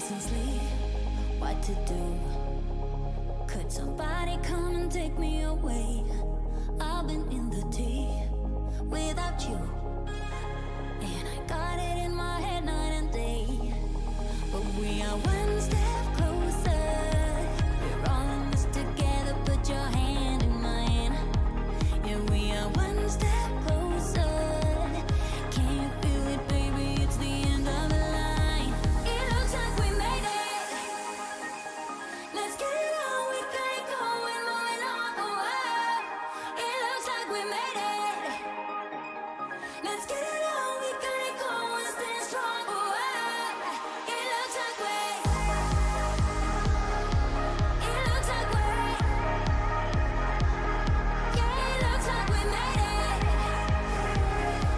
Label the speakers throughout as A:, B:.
A: missing sleep, what to do? Could somebody come and take me away? I've been in the deep without you, and I got it in my head night and day. But we are one step closer. We're all in this together. Put your hand in mine. Yeah, we are one step closer. Can you feel it, baby? It's the end of the line. It looks like we made it. Let's get it on. We got it going, moving on the world. It looks like we made it. Let's get it on. We got it going, staying strong. It looks like we. It looks like we. Yeah, it looks like we made it.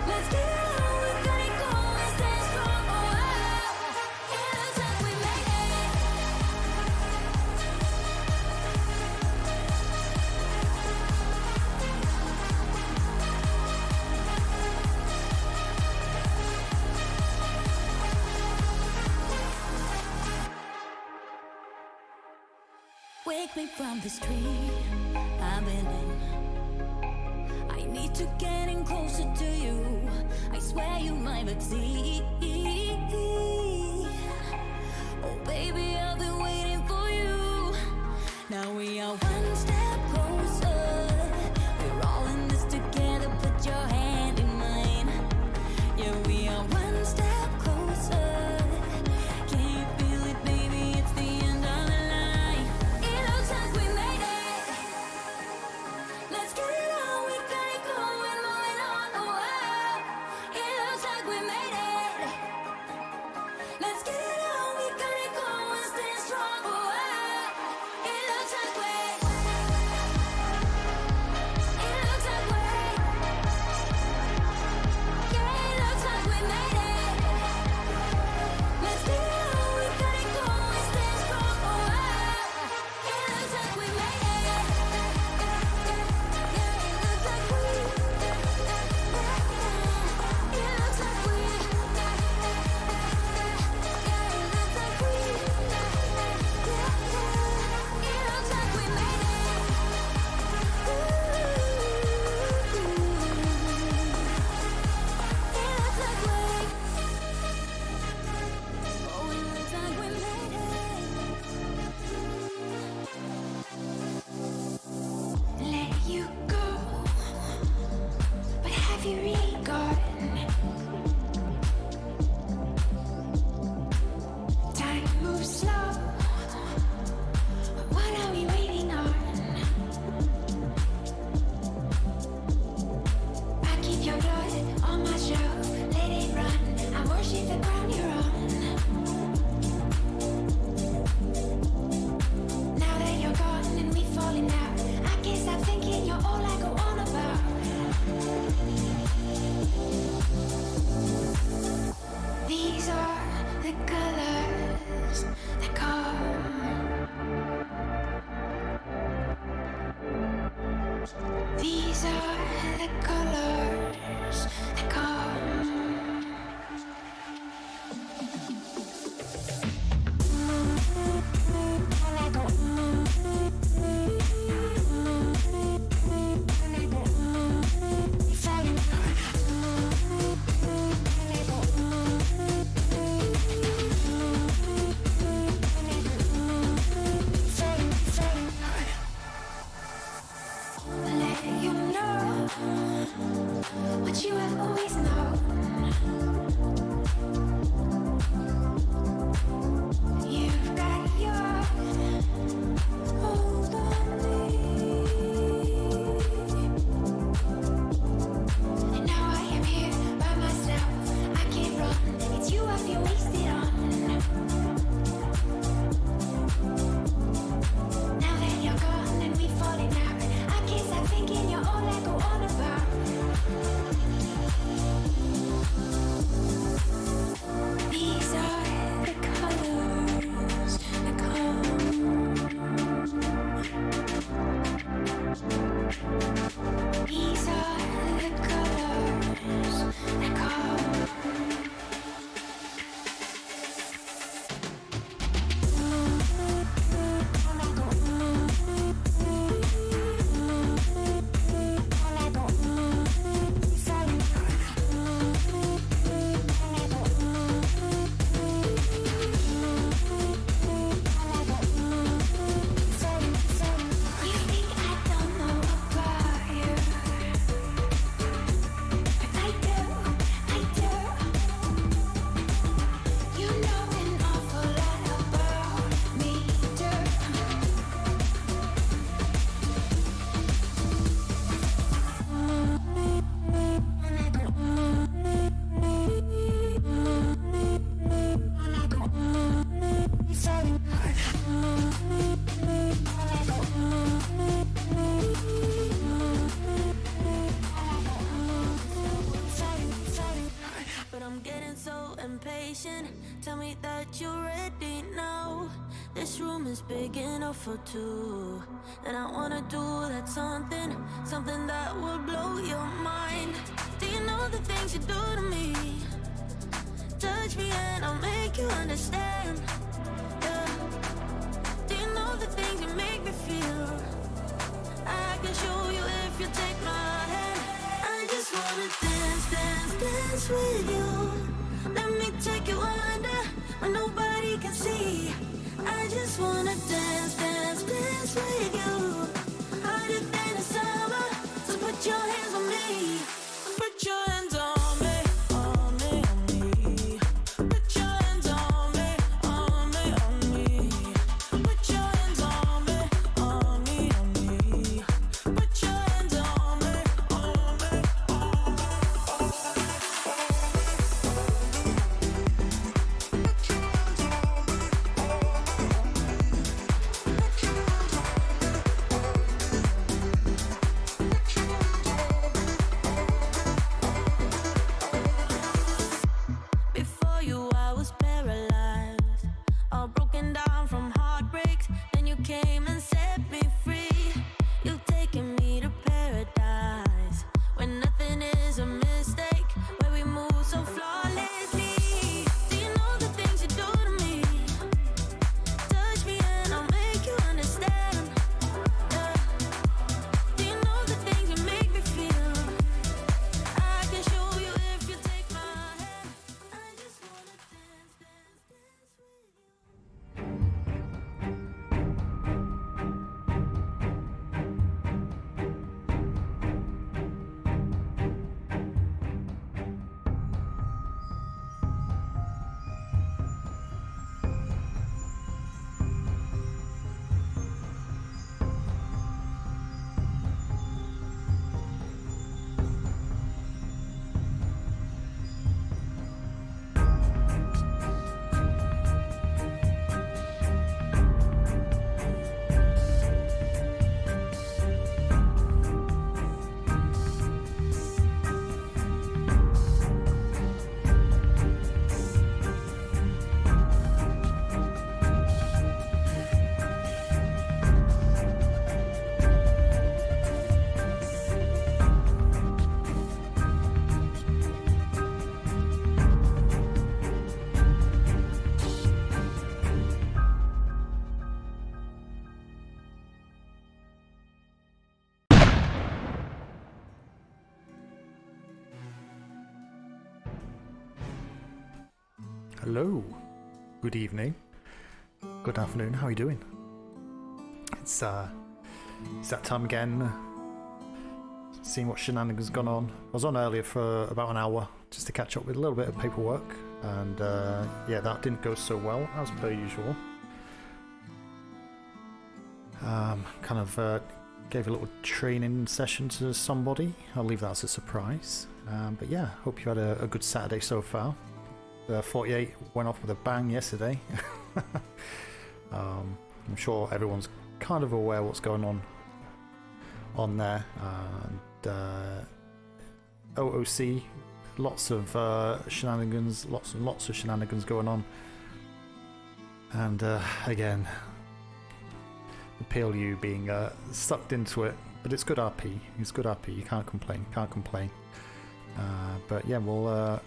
A: Let's get it on. We got it going, staying strong. It looks like we made it. Wake me from this dream I've been in. I need to get in closer to you. I swear you might succeed. Oh baby, I've been waiting for you. Now we are one step closer. We're all in this together. Put your hand in mine. Yeah, we are one step closer. Can you feel it, baby? It's the end of the line. It looks like we made it. Let's get it on. We got it going, moving on the world. It looks like we made it. Let's get it on. We got it going, staying strong. It looks like we. It looks like we. Yeah, it looks like we made it. Let's get it on. We got it going, staying strong. It looks like we made it. Yeah, it looks like we. It looks like we. Yeah, it looks like we. It looks like we made it. It looks like we. Oh, it looks like we made it.
B: Let you go, but have you really gone? Time moves slow. What are we waiting on? I keep your blood on my shelf, let it run. I worship the ground you're on. Now that you're gone and we've fallen out, I can't stop thinking you're all I go on about. These are the colors that come. These are the colors that come. Let you know what you have always known. You've got your hold on me, and now I am here by myself. I can't run. It's you I feel wasted on. Now that you're gone and we've fallen out, I can't stop thinking you're all I go on about.
A: conversation. Tell me that you're ready now. This room is big enough for two, and I wanna do that something, something that will blow your mind. Do you know the things you do to me? Touch me and I'll make you understand. Yeah. Do you know the things you make me feel? I can show you if you take my hand. I just wanna dance, dance, dance with you. Let me take you under where nobody can see. I just wanna dance, dance, dance with you. Harder than the summer, so put your hands on me. Put your hands on me, on me, on me. Put your hands on me, on me, on me. Put your hands on me, on me, on me. Put your hands on me, on me, on me. Before you, I was paralyzed, all broken down from heartbreaks. Then you came and set me free. You've taken me to paradise, where nothing is a mistake, where we move so flawlessly. Do you know the things you do to me? Touch me and I'll make you understand. Yeah. Do you know the things you make me feel? I can show you if you take my hand. I just wanna dance, dance, dance with you.
C: Hello, good evening, good afternoon, how are you doing? It's that time again, seeing what shenanigans gone on. I was on earlier for about an hour just to catch up with a little bit of paperwork, and yeah, that didn't go so well as per usual. Kind of gave a little training session to somebody. I'll leave that as a surprise. But yeah, hope you had a good Saturday so far. 48 went off with a bang yesterday. I'm sure everyone's kind of aware what's going on there. And OOC, lots of shenanigans, lots and lots of shenanigans going on. And again, the P.L.U being sucked into it, but it's good RP. It's good RP. You can't complain. Can't complain. But yeah, we'll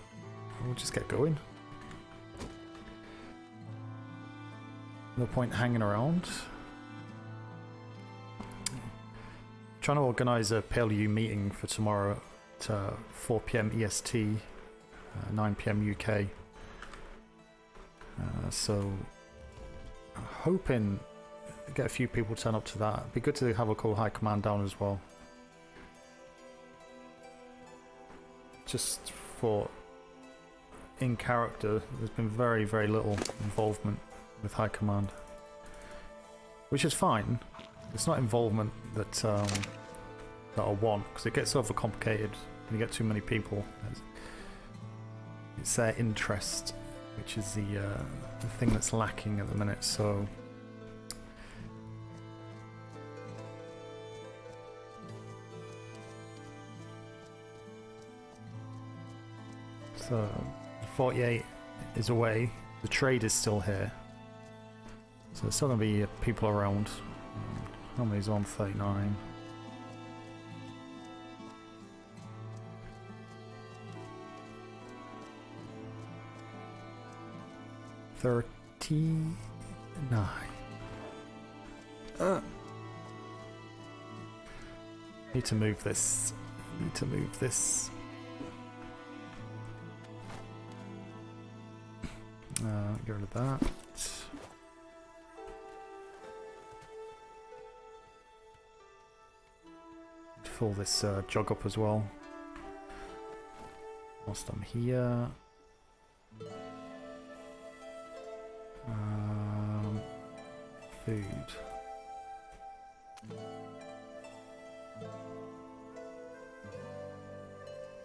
C: just get going. No point hanging around. Trying to organise a P.L.U meeting for tomorrow at 4 PM EST, 9 PM UK. So I'm hoping to get a few people to turn up to that. It'd be good to have a call high command down as well. Just for in character, there's been very, very little involvement with high command, which is fine. It's not involvement that I want, because it gets overcomplicated when you get too many people. It's their interest, which is the thing that's lacking at the minute. So So 48 is away. The trade is still here. So there's still going to be people around. How many's on 39? $39. Need to move this. Need to move this. Get rid of that. Fill this jug up as well. Whilst I'm here. Food.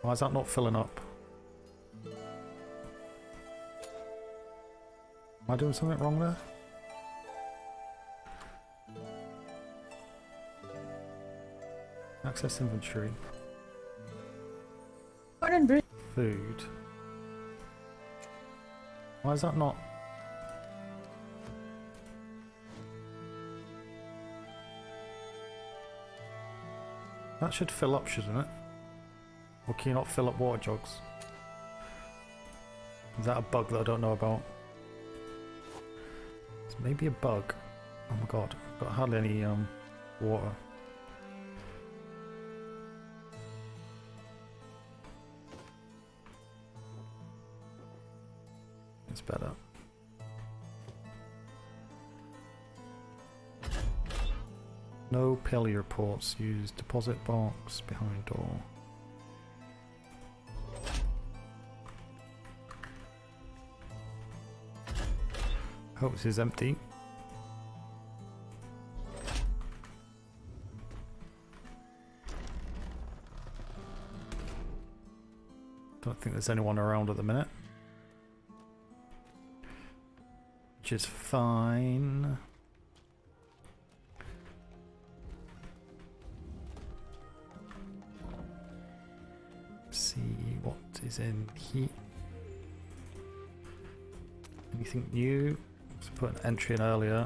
C: Why is that not filling up? Am I doing something wrong there? Access inventory. Food. Why is that not? That should fill up, shouldn't it? Or can you not fill up water jugs? Is that a bug that I don't know about? It's maybe a bug. Oh my god, I've got hardly any water. It's better. No P.L.U reports. Use deposit box behind door. Hope this is empty. Don't think there's anyone around at the minute. Which is fine. See what is in here. Anything new? Let's put an entry in earlier.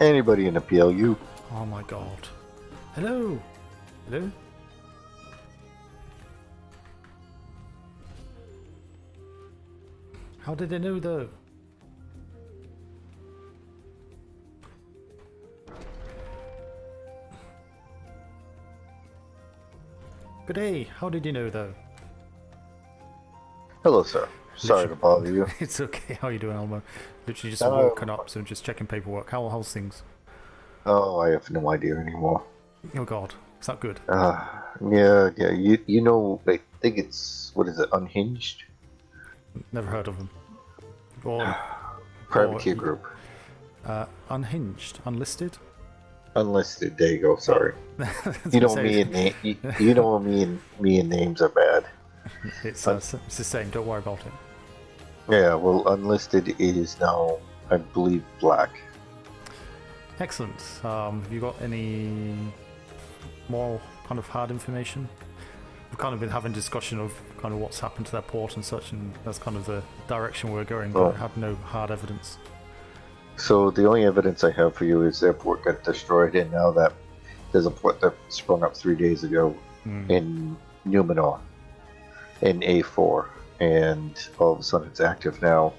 D: Anybody in the P.L.U?
C: Oh my god. Hello? Hello? How did they know though? Good day. How did you know though?
D: Hello, sir. Sorry to bother you.
C: It's okay. How you doing, Elmo? Literally just
D: Hello.
C: woken up, so just checking paperwork. How's things?
D: Oh, I have no idea anymore.
C: Oh god, is that good?
D: Yeah. You know, I think it's, what is it, Unhinged?
C: Never heard of them. Or
D: Privateer group.
C: Unhinged, unlisted.
D: Unlisted. There you go. Sorry. You know me and you know me and names are bad.
C: It's the same. Don't worry about it.
D: Yeah. Well, Unlisted is now, I believe, black.
C: Excellent. Have you got any more kind of hard information? We've kind of been having discussion of kind of what's happened to their port and such, and that's kind of the direction we're going, but I had no hard evidence.
D: So the only evidence I have for you is their port got destroyed, and now that there's a port that sprung up 3 days ago in Numenor, in A4, and all of a sudden it's active now.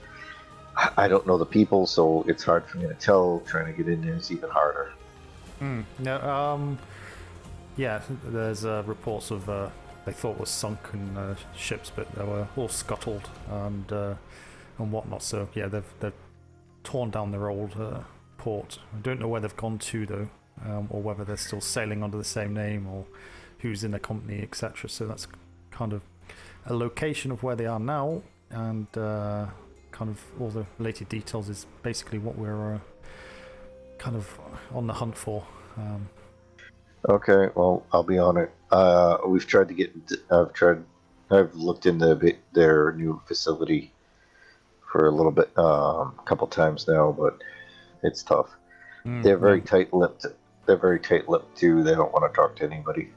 D: I don't know the people, so it's hard for me to tell. Trying to get in there is even harder.
C: No, yeah, there's reports of they thought was sunken ships, but they were all scuttled and whatnot. So yeah, they've torn down their old port. I don't know where they've gone to though, or whether they're still sailing under the same name, or who's in the company, etc. So that's kind of a location of where they are now, and kind of all the related details is basically what we're kind of on the hunt for.
D: Okay, well, I'll be on it. We've tried to get. I've looked into their new facility for a little bit, a couple times now, but it's tough. They're very tight-lipped. They're very tight-lipped too. They don't want to talk to anybody.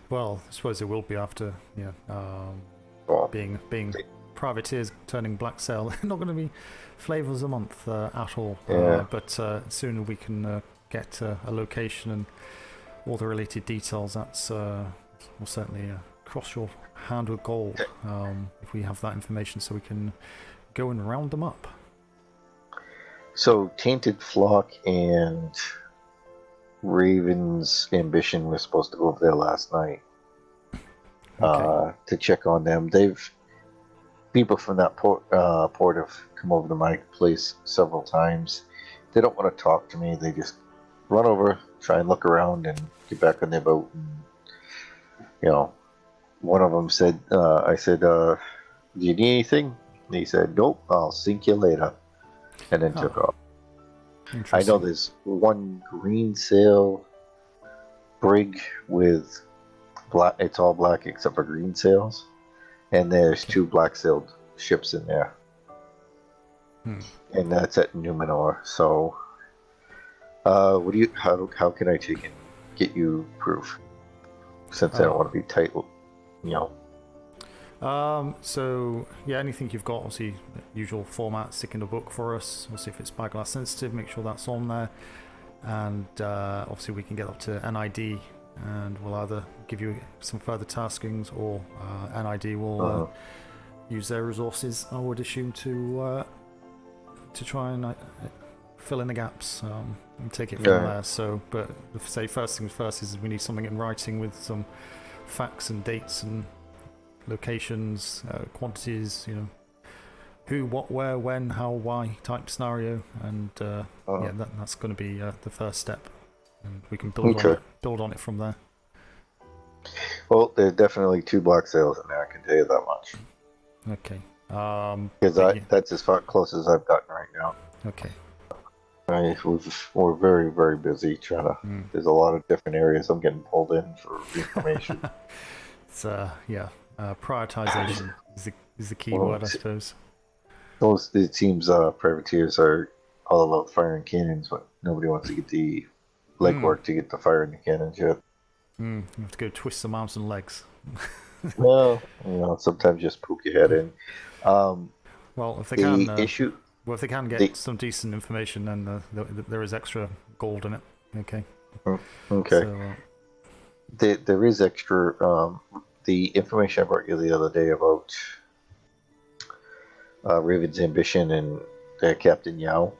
C: Well, I suppose it will be after,
D: Well,
C: being privateers turning black sail. They're not going to be flavors a month at all.
D: Yeah.
C: But sooner we can get a location and all the related details, that's will certainly cross your hand with gold if we have that information, so we can go and round them up.
D: so Tainted Flock and Raven's Ambition was supposed to go over there last night to check on them. People from that port have come over to my place several times. They don't want to talk to me. They just run over, try and look around, and get back on their boat. And, one of them said, "I said, do you need anything?" And he said, "Nope, I'll sink you later," and then took off. I know there's one green sail brig with black. It's all black except for green sails, and there's two black sailed ships in there, and that's at Numenor. So, what do you? How can I take and get you proof? Since I don't want to be tight,
C: So yeah, anything you've got, obviously usual format, stick in the book for us. Obviously, if it's spyglass sensitive, make sure that's on there, and obviously we can get up to NID, and we'll either give you some further taskings, or NID will use their resources, I would assume, to try and fill in the gaps and take it from there. So, but say first things first is we need something in writing with some facts and dates and locations, quantities, who, what, where, when, how, why type scenario, and that's going to be the first step, and we can build on it from there.
D: Well, there's definitely two black sails in there. I can tell you that much.
C: Okay.
D: Because that's as far close as I've gotten right now.
C: Okay.
D: We're very, very busy trying to. There's a lot of different areas I'm getting pulled in for information.
C: It's prioritization is the key word, I suppose.
D: It seems privateers are all about firing cannons, but nobody wants to get the legwork to get the firing the cannons yet.
C: You have to go twist some arms and legs.
D: Well, sometimes just poke your head in.
C: Well, if they can,
D: issue.
C: Well, if they can get some decent information, then there is extra gold in it. Okay.
D: Okay.
C: So,
D: there is extra. The information I brought you the other day about Raven's Ambition and Captain Yao.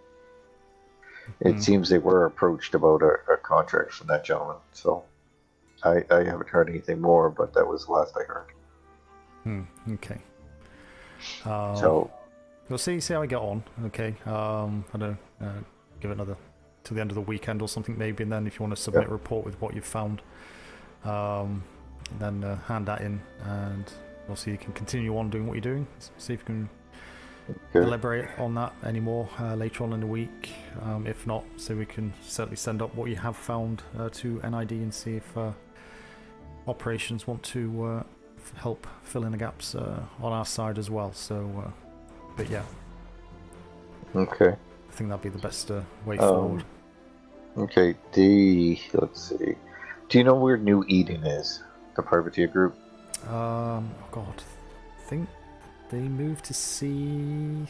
D: It seems they were approached about a contract from that gentleman. So I haven't heard anything more, but that was the last I heard.
C: Okay.
D: So.
C: We'll see how we get on, okay? I don't know, give it another to the end of the weekend or something maybe, and then if you want to submit a report with what you've found, then hand that in, and obviously you can continue on doing what you're doing. See if you can elaborate on that anymore later on in the week. If not, so we can certainly send up what you have found to NID and see if operations want to help fill in the gaps on our side as well. So. But yeah.
D: Okay.
C: I think that'd be the best way forward.
D: Okay. Let's see. Do you know where New Eden is? The privateer group.
C: God, I think they moved to C6.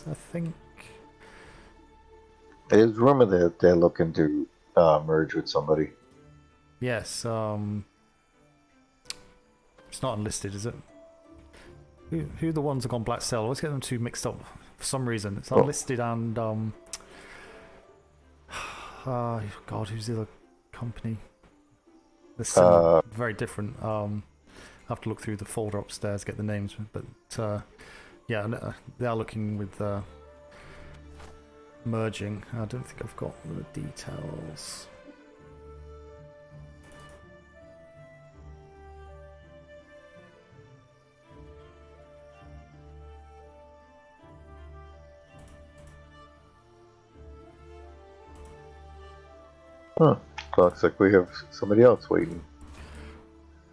C: I think.
D: There's rumor that they're looking to merge with somebody.
C: Yes. It's not unlisted, is it? Who are the ones that gone black sail? I always get them two mixed up for some reason. It's unlisted and God, who's the other company? They're similar, very different. I have to look through the folder upstairs, get the names, but yeah, they are looking with merging. I don't think I've got the details.
D: Huh. Looks like we have somebody else waiting.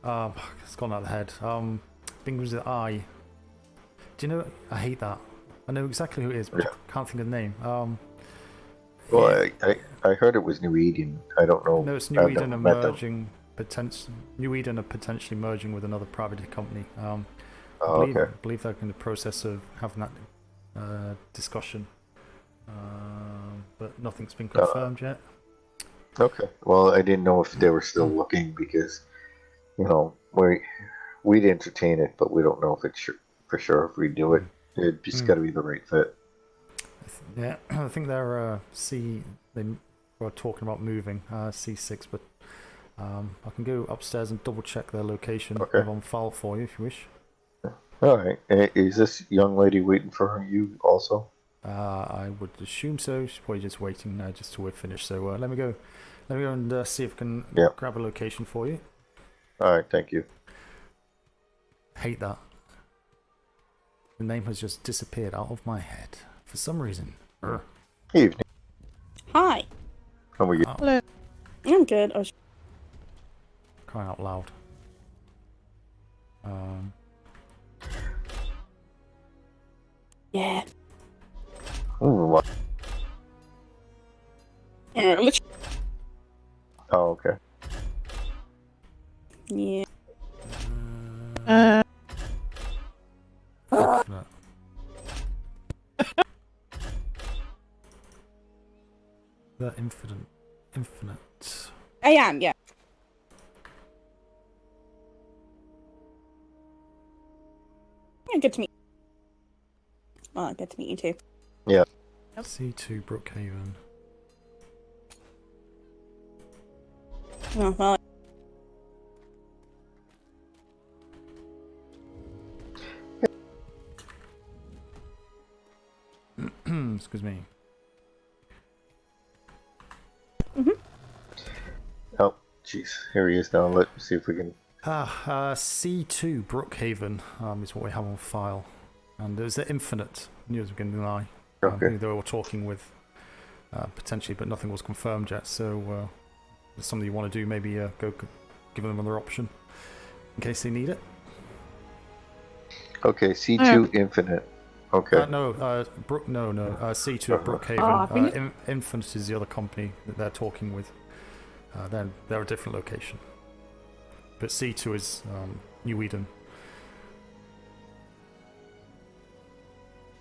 C: It's gone out of the head. Begins with I. Do you know? I hate that. I know exactly who it is, but I can't think of the name.
D: Well, I heard it was New Eden. I don't know.
C: No, it's New Eden are merging. New Eden are potentially merging with another private company. I believe they're in the process of having that discussion, but nothing's been confirmed yet.
D: Okay. Well, I didn't know if they were still looking because, you know, we'd entertain it, but we don't know if it's for sure if we do it. It just got to be the right fit.
C: Yeah, I think they're they were talking about moving C6, but I can go upstairs and double check their location.
D: Okay.
C: I have on file for you if you wish.
D: All right. Is this young lady waiting for you also?
C: I would assume so. She's probably just waiting just till we're finished. So let me go and see if I can grab a location for you.
D: All right. Thank you.
C: Hate that. The name has just disappeared out of my head for some reason.
D: Evening.
E: Hi.
D: How are you?
E: Hello. I'm good.
C: Crying out loud.
E: Yeah.
D: Ooh, what?
E: Let's...
D: Oh, okay.
E: Yeah.
C: Infinite. The infinite.
E: I am, yeah. Yeah, good to meet you. Well, good to meet you too.
D: Yeah.
C: C2 Brookhaven.
E: Oh, well.
C: Excuse me.
D: Oh, jeez. Here he is now. Let's see if we can...
C: C2 Brookhaven is what we have on file. And there's the Infinite. I knew it was beginning of the eye.
D: Okay.
C: They were talking with potentially, but nothing was confirmed yet. So there's something you want to do, maybe go give them another option in case they need it.
D: Okay, C2 Infinite. Okay.
C: C2 at Brookhaven. Infinite is the other company that they're talking with. They're a different location. But C2 is New Eden.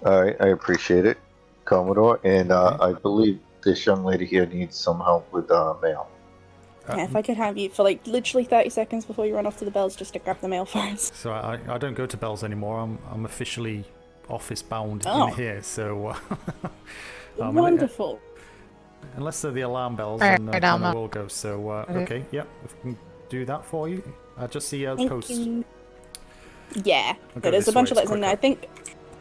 D: All right, I appreciate it, Commodore. And I believe this young lady here needs some help with mail.
E: Yeah, if I could have you for like literally 30 seconds before you run off to the bells just to grab the mail for us.
C: So I don't go to bells anymore. I'm officially office bound in here. So
E: wonderful.
C: Unless they're the alarm bells, then I will go. So okay, yeah, if we can do that for you. Just see post.
E: You. Yeah, there's a bunch of letters in there. I think.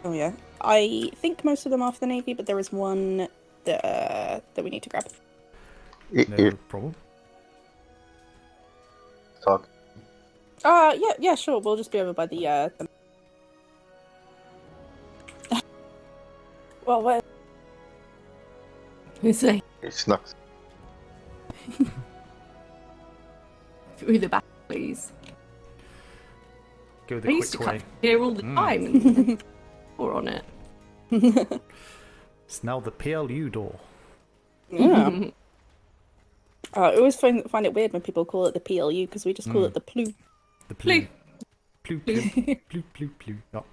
E: Oh yeah, I think most of them are for the Navy, but there is one that we need to grab.
C: No problem.
D: Talk.
E: Yeah, sure. We'll just be over by the Well, what?
F: Who's saying?
D: It snuck.
F: Through the back, please.
C: Go the
F: I used to
C: quick way.
F: cut here all the time. Or on it.
C: It's now the P.L.U. door.
E: Yeah. I always find it weird when people call it the P.L.U. because we just call it the P.L.U.
C: The P.L.U. P.L.U. Oh.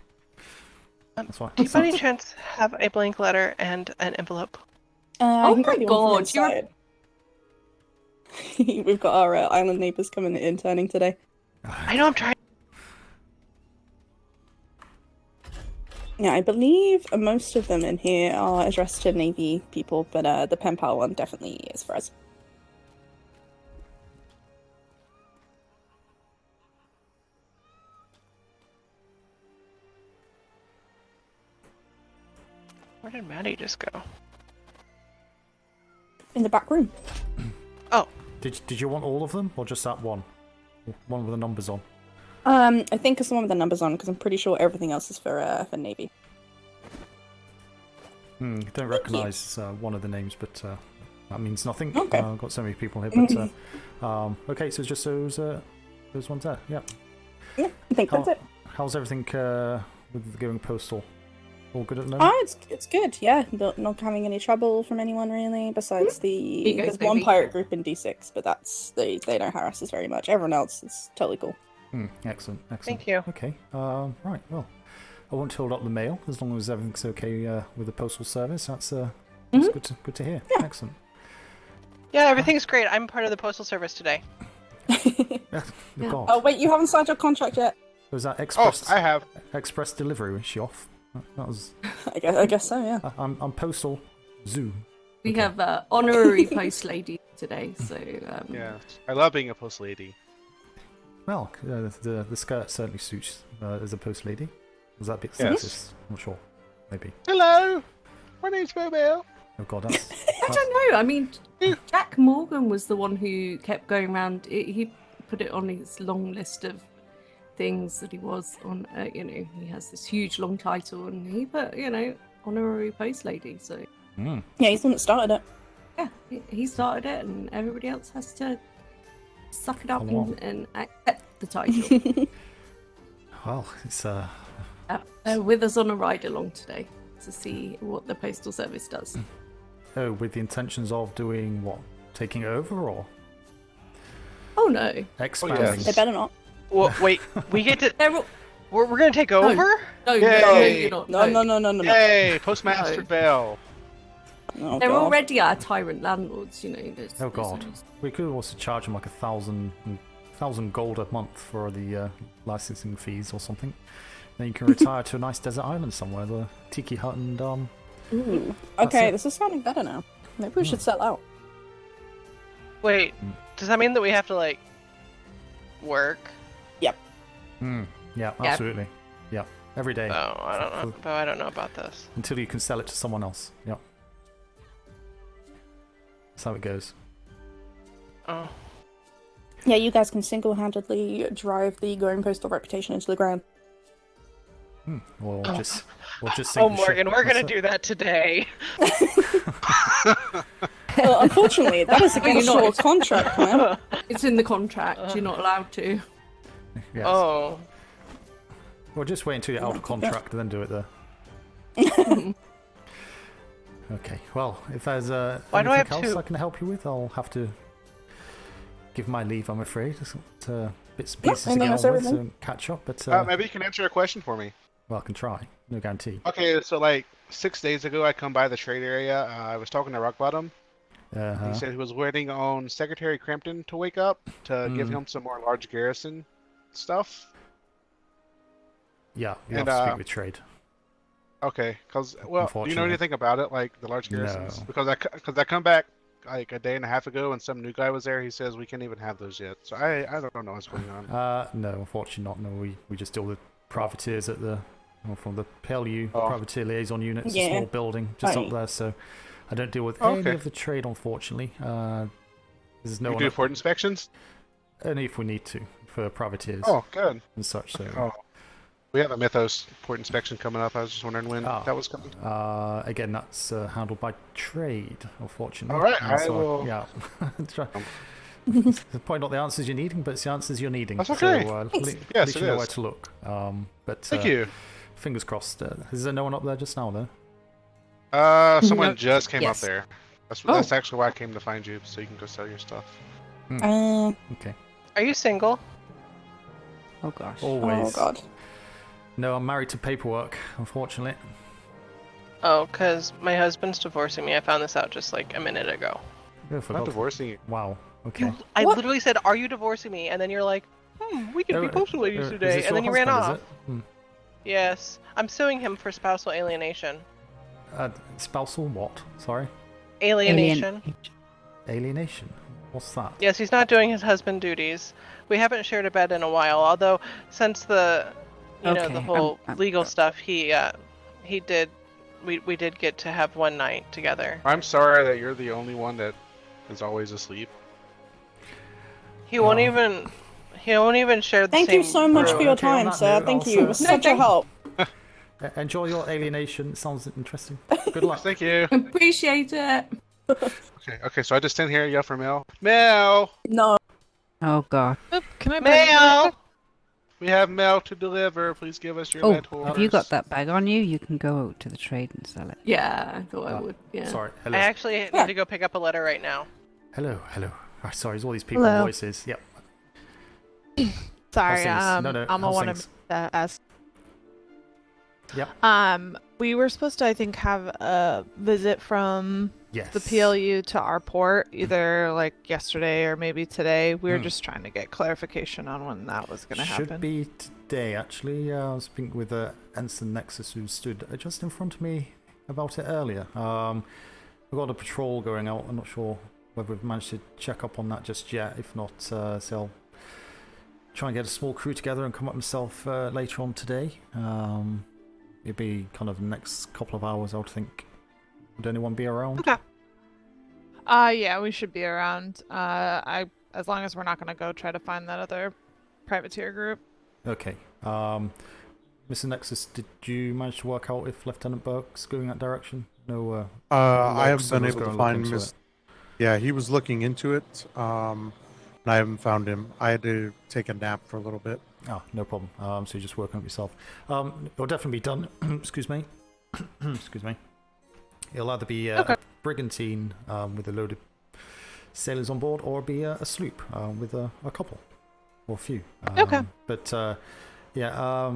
C: That's why.
G: Do you by any chance have a blank letter and an envelope?
E: Oh
F: my god,
E: We've got our island neighbours coming interning today.
G: I know I'm trying.
E: Yeah, I believe most of them in here are addressed to Navy people, but the P.L.U one definitely is for us.
G: Where did Maddie just go?
E: In the back room.
G: Oh,
C: Did you want all of them, or just that one? One with the numbers on?
E: I think it's the one with the numbers on, because I'm pretty sure everything else is for Navy.
C: Don't recognise one of the names, but that means nothing.
E: Okay.
C: I've got so many people here, but okay, so it's just those ones there. Yeah.
E: Yeah, I think that's it.
C: How's everything with the going postal? All good at the moment?
E: Oh, it's good, yeah. Not having any trouble from anyone really, besides there's
F: goes,
E: one
F: baby.
E: pirate group in D6, but they don't harass us very much. Everyone else is totally cool.
C: Excellent.
G: thank you.
C: Okay. Right. Well, I won't hold up the mail as long as everything's okay with the postal service. That's good to hear.
E: Yeah.
C: Excellent.
G: Yeah, everything's great. I'm part of the postal service today.
C: God.
E: Oh wait, you haven't signed your contract yet.
C: Was that
H: Oh,
C: express?
H: I have.
C: Express delivery. Was she off? That was.
E: I guess so, yeah.
C: I'm postal zoo.
F: We have honorary post lady today, so
H: Yeah, I love being a post lady.
C: Well, the skirt certainly suits as a post lady. Was that a bit
H: Yes.
C: sexist? I'm not sure. Maybe.
H: Hello, my name's Mobile.
C: Oh God, that's.
F: I don't know. I mean, Jack Morgan was the one who kept going around. He put it on his long list of things that he was on. He has this huge long title, and he put, honorary post lady. So
E: Yeah, he's the one that started it.
F: yeah, he started it, and everybody else has to suck it up
C: Come on.
F: and accept the title.
C: Well, it's
F: With us on a ride along today to see what the postal service does.
C: Oh, with the intentions of doing what? Taking over or
F: Oh no,
C: expanding?
E: They better not.
G: Well, wait, we get to.
F: they're all...
G: We're gonna take over?
F: no,
H: Yay.
F: you're not.
E: No.
H: Hey, Postmaster
F: No.
H: Bell.
E: Oh,
F: They're
E: God.
F: already our tyrant landlords,
C: Oh God, we could also charge them like 1,000 gold a month for the licensing fees or something. Then you can retire to a nice desert island somewhere, the tiki hut, and
E: Ooh.
C: That's
E: Okay,
C: it.
E: this is sounding better now. Maybe we should settle out.
G: Wait, does that mean that we have to work?
C: yeah, absolutely, yeah, every day
G: Oh, I don't know. But I don't know about this.
C: until you can sell it to someone else. Yeah, that's how it goes.
G: Oh,
E: Yeah, you guys can single-handedly drive the going postal reputation into the ground.
C: We'll just
G: oh,
C: sink the ship.
G: Morgan, we're gonna
C: That's it.
G: do that today.
E: Well, unfortunately, that is against
F: You're not.
E: your contract, man.
F: It's in the contract. You're not allowed to.
C: Yes.
G: Oh,
C: Well, just wait until you're out of contract and then do it there. Okay. Well, if there's
G: Why do I
C: anything
G: have
C: else
G: two?
C: I can help you with, I'll have to give my leave. I'm afraid. Just bits and pieces
E: I
C: to
E: think
C: get
E: that's
C: on with,
E: everything.
C: so catch up. But
H: Maybe you can answer a question for me.
C: well, I can try. No guarantee.
H: Okay, so 6 days ago, I come by the trade area. I was talking to Rockbottom.
C: Uh-huh.
H: He said he was waiting on Secretary Crampton to wake up to give him some more large garrison stuff.
C: Yeah, you
H: And,
C: have to speak with trade.
H: Okay, because do you know
C: Unfortunately.
H: anything about it, like the large garrisons?
C: No.
H: Because I come back like a day and a half ago, and some new guy was there. He says we can't even have those yet. So I don't know what's going on.
C: No, unfortunately not. No, we just deal with privateers at the from the P.L.U.
H: Oh.
C: privateer liaison unit. It's a
E: Yeah.
C: small building just
E: Right.
C: up there, so I don't deal with
H: Oh,
C: any
H: okay.
C: of the trade, unfortunately. There's no
H: You
C: one
H: do port inspections?
C: only if we need to for privateers
H: Oh, good.
C: and such. So
H: Oh, we have a Mythos port inspection coming up. I was just wondering when
C: Ah.
H: that was coming.
C: again, that's handled by trade, unfortunately.
H: All right, I
C: So,
H: will-
C: Yeah. It's probably not the answers you're needing, but it's the answers you're needing.
H: That's okay.
C: So, at least
H: Yes,
C: you
H: it
C: know
H: is.
C: where to look. But
H: Thank you.
C: fingers crossed. Is there no one up there just now, though?
H: Someone just came
F: Yes.
H: up there. That's
F: Oh.
H: that's actually why I came to find you, so you can go sell your stuff.
C: Okay.
G: are you single?
E: Oh gosh.
C: Always.
E: Oh god.
C: No, I'm married to paperwork, unfortunately.
G: Oh, because my husband's divorcing me. I found this out just a minute ago.
C: Oh, for
H: I'm not
C: God's-
H: divorcing you.
C: Wow. Okay.
G: I
E: What?
G: literally said, "Are you divorcing me?" And then you're like, we can be postal ladies
C: Is
G: today,"
C: this
G: and then
C: your
G: you ran
C: husband,
G: off.
C: is it?
G: Yes, I'm suing him for spousal alienation.
C: Spousal what? Sorry?
G: Alienation.
C: Alienation? What's that?
G: Yes, he's not doing his husband duties. We haven't shared a bed in a while, although since the, you know, the whole legal stuff, we did get to have one night together.
H: I'm sorry that you're the only one that is always asleep.
G: He won't even share the
E: Thank
G: same
E: you so much
G: room.
E: for your
C: Okay, on
E: time,
C: that
E: sir.
C: note,
E: Thank
C: I'll
E: you. It was
C: say-
E: such a help.
C: Enjoy your alienation. Sounds interesting. Good luck.
H: Thank you.
F: Appreciate it.
H: Okay, so I just stand here and yell for Mel. Mel!
E: No.
I: Oh god.
J: Oop, can I
G: Mel!
H: We have mail to deliver. Please give us your
I: Oh,
H: lead
I: have you got that bag on you? You can go out to the trade and sell it.
F: Yeah, I thought I would. Yeah.
C: Sorry.
G: I
C: Hello.
G: actually need to go pick up a letter right now.
C: Hello. Oh, sorry, there's all these people
J: Hello.
C: voices. Yep.
J: Sorry,
C: How's things? No,
J: I'm
C: how's
J: a one
C: things?
J: to ask.
C: Yep.
J: We were supposed to, I think, have a visit from
C: Yes.
J: the P.L.U. to our port, either like yesterday or maybe today. We were
C: Hmm.
J: just trying to get clarification on when that was going to
C: Should
J: happen.
C: be today, actually. I was speaking with Ensign Nexus, who stood just in front of me about it earlier. We've got a patrol going out. I'm not sure whether we've managed to check up on that just yet. If not, so I'll try and get a small crew together and come up myself later on today. It'll be kind of the next couple of hours, I would think. Would anyone be around?
J: Okay. Yeah, we should be around. As long as we're not going to go try to find that other privateer group.
C: Okay. Mr. Nexus, did you manage to work out if Lieutenant Burke's going that direction? No.
K: I haven't been
C: was
K: able to
C: gonna look
K: find
C: into
K: Miss.
C: it.
K: Yeah, he was looking into it. And I haven't found him. I had to take a nap for a little bit.
C: Oh, no problem. So you're just working on it yourself. It'll definitely be done. Excuse me. Excuse me. It'll either be a brigantine with a load of sailors on board, or be a sloop with a couple or a few.
J: Okay.
C: But yeah.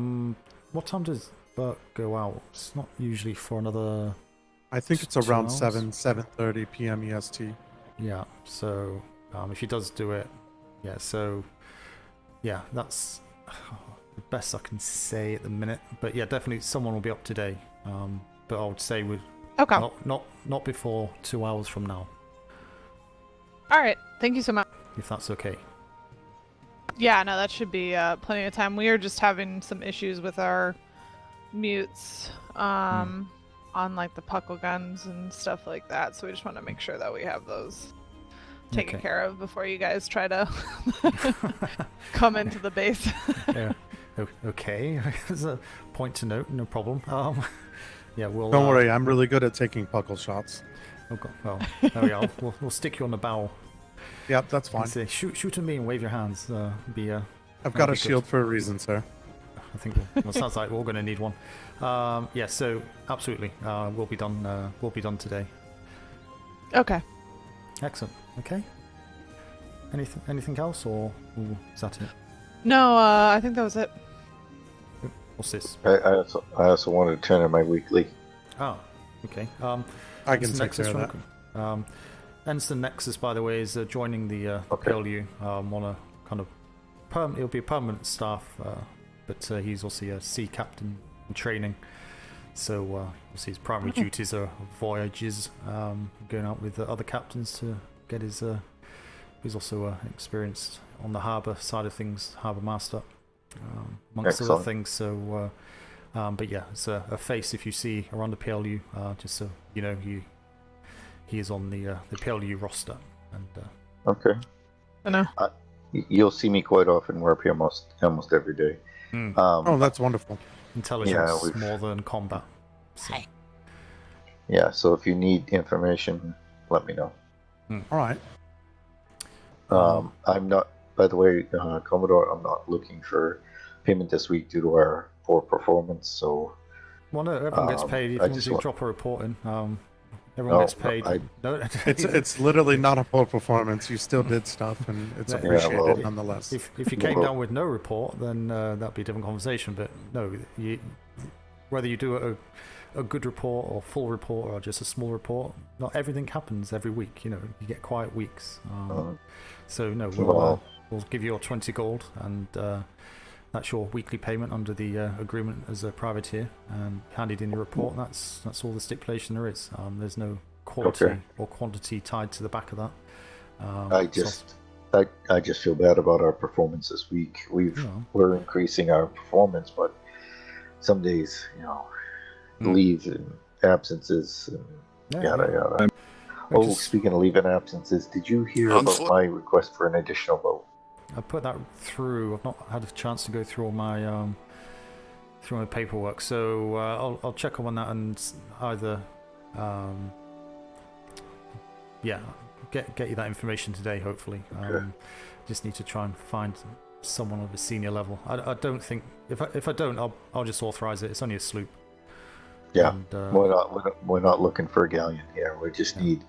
C: What time does Burke go out? It's not usually for another.
K: I think it's
C: 2
K: around
C: hours?
K: 7:30 p.m. EST.
C: Yeah. So if he does do it, yeah. So yeah, that's the best I can say at the minute. But yeah, definitely someone will be up today. But I would say with not before 2 hours from now,
J: All right. Thank you so much.
C: if that's okay.
J: Yeah, no, that should be plenty of time. We are just having some issues with our mutes on like the puckle guns and stuff like that. So we just want to make sure that we have those taken
C: Okay.
J: care of before you guys try to come into the base.
C: Yeah. Okay. There's a point to note. No problem. Yeah, we'll.
K: Don't worry, I'm really good at taking puckle shots.
C: Oh God, well, there we go. We'll stick you on the bow.
K: Yep, that's fine.
C: And say, shoot at me and wave your hands.
K: I've got
C: that'd
K: a
C: be
K: shield
C: good.
K: for a reason, sir.
C: I think well, sounds like we're all going to need one. Yeah, so absolutely, we'll be done. We'll be done today.
J: Okay.
C: Excellent. Okay. Anything else, or is that it?
J: No, I think that was it.
C: What's this?
D: I also wanted to turn in my weekly.
C: Oh, okay.
K: I can
C: Ensign
K: take
C: Nexus
K: care of
C: from- Ensign Nexus, by the way, is joining the P.L.U. On a kind of it'll be a permanent staff, but he's also a sea captain in training. So obviously his primary duties are voyages, going out with the other captains to get his. He's also experienced on the harbour side of things, harbour master, amongst other
D: Excellent.
C: things. So, but yeah, it's a face if you see around the P.L.U. Just so you know, he is on the P.L.U. roster. And
D: Okay.
J: I know.
D: You'll see me quite often. We're up here almost every day.
K: Oh, that's wonderful.
C: intelligence
D: we've-
C: more than combat. So,
D: Yeah, so if you need information, let me know.
K: All right.
D: I'm not, by the way, Commodore, I'm not looking for payment this week due to our poor performance, so...
C: well, no, everyone gets paid. If
D: I
C: you
D: just
C: want
D: want-
C: to drop a report in, everyone gets paid. No,
K: It's literally not a poor performance. You still did stuff, and it's
C: Yeah,
K: appreciated
D: well,
K: nonetheless.
C: if you came down with no report, then that'd be a different conversation. But no, whether you do a good report or full report or just a small report, not everything happens every week. You know, you get quiet weeks. So no, we'll give you your 20 gold, and that's your weekly payment under the agreement as a privateer, and handed in your report. That's all the stipulation there is. There's no quality or quantity tied to the back of that.
D: I just feel bad about our performance this week. We're increasing our performance, but some days, leave and absences and yada. Speaking of leave and absences, did you hear about my request for an additional vote?
C: I put that through. I've not had a chance to go through all my paperwork, so I'll check up on that and either get you that information today. Hopefully, just need to try and find someone of a senior level. I don't think if I don't, I'll just authorize it. It's only a sloop.
D: Yeah, and, we're not looking for a galleon here. We just need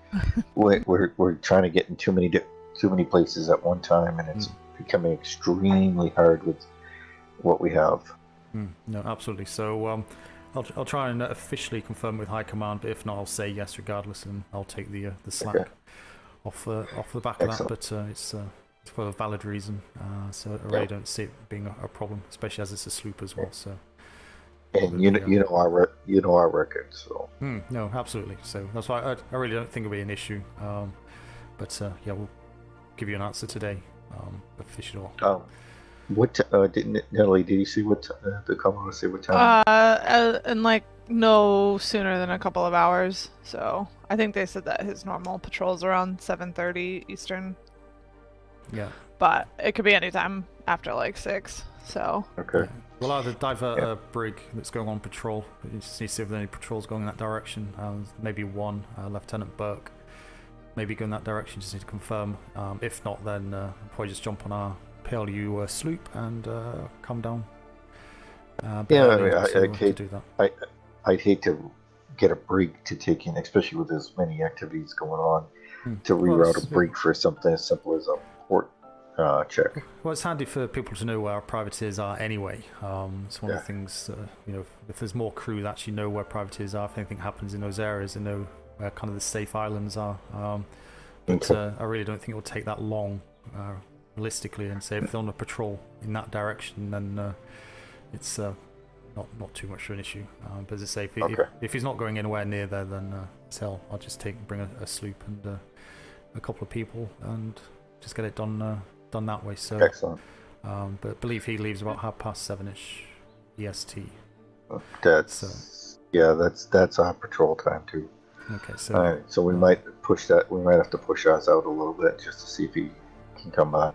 D: we're trying to get in too many places at one time, and it's becoming extremely hard with what we have.
C: No, absolutely. So I'll try and officially confirm with high command, but if not, I'll say yes regardless, and I'll take the slack off the back of that. But it's for a valid reason, so I really don't see it being a problem, especially as it's a sloop as well. So.
D: And you know our record, so.
C: No, absolutely. So that's why I really don't think it'll be an issue. But we'll give you an answer today, official.
D: Natalie, did you see what the Commodore say? What time?
J: And no sooner than a couple of hours. So I think they said that his normal patrol's around 7:30 Eastern.
C: Yeah.
J: But it could be any time after 6. So.
D: Okay.
C: Yeah. We'll either divert a brig that's going on patrol. You just need to see if there's any patrols going in that direction. Maybe one, Lieutenant Burke. Maybe go in that direction, just need to confirm. If not, then probably just jump on our P.L.U. sloop and come down.
D: I'd hate to get a brig to take in, especially with as many activities going on, to reroute a brig for something as simple as a port check.
C: Well, it's handy for people to know where our privateers are anyway. It's one of the things, if there's more crew that actually know where privateers are, if anything happens in those areas, they know where kind of the safe islands are. But I really don't think it will take that long, realistically, and say if they're on a patrol in that direction, then it's not too much of an issue. But as I say, if he's not going anywhere near there, then I'll just bring a sloop and a couple of people and just get it done that way. So
D: excellent.
C: But I believe he leaves about 7:30ish EST.
D: That's our patrol time too.
C: Okay, so
D: all right, so we might push that. We might have to push ours out a little bit just to see if he can come back.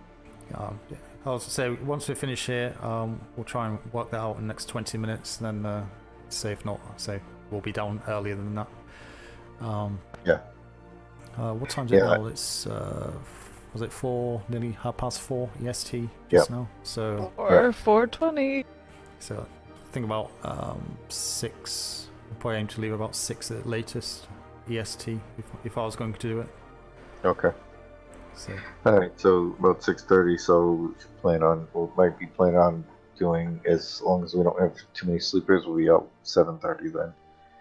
C: I'll also say once we finish here, we'll try and work that out in the next 20 minutes. And then if not, we'll be down earlier than that. What time is it now? It's was it 4? Nearly 4:30 EST just now. So
J: 4:20.
C: So think about 6. We'll probably aim to leave about 6 at the latest EST if I was going to do it.
D: Okay.
C: So.
D: All right. So about 6:30. So we might be planning on doing, as long as we don't have too many sleepers, we'll be out 7:30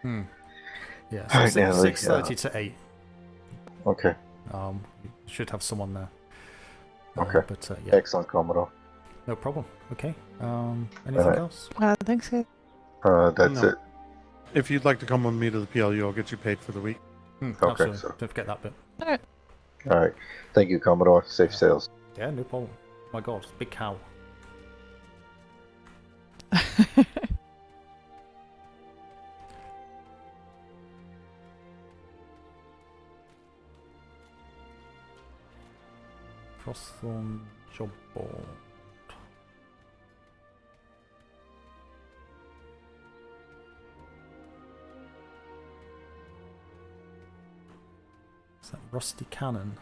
D: then.
C: Yeah. So 6:30 to 8.
D: Okay.
C: Should have someone there.
D: Okay.
C: But
D: excellent, Commodore.
C: No problem. Okay. Anything else?
J: Thanks, guys.
D: That's it.
K: If you'd like to come with me to the P.L.U, I'll get you paid for the week.
D: Okay. So.
C: Don't forget that bit.
D: All right. Thank you, Commodore. Safe sails.
C: Yeah, no problem. My God, big cow. Crossthorn job board. Is that rusty cannon?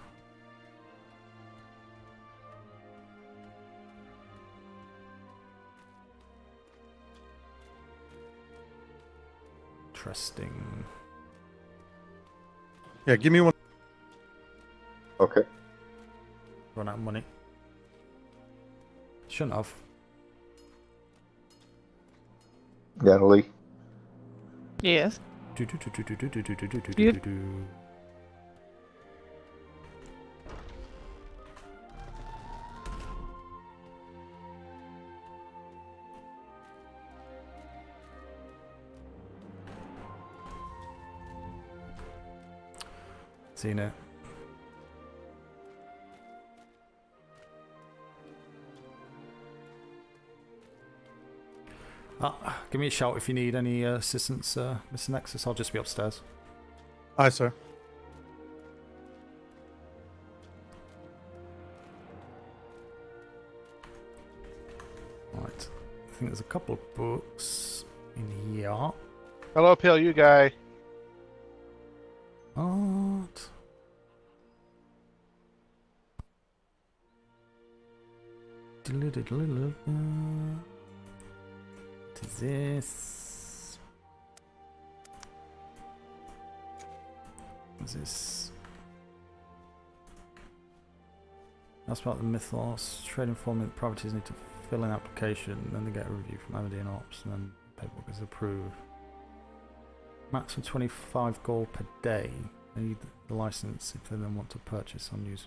C: Interesting.
K: Yeah, give me one.
D: Okay.
C: Run out of money. Shouldn't have.
D: Natalie?
J: Yes.
C: Seen it. Give me a shout if you need any assistance, Mr. Nexus. I'll just be upstairs.
K: Aye, sir.
C: Right. I think there's a couple of books in here.
H: Hello, P.L.U guy.
C: What? What is this? What is this? That's about the mythos. Trading form that properties need to fill in application, then they get a review from MD and Ops, and then paperwork is approved. Maximum 25 gold per day. They need the license if they then want to purchase on use.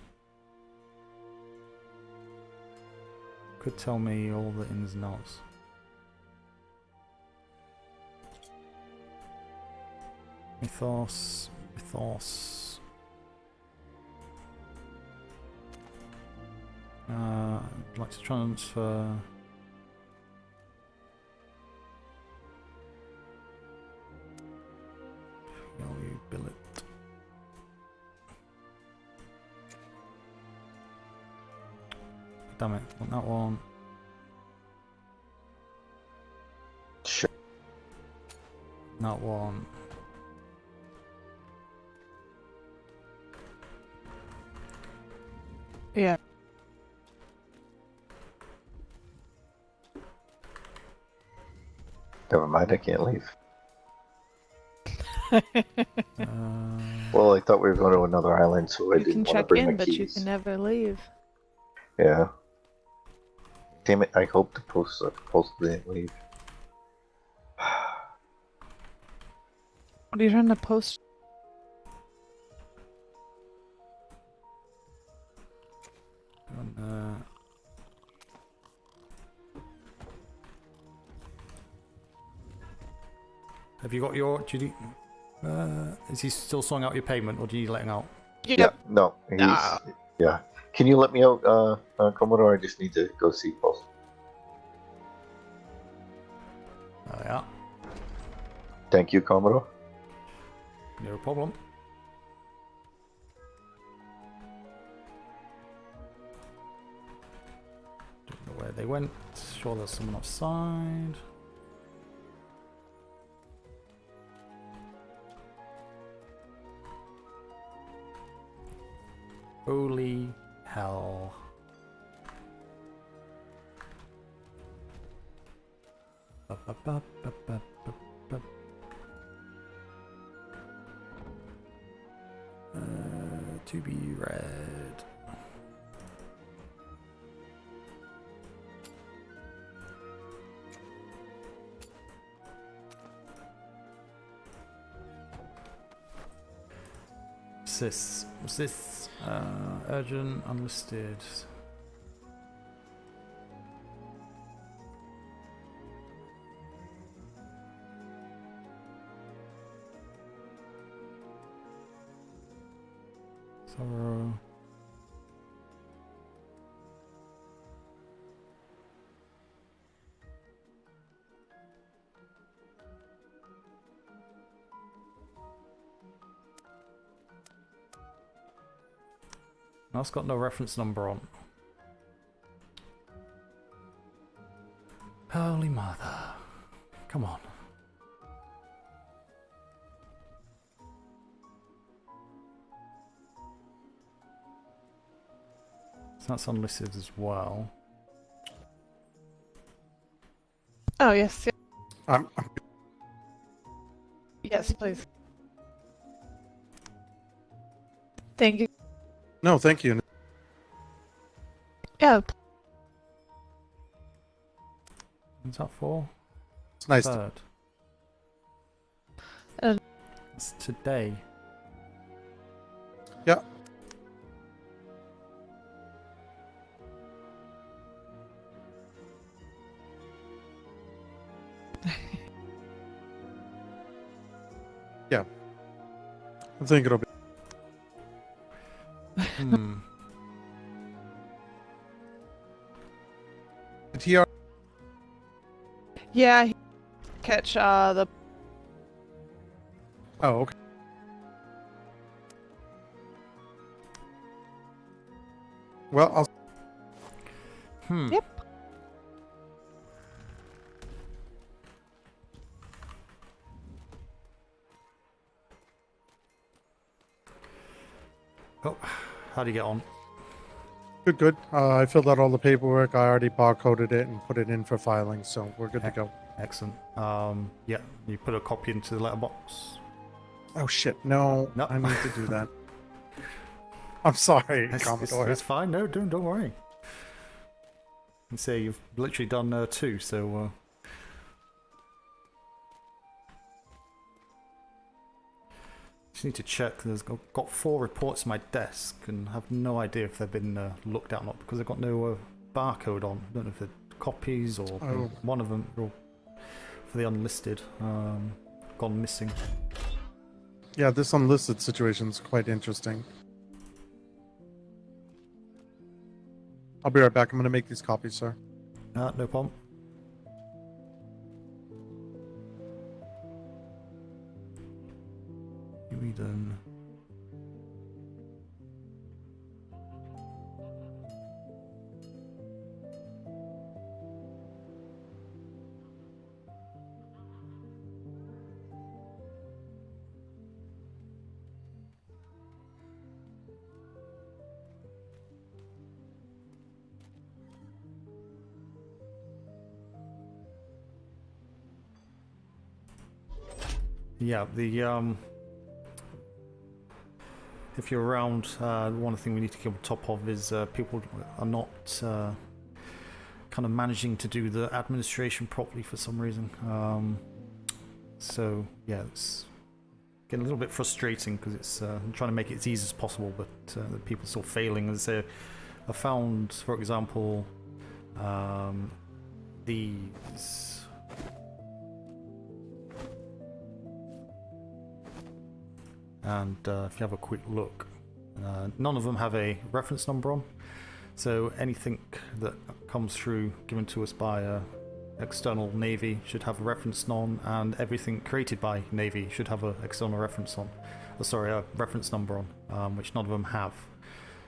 C: Could tell me all the ins and outs. Mythos. I'd like to transfer. P.L.U billet. Damn it, want that one.
D: Sure.
C: That one.
J: Yeah.
D: Never mind, I can't leave. Well, I thought we were going to another island, so I
J: You can
D: didn't want to
J: check
D: bring
J: in,
D: my
J: but you
D: keys.
J: can never leave.
D: Yeah. Damn it, I hope the post didn't leave.
J: What are you trying to post?
C: Have you got your? Is he still sorting out your payment, or do you need letting out?
D: Yeah, no, he's yeah. Can you let me out, Commodore? I just need to go see Post.
C: Oh yeah.
D: Thank you, Commodore.
C: No problem. Don't know where they went. Sure, there's someone outside. Holy hell. To be read. What's this? Urgent, unlisted. Sorrow. That's got no reference number on. Holy mother. Come on. So that's unlisted as well.
J: Oh, yes.
K: I'm
J: Yes, please. Thank you.
K: No, thank you.
J: Yeah.
C: What's that for?
K: It's nice.
C: Third. It's today.
K: Yeah. Yeah. I think it'll be. Did he?
J: Yeah, he catch the.
K: Oh, okay. Well, I'll.
J: Yep.
C: Oh, how do you get on?
K: Good. I filled out all the paperwork. I already barcoded it and put it in for filing, so we're good to go.
C: Excellent. Yeah, you put a copy into the letterbox.
K: Oh shit! No, I need to do that. I'm sorry, Commodore.
C: It's fine. No, don't worry. You say you've literally done 2, so. Just need to check. There's got 4 reports on my desk, and have no idea if they've been looked at or not because they've got no barcode on. I don't know if they're copies or one of them or for the unlisted gone missing.
K: Yeah, this unlisted situation is quite interesting. I'll be right back. I'm going to make these copies, sir.
C: No problem. We done. Yeah, the if you're around, one thing we need to keep on top of is people are not kind of managing to do the administration properly for some reason. So yeah, it's getting a little bit frustrating because it's I'm trying to make it as easy as possible, but the people are still failing. As I found, for example, these. And if you have a quick look, none of them have a reference number on, so anything that comes through given to us by external Navy should have a reference on, and everything created by Navy should have an external reference on. A reference number on, which none of them have.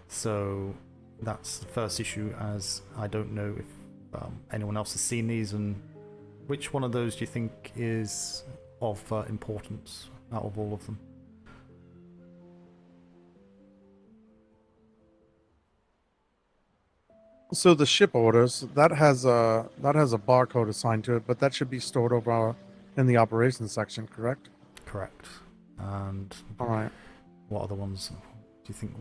C: So that's the first issue, as I don't know if anyone else has seen these, and which one of those do you think is of importance out of all of them?
K: So the ship orders that has a barcode assigned to it, but that should be stored over in the operations section, correct?
C: Correct. And
K: all right,
C: what other ones do you think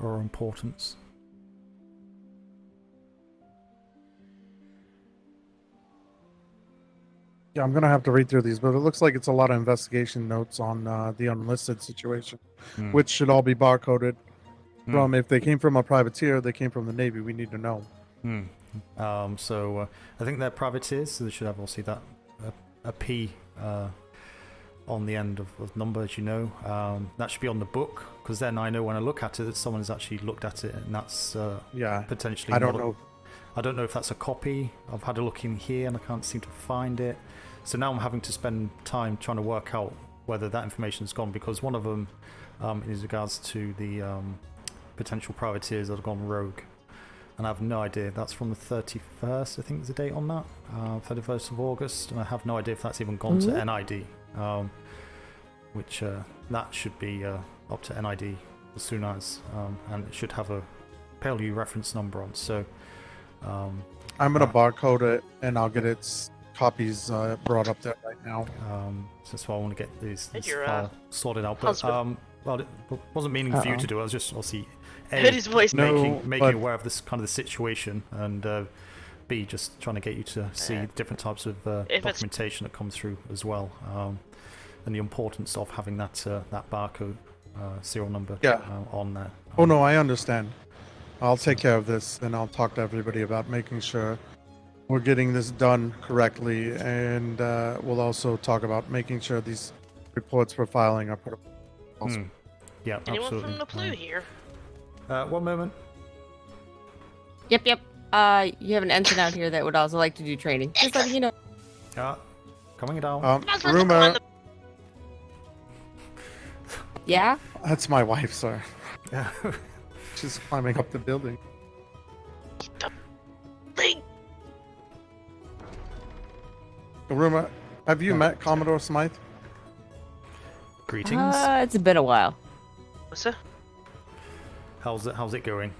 C: are of importance?
K: Yeah, I'm gonna have to read through these, but it looks like it's a lot of investigation notes on the unlisted situation, which should all be barcoded. From if they came from a privateer, they came from the Navy. We need to know.
C: So I think they're privateers, so they should have obviously that a P on the end of number, as you know. That should be on the book, because then I know when I look at it that someone has actually looked at it, and that's potentially.
K: I don't know.
C: I don't know if that's a copy. I've had a look in here and I can't seem to find it. So now I'm having to spend time trying to work out whether that information is gone, because one of them is regards to the potential privateers that have gone rogue, and I have no idea. That's from the 31st, I think is the date on that, 31st of August, and I have no idea if that's even gone to NID, which that should be up to NID as soon as, and it should have a P.L.U reference number on. So
K: I'm gonna barcode it and I'll get its copies brought up there right now.
C: So that's why I want to get this file sorted out. But well, it wasn't meaning for you to do it. I was just obviously making you aware of this kind of the situation, and B, just trying to get you to see different types of documentation that comes through as well, and the importance of having that that barcode serial number on there.
K: Oh no, I understand. I'll take care of this, and I'll talk to everybody about making sure we're getting this done correctly, and we'll also talk about making sure these reports for filing are put up.
C: Yeah,
L: Anyone
C: absolutely.
L: from the P.L.U here?
C: One moment.
L: Yep. You have an ensign out here that would also like to do training. Just letting you know.
C: Coming down.
K: Rumor.
L: Yeah?
K: That's my wife, sir. She's climbing up the building. Rumor, have you met Commodore Smythe?
C: Greetings.
L: It's been a while.
G: What's that?
C: How's it going?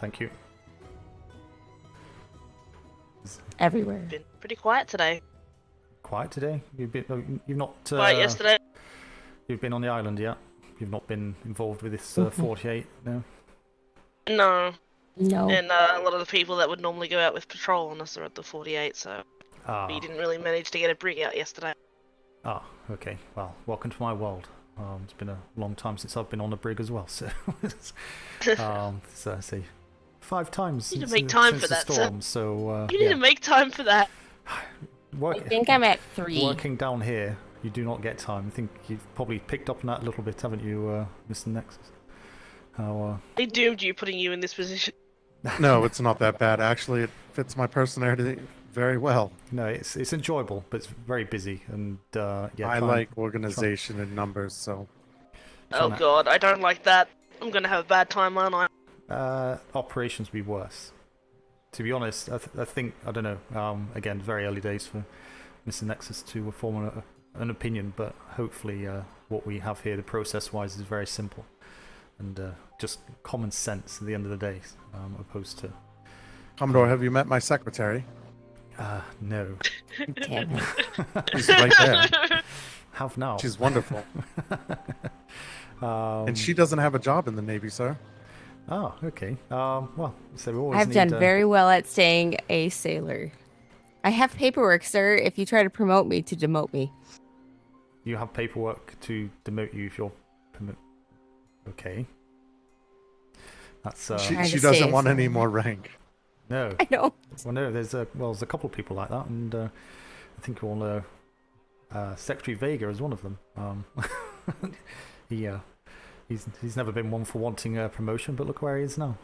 C: Thank you.
L: Everywhere.
M: Been pretty quiet today.
C: Quiet today? You've not.
M: Quiet yesterday.
C: You've been on the island yet? You've not been involved with this 48, no?
M: No.
L: No.
M: And a lot of the people that would normally go out with patrol on us are at the 48, so we didn't really manage to get a brig out yesterday.
C: Ah, okay. Well, welcome to my world. It's been a long time since I've been on a brig as well, so so I see 5 times.
M: You need to make time for
C: the
M: that,
C: storm,
M: sir.
C: So
M: You need to make time for that.
L: I think I'm at 3.
C: Working down here, you do not get time. I think you've probably picked up on that a little bit, haven't you, Mr. Nexus? How
M: They doomed you, putting you in this position.
K: No, it's not that bad. Actually, it fits my personality very well.
C: No, it's enjoyable, but it's very busy, and yeah.
K: I like organization and numbers, so.
M: Oh god, I don't like that. I'm gonna have a bad time, aren't I?
C: Operations be worse. To be honest, I think, I don't know, again, very early days for Mr. Nexus to form an opinion, but hopefully what we have here, the process-wise, is very simple. And just common sense at the end of the day, opposed to...
K: Commodore, have you met my secretary?
C: No.
L: Damn it.
K: She's right there.
C: Have now.
K: She's wonderful. And she doesn't have a job in the Navy, sir.
C: Oh, okay. Well, so we always
L: I've done very well at staying a sailor. I have paperwork, sir, if you try to promote me to demote me.
C: You have paperwork to demote you if you're... Okay. That's...
K: She doesn't want any more rank.
C: No.
L: I know.
C: Well, no, there's a couple of people like that, and I think you all know Secretary Vega is one of them. He's never been one for wanting a promotion, but look where he is now.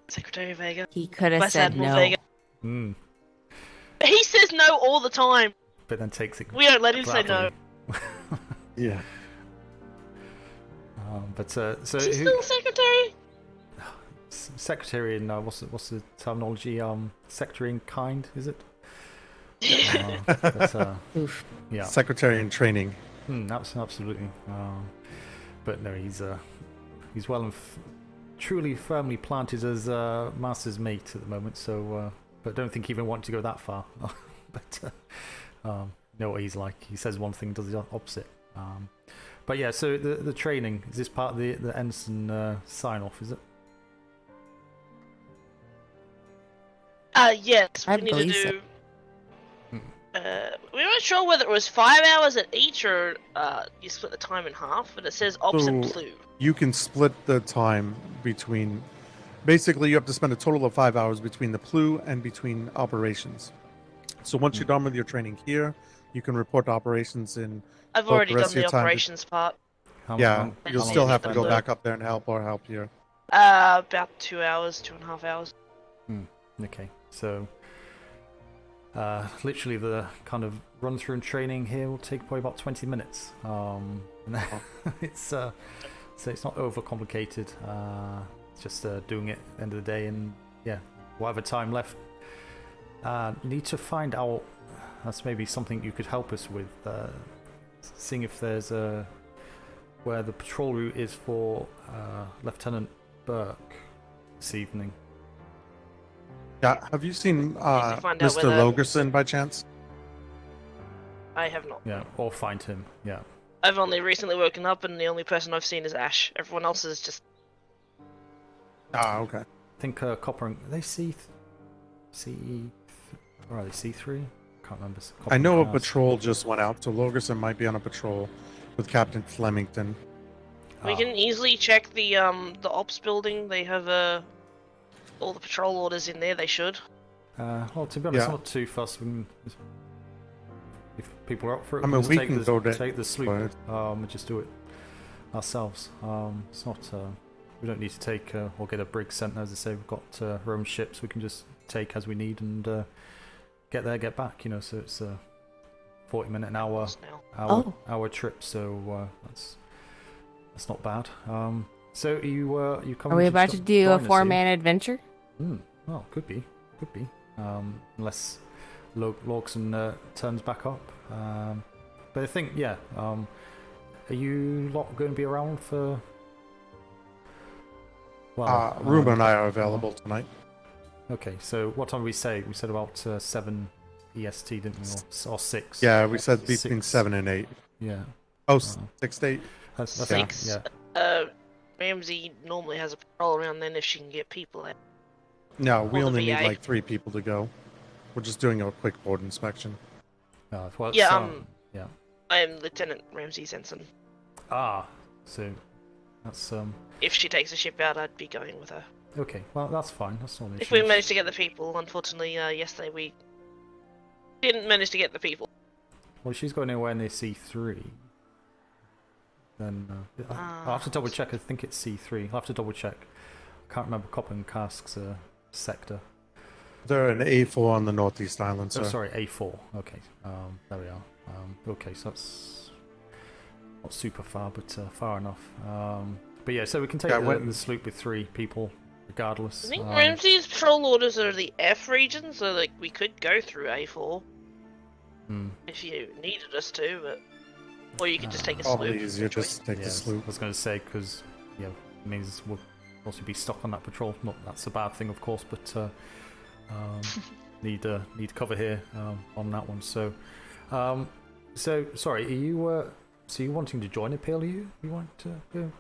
M: Secretary Vega.
L: He could have
M: Vice
L: said
M: Admiral
L: no.
M: Vega. He says no all the time.
C: But then takes it.
M: We don't let him say no.
K: Yeah.
C: But so
M: is he still secretary?
C: Secretary in what's the terminology? Secretary in kind, is it? Yeah.
K: Secretary in training.
C: Absolutely. But no, he's well and truly firmly planted as master's mate at the moment. So, but don't think he even want to go that far. But you know what he's like. He says one thing, does the opposite. But yeah, so the training, is this part of the ensign sign off? Is it?
M: Yes,
L: I
M: we need to
L: believe so.
M: do. We weren't sure whether it was 5 hours at each or you split the time in half, but it says opposite
K: So
M: P.L.U.
K: you can split the time between. Basically, you have to spend a total of 5 hours between the P.L.U. and between operations. So once you're done with your training here, you can report to operations in.
M: I've already done the operations part.
K: You'll still have to go back up there and help here.
M: About 2 hours, 2.5 hours.
C: Okay, so literally the kind of run through and training here will take probably about 20 minutes. And it's so it's not overcomplicated. It's just doing it at the end of the day, and yeah, whatever time left. You need to find out. That's maybe something you could help us with. Seeing if there's where the patrol route is for Lieutenant Burke this evening.
K: Yeah, have you seen
M: find out
K: Mr.
M: whether-
K: Logerson by chance?
M: I have not.
C: Yeah, or find him. Yeah.
M: I've only recently woken up, and the only person I've seen is Ash. Everyone else is just.
K: Ah, okay.
C: I think Copper and they C, or are they C3? Can't remember.
K: I know a patrol just went out, so Logerson might be on a patrol with Captain Flemington.
M: We can easily check the ops building. They have all the patrol orders in there. They should.
C: Well, to be honest, not too fussed. If people are up for it,
K: I mean, we
C: take
K: can
C: the,
K: go there.
C: take the sloop and just do it ourselves. It's not we don't need to take or get a brig sent. As I say, we've got our own ships. We can just take as we need and get there, get back. You know, so it's a 40-minute, an hour trip. So that's not bad. So you coming?
L: Are we about to do a 4-man adventure?
C: Well, could be. Unless Lorkson turns back up. But I think, yeah. Are you lot going to be around for? Well,
K: Ruben and I are available tonight.
C: Okay, so what time did we say? We said about 7 EST, didn't we? Or 6?
K: Yeah, we said between 7 and 8.
C: Yeah.
K: Oh, 6 to 8?
C: That's
M: 6.
C: Yeah.
M: Ramsey normally has a patrol around then if she can get people out.
K: No, we
M: Or the
K: only need
M: VA.
K: like 3 people to go. We're just doing a quick board inspection.
C: Well,
M: Yeah,
C: yeah.
M: I am Lieutenant Ramsey Sensen.
C: So that's
M: If she takes a ship out, I'd be going with her.
C: Okay, well that's fine. That's not an issue.
M: If we manage to get the people, unfortunately, yesterday we didn't manage to get the people.
C: Well, if she's going anywhere near C3, then I'll have to double check. I think it's C3. I'll have to double check. I can't remember Copper and Cask's sector.
K: They're an A4 on the Northeast Island, sir.
C: Oh, sorry, A4. Okay, there we are. Okay, so that's not super far, but far enough. But yeah, so we can take the sloop with 3 people, regardless.
M: I think Ramsey's patrol orders are the F region, so like we could go through A4 if you needed us to, but or you could just take a sloop.
K: Probably easier just take the sloop.
C: I was going to say because it means we'll also be stuck on that patrol. Not that's a bad thing, of course, but need cover here on that one. So, so sorry, are you so you wanting to join a P.L.U? You want to go,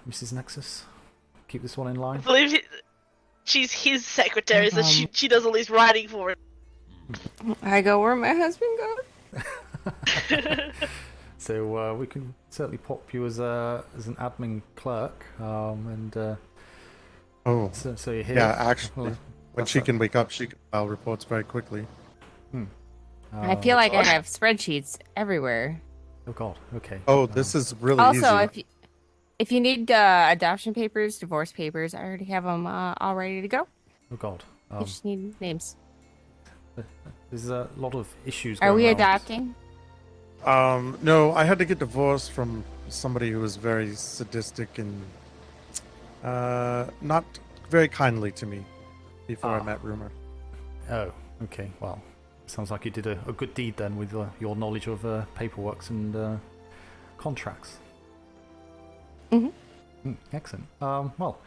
C: Mrs. Nexus? Keep this one in line.
M: I believe she's his secretary, so she does all his writing for him.
L: I go where my husband goes.
C: So we can certainly pop you as an admin clerk, and so you're here.
K: Yeah, actually, when she can wake up, she can file reports very quickly.
L: I feel like I have spreadsheets everywhere.
C: Oh God. Okay.
K: Oh, this is really
L: also,
K: easy.
L: if you need adoption papers, divorce papers, I already have them all ready to go.
C: Oh God.
L: You just need names.
C: There's a lot of issues.
L: Are we
C: around.
L: adopting?
K: No, I had to get divorced from somebody who was very sadistic and not very kindly to me before I met Rumor.
C: Oh, okay. Well, sounds like you did a good deed then with your knowledge of paperwork and contracts. Excellent. Well,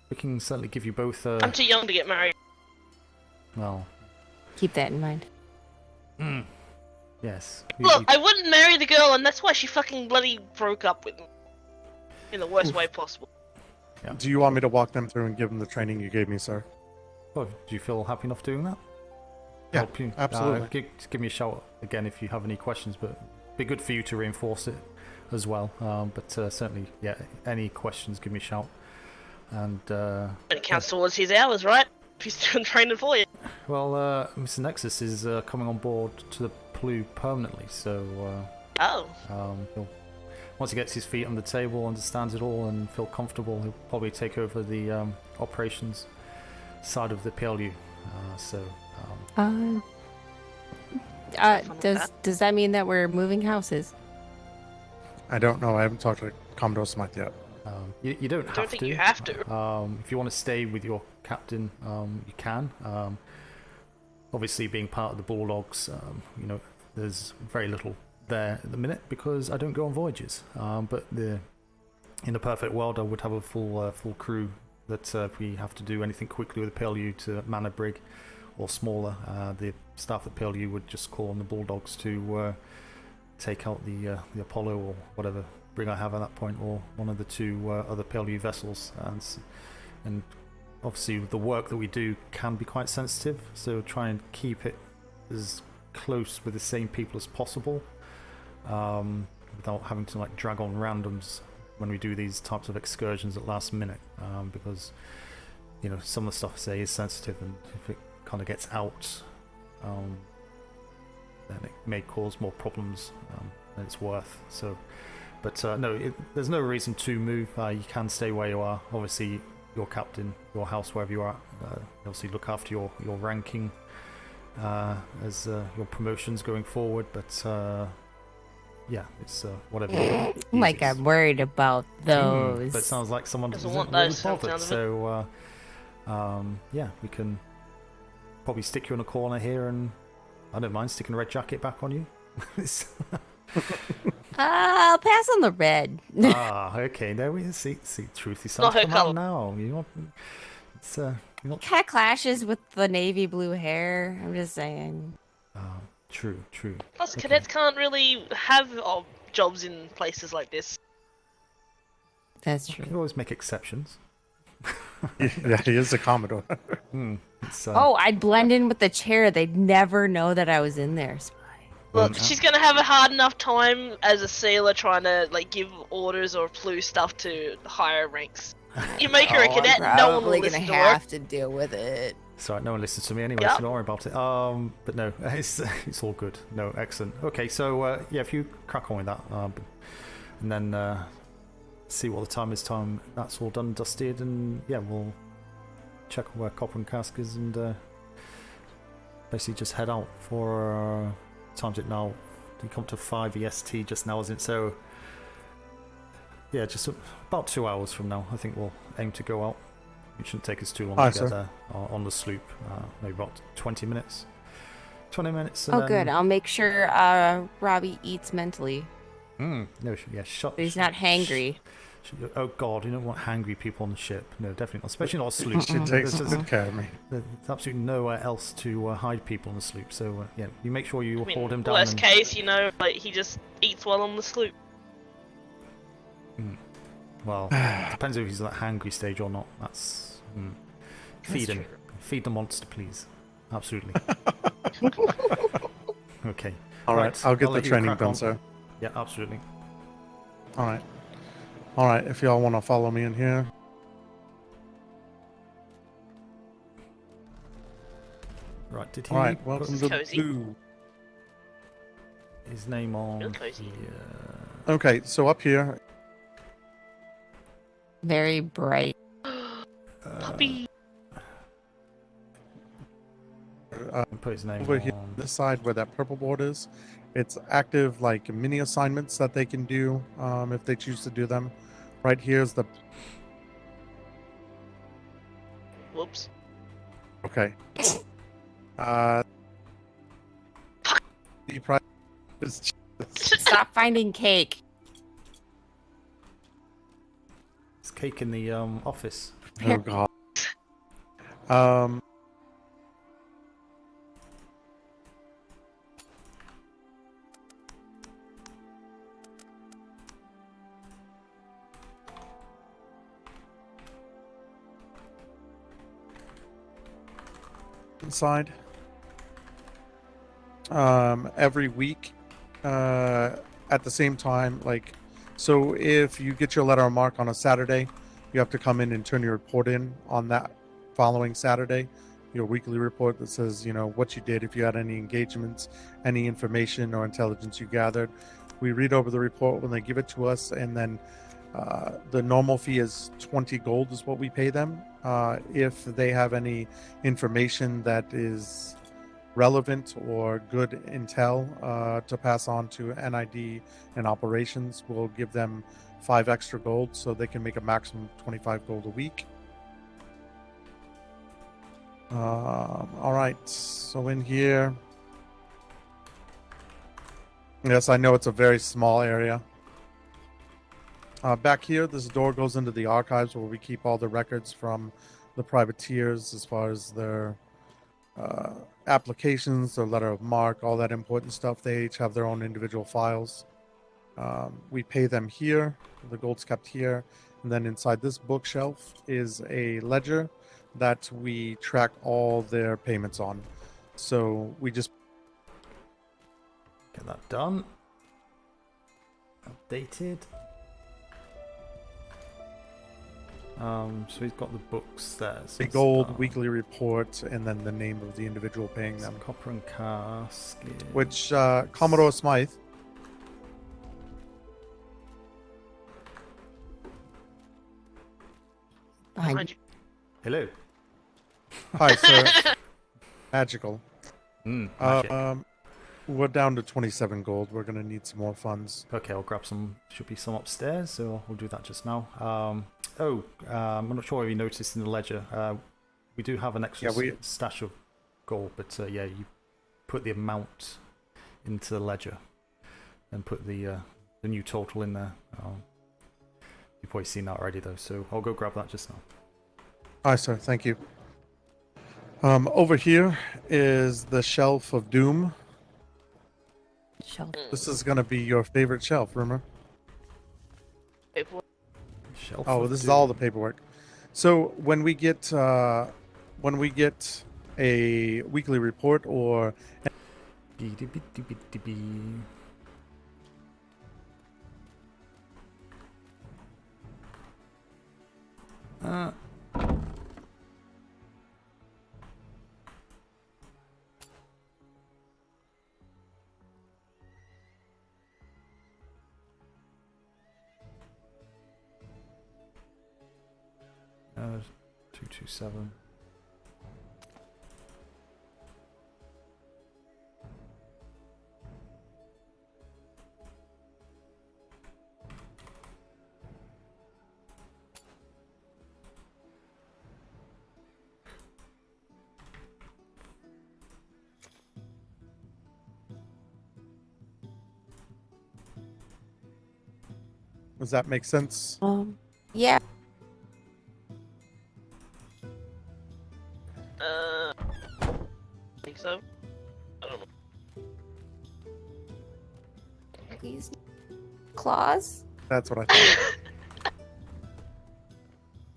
C: we can certainly give you both.
M: I'm too young to get married.
C: Well,
L: keep that in mind.
C: Yes.
M: Look, I wouldn't marry the girl, and that's why she fucking bloody broke up with me. In the worst way possible.
C: Yeah.
K: Do you want me to walk them through and give them the training you gave me, sir?
C: Oh, do you feel happy enough doing that?
K: Yeah, absolutely.
C: Give me a shout again if you have any questions, but it'd be good for you to reinforce it as well. But certainly, yeah, any questions, give me a shout. And
M: it counts towards his hours, right? If he's doing training for you.
C: Well, Mr. Nexus is coming on board to the P.L.U. permanently, so once he gets his feet on the table, understands it all, and feel comfortable, he'll probably take over the operations side of the P.L.U.
L: Does that mean that we're moving houses?
K: I don't know. I haven't talked to Commodore Smythe yet.
C: You don't have to.
M: I don't think you have to.
C: If you want to stay with your captain, you can. Obviously, being part of the Bulldogs, there's very little there at the minute because I don't go on voyages. But in a perfect world, I would have a full crew that if we have to do anything quickly with the P.L.U. to man a brig or smaller, the staff at P.L.U. would just call on the Bulldogs to take out the Apollo or whatever brig I have at that point, or one of the 2 other P.L.U. vessels. And obviously the work that we do can be quite sensitive, so try and keep it as close with the same people as possible, without having to drag on randoms when we do these types of excursions at last minute, because some of the stuff say is sensitive, and if it kind of gets out, then it may cause more problems than it's worth. So but no, there's no reason to move. You can stay where you are. Obviously, your captain, your house, wherever you are. Obviously, look after your ranking as your promotions going forward. But yeah, it's whatever.
L: Like I'm worried about those.
C: But it sounds like someone
M: Doesn't
C: isn't
M: want
C: really
M: those
C: bothered.
M: sounds out
C: So yeah, we can probably stick you in a corner here, and I don't mind sticking a red jacket back on you.
L: I'll pass on the red.
C: Okay. There we see. Truth is
M: Not her
C: starting to come
M: colour.
C: out now. You know, it's
L: Kind of clashes with the navy blue hair. I'm just saying.
C: True.
M: Plus, cadets can't really have jobs in places like this.
L: That's
C: You
L: true.
C: can always make exceptions.
K: Yeah, he is a Commodore.
L: I'd blend in with the chair. They'd never know that I was in there.
M: Look, she's gonna have a hard enough time as a sailor trying to give orders or P.L.U stuff to higher ranks. You make her a cadet, no one will listen to her.
L: to deal with it.
C: Sorry, no one listens to me anyway,
M: Yep.
C: so don't worry about it. But no, it's all good. No, excellent. Okay, so yeah, if you crack on with that, and then see what the time is. That's all done, and dusted, and yeah, we'll check where Copper and Cask is, and basically just head out for. Time's it now? You come to 5 EST just now, isn't it? So yeah, just about 2 hours from now, I think we'll aim to go out. It shouldn't take us too long to get there on the sloop. Maybe about 20 minutes. 20 minutes. And
L: Good. I'll make sure Robbie eats mentally.
C: No, yeah, shut.
L: He's not hangry.
C: Oh God, you don't want hangry people on the ship. No, definitely not. Especially not a sloop.
K: She takes good care of me.
C: There's absolutely nowhere else to hide people on the sloop. So yeah, you make sure you hold him down.
M: Worst case, he just eats while on the sloop.
C: Well, it depends if he's at that hangry stage or not. That's feed him. Feed the monster, please. Absolutely. Okay.
K: All right. I'll get the training done, sir.
C: Yeah, absolutely.
K: All right. All right. If y'all want to follow me in here.
C: Right. Did he?
K: All right. Welcome to the
M: cozy.
K: P.L.U.
C: His name on.
M: Real cozy.
K: Okay. So up here.
L: Very bright.
M: Puppy.
C: Put his name
K: Over here,
C: on.
K: this side where that purple board is, it's active mini assignments that they can do if they choose to do them. Right here is the.
M: Whoops.
K: Okay. You probably.
L: Stop finding cake.
C: It's cake in the office.
K: Oh God. Inside. Every week, at the same time, so if you get your letter of mark on a Saturday, you have to come in and turn your report in on that following Saturday, your weekly report that says, what you did, if you had any engagements, any information or intelligence you gathered. We read over the report when they give it to us, and then the normal fee is 20 gold is what we pay them. If they have any information that is relevant or good intel to pass on to NID and operations, we'll give them 5 extra gold so they can make a maximum of 25 gold a week. All right, so in here, yes, I know it's a very small area. Back here, this door goes into the archives where we keep all the records from the privateers as far as their applications, their letter of mark, all that important stuff. They each have their own individual files. We pay them here. The gold's kept here. And then inside this bookshelf is a ledger that we track all their payments on. So we just
C: Get that done. Updated. So he's got the books there. So
K: the gold weekly report and then the name of the individual paying them.
C: Copper and Cask.
K: Which Commodore Smythe.
L: Behind you.
C: Hello.
K: Hi, sir. Magical.
C: Magic.
K: We're down to 27 gold. We're gonna need some more funds.
C: Okay, I'll grab some. Should be some upstairs, so we'll do that just now. I'm not sure if you noticed in the ledger. We do have an extra stash of gold, but yeah, you put the amount into the ledger and put the new total in there. You've probably seen that already, though, so I'll go grab that just now.
K: Hi, sir. Thank you. Over here is the Shelf of Doom.
L: Shelf.
K: This is gonna be your favorite shelf, remember?
C: Shelf
K: oh,
C: of
K: this is
C: Doom.
K: all the paperwork. So when we get a weekly report or
C: Uh, 227.
K: does that make sense?
L: Yeah.
M: I think so. I don't know.
L: These claws.
K: That's what I thought.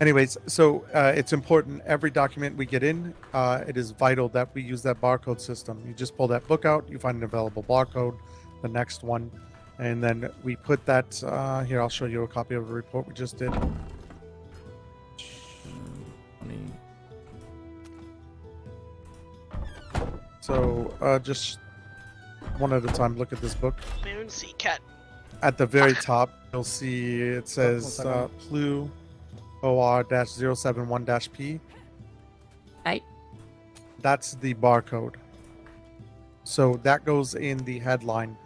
K: Anyways, so it's important every document we get in, it is vital that we use that barcode system. You just pull that book out, you find an available barcode, the next one, and then we put that here. I'll show you a copy of the report we just did. So just one at a time, look at this book.
M: Moon Sea Cat.
K: At the very top, you'll see it says P.L.U. OR-071-P.
L: Right.
K: That's the barcode. So that goes in the headline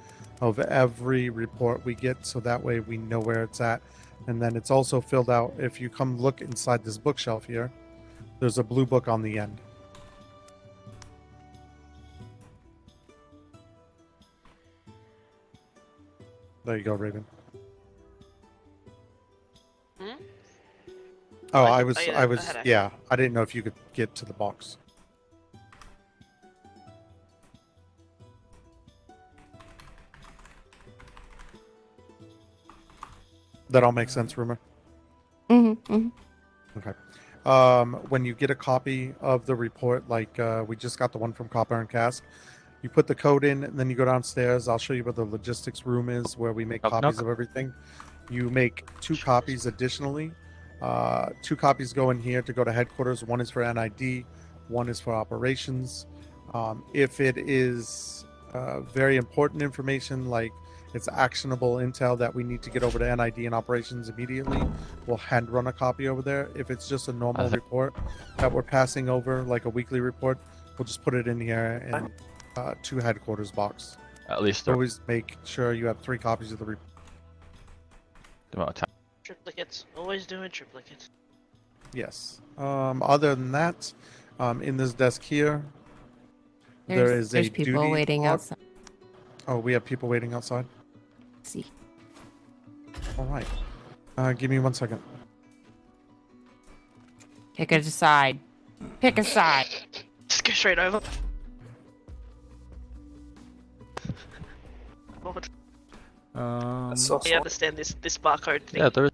K: of every report we get, so that way we know where it's at. And then it's also filled out. If you come look inside this bookshelf here, there's a blue book on the end. There you go, Raven. Oh, I was, yeah. I didn't know if you could get to the box. That all makes sense, Rumor? Okay. When you get a copy of the report, like we just got the one from Copper and Cask, you put the code in, and then you go downstairs. I'll show you where the logistics room is, where we make copies of everything. You make 2 copies additionally. 2 copies go in here to go to headquarters. One is for NID, one is for operations. If it is very important information, like it's actionable intel that we need to get over to NID and operations immediately, we'll hand run a copy over there. If it's just a normal report that we're passing over, like a weekly report, we'll just put it in here in 2 headquarters box.
N: At least
K: always make sure you have 3 copies of the report.
M: Triplicates. Always doing triplicates.
K: Yes. Other than that, in this desk here, there's a
L: people
K: duty
L: waiting
K: log.
L: outside.
K: Oh, we have people waiting outside?
L: See.
K: All right. Give me 1 second.
L: Pick a side. Pick a side.
M: Just go straight over. I understand this barcode thing.
N: Yeah, there is.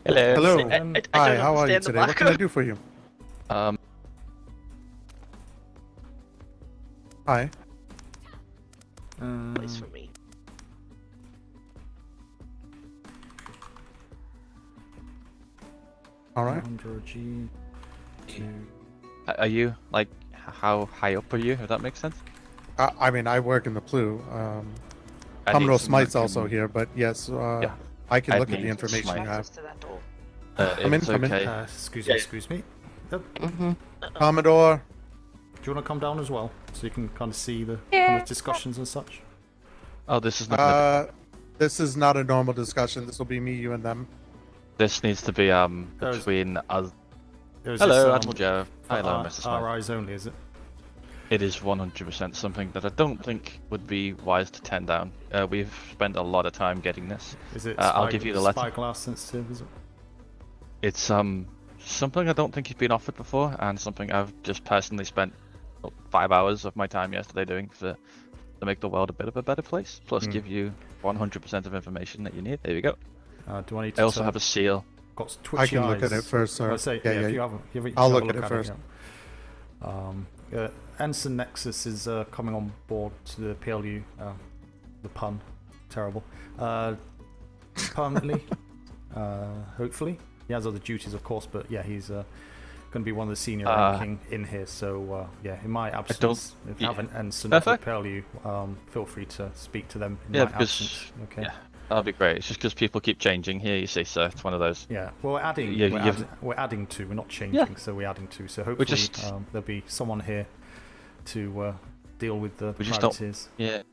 N: Hello.
K: Hello.
M: I don't
K: Hi, how are you
M: understand the
K: today? What can I
M: barcode.
K: do for you? Hi.
M: Place for me.
K: All right.
N: Are you like how high up are you? If that makes sense.
K: I mean, I work in the P.L.U.
N: I
K: Commodore
N: need some
K: Smythe's
N: work
K: also
N: in-
K: here, but yes, I can
N: I
K: look at
N: need
K: the information you have.
M: To that door.
K: Come in.
C: Excuse me. Yep.
K: Commodore.
C: Do you want to come down as well, so you can kind of see the kind of discussions and such?
N: Oh, this is not.
K: This is not a normal discussion. This will be me, you, and them.
N: This needs to be between us.
C: Hello,
N: Hello, Admiral Joe. Hello, Mr. Smythe.
C: Our eyes only, is it?
N: It is 100% something that I don't think would be wise to turn down. We've spent a lot of time getting this.
C: Is it?
N: I'll give you the letter.
C: Spyglass sensitive, is it?
N: It's something I don't think you've been offered before, and something I've just personally spent 5 hours of my time yesterday doing to make the world a bit of a better place. Plus, give you 100% of information that you need. There you go.
C: Do I need to?
N: I also have a seal.
C: Got twitchy
K: I can
C: eyes.
K: look at it first, sir.
C: If you haven't,
K: I'll look at it first.
C: Ensign Nexus is coming on board to the P.L.U. The pun, terrible. Permanently, hopefully. He has other duties, of course, but yeah, he's going to be one of the senior ranking in here. So yeah, in my absence, if you have an ensign for P.L.U, feel free to speak to them in my absence. Okay.
N: Yeah, that'll be great. It's just because people keep changing here, you see, so it's one of those.
C: Yeah, well, we're adding. We're adding to. We're not changing. Yeah. So we're adding to. So hopefully there'll be someone here to deal with the priorities.
N: Yeah,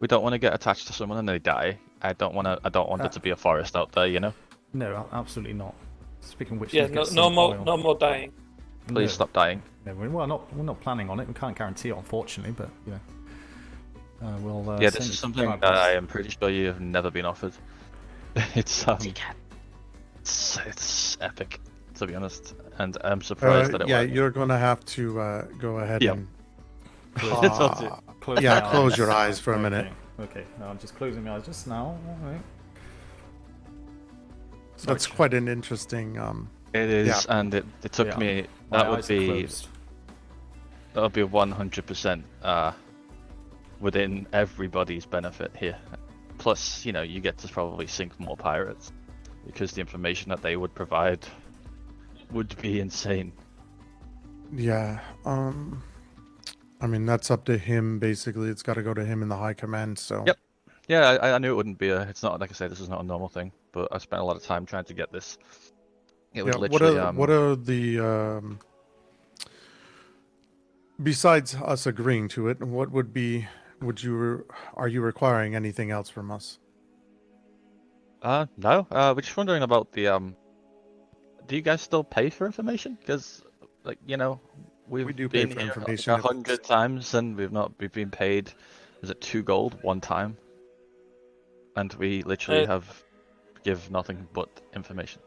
N: we don't want to get attached to someone and they die. I don't want it to be a forest out there, you know.
C: No, absolutely not. Speaking of which,
O: yeah, no more dying.
N: Please stop dying.
C: No, we're not planning on it. We can't guarantee it, unfortunately, but you know, we'll.
N: Yeah, this is something that I am pretty sure you have never been offered. It's epic, to be honest, and I'm surprised that it.
K: Yeah, you're gonna have to go ahead and.
C: Close
K: close your eyes for a minute.
C: Okay, no, I'm just closing my eyes just now. All right.
K: That's quite an interesting.
N: It is, and it took me. That would be 100% within everybody's benefit here. Plus, you know, you get to probably sink more pirates because the information that they would provide would be insane.
K: Yeah. I mean, that's up to him. Basically, it's got to go to him in the high command. So.
N: Yep. Yeah, I knew it wouldn't be It's not, like I say, this is not a normal thing. But I spent a lot of time trying to get this. It would literally.
K: What are the besides us agreeing to it? What would be? Are you requiring anything else from us?
N: No. We're just wondering about the Do you guys still pay for information? Because, like, you know, we
K: do
N: been
K: pay for
N: here
K: information
N: 100 times and we've been paid. Is it 2 gold one time? And we literally give nothing but information.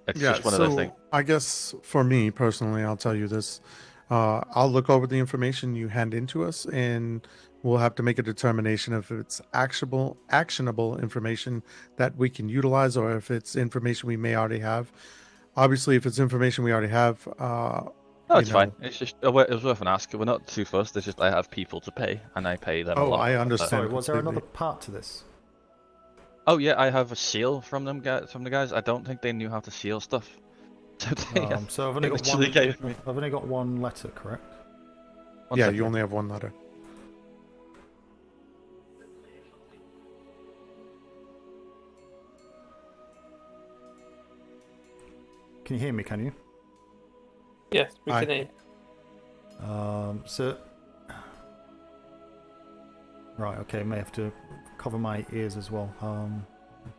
N: It's just one of those things.
K: I guess for me personally, I'll tell you this. I'll look over the information you hand into us, and we'll have to make a determination if it's actionable information that we can utilize, or if it's information we may already have. Obviously, if it's information we already have,
N: it's fine. It's just it was worth an ask. We're not too fussed. It's just I have people to pay, and I pay them.
K: Oh, I understand.
C: Sorry, was there another part to this?
N: Oh yeah, I have a seal from the guys. I don't think they knew how to seal stuff.
C: So I've only got one letter, correct?
K: You only have one letter.
C: Can you hear me? Can you?
O: Yes, we can hear.
C: So. Right. Okay. May have to cover my ears as well.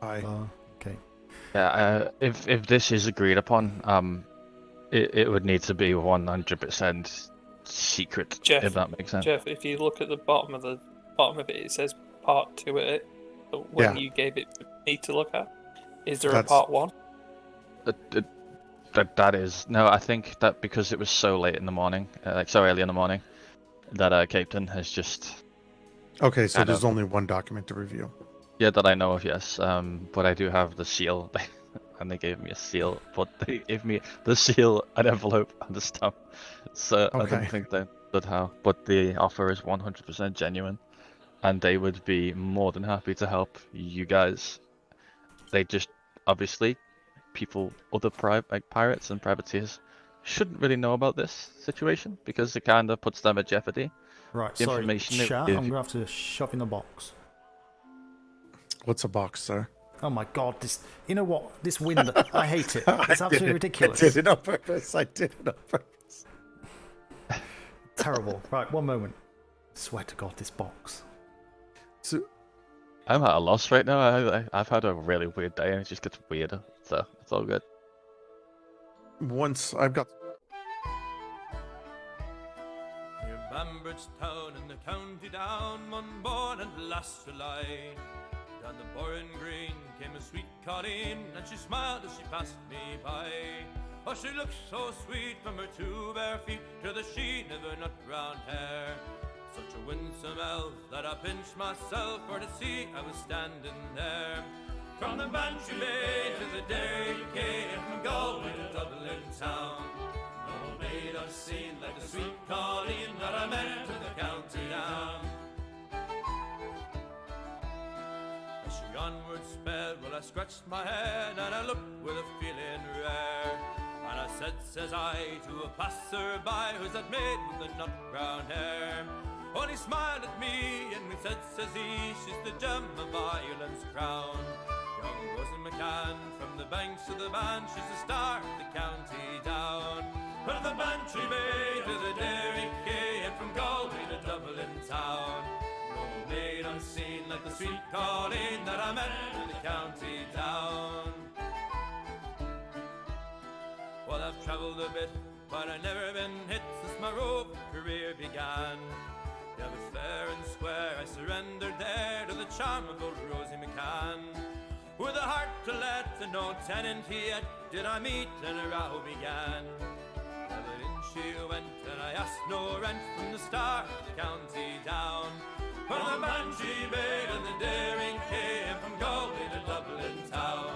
C: Okay.
N: Yeah. If this is agreed upon, it would need to be 100% secret.
O: Jeff,
N: if that makes sense.
O: Jeff, if you look at the bottom of it, it says part 2 at it. When you gave it for me to look at, is there a part 1?
N: That is no. I think that because it was so late in the morning, like so early in the morning, that Captain has just.
K: Okay, so there's only one document to review.
N: Yeah, that I know of, yes. But I do have the seal, and they gave me a seal, but they gave me the seal, an envelope, and a stamp. So I don't think they understood how. But the offer is 100% genuine, and they would be more than happy to help you guys. They just, obviously, other pirates and privateers shouldn't really know about this situation, because it kind of puts them at jeopardy.
C: Right,
N: the
C: sorry, chat, I'm going to have to shove in the box.
K: What's a box, sir?
C: Oh my god, this... You know what? This wind, I hate it. It's absolutely ridiculous.
K: I did it on purpose.
C: Terrible. Right, one moment. Swear to god, this box.
K: So...
N: I'm at a loss right now. I've had a really weird day and it just gets weirder. So, it's all good.
K: Once I've got...
P: Near Bambridge town in the county down, one morn and last July. Down the Boring Green came a sweet Colleen, and she smiled as she passed me by. Oh, she looked so sweet from her two bare feet to the sheen of her nut brown hair. Such a winsome elf that I pinched myself for to see I was standing there. From the Bantry Bay to the Derry Quay, and from Galway to Dublin town. No maid I've seen like the sweet Colleen that I met in the county down. As she onward sped, well I scratched my head and I looked with a feeling rare. And I said, says I, to a passer-by, who's that maid with the nut brown hair? Oh, he smiled at me and he said, says he, she's the gem of Ireland's crown. Young Rosie McCann from the banks of the Bann, she's the star of the county down. From the Bantry Bay to the Derry Quay, and from Galway to Dublin town. No maid unseen like the sweet Colleen that I met in the county down. Well, I've travelled a bit, but I've never been hit since my road career began. Yeah, but fair and square I surrendered there to the charm of old Rosie McCann. With a heart to let and no tenant yet did I meet and a row began. Yeah, but in she went and I asked no rent from the start of the county down. From the Bantry Bay to the Derry Quay, and from Galway to Dublin town.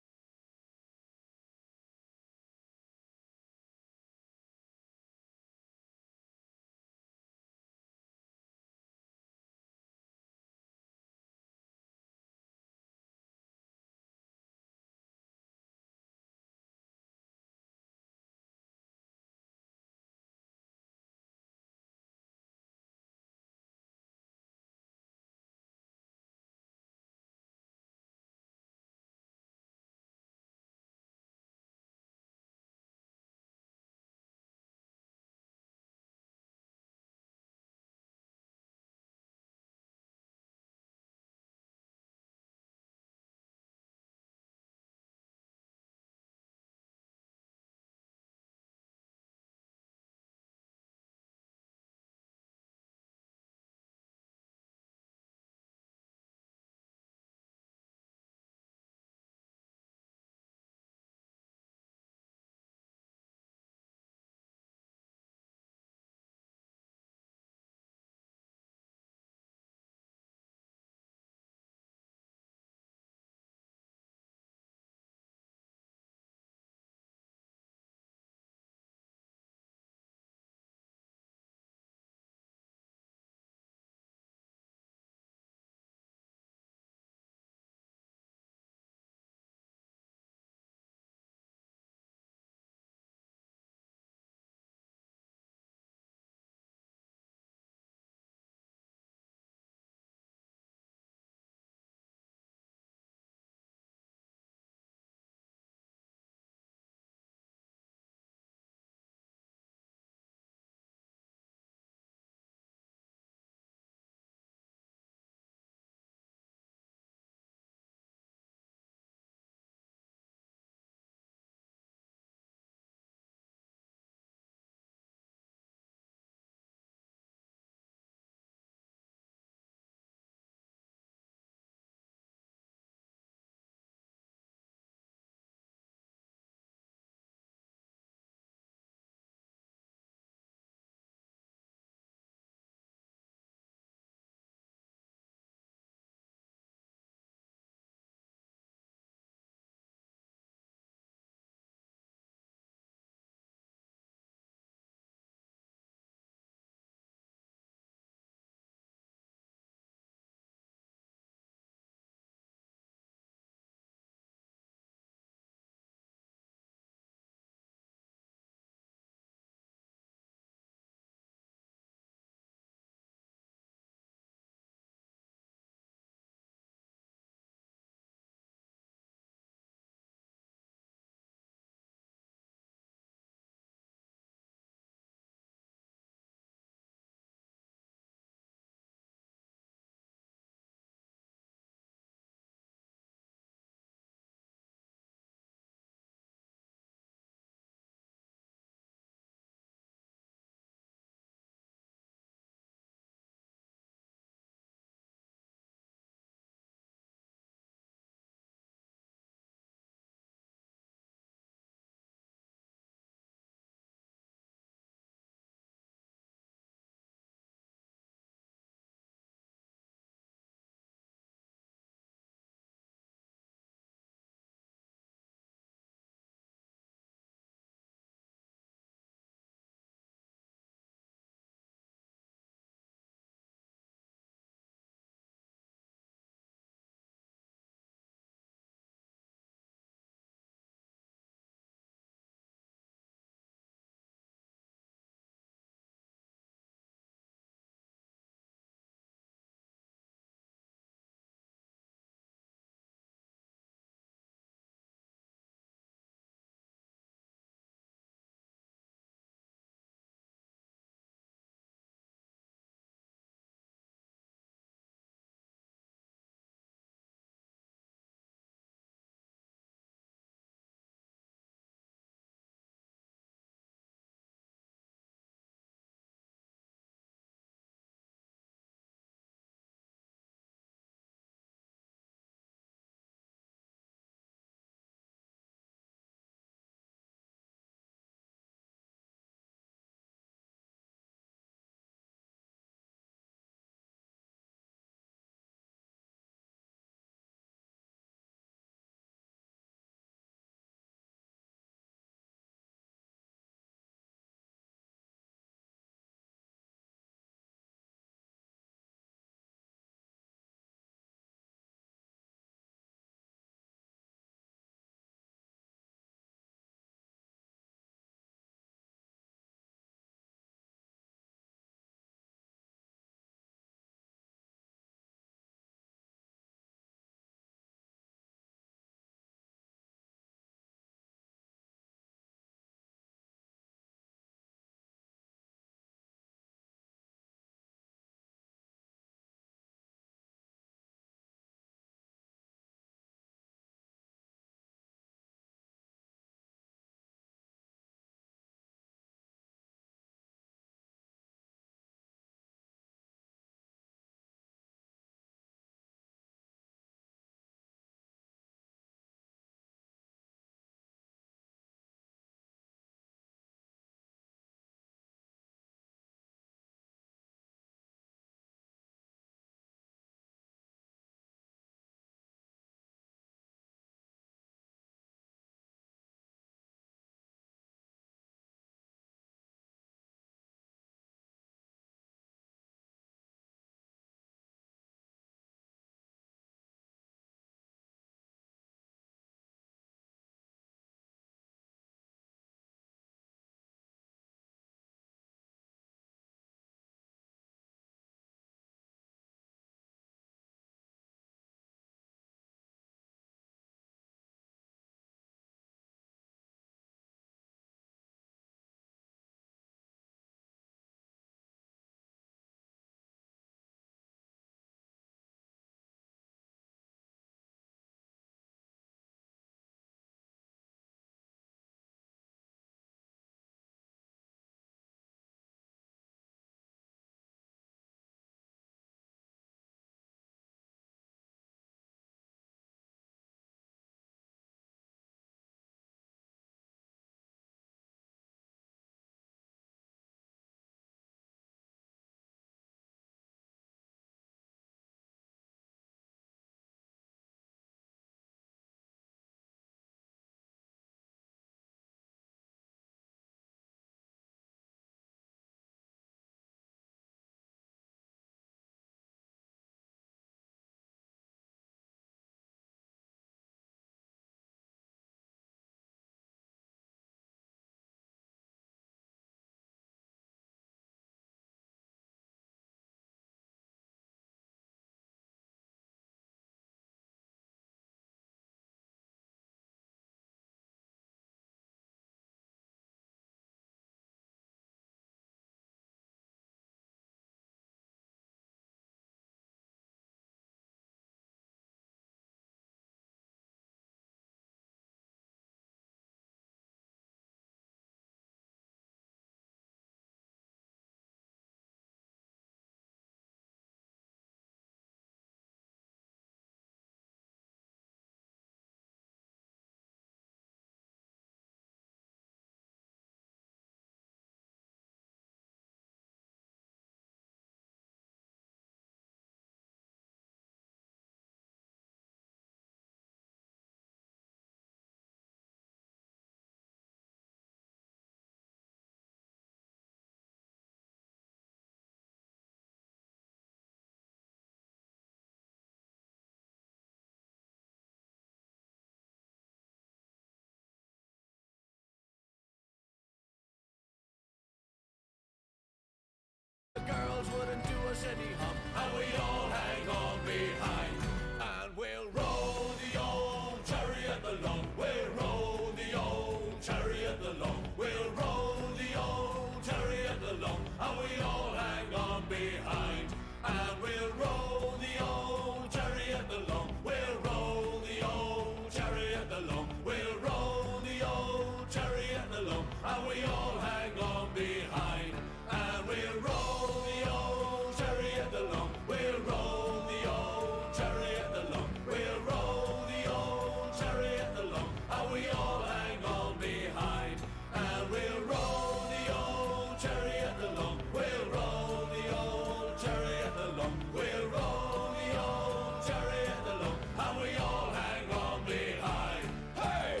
P: city hum, and we all hang on behind. And we'll roll the old chariot along, we'll roll the old chariot along, we'll roll the old chariot along, and we all hang on behind. And we'll roll the old chariot along, we'll roll the old chariot along, we'll roll the old chariot along, and we all hang on behind. And we'll roll the old chariot along, we'll roll the old chariot along, we'll roll the old chariot along, and we all hang on behind. And we'll roll the old chariot along, we'll roll the old chariot along, we'll roll the old chariot along, and we all hang on behind. Hey!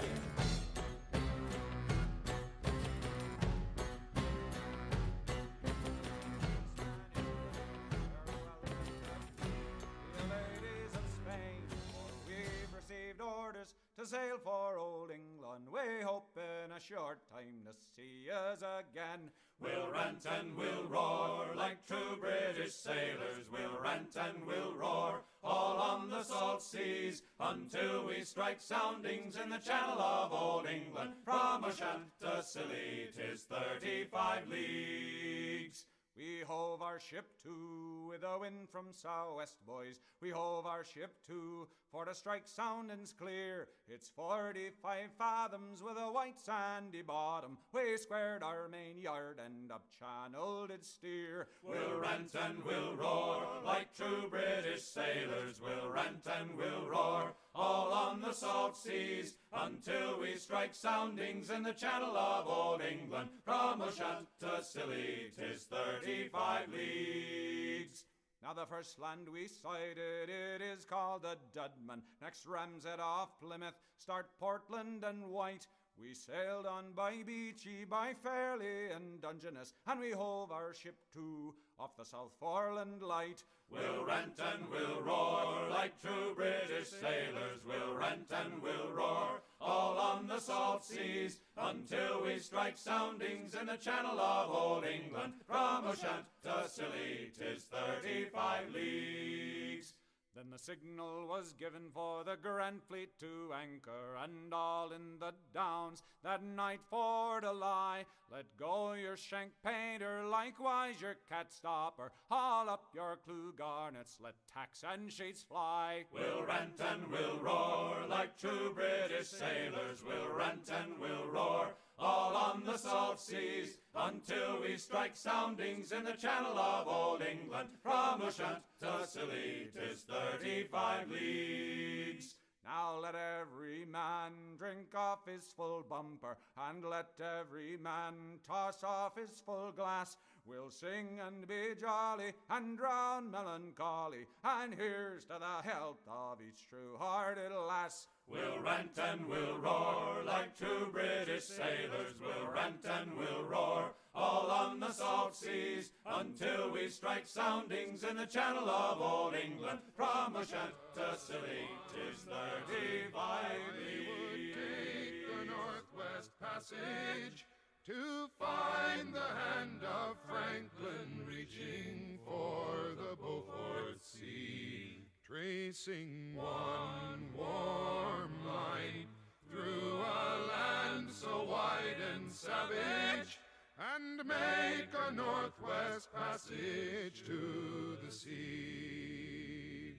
Q: Ladies of Spain, for we've received orders to sail for old England. We hope in a short time to see us again.
P: We'll rant and we'll roar like true British sailors. We'll rant and we'll roar all on the salt seas until we strike soundings in the channel of old England. From Ushant to Scilly 'tis 35 leagues.
Q: We hove our ship to with a wind from southwest, boys. We hove our ship to for to strike soundings clear. It's 45 fathoms with a white sandy bottom. We squared our main yard and up channel did steer.
P: We'll rant and we'll roar like true British sailors. We'll rant and we'll roar all on the salt seas until we strike soundings in the channel of old England. From Ushant to Scilly 'tis 35 leagues.
Q: Now the first land we sighted, it is called the Dudman. Next Ramshead off Plymouth, start Portland and White. We sailed on by Beachy, by Fairley and Dungeness, and we hove our ship to off the South Foreland Light.
P: We'll rant and we'll roar like true British sailors. We'll rant and we'll roar all on the salt seas until we strike soundings in the channel of old England. From Ushant to Scilly 'tis 35 leagues.
Q: Then the signal was given for the Grand Fleet to anchor, and all in the Downs that night for to lie. Let go your shank painter, likewise your cat stopper, haul up your clew garnets, let tacks and sheets fly.
P: We'll rant and we'll roar like true British sailors. We'll rant and we'll roar all on the salt seas until we strike soundings in the channel of old England. From Ushant to Scilly 'tis 35 leagues.
Q: Now let every man drink off his full bumper, and let every man toss off his full glass. We'll sing and be jolly and drown melancholy, and here's to the health of each true-hearted lass.
P: We'll rant and we'll roar like true British sailors. We'll rant and we'll roar all on the salt seas until we strike soundings in the channel of old England. From Ushant to Scilly 'tis 35 leagues.
R: Take the Northwest Passage to find the hand of Franklin reaching for the Beaufort Sea, tracing one warm line through a land so wide and savage, and make a Northwest Passage to the sea.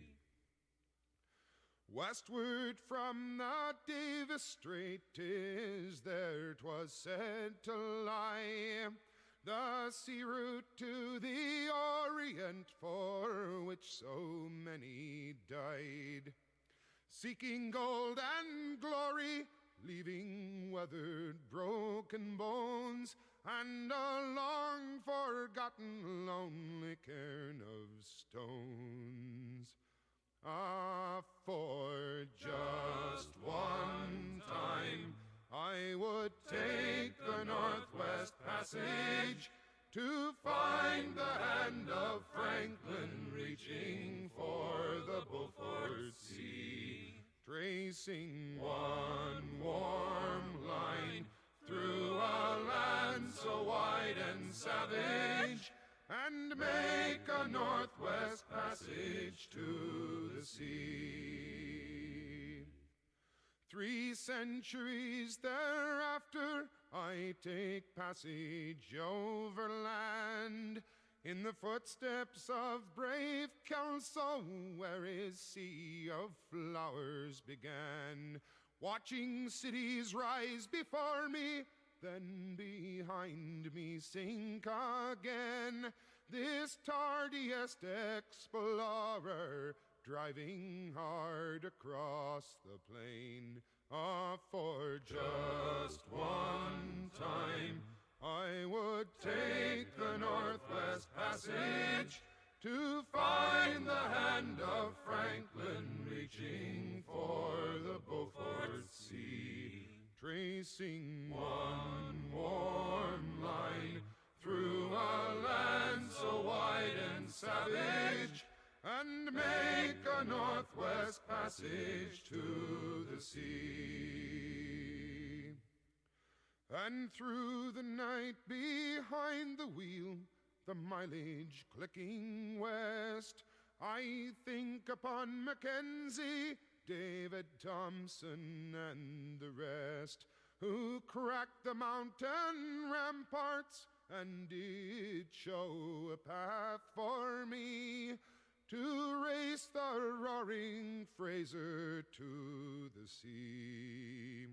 R: Westward from the Davis Strait 'tis there 'twas said to lie, the sea route to the Orient for which so many died, seeking gold and glory, leaving weathered broken bones, and a long forgotten lonely cairn of stones. Ah, for just one time I would take the Northwest Passage to find the hand of Franklin reaching for the Beaufort Sea, tracing one warm line through a land so wide and savage, and take a northwest passage to the sea. 3 centuries thereafter, I take passage overland in the footsteps of brave Kelso, where his sea of flowers began. Watching cities rise before me, then behind me sink again. This tardiest explorer, driving hard across the plain. For just one time, I would take the Northwest Passage to find the hand of Franklin reaching for the Beaufort Sea, tracing one warm line through a land so wide and savage, and make a Northwest Passage to the sea. And through the night behind the wheel, the mileage clicking west, I think upon Mackenzie, David Thompson, and the rest, who cracked the mountain ramparts and did show a path for me to race the roaring Fraser to the sea.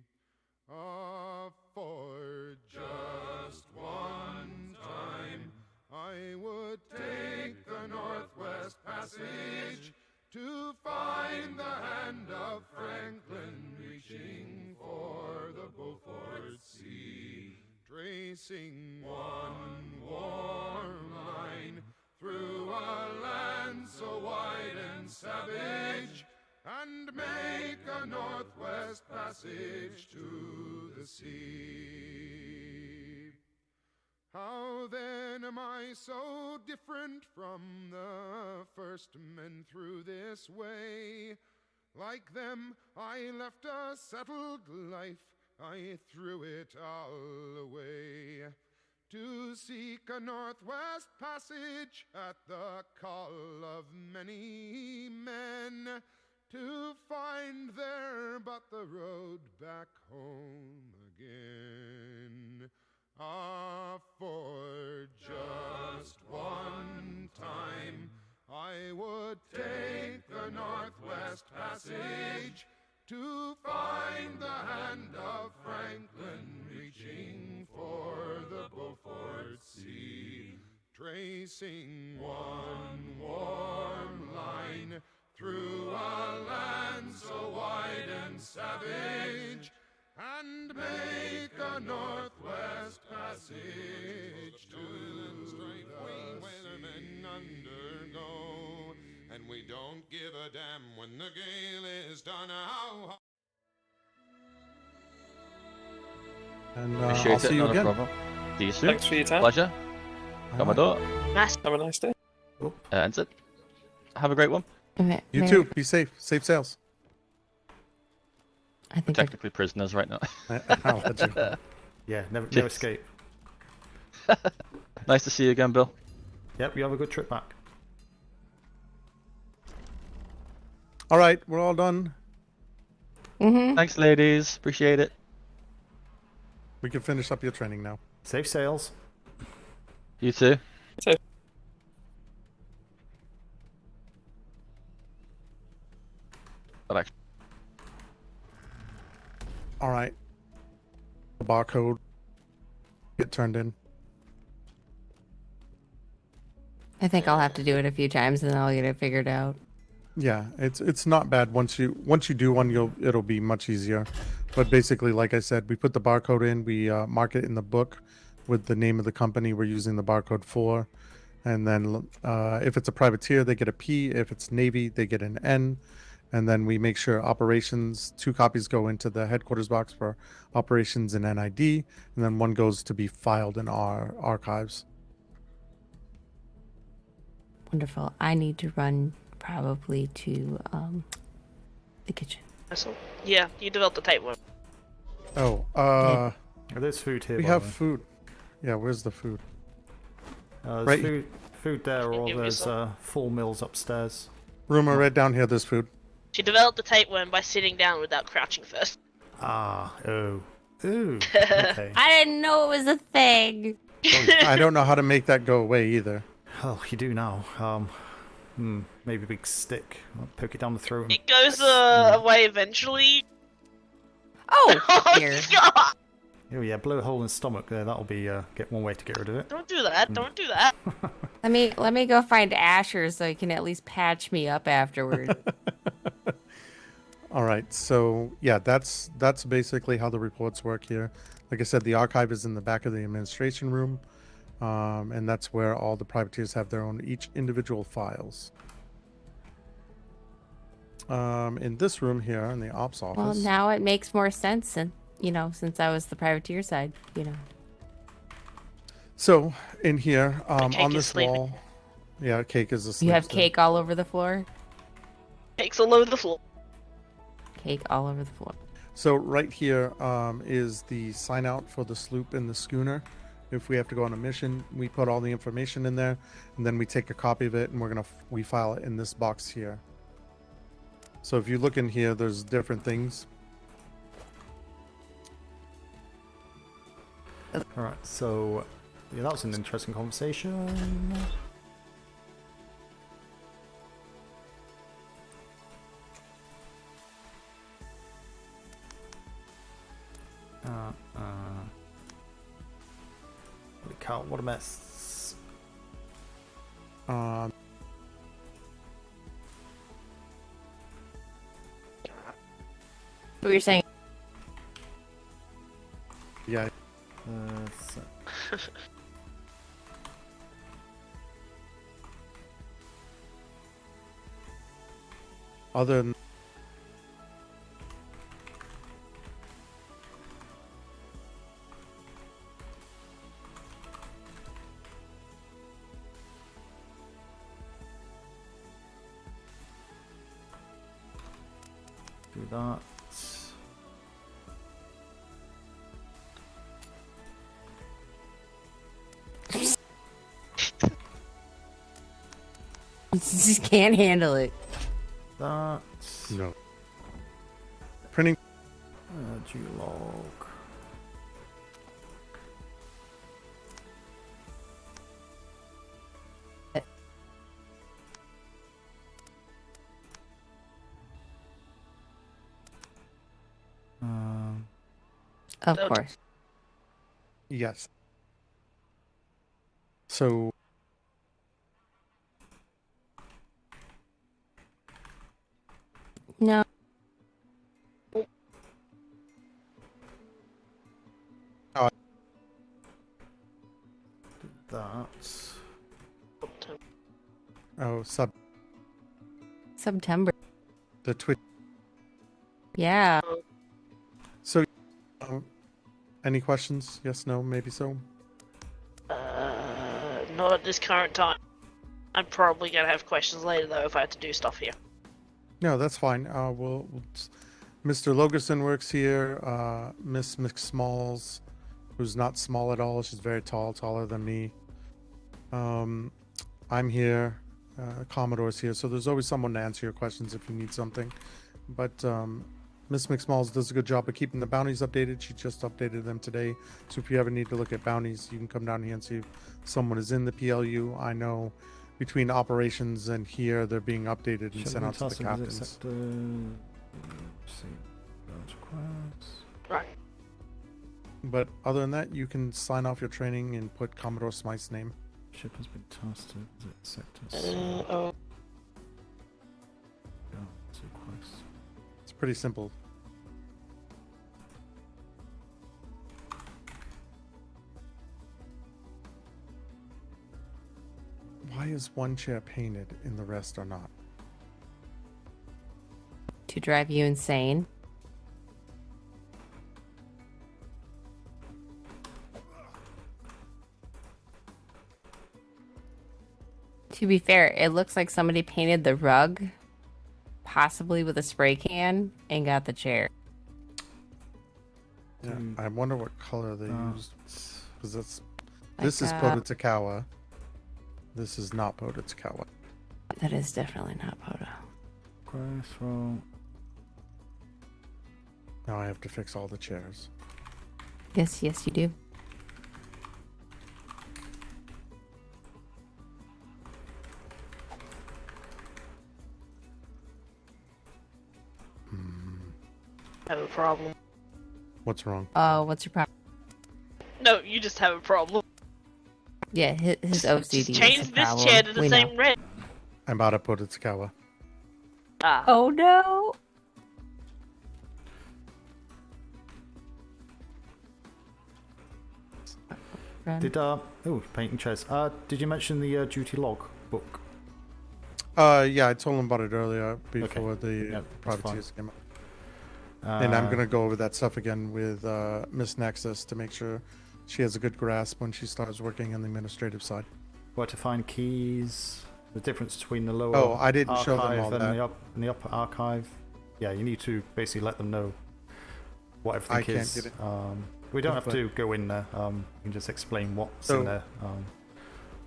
R: For just one time, I would take the Northwest Passage to find the hand of Franklin reaching for the Beaufort Sea, tracing one warm line through a land so wide and savage, and make a Northwest Passage to the sea. How then am I so different from the first men through this way? Like them, I left a settled life, I threw it all away, to seek a Northwest Passage at the call of many men, to find there but the road back home again. For just one time, I would take the Northwest Passage to find the hand of Franklin reaching for the Beaufort Sea, tracing one warm line through a land so wide and savage, and make a Northwest Passage to the sea. Weathermen undergo, and we don't give a damn when the gale is done.
K: And
N: Appreciate
K: I'll see
N: it,
K: you
N: not a
K: again.
N: problem. See you soon.
O: Thanks for your time.
N: Pleasure. Commodore.
M: Nice.
O: Have a nice day.
N: Ends it. Have a great one.
I: Okay,
K: You
I: Mary-
K: too. Be safe. Safe sails.
I: I
N: We're
I: think
N: technically prisoners right now.
K: I'll let you.
C: Yeah, no
N: Cheers.
C: escape.
N: Nice to see you again, Bill.
C: Yep, you have a good trip back.
K: All right, we're all done.
N: Thanks, ladies. Appreciate it.
K: We can finish up your training now.
C: Safe sails.
N: You too.
K: All right. The barcode get turned in.
L: I think I'll have to do it a few times and then I'll get it figured out.
K: Yeah, it's not bad. Once you do one, it'll be much easier. But basically, like I said, we put the barcode in. We mark it in the book with the name of the company we're using the barcode for. And then if it's a privateer, they get a P. If it's Navy, they get an N. And then we make sure operations, 2 copies go into the headquarters box for operations and NID. And then 1 goes to be filed in our archives.
L: Wonderful. I need to run probably to the kitchen.
M: Yeah, you developed the type one.
K: Oh,
C: There's food here.
K: we
C: by
K: have
C: the way.
K: food. Yeah, where's the food?
C: There's
K: Right.
C: food there, or
M: Give me
C: there's
M: some.
C: full meals upstairs.
K: Rumor, right down here, there's food.
M: She developed the tapeworm by sitting down without crouching first.
C: Ah, ooh. Okay.
L: I didn't know it was a thing.
K: I don't know how to make that go away either.
C: Oh, you do now. Maybe a big stick. I'll poke it down the throat.
M: It goes away eventually.
L: Oh, dear.
M: God.
C: Oh yeah, blow a hole in the stomach there. That'll be get one way to get rid of it.
M: Don't do that. Don't do that.
L: Let me go find Asher so he can at least patch me up afterward.
K: All right, so yeah, that's basically how the reports work here. Like I said, the archive is in the back of the administration room, and that's where all the privateers have their own each individual files. In this room here, in the ops office.
L: Well, now it makes more sense, since I was the privateer side,
K: So in here, on
M: is
K: this
M: sleeping.
K: wall, yeah, Cake is asleep.
L: You have
K: still.
L: cake all over the floor.
M: Cake's all over the floor.
L: Cake all over the floor.
K: So right here is the sign out for the sloop and the schooner. If we have to go on a mission, we put all the information in there, and then we take a copy of it, and we file it in this box here. So if you look in here, there's different things.
C: Alright, so yeah, that was an interesting conversation. Holy cow, what a mess.
L: What you're saying?
K: Yeah. Other than
C: do that.
L: You just can't handle it.
C: That.
K: No. Printing.
C: G-log.
L: Of course.
K: Yes. So
L: No.
C: That.
K: Oh,
L: September.
K: the Twitch.
L: Yeah.
K: So, any questions? Yes, no, maybe so.
M: Not at this current time. I'm probably gonna have questions later though if I have to do stuff here.
K: No, that's fine. Mr. Logerson works here. Miss McSmalls, who's not small at all. She's very tall, taller than me. I'm here. Commodore's here. So there's always someone to answer your questions if you need something. But Miss McSmalls does a good job of keeping the bounties updated. She just updated them today. So if you ever need to look at bounties, you can come down here and see if someone is in the P.L.U. I know between operations and here, they're being updated and sent out to the captains.
M: Right.
K: But other than that, you can sign off your training and put Commodore Smythe's name.
C: Ship has been tasked to sectors.
K: It's pretty simple. Why is one chair painted and the rest are not?
L: To drive you insane. To be fair, it looks like somebody painted the rug, possibly with a spray can, and got the chair.
K: Yeah, I wonder what color they used. Because this is
L: like,
K: Pototakawa. This is not Podotsukawa.
L: That is definitely not Poto.
K: Now I have to fix all the chairs.
L: Yes, you do.
M: Have a problem.
K: What's wrong?
L: What's your problem?
M: No, you just have a problem.
L: Yeah, his OCD.
M: Just change this chair to the same red.
K: I'm out of Podotsukawa.
M: Ah.
L: Oh no.
C: Did painting chairs. Did you mention the duty log book?
K: Yeah, I told him about it earlier before the privateers came up. And I'm gonna go over that stuff again with Miss Nexus to make sure she has a good grasp when she starts working on the administrative side.
C: Where to find keys, the difference between the lower
K: I didn't show them
C: archive
K: all
C: and
K: that.
C: the upper archive. Yeah, you need to basically let them know what everything is.
K: Can't get it.
C: We don't have to go in there. You can just explain what's in there.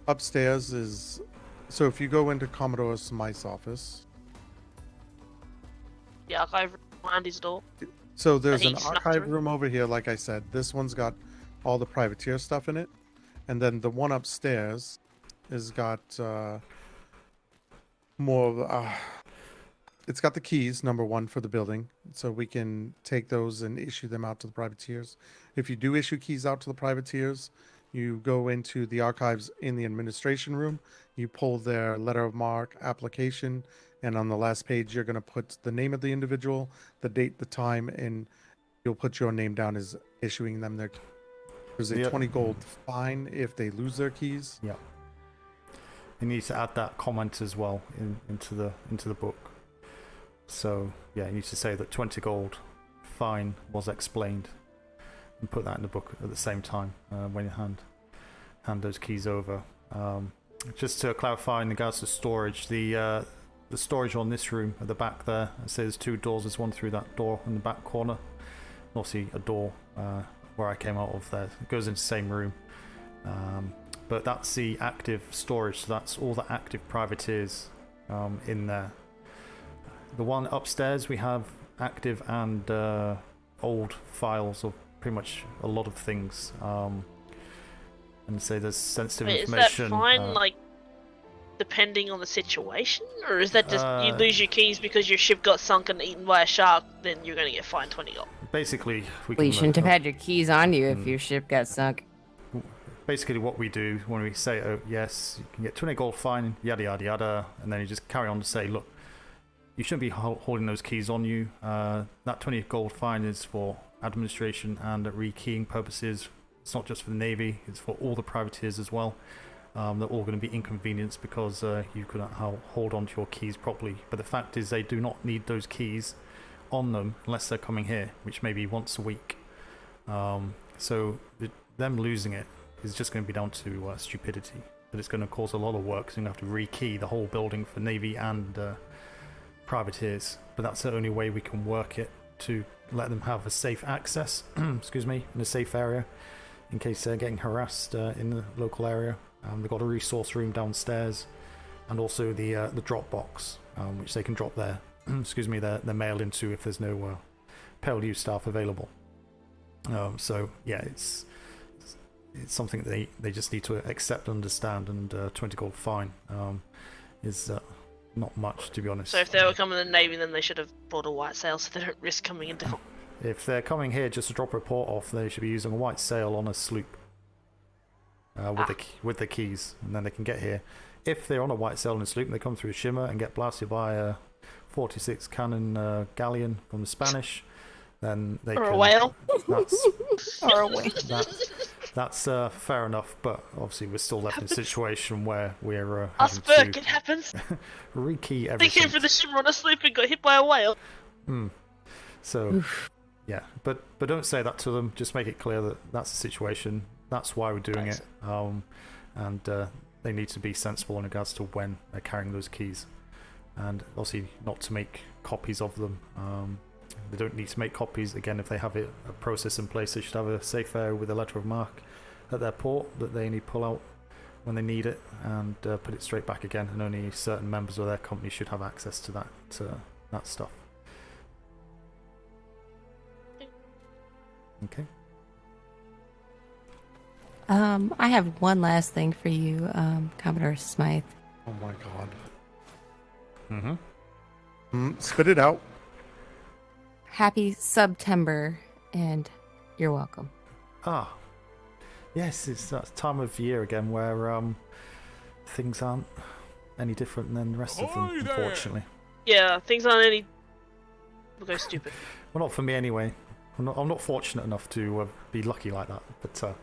K: Upstairs is... So if you go into Commodore Smythe's office...
M: The archive room behind his door.
K: So there's
M: He
K: an
M: snuck
K: archive
M: through.
K: room over here, like I said. This one's got all the privateer stuff in it. And then the one upstairs has got more... it's got the keys, number one, for the building. So we can take those and issue them out to the privateers. If you do issue keys out to the privateers, you go into the archives in the administration room. You pull their letter of marque, application, and on the last page, you're going to put the name of the individual, the date, the time, and you'll put your name down as issuing them their keys. There's a 20 gold fine if they lose their keys.
C: Yeah. You need to add that comment as well into the book. So yeah, you need to say that 20 gold fine was explained, and put that in the book at the same time when you hand those keys over. Just to clarify in regards to storage, the storage on this room at the back there, it says 2 doors. There's one through that door in the back corner. Obviously a door where I came out of there. It goes into the same room. But that's the active storage, so that's all the active privateers in there. The one upstairs, we have active and old files of pretty much a lot of things. And say there's sensitive information.
M: Is that fine, like, depending on the situation? Or is that just you lose your keys because your ship got sunk and eaten by a shark, then you're going to get fined 20 gold?
C: Basically,
L: you shouldn't have had your keys on you if your ship got sunk.
C: Basically, what we do when we say, oh, yes, you can get 20 gold fine, yada, yada, yada, and then you just carry on to say, look, you shouldn't be holding those keys on you. That 20 gold fine is for administration and rekeying purposes. It's not just for the Navy, it's for all the privateers as well. They're all going to be inconvenienced because you couldn't hold on to your keys properly. But the fact is they do not need those keys on them unless they're coming here, which may be once a week. So them losing it is just going to be down to stupidity. But it's going to cause a lot of work, so you're going to have to rekey the whole building for Navy and privateers. But that's the only way we can work it, to let them have a safe access, excuse me, in a safe area, in case they're getting harassed in the local area. They've got a resource room downstairs, and also the drop box, which they can drop their excuse me, their mail into if there's no P.L.U staff available. So yeah, it's something they just need to accept, understand, and 20 gold fine is not much, to be honest.
M: So if they were coming in the Navy, then they should have bought a white sail so they don't risk coming into...
C: If they're coming here just to drop a report off, they should be using a white sail on a sloop with the keys, and then they can get here. If they're on a white sail on a sloop and they come through a shimmer and get blasted by a 46 cannon galleon from the Spanish, then they
M: or
C: can...
M: a whale.
E: Or a whale.
C: That's fair enough, but obviously we're still left in a situation where we're
M: Iceberg, it happens.
C: rekey everything.
M: They came for the shimmer on a sloop and got hit by a whale.
C: So, yeah, but don't say that to them. Just make it clear that that's the situation. That's why we're doing it. And they need to be sensible in regards to when they're carrying those keys. And obviously not to make copies of them. They don't need to make copies. Again, if they have a process in place, they should have a safe area with a letter of marque at their port that they only pull out when they need it and put it straight back again, and only certain members of their company should have access to that stuff. Okay.
L: I have one last thing for you, Commodore Smythe.
K: Oh my god.
C: Spit
K: it out.
L: Happy September, and you're welcome.
C: Ah. Yes, it's that time of year again where things aren't any different than the rest of them, unfortunately.
M: Yeah, things aren't any. We'll go stupid.
C: Well, not for me anyway. I'm not fortunate enough to be lucky like that, but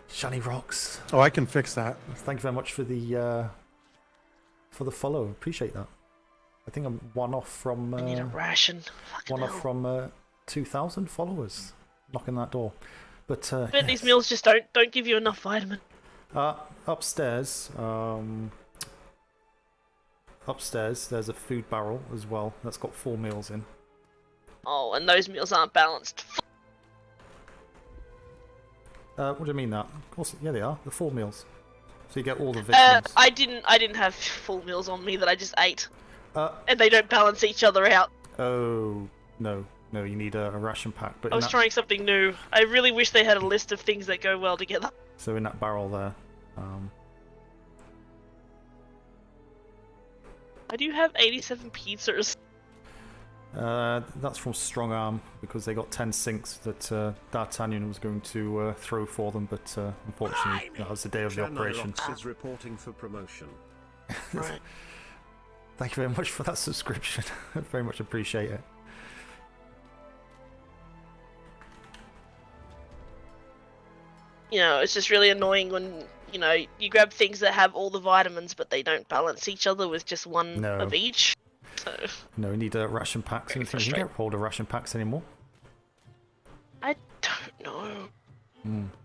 C: shiny rocks.
K: Oh, I can fix that.
C: Thank you very much for the follow. Appreciate that. I think I'm one off from.
M: I need a ration.
C: One off from 2,000 followers knocking that door. But
M: these meals just don't give you enough vitamin.
C: Upstairs, there's a food barrel as well that's got 4 meals in.
M: Oh, and those meals aren't balanced.
C: What do you mean that? Of course, yeah, they are. The 4 meals, so you get all the vitamins.
M: I didn't have full meals on me that I just ate, and they don't balance each other out.
C: Oh no, you need a ration pack. But
M: I was trying something new. I really wish they had a list of things that go well together.
C: So in that barrel there.
M: I do have 87 pizzas.
C: That's from Strong Arm because they got 10 sinks that D'Artagnan was going to throw for them, but unfortunately that was the day of the operation.
S: Is reporting for promotion.
M: Right.
C: Thank you very much for that subscription. I very much appreciate it.
M: You know, it's just really annoying when, you know, you grab things that have all the vitamins but they don't balance each other with just one of each. So
C: no, we need ration packs. You can get hold of ration packs anymore?
M: I don't know.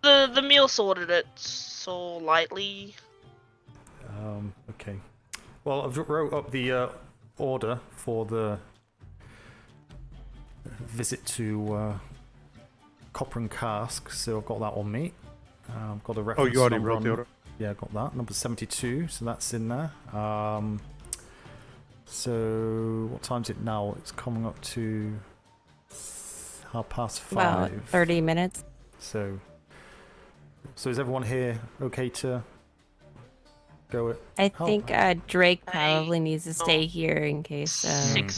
M: The meal sorted it so lightly.
C: Okay. Well, I've wrote up the order for the visit to Copper and Cask, so I've got that on me. I've got a reference.
K: Oh, you already
C: number
K: wrote the order?
C: Yeah, I've got that. Number 72, so that's in there. So, what time is it now? It's coming up to 5:30.
L: About 30 minutes.
C: So is everyone here okay to go it?
L: I think Drake probably needs to stay here in case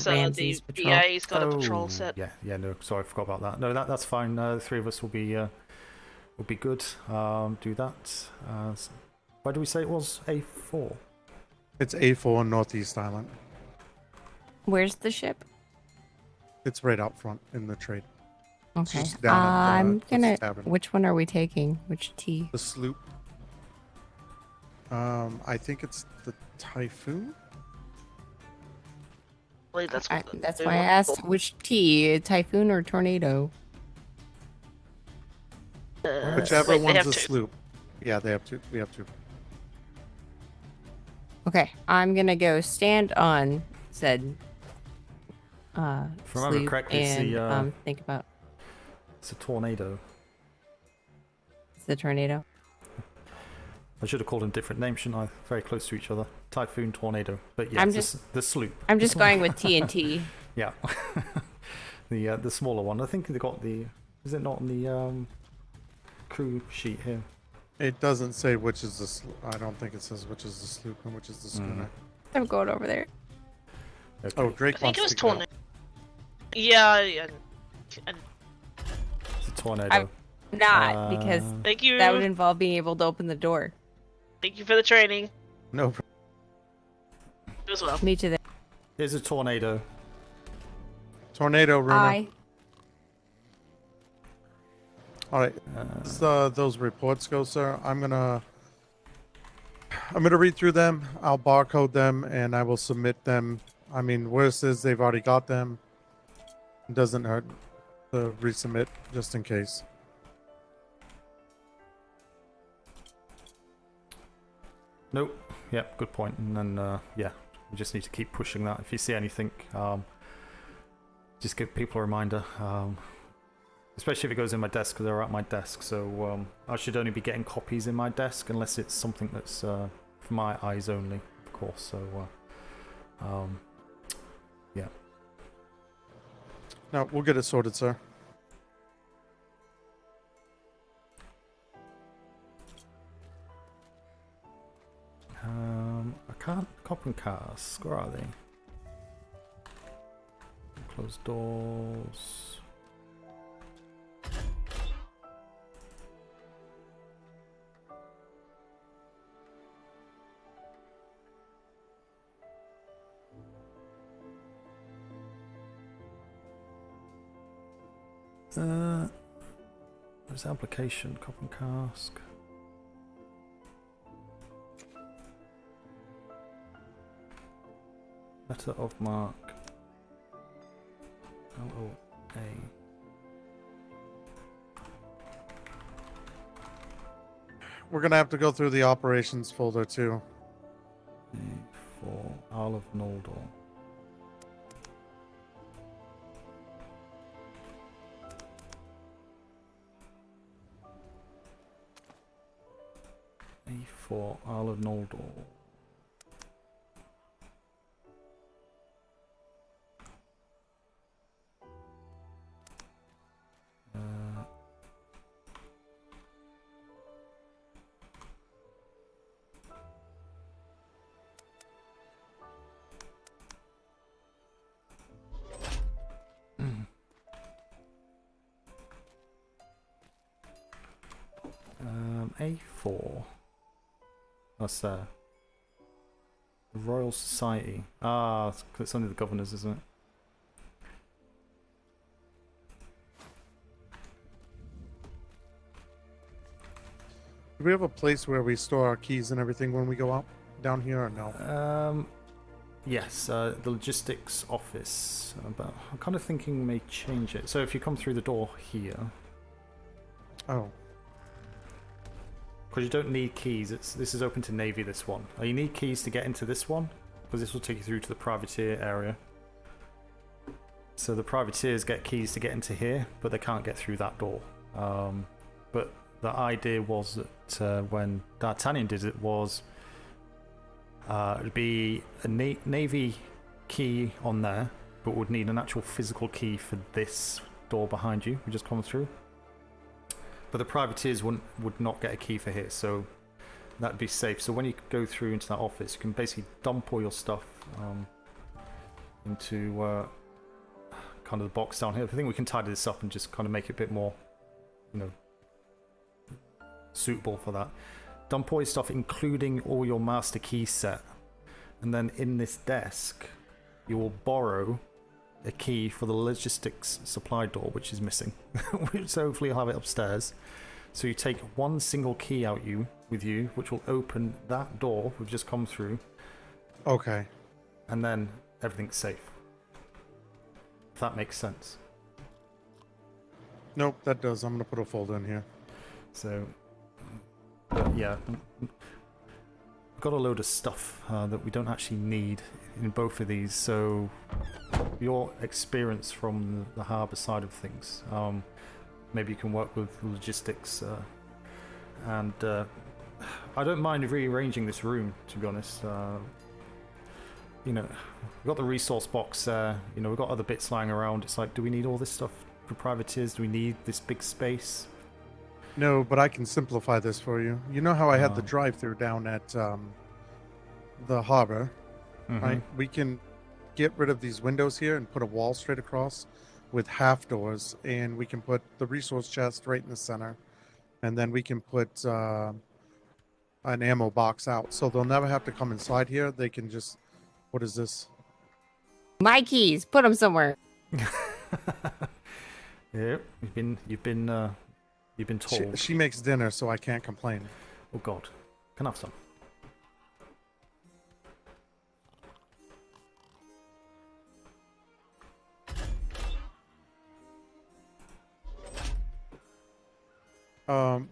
L: Ramsey's
M: the
L: patrol.
M: BA's got a patrol set.
C: Yeah, no, sorry, I forgot about that. No, that's fine. The 3 of us will be good. Do that. Why do we say it was A4?
K: It's A4 Northeast Island.
L: Where's the ship?
K: It's right out front in the trade.
L: Okay.
K: Just down at,
L: I'm gonna.
K: tavern.
L: Which one are we taking? Which T?
K: The sloop. I think it's the Typhoon.
M: That's
L: why I asked which T, Typhoon or Tornado.
K: Whichever
M: wait, they
K: one's
M: have
K: a
M: 2.
K: sloop. Yeah, they have 2. We have 2.
L: Okay, I'm gonna go stand on said
C: If I remember
L: sloop
C: correctly,
L: and think about.
C: It's a tornado.
L: It's the tornado.
C: I should have called them different names, shouldn't I? Very close to each other. Typhoon, tornado. But yeah,
L: I'm
C: it's
L: just-
C: the sloop.
L: I'm just going with TNT.
C: Yeah. the smaller one. I think they got the. Is it not on the crew sheet here?
K: It doesn't say which is the sloop. I don't think it says which is the sloop and which is the schooner.
L: I'm going over there.
C: Okay.
K: Oh, Drake
M: I think
K: wants
M: it was
K: to go.
M: tornado. Yeah.
C: It's a tornado.
L: I'm not because
M: Thank you.
L: that would involve being able to open the door.
M: Thank you for the training.
K: No.
M: You as well.
L: Me too.
C: Here's a tornado.
K: Tornado, Runa.
L: Hi.
K: All right. As those reports go, sir, I'm gonna read through them. I'll barcode them and I will submit them. I mean, worst is they've already got them. It doesn't hurt to resubmit just in case.
C: Nope. Yep, good point. And then, yeah, we just need to keep pushing that. If you see anything, just give people a reminder. Especially if it goes in my desk, because they're at my desk. So I should only be getting copies in my desk unless it's something that's for my eyes only, of course. So yeah.
K: No, we'll get it sorted, sir.
C: I can't copper and cask. Where are they? Close doors. There's application, copper and cask. Letter of mark. L-O-A.
K: We're gonna have to go through the operations folder too.
C: For Isle of Noldor. A4 Isle of Noldor. A4. What's that? The Royal Society. Ah, it's only the governors, isn't it?
K: Do we have a place where we store our keys and everything when we go out down here, or no?
C: Yes, the logistics office. But I'm kind of thinking may change it. So if you come through the door here.
K: Oh.
C: Because you don't need keys. This is open to Navy, this one. You need keys to get into this one, because this will take you through to the privateer area. So the privateers get keys to get into here, but they can't get through that door. But the idea was that when D'Artagnan did it was it'd be a Navy key on there, but would need an actual physical key for this door behind you. We just come through. But the privateers would not get a key for here, so that'd be safe. So when you go through into that office, you can basically dump all your stuff into kind of the box down here. I think we can tidy this up and just kind of make it a bit more, suitable for that. Dump all your stuff, including all your master key set, and then in this desk, you will borrow a key for the logistics supply door, which is missing. So hopefully I'll have it upstairs. So you take one single key out with you, which will open that door we've just come through.
K: Okay.
C: And then everything's safe. If that makes sense.
K: Nope, that does. I'm gonna put a folder in here.
C: So, but yeah, we've got a load of stuff that we don't actually need in both of these. So your experience from the harbour side of things, maybe you can work with logistics, and I don't mind rearranging this room, to be honest. We've got the resource box there, we've got other bits lying around. It's like, do we need all this stuff for privateers? Do we need this big space?
K: No, but I can simplify this for you. You know how I had the drive-through down at the harbor, right? We can get rid of these windows here and put a wall straight across with half doors, and we can put the resource chest right in the center, and then we can put an ammo box out, so they'll never have to come inside here. They can just, what is this?
L: My keys. Put them somewhere.
C: Yeah, you've been told.
K: She makes dinner, so I can't complain.
C: Oh God, can I have some?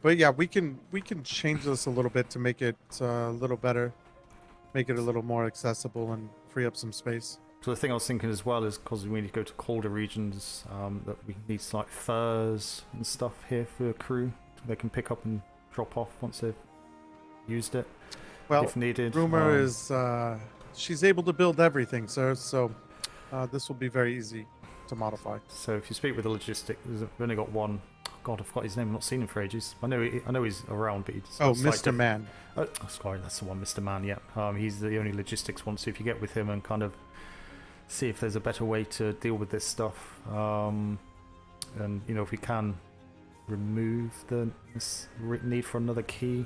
K: But yeah, we can change this a little bit to make it a little better, make it a little more accessible and free up some space.
C: So the thing I was thinking as well is because we need to go to colder regions, that we need like furs and stuff here for a crew. They can pick up and drop off once they've used it,
K: well,
C: if needed.
K: Rumor is she's able to build everything, sir. So this will be very easy to modify.
C: So if you speak with the logistic, we've only got one. God, I forgot his name. I've not seen him for ages. I know he's around, but he's
K: Mr. Man.
C: Oh, sorry, that's the one, Mr. Man. Yeah, he's the only logistics one. So if you get with him and kind of see if there's a better way to deal with this stuff, and if we can remove this need for another key,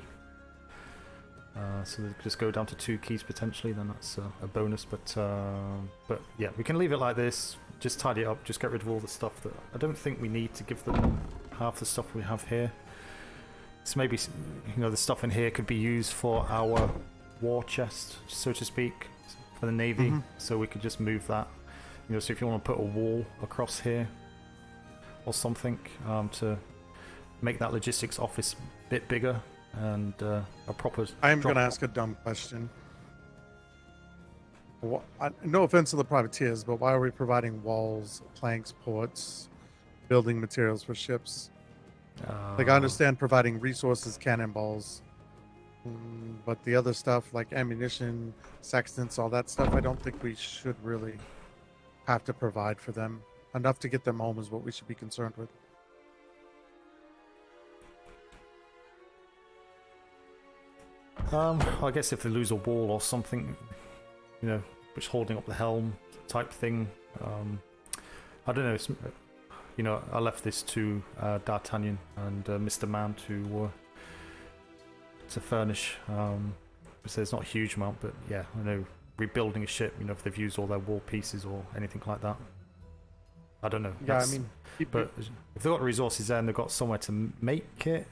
C: so they just go down to 2 keys potentially, then that's a bonus. But yeah, we can leave it like this. Just tidy it up. Just get rid of all the stuff that I don't think we need to give them half the stuff we have here. So maybe the stuff in here could be used for our war chest, so to speak, for the Navy. So we could just move that. So if you want to put a wall across here or something, to make that logistics office a bit bigger and a proper.
K: I am going to ask a dumb question. No offense to the privateers, but why are we providing walls, planks, ports, building materials for ships? I understand providing resources, cannonballs, but the other stuff like ammunition, sextants, all that stuff, I don't think we should really have to provide for them. Enough to get them home is what we should be concerned with.
C: I guess if they lose a wall or something, which holding up the helm type thing. I don't know. I left this to D'Artagnan and Mr. Man to furnish. So it's not a huge amount, but yeah, I know rebuilding a ship. If they've used all their wall pieces or anything like that. I don't know.
K: Yeah, I mean,
C: but if they've got resources there and they've got somewhere to make it,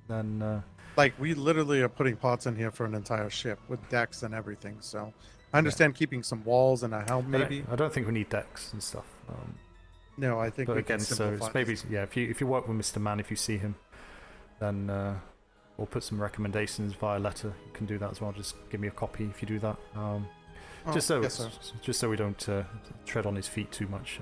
C: then
K: like we literally are putting parts in here for an entire ship with decks and everything. So I understand keeping some walls and a helm, maybe.
C: I don't think we need decks and stuff.
K: No, I think.
C: But
K: we
C: again,
K: can
C: so it's maybe if you work with Mr. Man, if you see him, then we'll put some recommendations via letter. You can do that as well. Just give me a copy if you do that. Just so we don't tread on his feet too much.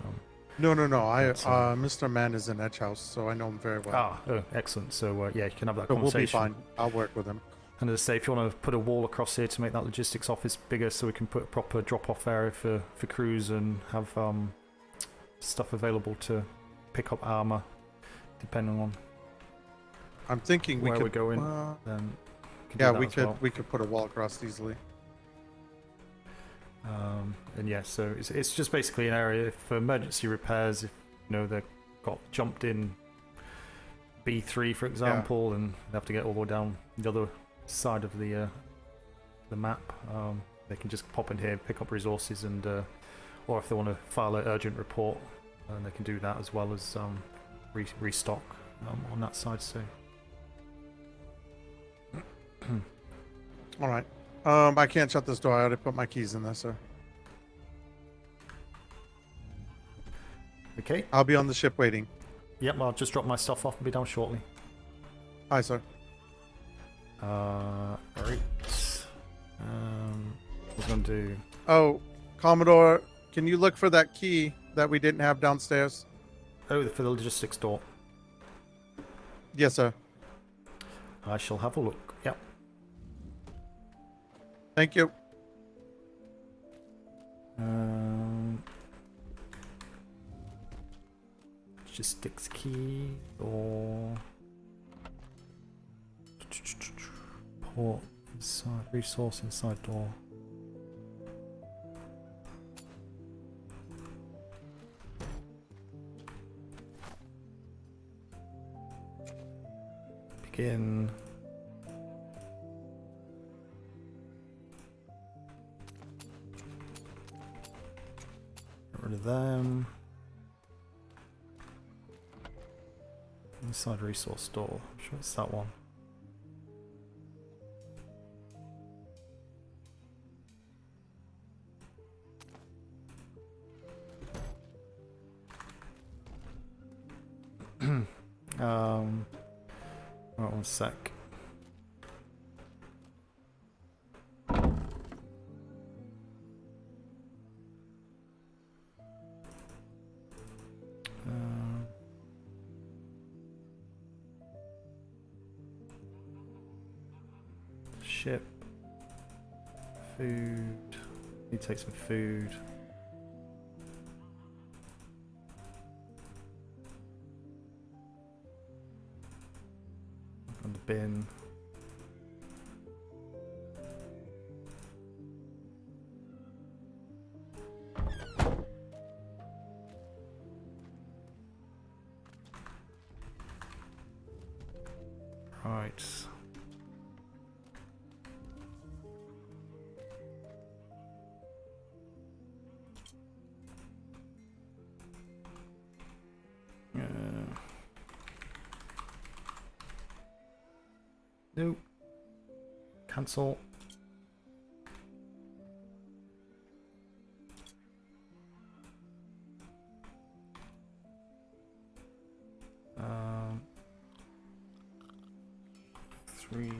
K: No. Mr. Man is in Edge House, so I know him very well.
C: Excellent. So yeah, you can have that
K: So
C: conversation.
K: we'll be fine. I'll work with him.
C: And as I say, if you want to put a wall across here to make that logistics office bigger, so we can put a proper drop-off area for crews and have stuff available to pick up armor, depending on.
K: I'm thinking
C: where
K: we could,
C: we're going. Then
K: we could put a wall across easily.
C: And yeah, so it's just basically an area for emergency repairs. If they've got jumped in B3, for example, and they have to get all the way down the other side of the map, they can just pop in here, pick up resources, and or if they want to file an urgent report, they can do that as well as restock on that side. So
K: all right. I can't shut this door. I already put my keys in there, sir.
C: Okay.
K: I'll be on the ship waiting.
C: Yep, I'll just drop my stuff off and be down shortly.
K: Hi, sir.
C: Right. We're going to do...
K: Oh, Commodore, can you look for that key that we didn't have downstairs?
C: Oh, for the logistics door.
K: Yes, sir.
C: I shall have a look. Yep.
K: Thank you.
C: Logistics key or port inside, resource inside door. Begin. Get rid of them. Inside resource store. I'm sure it's that one. Right, 1 sec. ship. Food. Need to take some food. On the bin. Right. Nope. Cancel. Um, 3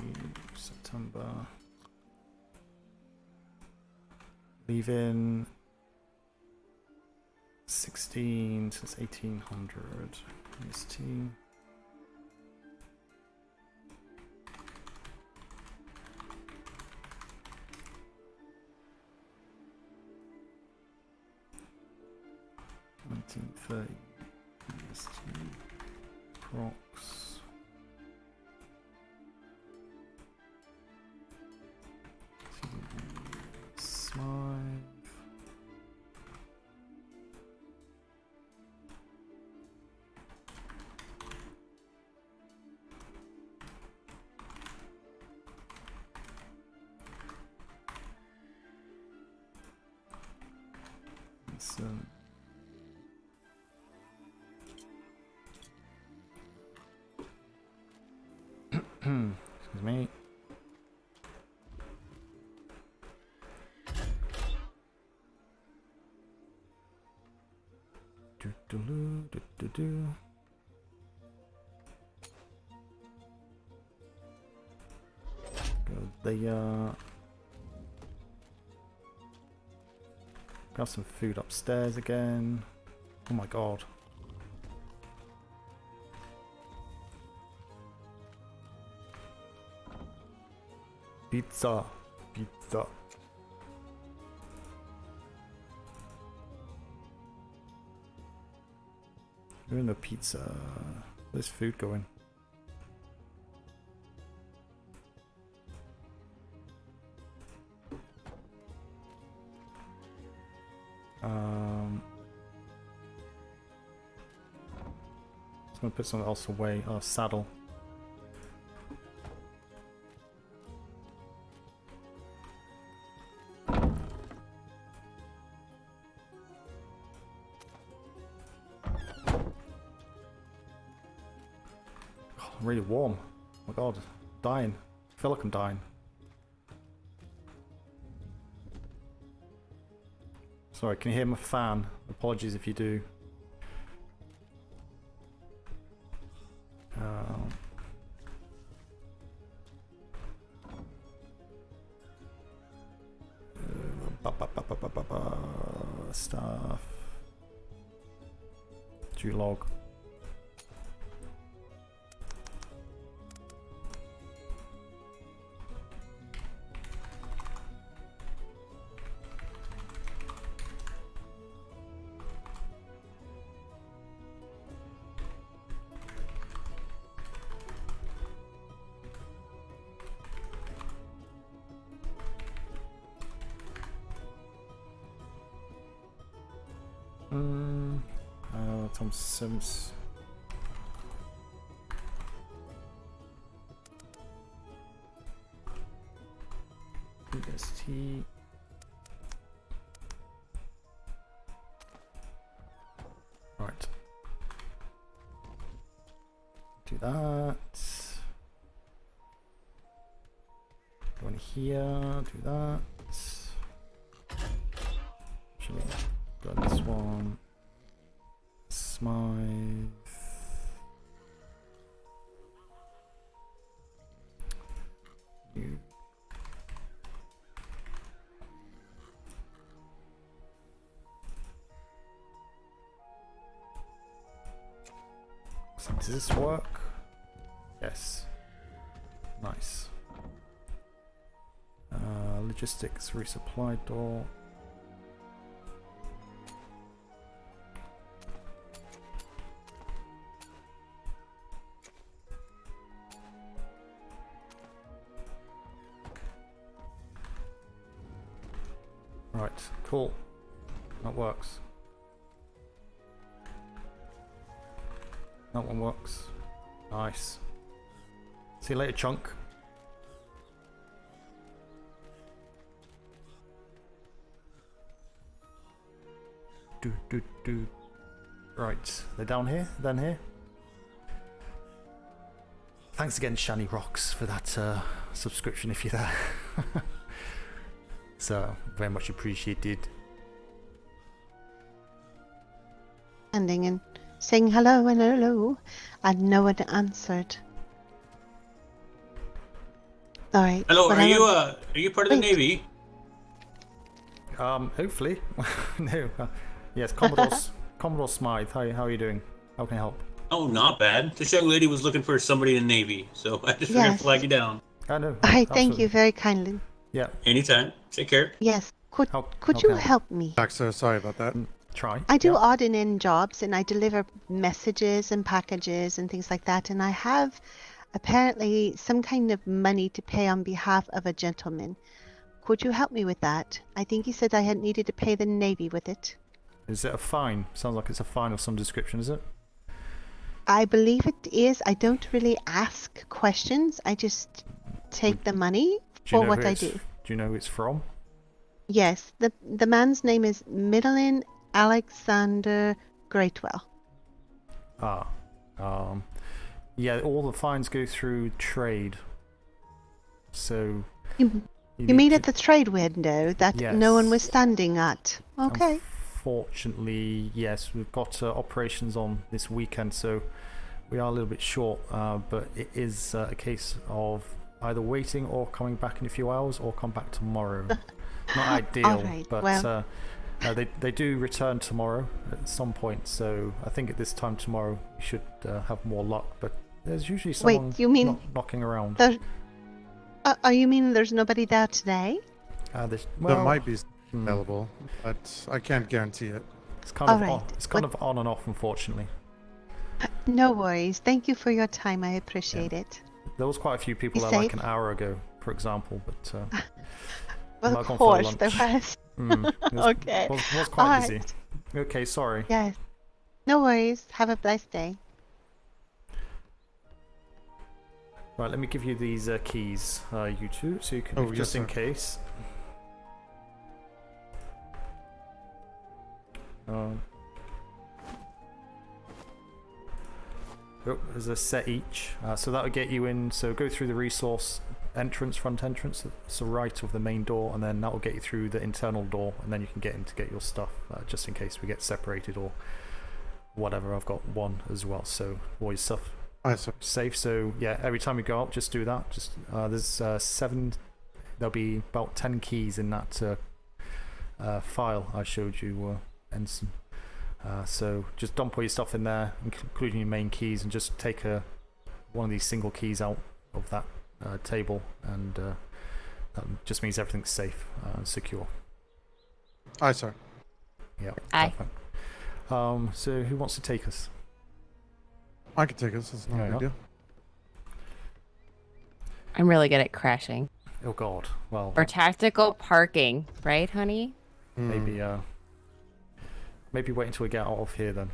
C: September. Leaving 16 since 1800. EST. EST. Prox. Smythe. Listen. Excuse me. Go there. Got some food upstairs again. Oh my god. Pizza. Pizza. Doing the pizza. Where's food going? I'm gonna put something else away. Oh, saddle. I'm really warm. Oh my god, dying. I feel like I'm dying. Sorry, can you hear my fan? Apologies if you do. Stuff. Log. Tom Sims. EST. Right. Do that. Go in here. Do that. Actually, go on this one. Smythe. You. So does this work? Yes. Nice. logistics resupply door. Right, cool. That works. That one works. Nice. See you later, chunk. Do. Right, they're down here, then here. Thanks again, Shani Rocks, for that subscription if you're there. So, very much appreciated.
T: Standing and saying hello and hello, and no one answered. All right.
U: Hello, are you part of the Navy?
C: Hopefully. No. Yes, Commodore Smythe. How are you doing? How can I help?
U: Oh, not bad. This young lady was looking for somebody in the Navy, so I just figured to flag you down.
C: I know.
T: I thank you very kindly.
C: Yeah.
U: Anytime. Take care.
T: Yes. Could you help me?
K: Sir, sorry about that.
C: Try.
T: I do odd and end jobs, and I deliver messages and packages and things like that, and I have apparently some kind of money to pay on behalf of a gentleman. Could you help me with that? I think he said I had needed to pay the Navy with it.
C: Is it a fine? Sounds like it's a fine of some description, is it?
T: I believe it is. I don't really ask questions. I just take the money for what I do.
C: Do you know who it's from?
T: Yes. The man's name is Middelin Alexander Greatwell.
C: Yeah, all the fines go through trade. So...
T: You mean at the trade window that no one was standing at? Okay.
C: Unfortunately, yes, we've got operations on this weekend, so we are a little bit short, but it is a case of either waiting or coming back in a few hours or come back tomorrow. Not ideal, but they do return tomorrow at some point, so I think at this time tomorrow you should have more luck, but there's usually someone knocking around.
T: You mean there's nobody there today?
K: There might be available, but I can't guarantee it.
C: It's kind of on and off, unfortunately.
T: No worries. Thank you for your time. I appreciate it.
C: There was quite a few people there like an hour ago, for example, but
T: well, of course there was. Okay.
C: Was quite busy. Okay, sorry.
T: Yes. No worries. Have a blessed day.
C: Right, let me give you these keys, you two, so you can just in case. There's a set each, so that would get you in. So go through the resource entrance, front entrance, it's the right of the main door, and then that will get you through the internal door, and then you can get in to get your stuff, just in case we get separated or whatever. I've got one as well, so all your stuff safe. So yeah, every time you go out, just do that. Just there's 7. There'll be about 10 keys in that file I showed you, Ensign. So just dump all your stuff in there, including your main keys, and just take one of these single keys out of that table, and that just means everything's safe and secure.
K: Aye, sir.
C: Yeah.
L: Aye.
C: So who wants to take us?
K: I can take us. It's not a big deal.
L: I'm really good at crashing.
C: Oh God. Well.
L: Or tactical parking, right, honey?
C: Maybe wait until we get out of here then.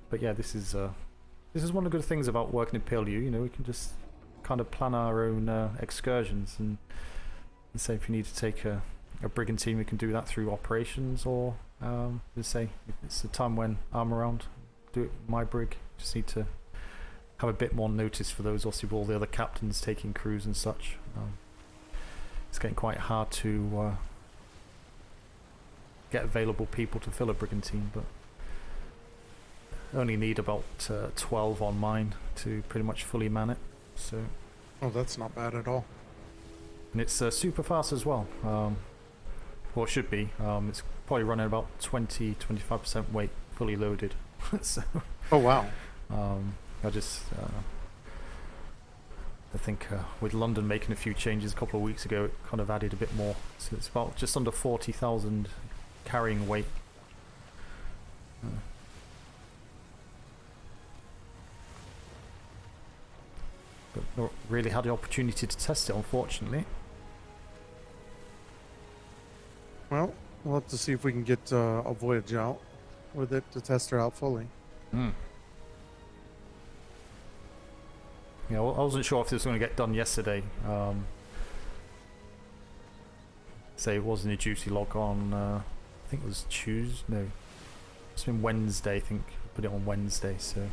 C: But yeah, this is one of the good things about working in P.L.U. You know, we can just kind of plan our own excursions, and say if you need to take a brigantine, we can do that through operations, or just say if it's the time when I'm around, do it my brig. Just need to have a bit more notice for those, obviously with all the other captains taking crews and such. It's getting quite hard to get available people to fill a brigantine, but only need about 12 on mine to pretty much fully man it. So,
K: that's not bad at all.
C: And it's super fast as well. Well, it should be. It's probably running about 20-25% weight fully loaded. So,
K: oh wow.
C: I just I think with London making a few changes a couple of weeks ago, it kind of added a bit more. So it's about just under 40,000 carrying weight. But not really had the opportunity to test it, unfortunately.
K: Well, we'll have to see if we can get a voyage out with it to test her out fully.
C: Yeah, well, I wasn't sure if this was going to get done yesterday. Say it wasn't a duty log on, I think it was Tuesday. No, it's been Wednesday. I think put it on Wednesday. So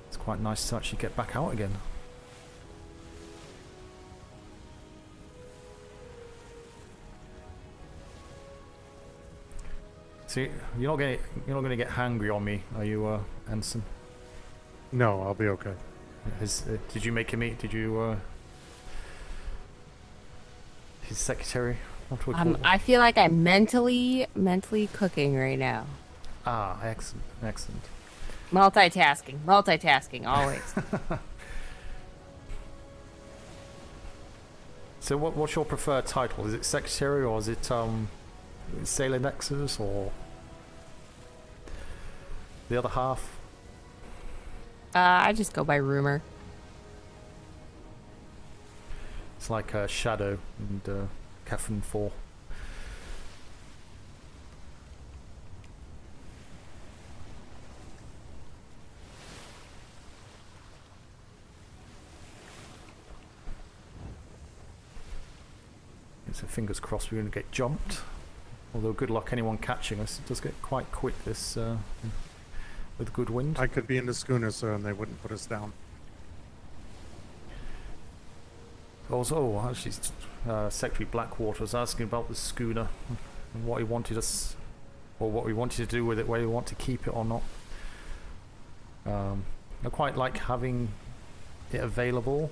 C: it's quite nice to actually get back out again. So you're not going to get hangry on me, are you, Ensign?
K: No, I'll be okay.
C: Did you make him eat? Did you? His secretary. What do we call
L: I feel like I'm mentally cooking right now.
C: Ah, excellent, excellent.
L: Multitasking, always.
C: So what's your preferred title? Is it secretary or is it Sailor Nexus or the other half?
L: I just go by rumor.
C: It's like Shadow and Kefin 4. So fingers crossed we're going to get jumped. Although good luck anyone catching us. It does get quite quick this with good wind.
K: I could be in the schooner, sir, and they wouldn't put us down.
C: Also, actually, Secretary Blackwater was asking about the schooner and what he wanted us, or what we wanted to do with it, whether we want to keep it or not. I quite like having it available,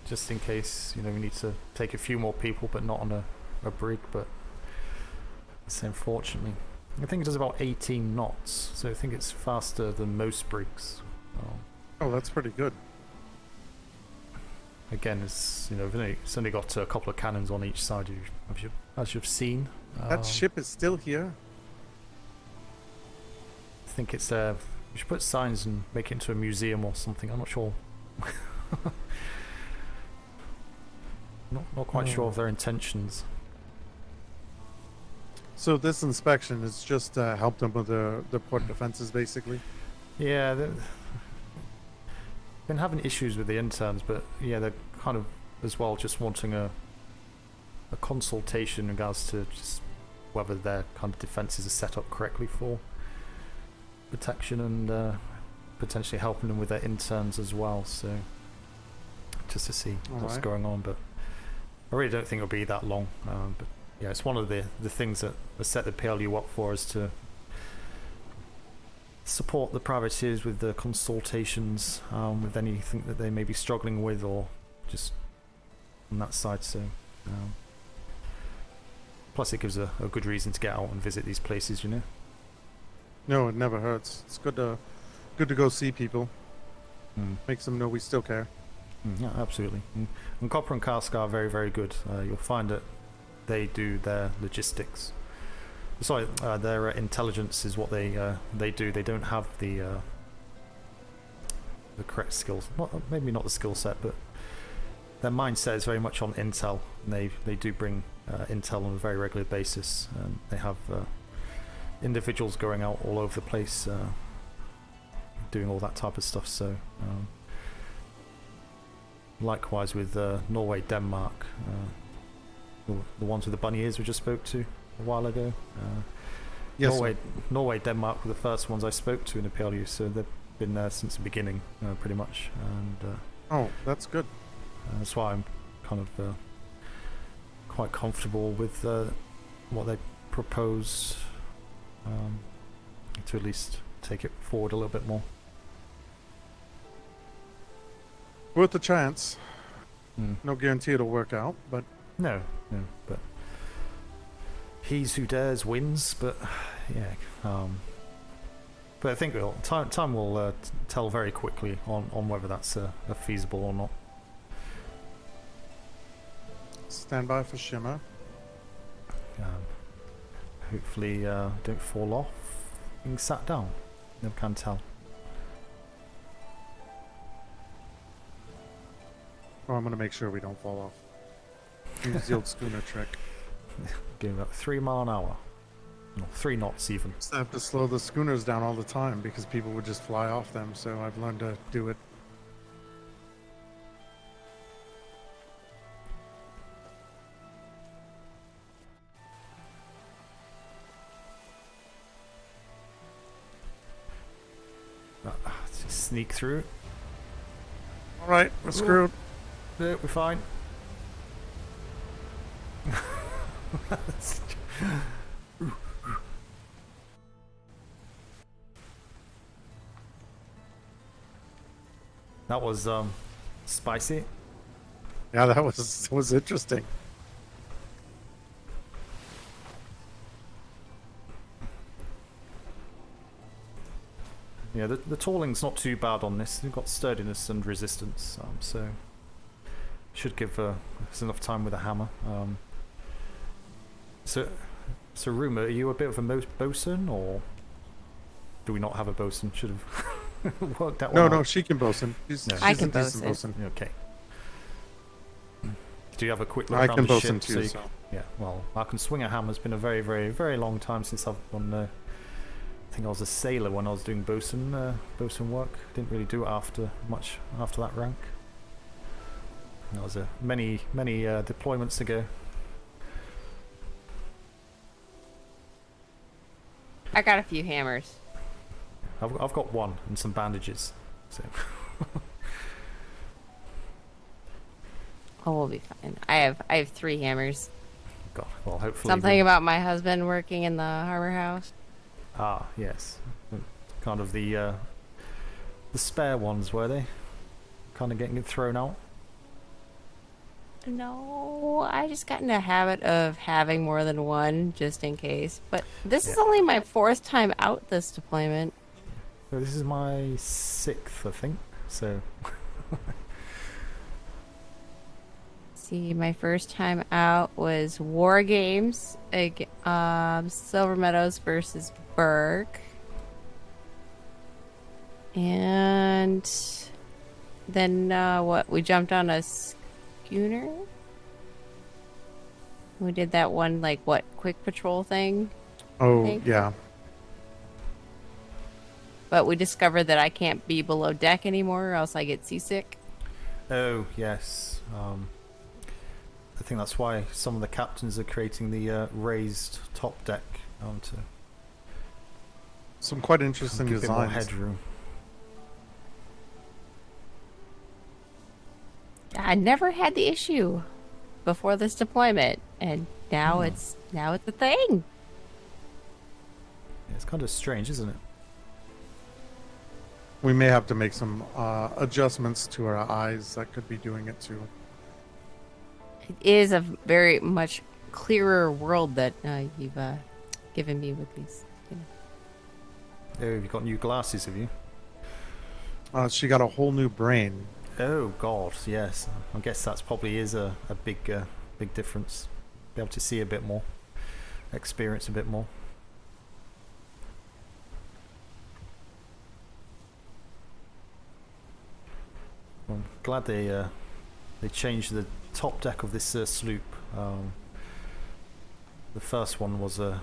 C: just in case we need to take a few more people, but not on a brig. But it's unfortunately, I think it does about 18 knots, so I think it's faster than most brigs.
K: Oh, that's pretty good.
C: Again, it's it's only got a couple of cannons on each side, as you've seen.
K: That ship is still here.
C: I think it's we should put signs and make it into a museum or something. I'm not sure. not quite sure of their intentions.
K: So this inspection is just help them with the port defenses, basically.
C: Yeah, they've been having issues with the interns, but yeah, they're kind of as well just wanting a consultation in regards to just whether their kind of defenses are set up correctly for protection and potentially helping them with their interns as well. So just to see what's going on, but I really don't think it'll be that long. But yeah, it's one of the things that set the P.L.U. up for, is to support the privateers with the consultations with anything that they may be struggling with, or just on that side. So plus it gives a good reason to get out and visit these places,
K: No, it never hurts. It's good to go see people. Makes them know we still care.
C: Yeah, absolutely. And Copper and Cask are very, very good. You'll find that they do their logistics. Sorry, their intelligence is what they do. They don't have the correct skills. Maybe not the skill set, but their mindset is very much on intel. And they do bring intel on a very regular basis. And they have individuals going out all over the place, doing all that type of stuff. So likewise with Norway, Denmark. The ones with the bunny ears we just spoke to a while ago.
K: Yes,
C: Norway, Denmark were the first ones I spoke to in the P.L.U, so they've been there since the beginning, pretty much. And
K: oh, that's good.
C: That's why I'm kind of quite comfortable with what they propose, to at least take it forward a little bit more.
K: Worth a chance. No guarantee it'll work out, but
C: no, but he's who dares wins. But yeah, But I think time will tell very quickly on whether that's feasible or not.
K: Stand by for shimmer.
C: Hopefully don't fall off. Being sat down. Never can tell.
K: Oh, I'm going to make sure we don't fall off. Use the old schooner trick.
C: Doing about 3 miles an hour. No, 3 knots even.
K: I have to slow the schooners down all the time because people would just fly off them, so I've learned to do it.
C: Sneak through.
K: Alright, we're screwed.
C: No, we're fine. That was spicy.
K: Yeah, that was interesting.
C: Yeah, the talling's not too bad on this. You've got sturdiness and resistance, so should give us enough time with a hammer. So Rumour, are you a bit of a bosun, or do we not have a bosun? Should have worked that one out.
K: No, she can bosun. She's
L: I can
K: a decent bosun.
C: Okay. Do you have a quick look
K: I
C: around
K: can
C: the
K: bosun
C: ship?
K: too.
C: So yeah, well, I can swing a hammer. It's been a very, very, very long time since I've done. I think I was a sailor when I was doing bosun work. Didn't really do it much after that rank. That was many deployments ago.
L: I got a few hammers.
C: I've got one and some bandages. So.
L: Oh, we'll be fine. I have 3 hammers.
C: God, well, hopefully.
L: Something about my husband working in the harbor house.
C: Ah, yes. Kind of the spare ones, were they? Kind of getting it thrown out?
L: No, I just got in a habit of having more than one, just in case. But this is only my 4th time out this deployment.
C: So this is my 6th, I think. So...
L: See, my first time out was War Games, Silver Meadows versus Burke. And then we jumped on a schooner. We did that one quick patrol thing.
K: Oh, yeah.
L: But we discovered that I can't be below deck anymore or else I get seasick.
C: Oh, yes. I think that's why some of the captains are creating the raised top deck to
K: some quite interesting
C: give
K: designs.
C: A bit more headroom.
L: I never had the issue before this deployment, and now it's a thing.
C: Yeah, it's kind of strange, isn't it?
K: We may have to make some adjustments to our eyes that could be doing it too.
L: It is a very much clearer world that you've given me with these.
C: Oh, have you got new glasses, have you?
K: She got a whole new brain.
C: Oh God, yes. I guess that's probably is a big difference. Be able to see a bit more, experience a bit more. Well, I'm glad they changed the top deck of this sloop. The first one was a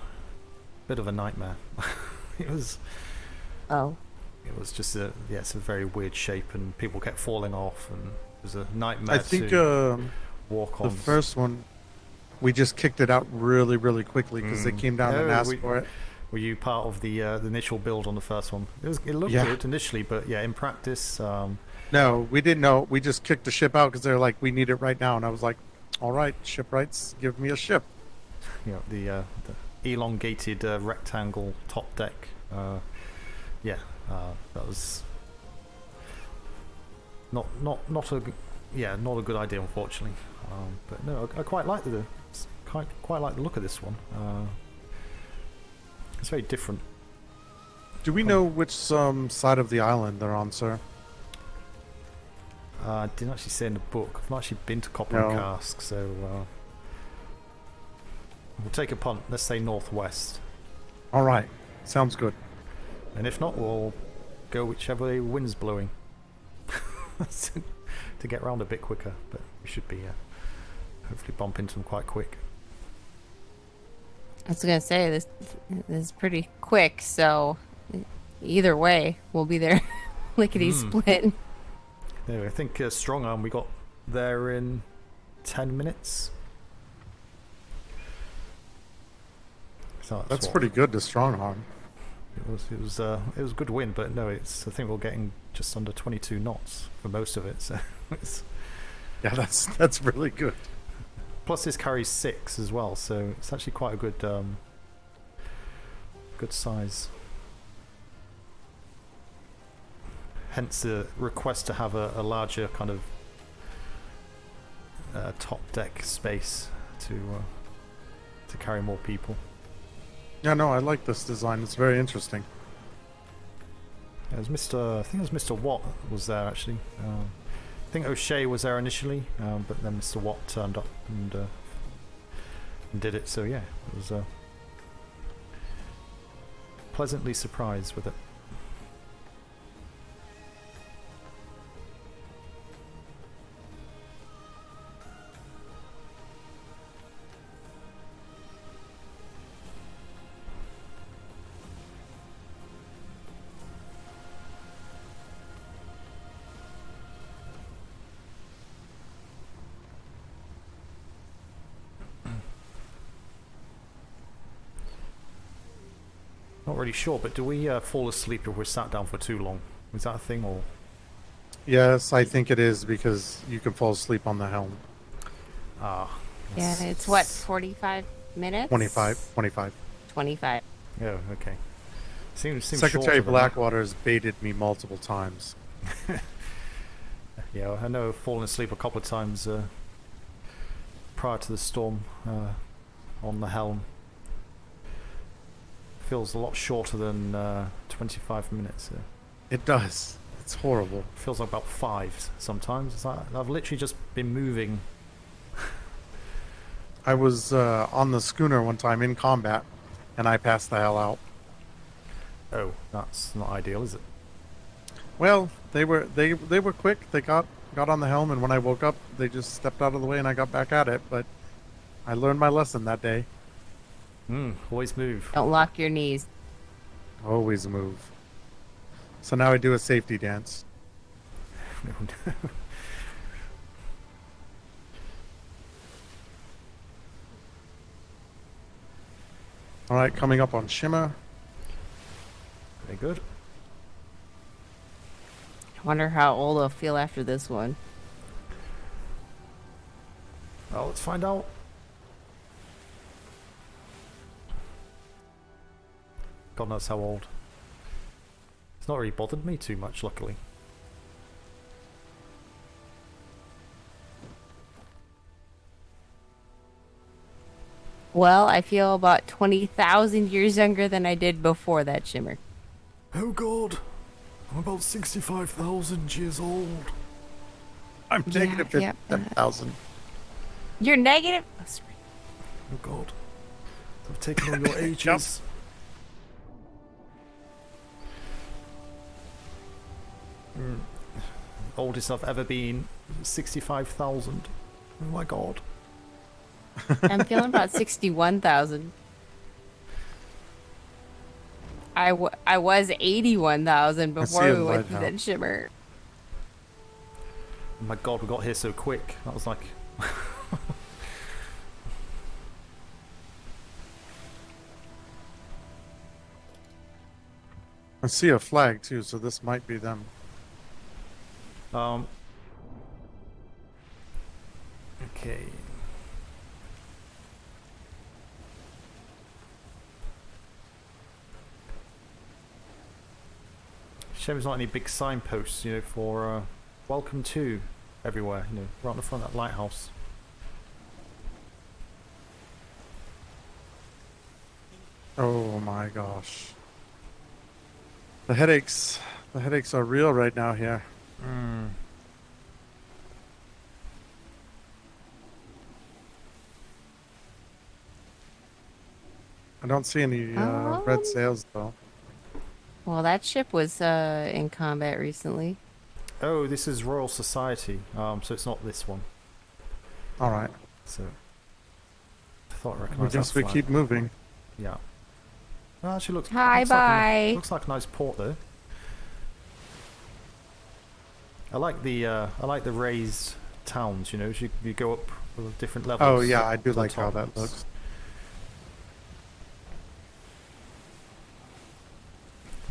C: bit of a nightmare. It was.
L: Oh.
C: It was just it's a very weird shape, and people kept falling off, and it was a nightmare.
K: I think
C: to walk on.
K: The first one, we just kicked it out really, really quickly because they came down and asked for it.
C: Were you part of the initial build on the first one? It looked good initially, but yeah, in practice.
K: No, we didn't know. We just kicked the ship out because they're like, we need it right now, and I was like, all right, shipwrights, give me a ship.
C: You know, the elongated rectangle top deck. That was not a good idea, unfortunately. But no, I quite like the look of this one. It's very different.
K: Do we know which side of the island they're on, sir?
C: I didn't actually say in the book. I've not actually been to Copper and Cask, so we'll take a punt. Let's say northwest.
K: All right, sounds good.
C: And if not, we'll go whichever way wind's blowing to get around a bit quicker. But we should be hopefully bump into them quite quick.
L: I was gonna say this is pretty quick, so either way, we'll be there lickety split.
C: Anyway, I think Strong Arm we got there in 10 minutes. So
K: that's pretty good to Strong Arm.
C: It was a good win, but no, I think we're getting just under 22 knots for most of it. So
K: yeah, that's really good.
C: Plus, this carries 6 as well, so it's actually quite a good good size. Hence the request to have a larger kind of top deck space to carry more people.
K: Yeah, no, I like this design. It's very interesting.
C: Yeah, I think it was Mr. Watt was there actually. I think O'Shea was there initially, but then Mr. Watt turned up and did it. So yeah, it was pleasantly surprised with it. Not really sure, but do we fall asleep if we're sat down for too long? Is that a thing, or?
K: Yes, I think it is, because you can fall asleep on the helm.
C: Ah.
L: Yeah, it's what, 45 minutes?
K: 25.
L: 25.
C: Oh, okay. Seems
K: Secretary Blackwater has baited me multiple times.
C: Yeah, I know I've fallen asleep a couple of times prior to the storm on the helm. Feels a lot shorter than 25 minutes.
K: It does. It's horrible.
C: Feels like about 5 sometimes. It's like I've literally just been moving.
K: I was on the schooner one time in combat, and I passed the hell out.
C: Oh, that's not ideal, is it?
K: Well, they were quick. They got on the helm, and when I woke up, they just stepped out of the way, and I got back at it. But I learned my lesson that day.
C: Always move.
L: Don't lock your knees.
K: Always move. So now I do a safety dance.
C: No.
K: All right, coming up on Shimmer.
C: Very good.
L: I wonder how old I'll feel after this one.
C: Well, let's find out. God knows how old. It's not really bothered me too much, luckily.
L: Well, I feel about 20,000 years younger than I did before that shimmer.
C: Oh God, I'm about 65,000 years old.
K: I'm negative 50,000.
L: You're negative? Oh, sorry.
C: Oh God, I've taken all your ages. Oldest I've ever been, 65,000. Oh my God.
L: I'm feeling about 61,000. I was 81,000 before we went through that shimmer.
C: Oh my God, we got here so quick. That was like...
K: I see a flag too, so this might be them.
C: Okay. Shame there's not any big signposts, you know, for welcome to everywhere, you know, right on the front of that lighthouse.
K: Oh my gosh. The headaches are real right now here. I don't see any red sails though.
L: Well, that ship was in combat recently.
C: Oh, this is Royal Society. So it's not this one.
K: All right.
C: So I thought I
K: I
C: recognised
K: guess
C: that
K: we
C: flag.
K: keep moving.
C: Yeah. Well, actually, looks
L: Hi, bye.
C: Looks like a nice port though. I like the raised towns. You know, as you go up with different levels.
K: Oh yeah, I do
C: to the
K: like how
C: top.
K: that looks.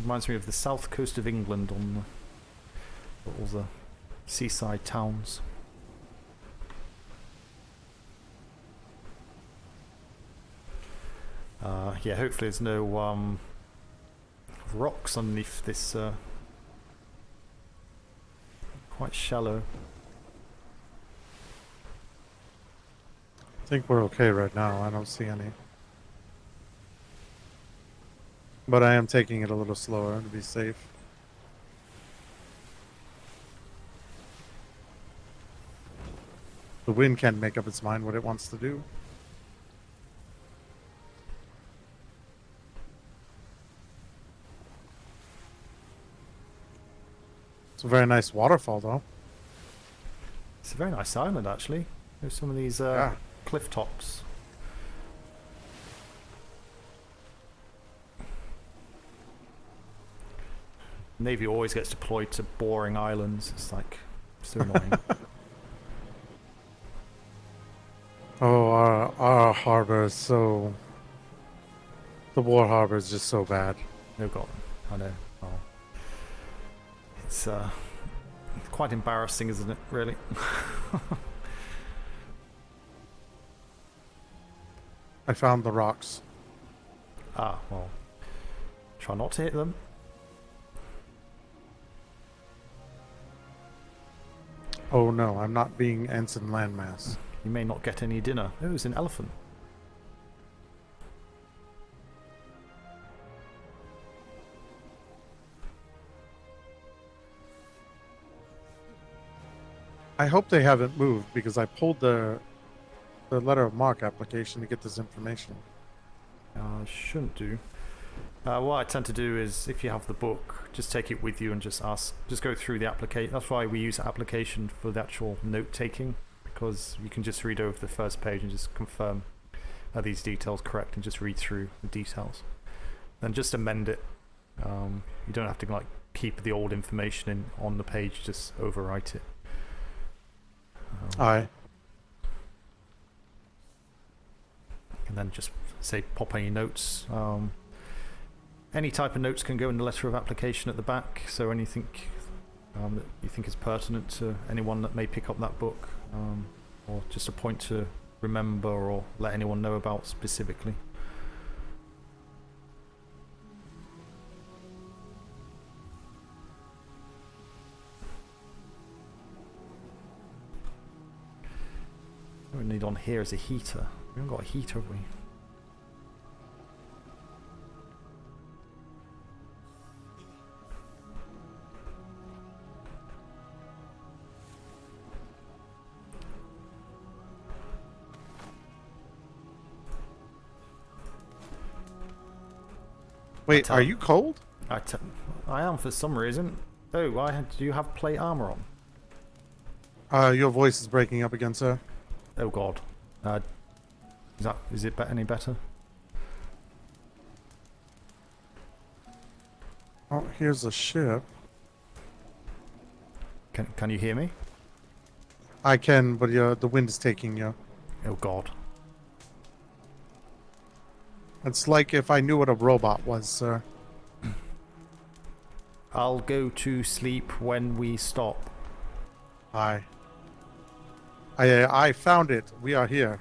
C: Reminds me of the south coast of England on all the seaside towns. Yeah, hopefully there's no rocks underneath this. Quite shallow.
K: I think we're okay right now. I don't see any. But I am taking it a little slower to be safe. The wind can't make up its mind what it wants to do. It's a very nice waterfall, though.
C: It's a very nice island, actually. There's some of these cliff tops. Navy always gets deployed to boring islands. It's like so annoying.
K: Oh, our harbor is so... The war harbor is just so bad.
C: Oh god, I know. Oh. It's quite embarrassing, isn't it, really?
K: I found the rocks.
C: Ah, well. Try not to hit them.
K: Oh no, I'm not being ensign landmass.
C: You may not get any dinner. Oh, it's an elephant.
K: I hope they haven't moved because I pulled the letter of marque application to get this information.
C: Shouldn't do. What I tend to do is, if you have the book, just take it with you and just go through the application. That's why we use application for the actual note taking, because you can just read over the first page and just confirm are these details correct and just read through the details. Then just amend it. You don't have to like keep the old information on the page, just overwrite it.
K: Aye.
C: And then just say pop any notes. Any type of notes can go in the letter of application at the back, so anything that you think is pertinent to anyone that may pick up that book, or just a point to remember or let anyone know about specifically. What we need on here is a heater. We haven't got a heater, have we?
K: Wait, are you cold?
C: I am for some reason. Oh, do you have plate armor on?
K: Your voice is breaking up again, sir.
C: Oh god. Is it any better?
K: Oh, here's a ship.
C: Can you hear me?
K: I can, but the wind is taking you.
C: Oh god.
K: It's like if I knew what a robot was, sir.
C: I'll go to sleep when we stop.
K: Aye. I found it. We are here.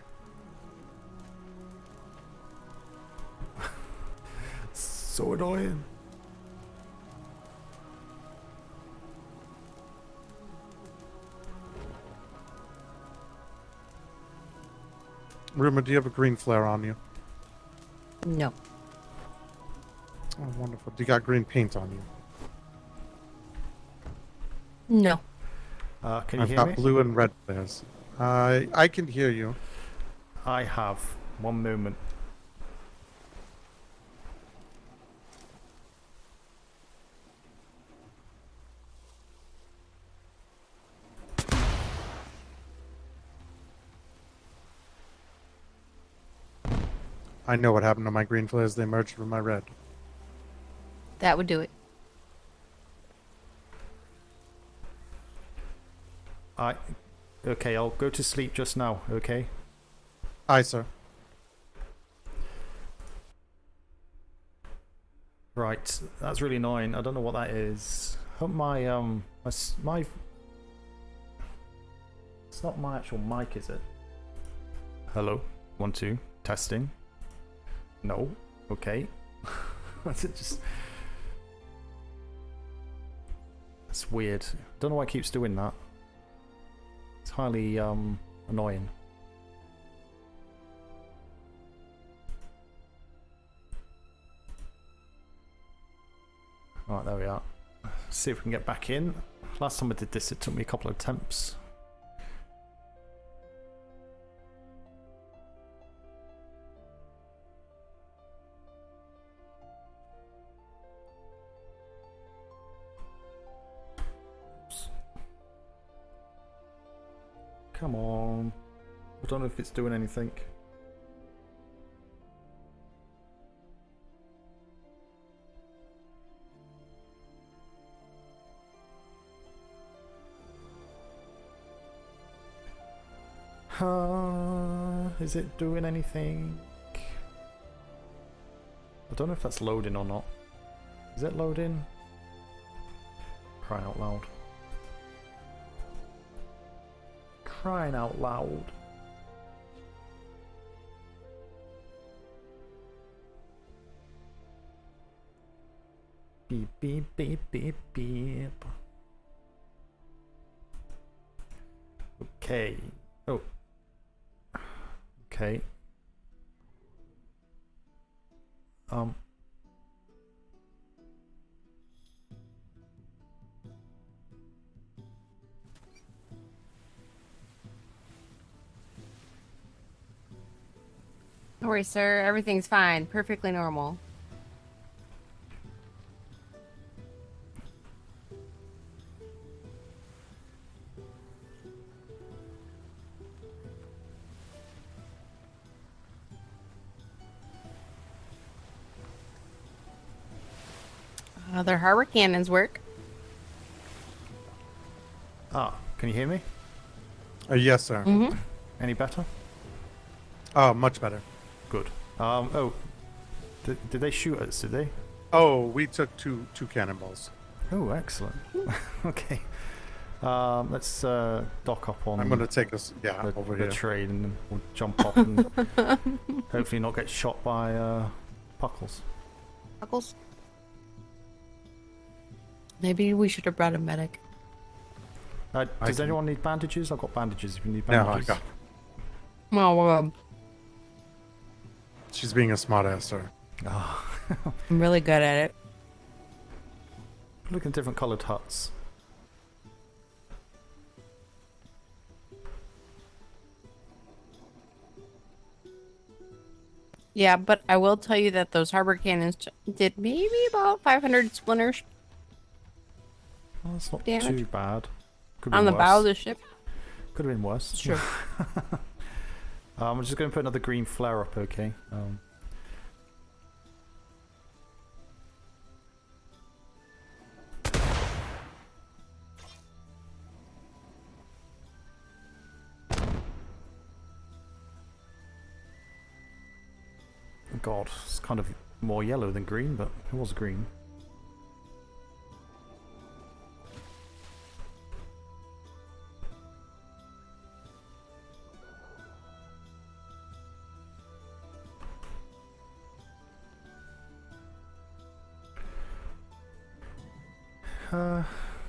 C: So annoying.
K: Rumor, do you have a green flare on you?
L: No.
K: Oh, wonderful. Do you got green paint on you?
L: No.
C: Can you
K: I've
C: hear
K: got
C: me?
K: blue and red flares. I can hear you.
C: I have. One moment.
K: I know what happened to my green flares. They merged with my red.
L: That would do it.
C: Okay, I'll go to sleep just now, okay?
K: Aye, sir.
C: Right, that's really annoying. I don't know what that is. Hope my it's not my actual mic, is it? Hello? 1, 2, testing. No. Okay. What's it just... That's weird. Don't know why it keeps doing that. It's highly annoying. Alright, there we are. Let's see if we can get back in. Last time I did this, it took me a couple of attempts. Come on. I don't know if it's doing anything. Is it doing anything? I don't know if that's loading or not. Is it loading? Crying out loud. Crying out loud. Beep, beep, beep, beep, beep. Okay. Oh. Okay.
L: Don't worry, sir. Everything's fine. Perfectly normal. Their harbor cannons work.
C: Ah, can you hear me?
K: Yes, sir.
L: Mm-hmm.
C: Any better?
K: Oh, much better.
C: Good. Oh, did they shoot us? Did they?
K: Oh, we took two cannonballs.
C: Oh, excellent. Okay. Let's dock up on.
K: I'm going to take us, over
C: the
K: here.
C: train, and then we'll jump off and hopefully not get shot by Puckles.
L: Puckles? Maybe we should have brought a medic.
C: Does anyone need bandages? I've got bandages if you need
K: No,
C: bandages.
K: I got.
L: Well,
K: She's being a smart ass, sir.
C: Oh.
L: I'm really good at it.
C: Look at different coloured huts.
L: Yeah, but I will tell you that those harbor cannons did maybe about 500 splinters.
C: Well, that's not
L: damage
C: too bad. Could
L: on
C: be
L: the
C: worse.
L: bow of the ship.
C: Could have been worse.
L: Sure.
C: I'm just going to put another green flare up, okay? God, it's kind of more yellow than green, but it was green.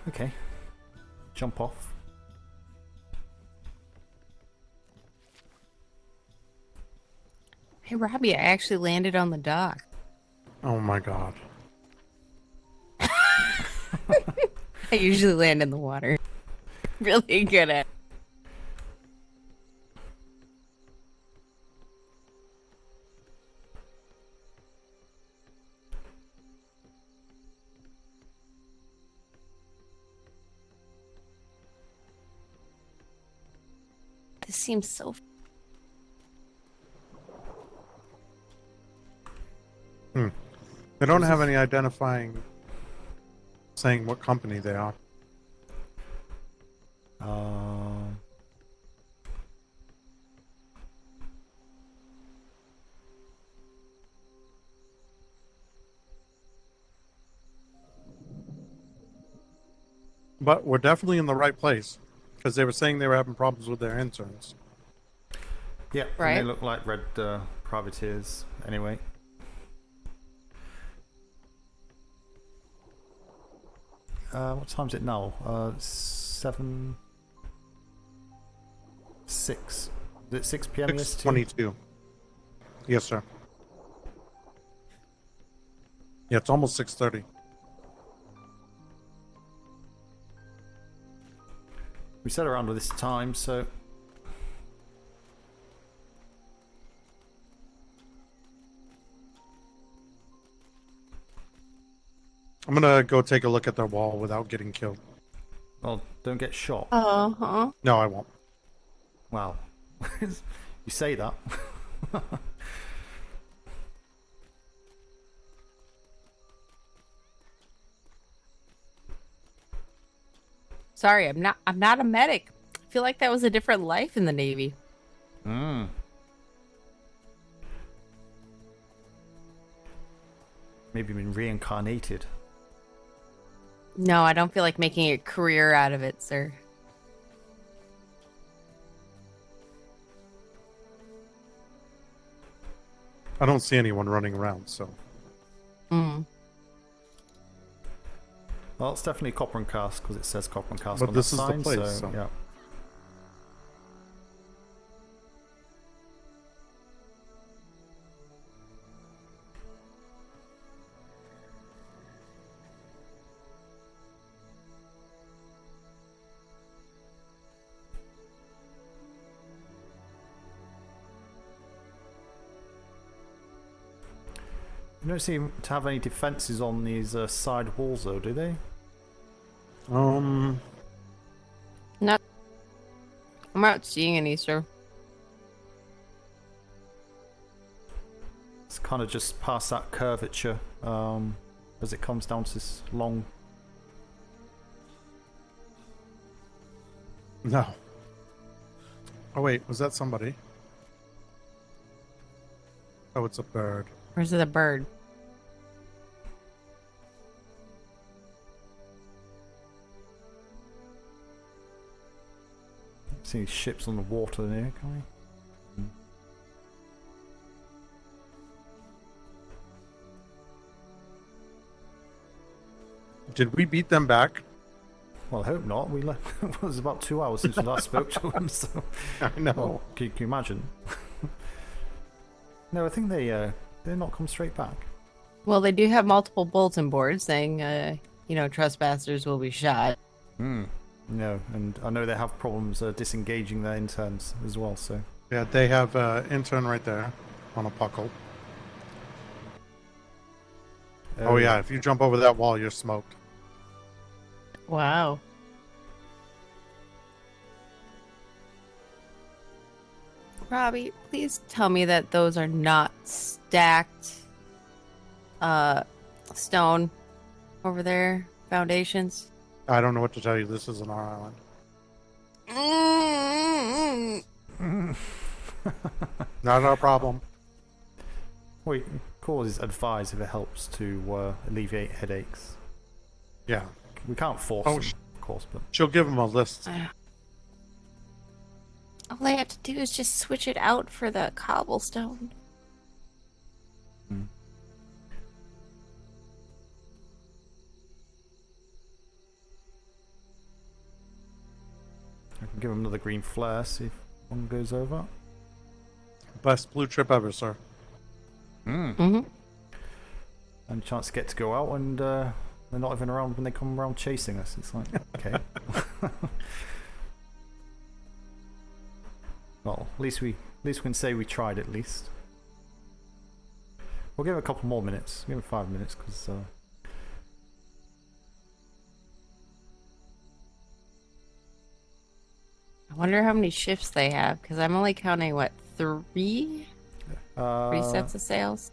C: Okay. Jump off.
L: Hey, Robbie, I actually landed on the dock.
K: Oh my god.
L: I usually land in the water. Really good at. This seems so.
K: They don't have any identifying saying what company they are. But we're definitely in the right place because they were saying they were having problems with their interns.
C: Yeah,
L: Right.
C: and they look like red privateers anyway. What time is it now? 7... 6. Is it 6 p.m. EST?
K: 6:22. Yes, sir. Yeah, it's almost 6:30.
C: We set around with this time, so...
K: I'm gonna go take a look at their wall without getting killed.
C: Well, don't get shot.
L: Uh-huh.
K: No, I won't.
C: Wow. You say that.
L: Sorry, I'm not a medic. I feel like that was a different life in the Navy.
C: Maybe been reincarnated.
L: No, I don't feel like making a career out of it, sir.
K: I don't see anyone running around, so.
L: Mm.
C: Well, it's definitely copper and cast because it says copper and cast
K: But
C: on
K: this
C: the
K: is the
C: sign,
K: place,
C: so
K: so.
C: yeah. You don't seem to have any defenses on these side walls, though, do they?
L: No. I'm not seeing any, sir.
C: It's kind of just past that curvature as it comes down to this long...
K: No. Oh, wait, was that somebody? Oh, it's a bird.
L: Where's the bird?
C: See ships on the water there, can we?
K: Did we beat them back?
C: Well, I hope not. We left. It was about 2 hours since we last spoke to them, so.
K: I know.
C: Well, can you imagine? No, I think they're not come straight back.
L: Well, they do have multiple bulletin boards saying, trespassers will be shot.
C: No, and I know they have problems disengaging their interns as well, so...
K: Yeah, they have an intern right there on a puckle. Oh yeah, if you jump over that wall, you're smoked.
L: Wow. Robbie, please tell me that those are not stacked stone over there, foundations.
K: I don't know what to tell you. This isn't our island. Not our problem.
C: Wait, causes advise if it helps to alleviate headaches.
K: Yeah.
C: We can't force them, of course, but...
K: She'll give them a list.
L: All I have to do is just switch it out for the cobblestone.
C: I can give him another green flare, see if one goes over.
K: Best blue trip ever, sir.
C: And chance to get to go out and They're not even around when they come around chasing us. It's like, okay. Well, at least we can say we tried at least. We'll give it a couple more minutes. Give it 5 minutes because.
L: I wonder how many shifts they have because I'm only counting what 3 sets of sails,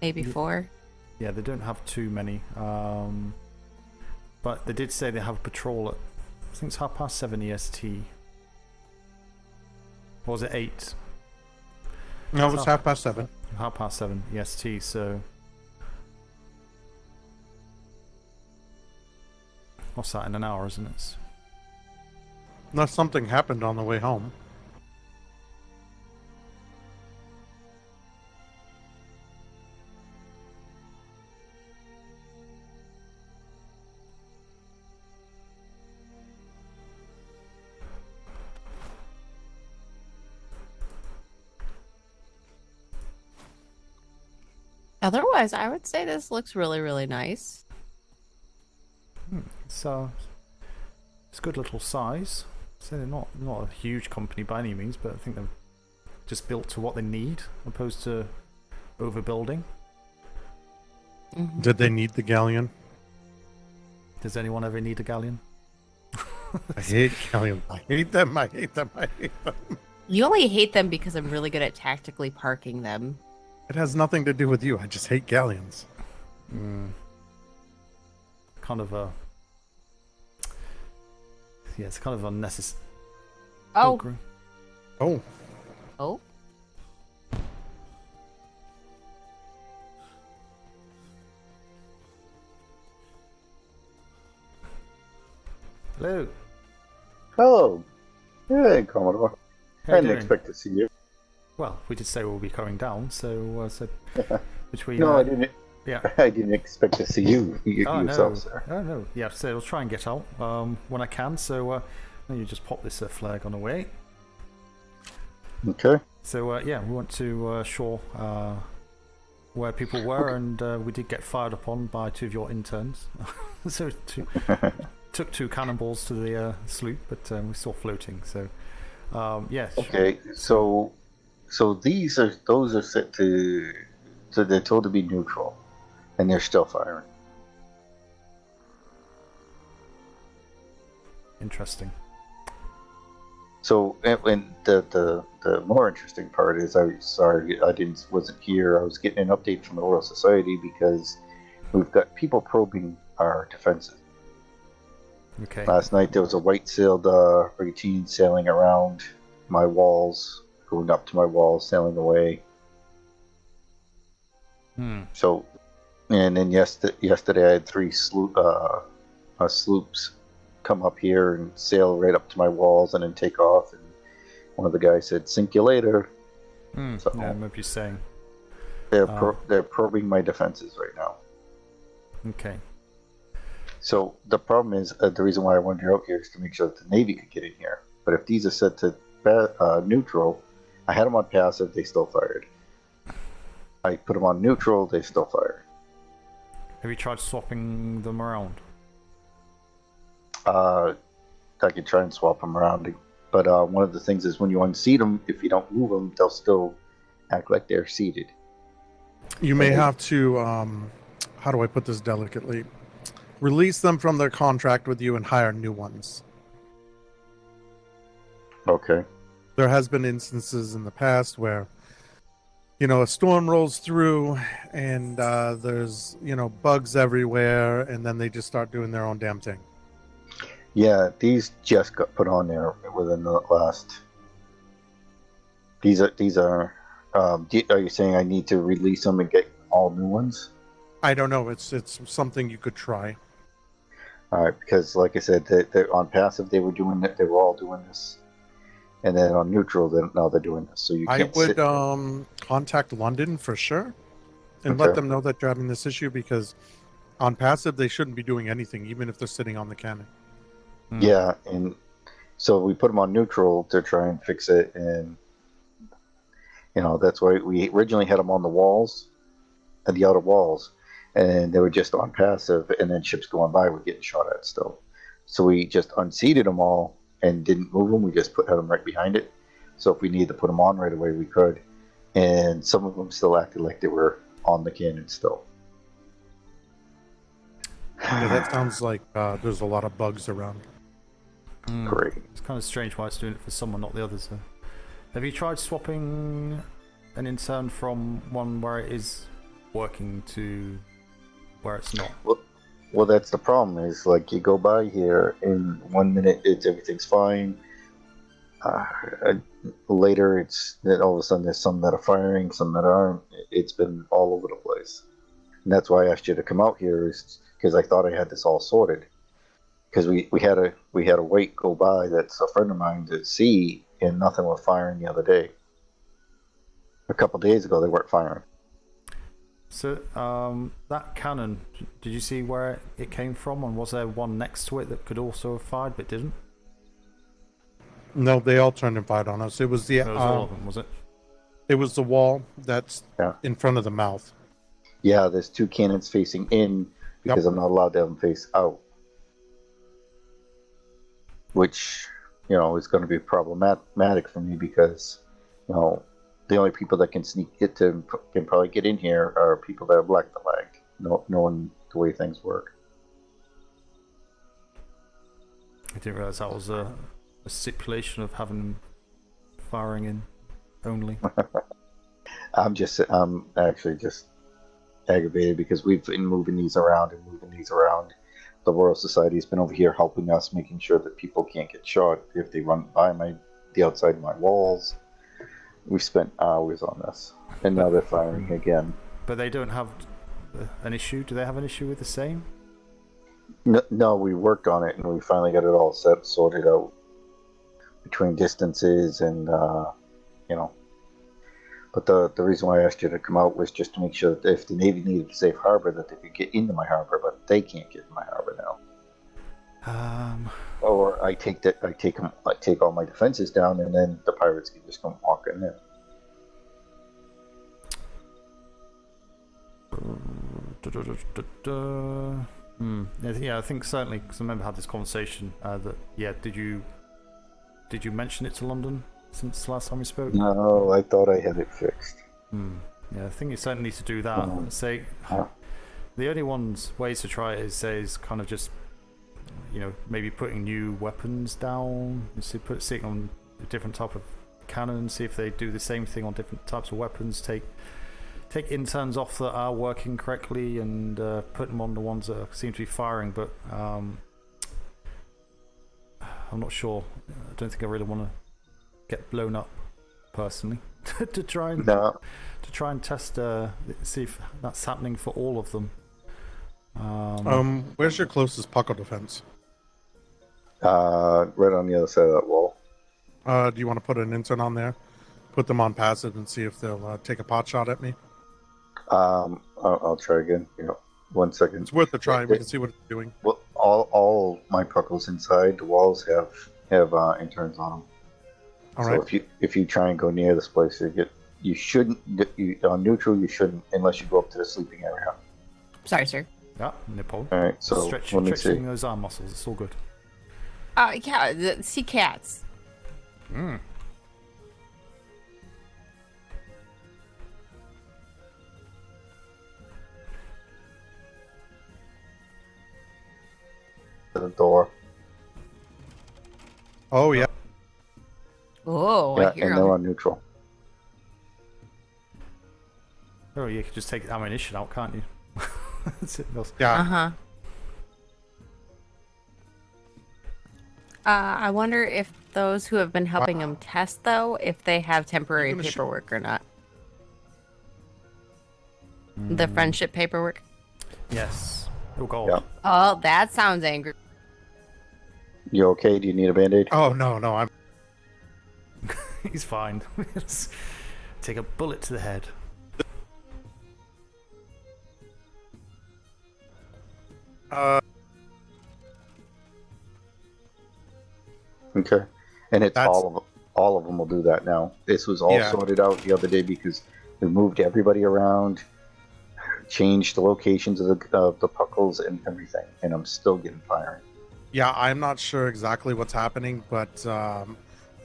L: maybe 4.
C: Yeah, they don't have too many. But they did say they have patrol at, I think it's 7:30 EST. Or was it 8?
K: No, it was 7:30.
C: 7:30 EST, so... What's that, in an hour, isn't it?
K: Unless something happened on the way home.
L: Otherwise, I would say this looks really, really nice.
C: It's a good little size. So they're not a huge company by any means, but I think they're just built to what they need, opposed to overbuilding.
K: Did they need the galleon?
C: Does anyone ever need a galleon?
K: I hate galleons. I hate them.
L: You only hate them because I'm really good at tactically parking them.
K: It has nothing to do with you. I just hate galleons.
C: Kind of a... Yeah, it's kind of unnecessary.
L: Oh.
K: Oh.
L: Oh.
C: Hello.
D: Hello. Hey, Commodore.
C: How
D: I
C: you
D: didn't
C: doing?
D: expect to see you.
C: Well, we did say we'll be going down, so between...
D: No, I didn't.
C: Yeah.
D: I didn't expect to see you yourself,
C: no.
D: sir.
C: Oh, no. Yeah, so I'll try and get out when I can, so you just pop this flag on away.
D: Okay.
C: So, yeah, we went to shore where people were, and we did get fired upon by 2 of your interns. So, took 2 cannonballs to the sloop, but we're still floating, so, yes.
D: Okay, so those are set to... So they're told to be neutral, and they're still firing.
C: Interesting.
D: So, and the more interesting part is, I wasn't here. I was getting an update from the Royal Society because we've got people probing our defenses.
C: Okay.
D: Last night there was a white-sailed brigantine sailing around my walls, going up to my walls, sailing away. So, and then yesterday I had 3 sloops come up here and sail right up to my walls and then take off. And one of the guys said, "Sink you later." So,
C: yeah, I remember you saying.
D: They're probing my defenses right now.
C: Okay.
D: So the problem is, the reason why I wanted you out here is to make sure that the Navy could get in here. But if these are set to neutral, I had them on passive, they still fired. I put them on neutral, they still fire.
C: Have you tried swapping them around?
D: I could try and swap them around, but one of the things is when you unseat them, if you don't move them, they'll still act like they're seated.
K: You may have to, how do I put this delicately? Release them from their contract with you and hire new ones.
D: Okay.
K: There has been instances in the past where, a storm rolls through and there's, bugs everywhere, and then they just start doing their own damn thing.
D: Yeah, these just got put on there within the last. These are. Are you saying I need to release them and get all new ones?
K: I don't know. It's something you could try.
D: All right, because like I said, they're on passive. They were doing it. They were all doing this, and then on neutral, now they're doing this. So you can't.
K: I would contact London for sure, and let them know that you're having this issue, because on passive they shouldn't be doing anything, even if they're sitting on the cannon.
D: Yeah, and so we put them on neutral to try and fix it, and that's why we originally had them on the walls, and the outer walls, and they were just on passive, and then ships going by were getting shot at still. So we just unseated them all and didn't move them. We just had them right behind it. So if we needed to put them on right away, we could. And some of them still acted like they were on the cannon still.
K: Yeah, that sounds like there's a lot of bugs around.
D: Great.
C: It's kind of strange why it's doing it for someone, not the others. Though. Have you tried swapping an intern from one where it is working to where it's not?
D: Well, that's the problem. Is like you go by here, in 1 minute everything's fine. Later, it's then all of a sudden there's some that are firing, some that aren't. It's been all over the place, and that's why I asked you to come out here, is because I thought I had this all sorted. Because we had a wait go by that's a friend of mine at sea, and nothing was firing the other day. A couple days ago, they weren't firing.
C: So that cannon, did you see where it came from, and was there one next to it that could also have fired but didn't?
K: No, they all turned and fired on us. It was the
C: It was all of them, was it?
K: It was the wall that's in front of the mouth.
D: Yeah, there's two cannons facing in because I'm not allowed to have them face out, which is going to be problematic for me because the only people that can can probably get in here are people that have black flag, knowing the way things work.
C: I didn't realize that was a stipulation of having them firing in only.
D: I'm actually just aggravated because we've been moving these around. The Royal Society's been over here helping us, making sure that people can't get shot if they run by the outside of my walls. We've spent hours on this, and now they're firing again.
C: But they don't have an issue? Do they have an issue with the same?
D: No, we worked on it, and we finally got it all sorted out between distances and, But the reason why I asked you to come out was just to make sure that if the Navy needed a safe harbor, that they could get into my harbor, but they can't get in my harbor now. Or I take all my defenses down, and then the pirates can just come walking in.
C: Yeah, I think certainly, because I remember I had this conversation. Did you mention it to London since the last time we spoke?
D: No, I thought I had it fixed.
C: Yeah, I think you certainly need to do that. Say the only ways to try it is kind of just maybe putting new weapons down. Sitting on a different type of cannon, see if they do the same thing on different types of weapons. Take interns off that are working correctly and put them on the ones that seem to be firing. But I'm not sure. I don't think I really want to get blown up personally to try and test see if that's happening for all of them.
K: Where's your closest puckle defense?
D: Right on the other side of that wall.
K: Do you want to put an intern on there? Put them on passive and see if they'll take a pot shot at me?
D: I'll try again. 1 second.
K: It's worth a try. We can see what it's doing.
D: Well, all my puckles inside the walls have interns on them.
K: All
D: so
K: right.
D: if you try and go near this place, you shouldn't. On neutral, you shouldn't unless you go up to the sleeping area.
L: Sorry, sir.
C: Yeah, no problem.
D: All right, so
C: stretching those arm muscles. It's all good.
L: Yeah, the sea cats.
D: The door.
K: Oh yeah.
L: Oh,
D: yeah,
L: I hear
D: and
L: them.
D: they're on neutral.
C: Oh, you could just take the ammunition out, can't you?
K: Yeah.
L: I wonder if those who have been helping them test, though, if they have temporary paperwork or not. The friendship paperwork.
C: Yes. Oh god.
D: Yeah.
L: Oh, that sounds angry.
D: You okay? Do you need a band-aid?
K: Oh no, I'm.
C: He's fine. Take a bullet to the head.
D: Okay, and it's all of them will do that now. This was all sorted out the other day because we moved everybody around. changed the locations of the puckles and everything, and I'm still getting firing.
K: Yeah, I'm not sure exactly what's happening, but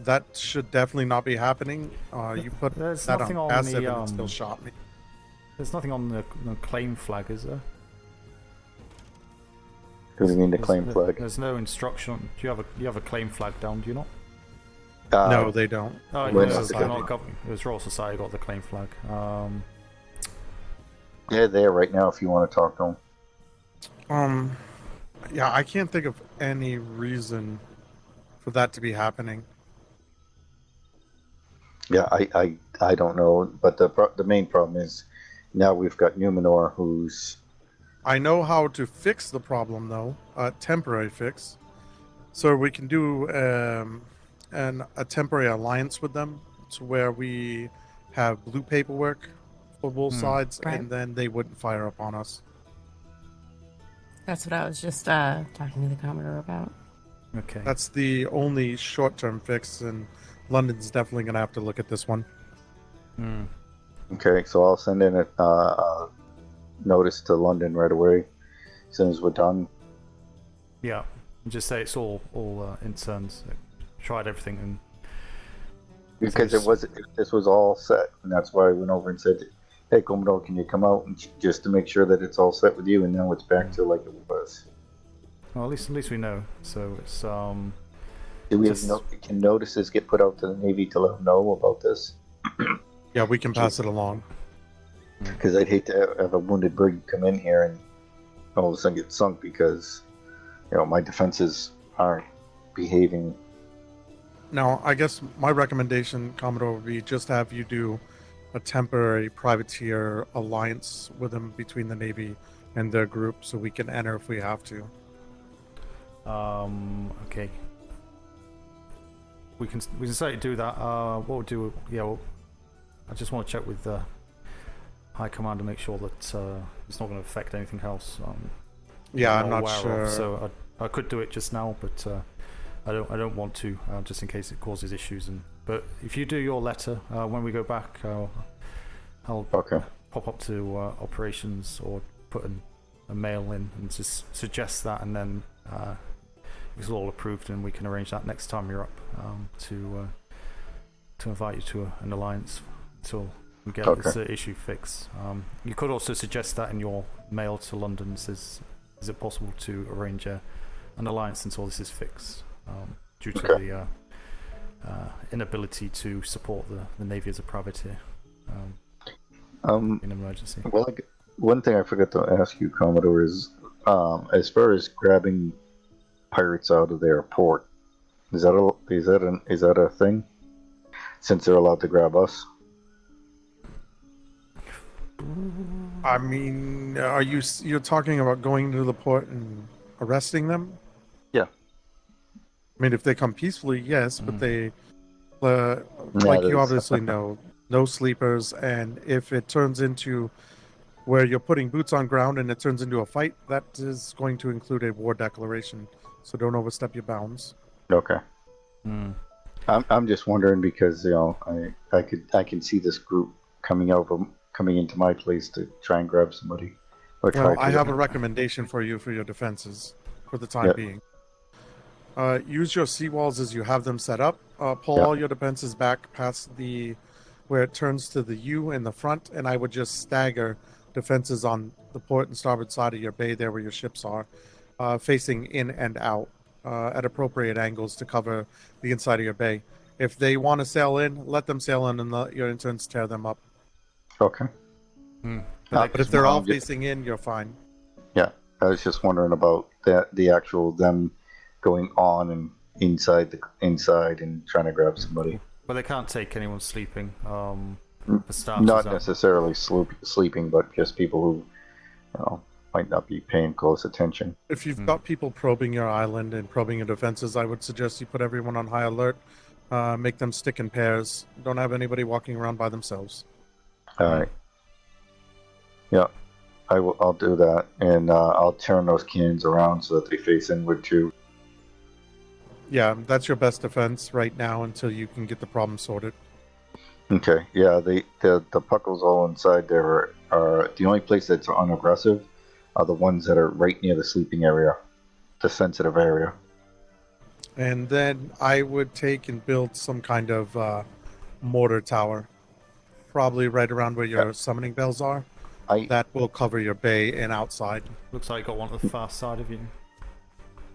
K: that should definitely not be happening. You put
C: There's
K: that
C: nothing
K: on
C: on
K: passive
C: the,
K: and it still shot me.
C: There's nothing on the claim flag, is there?
D: What do you mean the claim flag?
C: There's no instruction. Do you have a claim flag down? Do you not?
K: No, they don't.
C: Oh,
D: We're
C: no,
D: not
C: it was Royal Society got the claim flag.
D: They're there right now if you want to talk to them.
K: Yeah, I can't think of any reason for that to be happening.
D: Yeah, I don't know, but the main problem is now we've got Numenor, who's...
K: I know how to fix the problem, though. A temporary fix. So we can do a temporary alliance with them to where we have blue paperwork for both sides,
L: Right.
K: and then they wouldn't fire up on us.
L: That's what I was just talking to the Commodore about.
C: Okay.
K: That's the only short-term fix, and London's definitely going to have to look at this one.
D: Okay, so I'll send in a notice to London right away as soon as we're done.
C: Yeah, and just say it's all interns. Tried everything and
D: Because this was all set, and that's why I went over and said, "Hey, Commodore, can you come out and just to make sure that it's all set with you?" And now it's back to like it was.
C: Well, at least we know. So it's
D: Do we can notices get put out to the Navy to let them know about this?
K: Yeah, we can pass it along.
D: Because I'd hate to have a wounded brig come in here and all of a sudden get sunk because, my defenses aren't behaving.
K: Now, I guess my recommendation, Commodore, would be just have you do a temporary privateer alliance with them between the Navy and their group, so we can enter if we have to.
C: Okay. We can certainly do that. What we'll do, I just want to check with the High Command to make sure that it's not going to affect anything else.
K: I'm not sure.
C: Of. So I could do it just now, but I don't want to, just in case it causes issues. But if you do your letter when we go back, I'll pop up to operations or put a mail in and just suggest that, and then it's all approved, and we can arrange that next time you're up to invite you to an alliance until we get this issue fixed. You could also suggest that in your mail to London. Is it possible to arrange an alliance until this is fixed? Due to the inability to support the Navy as a privateer in an emergency.
D: Well, one thing I forgot to ask you, Commodore, is as far as grabbing pirates out of their port, is that a thing? Since they're allowed to grab us.
K: I mean, you're talking about going to the port and arresting them?
D: Yeah.
K: I mean, if they come peacefully, yes, but they, like you obviously know, no sleepers, and if it turns into where you're putting boots on ground and it turns into a fight, that is going to include a war declaration. So don't overstep your bounds.
D: Okay. I'm just wondering because I can see this group coming into my place to try and grab somebody.
K: Well, I have a recommendation for you for your defenses for the time being. Use your seawalls as you have them set up. Pull all your defenses back past where it turns to the U in the front, and I would just stagger defenses on the port and starboard side of your bay there where your ships are, facing in and out at appropriate angles to cover the inside of your bay. If they want to sail in, let them sail in and let your interns tear them up.
D: Okay.
K: But if they're all facing in, you're fine.
D: Yeah, I was just wondering about the actual them going on and inside and trying to grab somebody.
C: But they can't take anyone sleeping. For staff,
D: not necessarily sleeping, but just people who might not be paying close attention.
K: If you've got people probing your island and probing your defenses, I would suggest you put everyone on high alert. Make them stick in pairs. Don't have anybody walking around by themselves.
D: All right. Yeah, I'll do that, and I'll turn those cannons around so that they face inward too.
K: Yeah, that's your best defense right now until you can get the problem sorted.
D: Okay, yeah, the puckles all inside there are the only place that's unaggressive are the ones that are right near the sleeping area, the sensitive area.
K: And then I would take and build some kind of mortar tower, probably right around where your summoning bells are. That will cover your bay and outside.
C: Looks like you got one at the far side of you.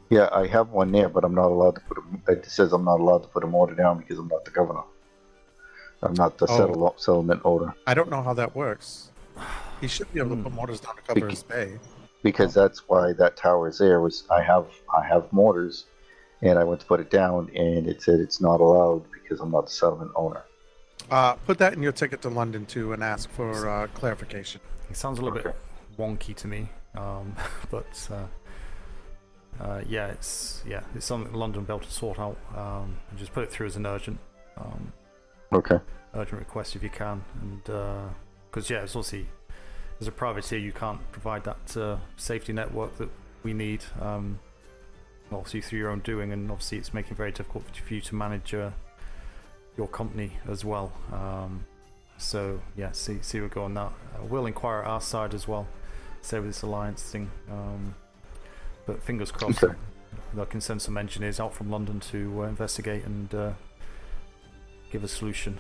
D: Yeah, I have one there, but I'm not allowed to put it says I'm not allowed to put a mortar down because I'm not the governor. I'm not the settlement owner.
K: I don't know how that works. He should be able to put mortars down to cover his bay.
D: Because that's why that tower is there. Was I have mortars, and I went to put it down, and it said it's not allowed because I'm not the settlement owner.
K: Put that in your ticket to London too, and ask for clarification.
C: It sounds a little bit wonky to me, but yeah, it's something London will be able to sort out. Just put it through as an urgent. Urgent request if you can, and because it's obviously as a privateer you can't provide that safety network that we need. Obviously through your own doing, and obviously it's making it very difficult for you to manage your company as well. So yeah, see where we go on that. We'll inquire at our side as well, say with this alliance thing. But fingers crossed, I can send some engineers out from London to investigate and give a solution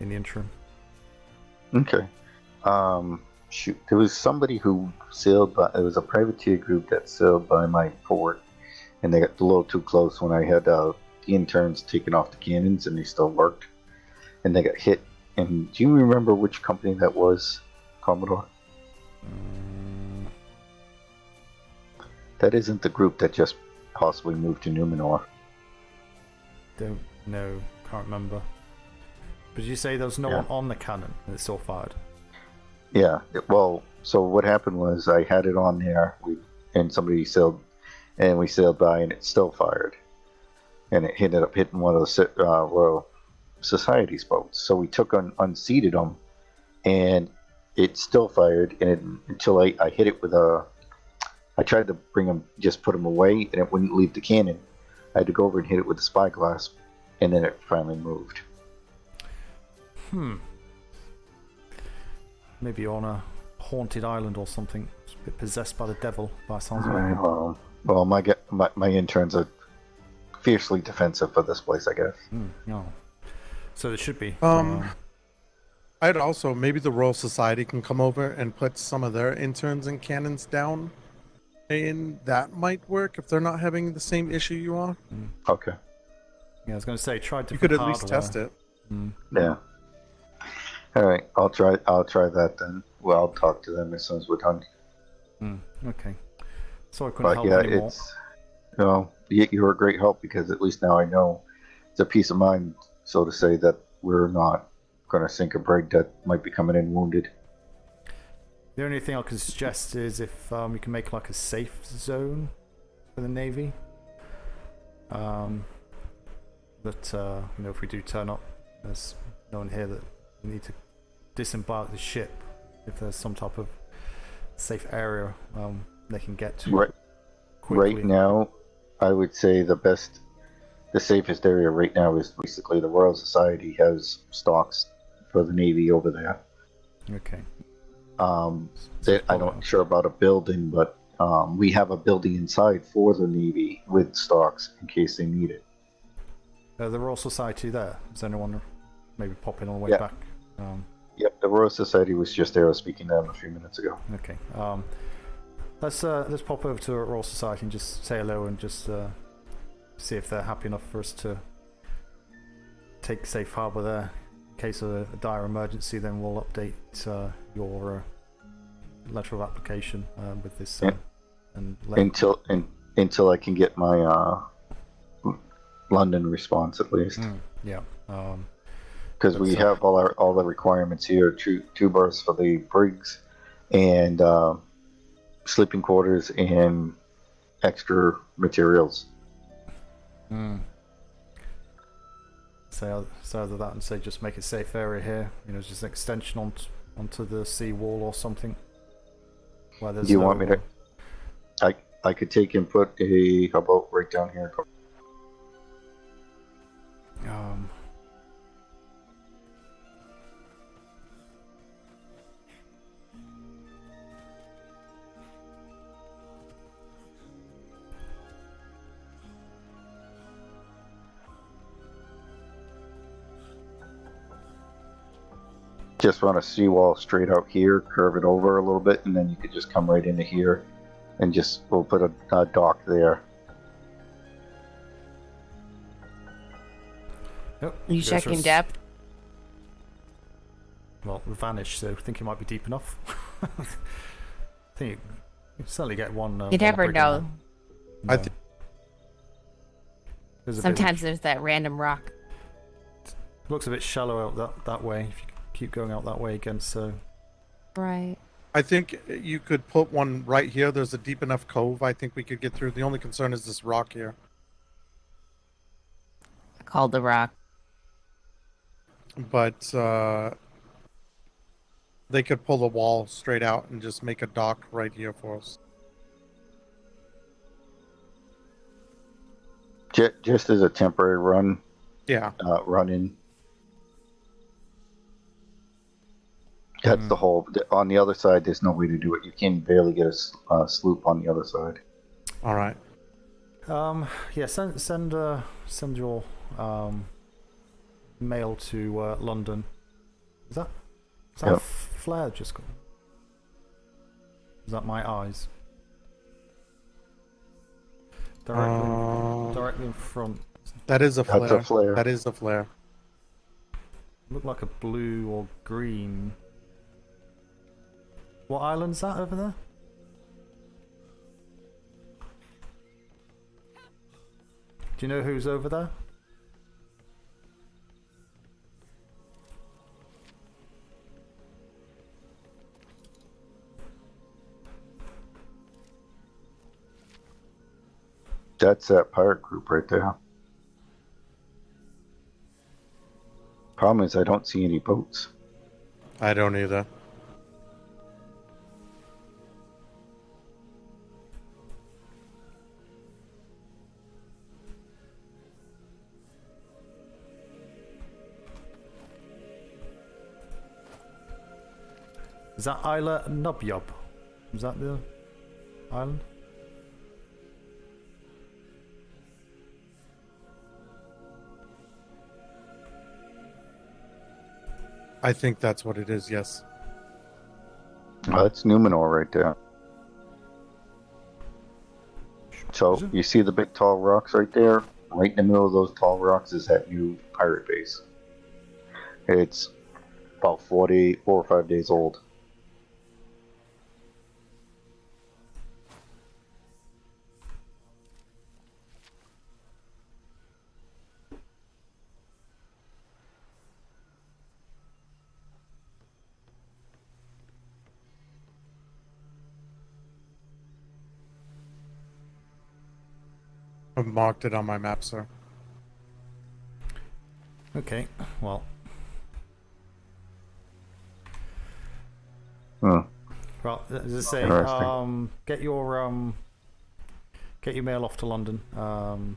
C: in the interim.
D: Okay. Shoot, there was somebody who sailed by. It was a privateer group that sailed by my port, and they got a little too close when I had the interns taking off the cannons, and they still worked, and they got hit. And do you remember which company that was, Commodore? That isn't the group that just possibly moved to Numenor.
C: Don't know, can't remember. But did you say there was no one on the cannon that still fired?
D: Yeah, well, so what happened was I had it on there, and somebody sailed, and we sailed by, and it still fired. And it ended up hitting one of the Royal Society's boats. So we unseated them, and it still fired, and until I hit it with I tried to bring them, just put them away, and it wouldn't leave the cannon. I had to go over and hit it with the spyglass, and then it finally moved.
C: Maybe you're on a haunted island or something. It's a bit possessed by the devil, by sounds of it.
D: Well, my interns are fiercely defensive for this place, I guess.
C: No. So it should be.
K: I'd also, maybe the Royal Society can come over and put some of their interns and cannons down. And that might work if they're not having the same issue you are.
D: Okay.
C: Yeah, I was going to say, try different
K: You could at least test it.
D: Yeah. All right, I'll try that then. Well, I'll talk to them as soon as we're done.
C: Okay. So I couldn't help anymore.
D: You're a great help because at least now I know it's a peace of mind, so to say, that we're not going to sink a brig that might be coming in wounded.
C: The only thing I can suggest is if you can make like a safe zone for the Navy. That if we do turn up, there's no one here that we need to disembark the ship. If there's some type of safe area they can get to quickly.
D: Right now, I would say the safest area right now is basically the Royal Society has stocks for the Navy over there.
C: Okay.
D: I'm not sure about a building, but we have a building inside for the Navy with stocks in case they need it.
C: The Royal Society there. Is anyone maybe pop in on the way back?
D: Yep, the Royal Society was just there. I was speaking to them a few minutes ago.
C: Okay. Let's pop over to the Royal Society and just say hello and just see if they're happy enough for us to take safe harbour there. In case of a dire emergency, then we'll update your letter of application with this.
D: Until I can get my London response at least. Because we have all the requirements here: two berths for the brigs, and sleeping quarters and extra materials.
C: Say either that and say just make a safe area here. Just an extension onto the sea wall or something. Where there's
D: Do you want me to? I could take and put how about right down here? just run a seawall straight out here, curve it over a little bit, and then you could just come right into here, and we'll put a dock there.
C: Yep.
L: Are you checking depth?
C: Well, we vanished, so I think it might be deep enough. I think you certainly get one.
L: You never know.
K: I think
L: sometimes there's that random rock.
C: It looks a bit shallow out that way. If you keep going out that way again, so.
L: Right.
K: I think you could put one right here. There's a deep enough cove. I think we could get through. The only concern is this rock here.
L: Called the rock.
K: But they could pull the wall straight out and just make a dock right here for us.
D: Just as a temporary run.
K: Yeah.
D: Run in. That's the whole. On the other side, there's no way to do it. You can barely get a sloop on the other side.
K: All right.
C: Yeah. Send your mail to London. Is that a flare just gone? Is that my eyes? Directly in front.
K: That is a flare.
D: That's a flare.
K: That is a flare.
C: Look like a blue or green. What island's that over there? Do you know who's over there?
D: That's that pirate group right there. Problem is, I don't see any boats.
K: I don't either.
C: Is that Isla Nubyob? Is that the island?
K: I think that's what it is, yes.
D: Oh, that's Numenor right there. So, you see the big tall rocks right there? Right in the middle of those tall rocks is that new pirate base. It's about 4 or 5 days old.
K: I've marked it on my map, sir.
C: Okay, well.
D: Well,
C: as I say, get your mail off to London, and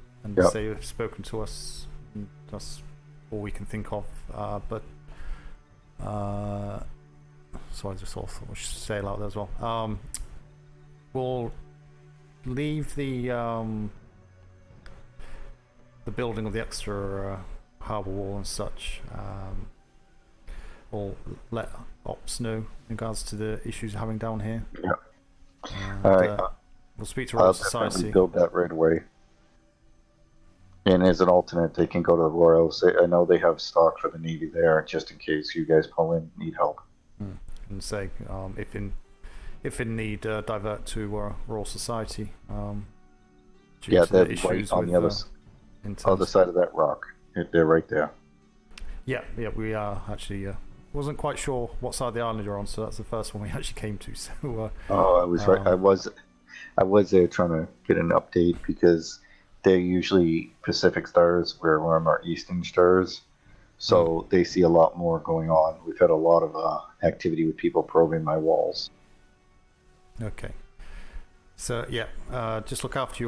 C: say you've spoken to us. And that's all we can think of. So I just thought we should say it out there as well. We'll leave the building of the extra harbour wall and such. We'll let Ops know in regards to the issues you're having down here.
D: Yeah.
C: And,
D: all right.
C: We'll speak to Royal
D: I'll
C: Society.
D: build that right away. And as an alternate, they can go to the Royal. I know they have stock for the Navy there, just in case you guys pull in, need help.
C: And say, if in need, divert to Royal Society.
D: Yeah, they're right on the other side of that rock. They're right there.
C: Yeah, we are actually. Wasn't quite sure what side of the island you're on, so that's the first one we actually came to. So.
D: I was right. I was there trying to get an update because they're usually Pacific stars, where I'm our Eastern stars. So they see a lot more going on. We've had a lot of activity with people probing my walls.
C: Okay. So yeah, just look after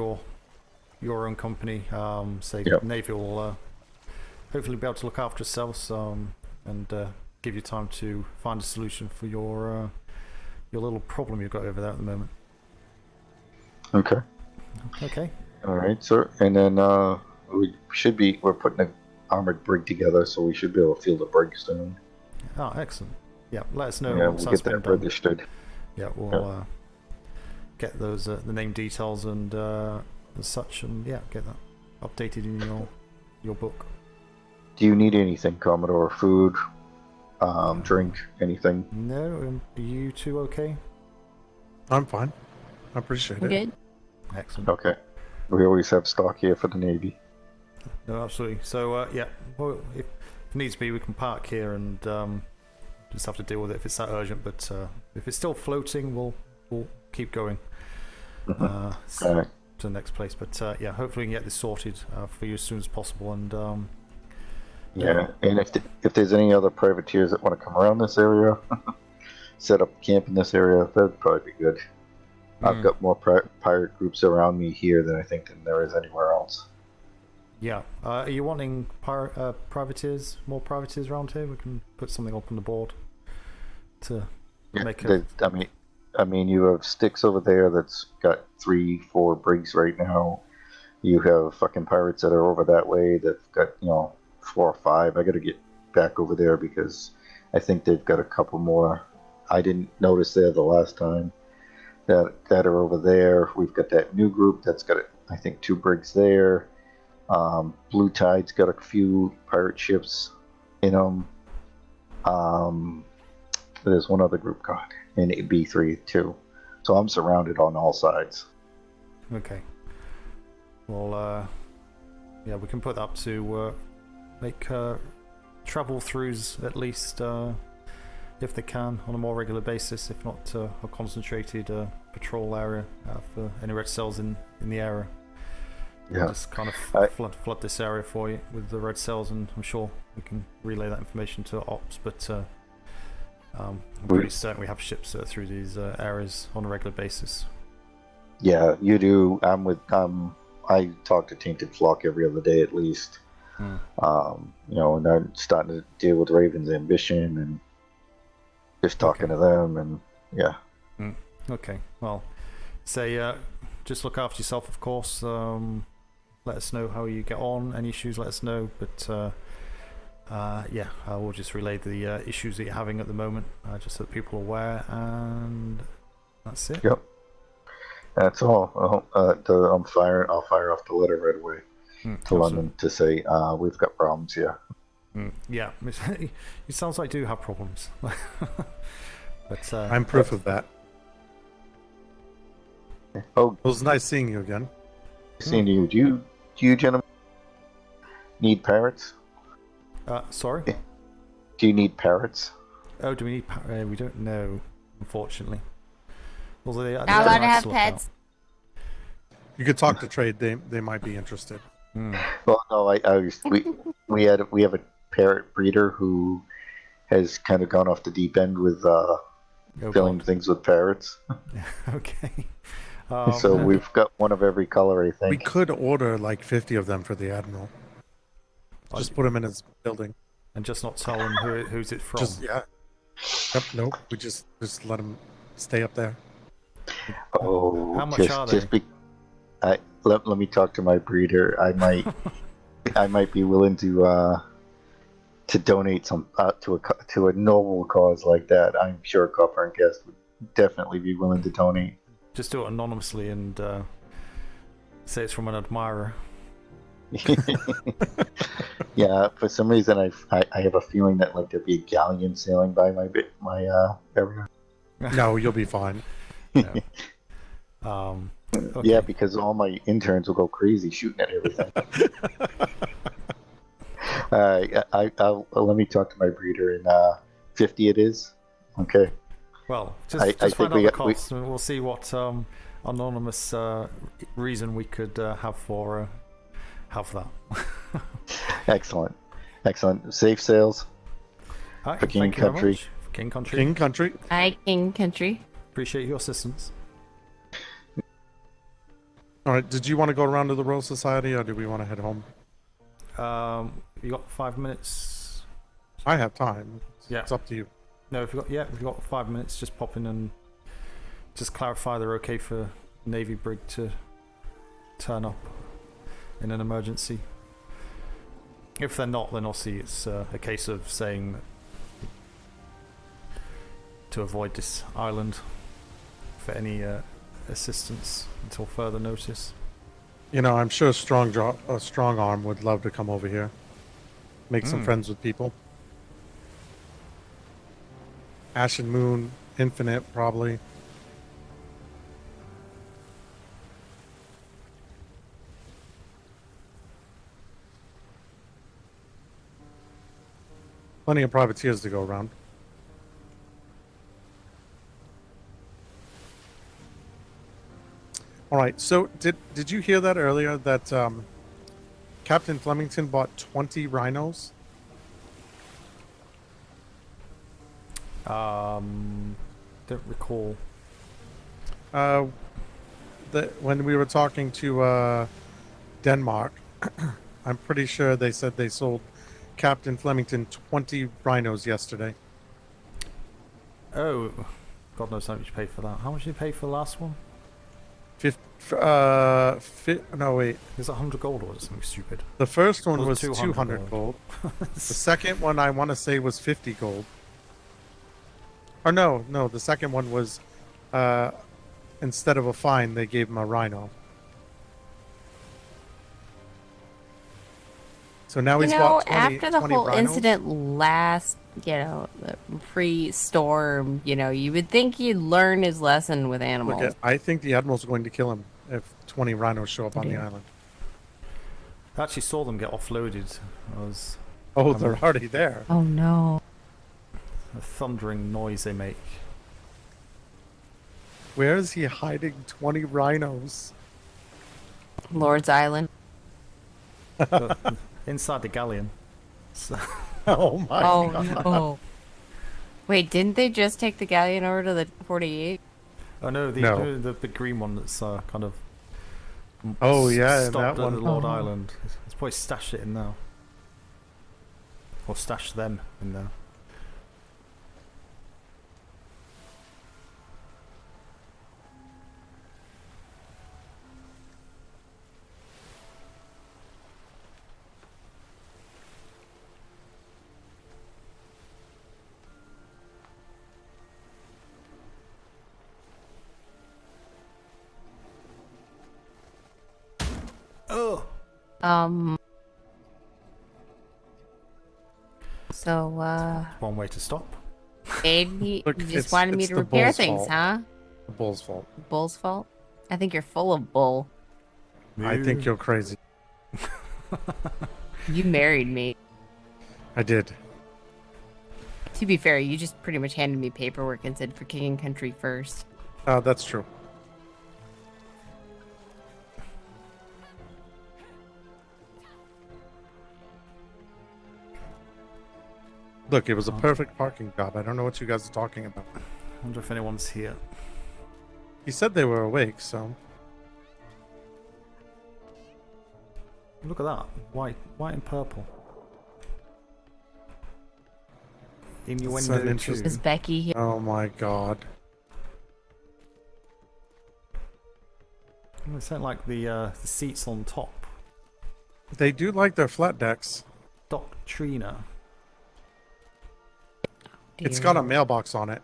C: your own company. Navy will hopefully be able to look after itself, and give you time to find a solution for your little problem you've got over there at the moment.
D: Okay.
C: Okay.
D: All right, sir. And then we're putting an armored brig together, so we should be able to field a brig soon.
C: Oh, excellent. Yeah, let us know
D: Yeah,
C: once
D: we'll
C: that's
D: get
C: been
D: that
C: done.
D: registered.
C: Yeah, we'll get those the name details and such, and yeah, get that updated in your book.
D: Do you need anything, Commodore? Food, drink, anything?
C: No, are you two okay?
K: I'm fine. I appreciate it.
L: Good.
C: Excellent.
D: Okay. We always have stock here for the Navy.
C: No, absolutely. So yeah, well, if needs be, we can park here and just have to deal with it if it's that urgent. But if it's still floating, we'll keep going to the next place. But yeah, hopefully we can get this sorted for you as soon as possible. And
D: yeah, and if there's any other privateers that want to come around this area, set up camp in this area, that'd probably be good. I've got more pirate groups around me here than I think than there is anywhere else.
C: Yeah, are you wanting privateers, more privateers around here? We can put something up on the board to make it.
D: I mean, you have Styx over there that's got 3-4 brigs right now. You have fucking pirates that are over that way that've got 4 or 5. I got to get back over there because I think they've got a couple more. I didn't notice there the last time. That are over there. We've got that new group that's got, I think, 2 brigs there. Blue Tide's got a few pirate ships in them. There's one other group, God, in B3 too. So I'm surrounded on all sides.
C: Okay. Well, yeah, we can put that up to make travel throughs at least. If they can, on a more regular basis, if not a concentrated patrol area for any red cells in the area.
D: Yeah.
C: Just kind of flood this area for you with the red cells, and I'm sure we can relay that information to ops. But I'm pretty certain we have ships through these areas on a regular basis.
D: Yeah, you do. I talk to Tainted Flock every other day at least. And I'm starting to deal with Raven's Ambition and just talking to them, and yeah.
C: Okay, well, say just look after yourself, of course. Let us know how you get on. Any issues, let us know. But yeah, I will just relay the issues that you're having at the moment, just so that people are aware, and that's it.
D: Yep, that's all. I'll fire off the letter right away to London to say we've got problems here.
C: Yeah, it sounds like you do have problems. But
K: I'm proof of that.
D: Oh,
K: it was nice seeing you again.
D: Seeing you. Do you gentlemen need parrots?
C: Sorry?
D: Do you need parrots?
C: Oh, do we need we don't know, unfortunately. Although they
L: not allowed to have pets.
K: You could talk to trade. They might be interested.
D: Well, no, we have a parrot breeder who has kind of gone off the deep end with filling things with parrots.
C: Okay.
D: So we've got one of every color, I think.
K: We could order like 50 of them for the Admiral. Just put them in his building.
C: And just not tell him who's it from.
K: Yeah. Yep, nope. We just let him stay up there.
D: Oh,
C: how much are they?
D: Let me talk to my breeder. I might be willing to donate some to a noble cause like that. I'm sure Copper and Guest would definitely be willing to donate.
C: Just do it anonymously and say it's from an admirer.
D: Yeah, for some reason I have a feeling that like there'd be a galleon sailing by my area.
K: No, you'll be fine.
C: Okay.
D: Yeah, because all my interns will go crazy shooting at everything. I'll let me talk to my breeder, and 50 it is. Okay.
C: Well, just find out the cost, and we'll see what anonymous reason we could have for that.
D: Excellent. Safe sails.
C: Right,
D: for King Country.
C: King Country.
K: King Country.
L: Hi, King Country.
C: Appreciate your assistance.
K: All right. Did you want to go around to the Royal Society, or do we want to head home?
C: You got 5 minutes?
K: I have time.
C: Yeah.
K: It's up to you.
C: No, if you've got 5 minutes, just pop in and just clarify they're okay for Navy brig to turn up in an emergency. If they're not, then obviously it's a case of saying to avoid this island for any assistance until further notice.
K: You know, I'm sure Strong Arm would love to come over here, make some friends with people. Ashen Moon, Infinite, probably. Plenty of privateers to go around. All right. So did you hear that earlier that Captain Flemington bought 20 rhinos?
C: Don't recall.
K: When we were talking to Denmark, I'm pretty sure they said they sold Captain Flemington 20 rhinos yesterday.
C: Oh, God knows how much you paid for that. How much did you pay for the last one?
K: No, wait.
C: Is it 100 gold or was it something stupid?
K: The first one was
C: 200
K: 200 gold. The second one, I want to say, was 50 gold. Or no, the second one was, instead of a fine, they gave him a rhino. So now he's bought 20,
L: after the
K: 20
L: whole
K: rhinos.
L: incident last, pre-storm, you would think he'd learn his lesson with animals.
K: Look, I think the Admiral's going to kill him if 20 rhinos show up on the island.
C: I actually saw them get offloaded.
K: They're already there.
L: Oh no.
C: A thundering noise they make.
K: Where is he hiding 20 rhinos?
L: Lord's Island.
C: Inside the galleon. So.
K: Oh my god.
L: No. Wait, didn't they just take the galleon over to the 48?
C: Oh no, the big green one that's kind of.
K: Oh yeah,
C: stopped
K: that
C: at
K: one.
C: the Lord Island. It's probably stashed it in now, or stashed them in there.
L: So,
C: one way to stop.
L: Abe, you
K: Look,
L: just wanted me to repair things, huh?
K: The bull's fault.
L: Bull's fault? I think you're full of bull.
K: I think you're crazy.
L: You married me.
K: I did.
L: To be fair, you just pretty much handed me paperwork and said for king and country first.
K: That's true. Look, it was a perfect parking job. I don't know what you guys are talking about.
C: I wonder if anyone's here.
K: He said they were awake, so...
C: Look at that. White and purple. Innuendo too.
L: Is Becky here?
K: Oh my god.
C: It sound like the seats on top.
K: They do like their flat decks.
C: Doctrina.
K: It's got a mailbox on it.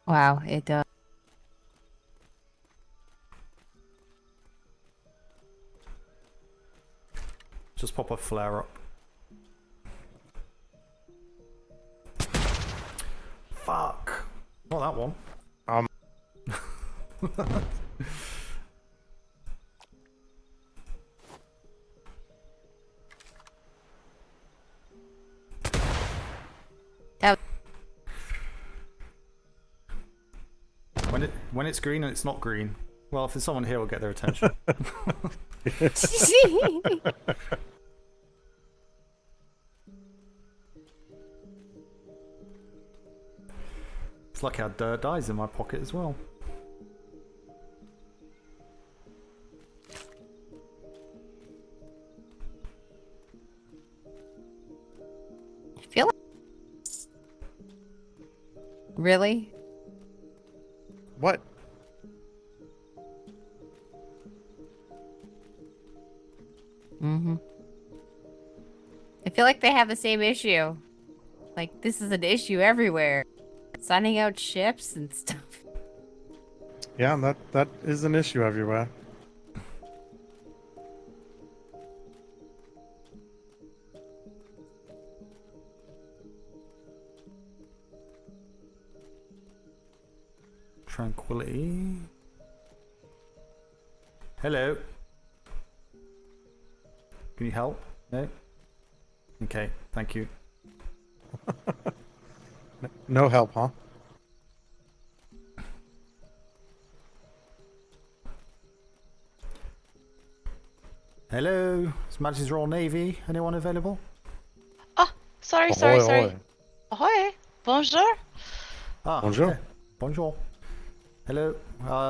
L: Wow, it does.
C: Just pop a flare up. Fuck. Not that one. When it's green and it's not green. Well, if there's someone here, we'll get their attention. It's like I had dice in my pocket as well.
L: I feel like... Really?
K: What?
L: Mm-hmm. I feel like they have the same issue. Like, this is an issue everywhere. Signing out ships and stuff.
K: Yeah, that is an issue everywhere.
C: Tranquility. Hello. Can you help? No? Okay, thank you.
K: No help, huh?
C: Hello, it's Majesty's Royal Navy. Anyone available?
B: Oh, sorry. Ahoy. Bonjour.
C: Ah,
K: bonjour.
C: Okay. Bonjour. Hello.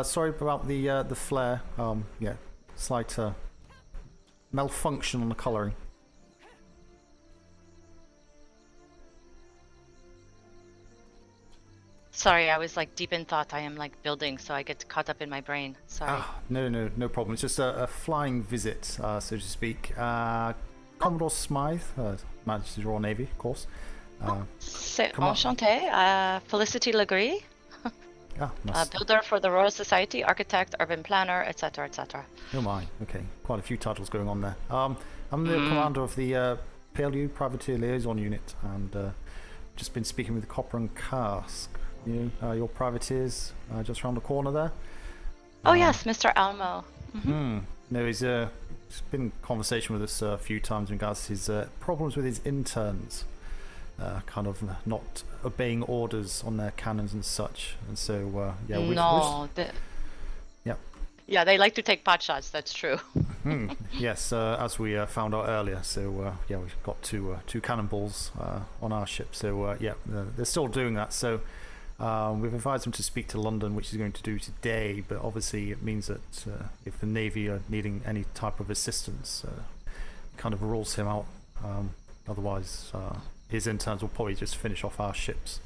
C: Sorry about the flare. Yeah, slight malfunction on the colouring.
B: Sorry, I was like deep in thought. I am like building, so I get caught up in my brain. Sorry.
C: Ah, no problem. It's just a flying visit, so to speak. Commodore Smythe, Majesty's Royal Navy, of course.
B: C'est enchanté. Felicity Legree.
C: Nice.
B: Builder for the Royal Society, architect, urban planner, etc., etc.
C: Oh my, okay. Quite a few titles going on there. I'm the commander of the P.L.U. Privateer Liaison Unit, and just been speaking with Copper and Cask. Your privateers just around the corner there.
B: Oh yes, Mr. Almo.
C: No, he's been in conversation with us a few times in regards to his problems with his interns. Kind of not obeying orders on their cannons and such, and so
B: yeah, they like to take pot shots. That's true.
C: Yes, as we found out earlier. So yeah, we've got two cannonballs on our ship. So they're still doing that. So we've advised them to speak to London, which he's going to do today. But obviously, it means that if the Navy are needing any type of assistance, it kind of rules him out. Otherwise, his interns will probably just finish off our ships.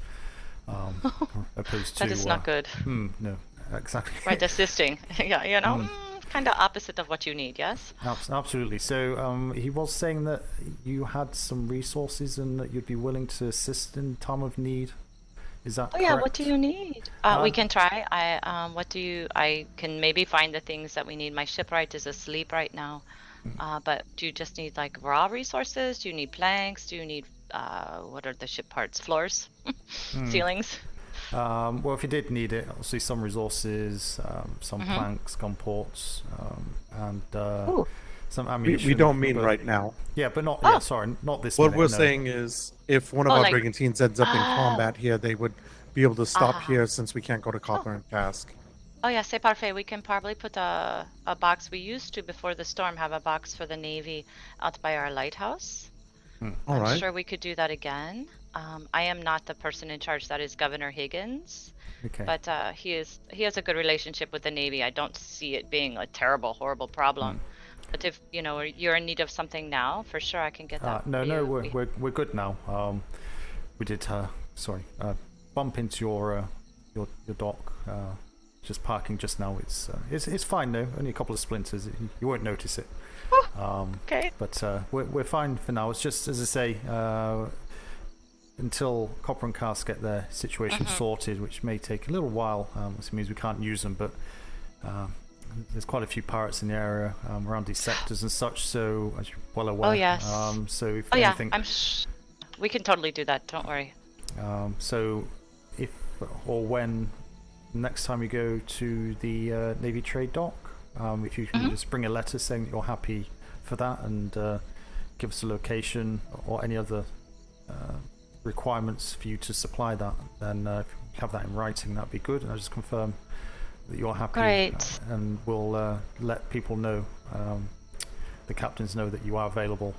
C: Opposed to
B: that is not good.
C: No, exactly.
B: Right, assisting. Yeah, kind of opposite of what you need. Yes.
C: Absolutely. So he was saying that you had some resources and that you'd be willing to assist in time of need. Is that correct?
B: Yeah. What do you need? We can try. I can maybe find the things that we need. My shipwright is asleep right now. But do you just need like raw resources? Do you need planks? Do you need what are the ship parts? Floors, ceilings.
C: Well, if you did need it, obviously some resources, some planks, gun ports, and some ammunition.
K: We don't mean right now.
C: Yeah, but not. Yeah, sorry, not this.
K: What we're saying is, if one of our brigantines ends up in combat here, they would be able to stop here since we can't go to Copper and Cask.
B: Oh yeah, c'est parfait. We can probably put a box. We used to, before the storm, have a box for the Navy out by our lighthouse. I'm sure we could do that again. I am not the person in charge. That is Governor Higgins.
C: Okay.
B: But he has a good relationship with the Navy. I don't see it being a terrible, horrible problem. But if you're in need of something now, for sure I can get that.
C: No, we're good now. We did bump into your dock. Just parking just now. It's fine though. Only a couple of splinters. You won't notice it.
B: Okay.
C: But we're fine for now. It's just, as I say, until Copper and Cask get their situation sorted, which may take a little while. This means we can't use them, but there's quite a few pirates in the area around these sectors and such. So as you're well aware.
B: Oh yes.
C: So if anything,
B: we can totally do that. Don't worry.
C: So if or when next time you go to the Navy Trade Dock, if you can just bring a letter saying that you're happy for that and give us a location or any other requirements for you to supply that, then if you have that in writing, that'd be good. And I'll just confirm that you're happy.
B: Great.
C: And we'll let people know, the captains know that you are available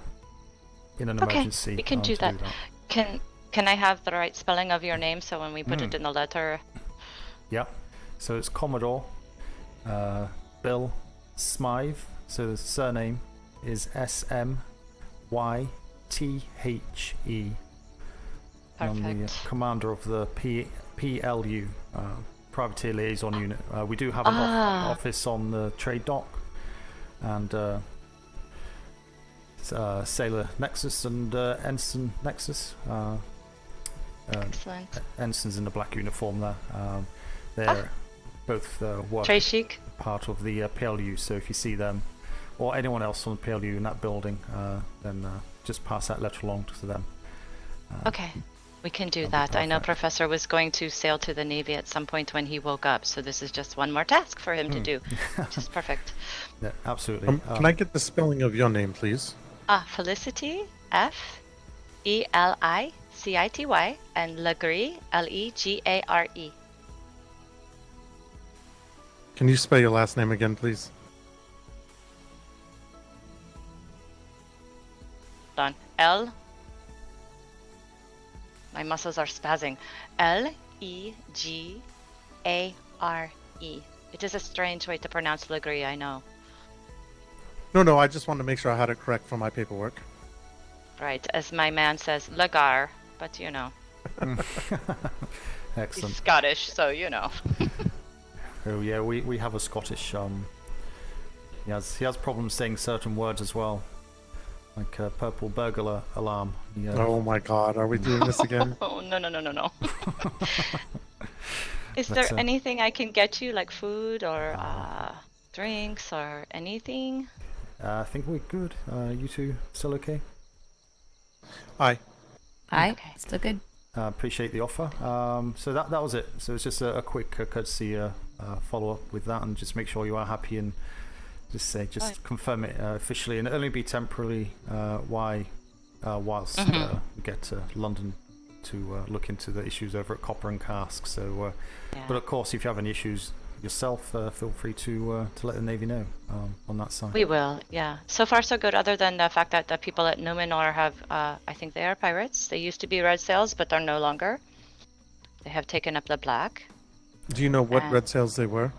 C: in an emergency.
B: We can do that. Can I have the right spelling of your name so when we put it in the letter?
C: Yeah, so it's Commodore Bill Smythe. So the surname is Smythe. I'm the commander of the P.L.U. Privateer Liaison Unit. We do have an office on the trade dock, and Sailor Nexus and Ensign Nexus.
B: Excellent.
C: Ensign's in the black uniform there. They're both work
B: Très chic.
C: part of the P.L.U. So if you see them or anyone else on the P.L.U. in that building, then just pass that letter along to them.
B: Okay, we can do that. I know Professor was going to sail to the Navy at some point when he woke up, so this is just one more task for him to do. Just perfect.
C: Yeah, absolutely.
K: Can I get the spelling of your name, please?
B: Felicity, Felicity, and Legree, Legare.
K: Can you spell your last name again, please?
B: Hold on. My muscles are spazzing. Legare. It is a strange way to pronounce Legree, I know.
K: No, I just wanted to make sure I had it correct for my paperwork.
B: Right, as my man says, Lagar, but you know.
C: Excellent.
B: He's Scottish, so you know.
C: Oh yeah, we have a Scottish. He has problems saying certain words as well, like purple burglar alarm. Yeah.
K: Oh my God, are we doing this again?
B: Oh no. Is there anything I can get you, like food or drinks or anything?
C: I think we're good. You two still okay?
K: Aye.
B: Okay.
I: Still good.
C: Appreciate the offer. So that was it. So it's just a quick courtesy follow up with that, and just make sure you are happy and just confirm it officially, and only be temporarily whilst we get to London to look into the issues over at Copper and Cask. So, but of course, if you have any issues yourself, feel free to let the Navy know on that side.
B: We will, yeah. So far, so good. Other than the fact that the people at Numenor have, I think they are pirates. They used to be red sails, but they're no longer. They have taken up the black.
K: Do you know what red sails they were?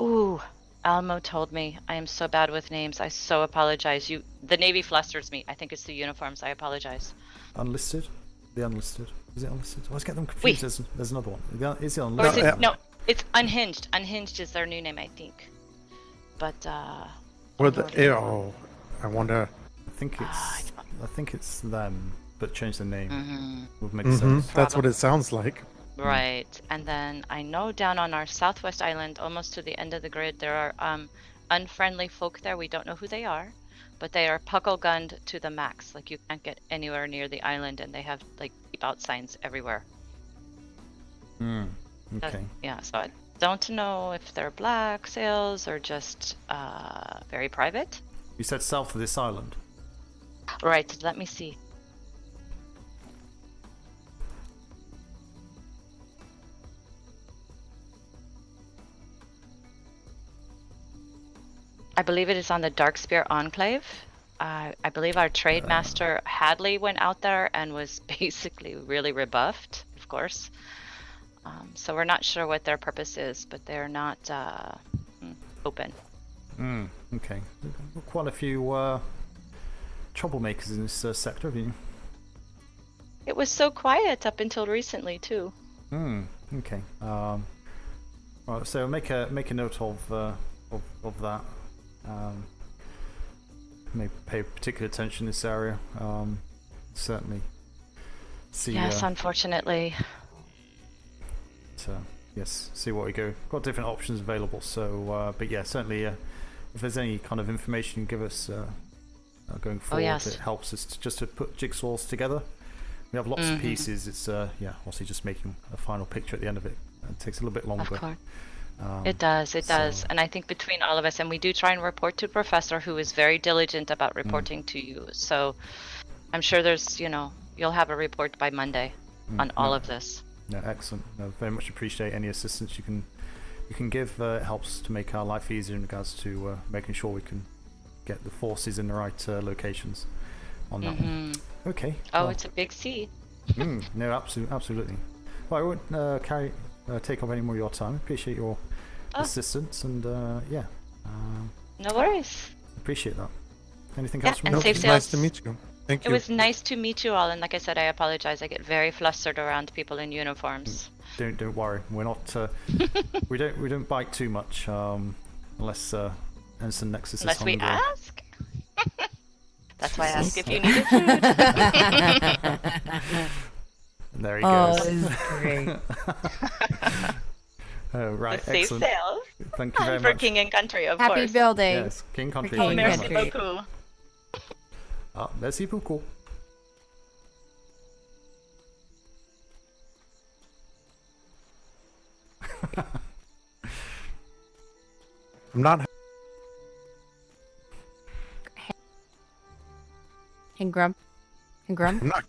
B: Ooh, Almo told me. I am so bad with names. I so apologize. The Navy flusters me. I think it's the uniforms. I apologize.
C: Unlisted? The unlisted. Is it unlisted? I always get them confused. There's another one. Is it
B: Or
C: unlisted?
B: is it, no, it's Unhinged. Unhinged is their new name, I think. But
K: I wonder.
C: I think it's them, but change the name. Would make
K: Mm-hmm.
C: sense.
K: That's what it sounds like.
B: Right, and then I know down on our southwest island, almost to the end of the grid, there are unfriendly folk there. We don't know who they are, but they are puckle-gunned to the max. Like, you can't get anywhere near the island, and they have, like, keep out signs everywhere.
C: Okay.
B: Yeah, so I don't know if they're black sails or just very private.
C: You said south of this island?
B: Right, let me see. I believe it is on the Darkspear Enclave. I believe our trade master Hadley went out there and was basically really rebuffed, of course. So we're not sure what their purpose is, but they're not open.
C: Okay. Quite a few troublemakers in this sector, haven't you?
B: It was so quiet up until recently, too.
C: Okay. Right, so make a note of that. Maybe pay particular attention to this area. Certainly. See.
B: Yes, unfortunately.
C: Yes, see what we go. Got different options available. So, but yeah, certainly, if there's any kind of information you give us going forward, it helps us just to put jigsaws together. We have lots of pieces. It's obviously just making a final picture at the end of it. It takes a little bit longer.
B: Of course. It does, and I think between all of us, and we do try and report to Professor, who is very diligent about reporting to you. So I'm sure there's, you'll have a report by Monday on all of this.
C: Yeah, excellent. Very much appreciate any assistance you can give. It helps to make our life easier in regards to making sure we can get the forces in the right locations on that one. Okay.
B: Oh, well, it's a big sea.
C: No, absolutely. Well, I won't take up any more of your time. Appreciate your assistance, and
B: no worries.
C: Appreciate that. Anything else from
B: you?
C: Safe
K: Nice to meet you. Thank you.
B: It was nice to meet you all, and like I said, I apologize. I get very flustered around people in uniforms.
C: Don't worry. We're not. we don't bite too much, unless Ensign Nexus.
B: Unless we ask. That's why I asked if you needed food.
C: And there he
L: Oh,
C: goes.
L: this is great.
C: Oh, right,
B: The safe
C: excellent.
B: sales.
C: Thank you very
B: For
C: much.
B: king and country, of
L: Happy
B: course.
L: building.
C: Yes, king country.
L: For
C: Thank
L: king
C: you
L: and
C: very
B: Merci
C: much.
B: beaucoup.
C: Ah, merci beaucoup.
K: I'm not.
L: King Grump. King Grump.
K: I'm not.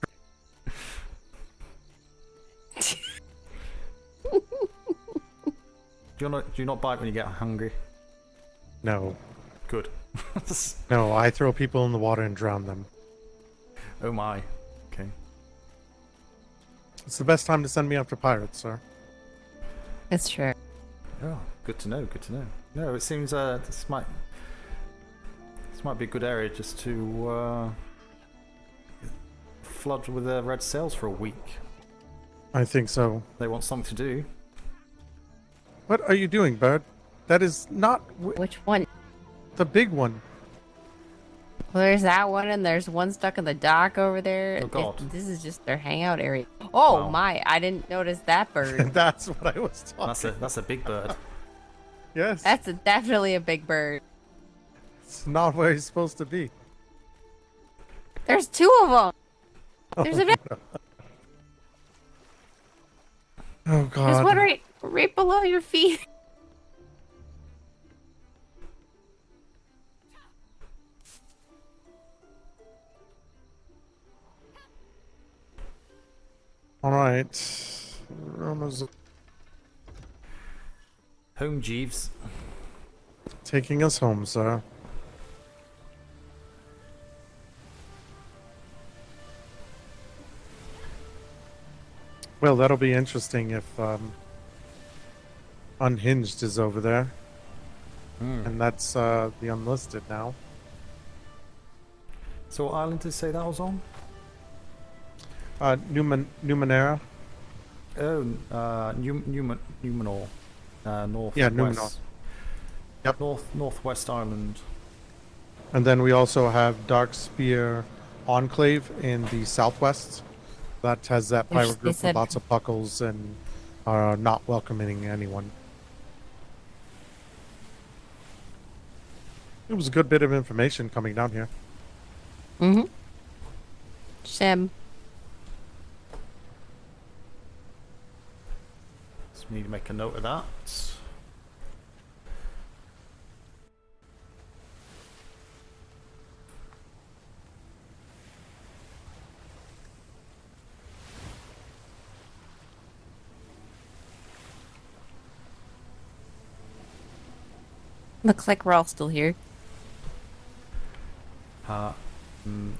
C: Do you not bite when you get hungry?
K: No.
C: Good.
K: No, I throw people in the water and drown them.
C: Oh my. Okay.
K: It's the best time to send me after pirates, sir.
L: It's true.
C: Oh, good to know. Good to know. No, it seems this might be a good area just to flood with red sails for a week.
K: I think so.
C: They want something to do.
K: What are you doing, bird? That is not.
L: Which one?
K: The big one.
L: Well, there's that one, and there's one stuck in the dock over there.
C: Oh, God.
L: This is just their hangout area. Oh,
C: Wow.
L: my. I didn't notice that bird.
K: That's what I was talking.
C: That's a big bird.
K: Yes.
L: That's definitely a big bird.
K: It's not where he's supposed to be.
L: There's two of them. There's a
K: Oh, God.
L: There's one right below your feet.
K: All right.
C: Home, Jeeves.
K: Taking us home, sir. Well, that'll be interesting if Unhinged is over there. And that's the Unlisted now.
C: So what island did you say that was on?
K: Numenera.
C: Oh, Numenor. North.
K: Yeah, Numenor.
C: West.
K: Yep.
C: Northwest Island.
K: And then we also have Darkspear Enclave in the southwest. That has that pirate
L: they
K: group
L: said-
K: with lots of puckles and are not welcoming anyone. It was a good bit of information coming down here.
L: Mm-hmm. Shem.
C: Just need to make a note of that.
L: Looks like we're all still here.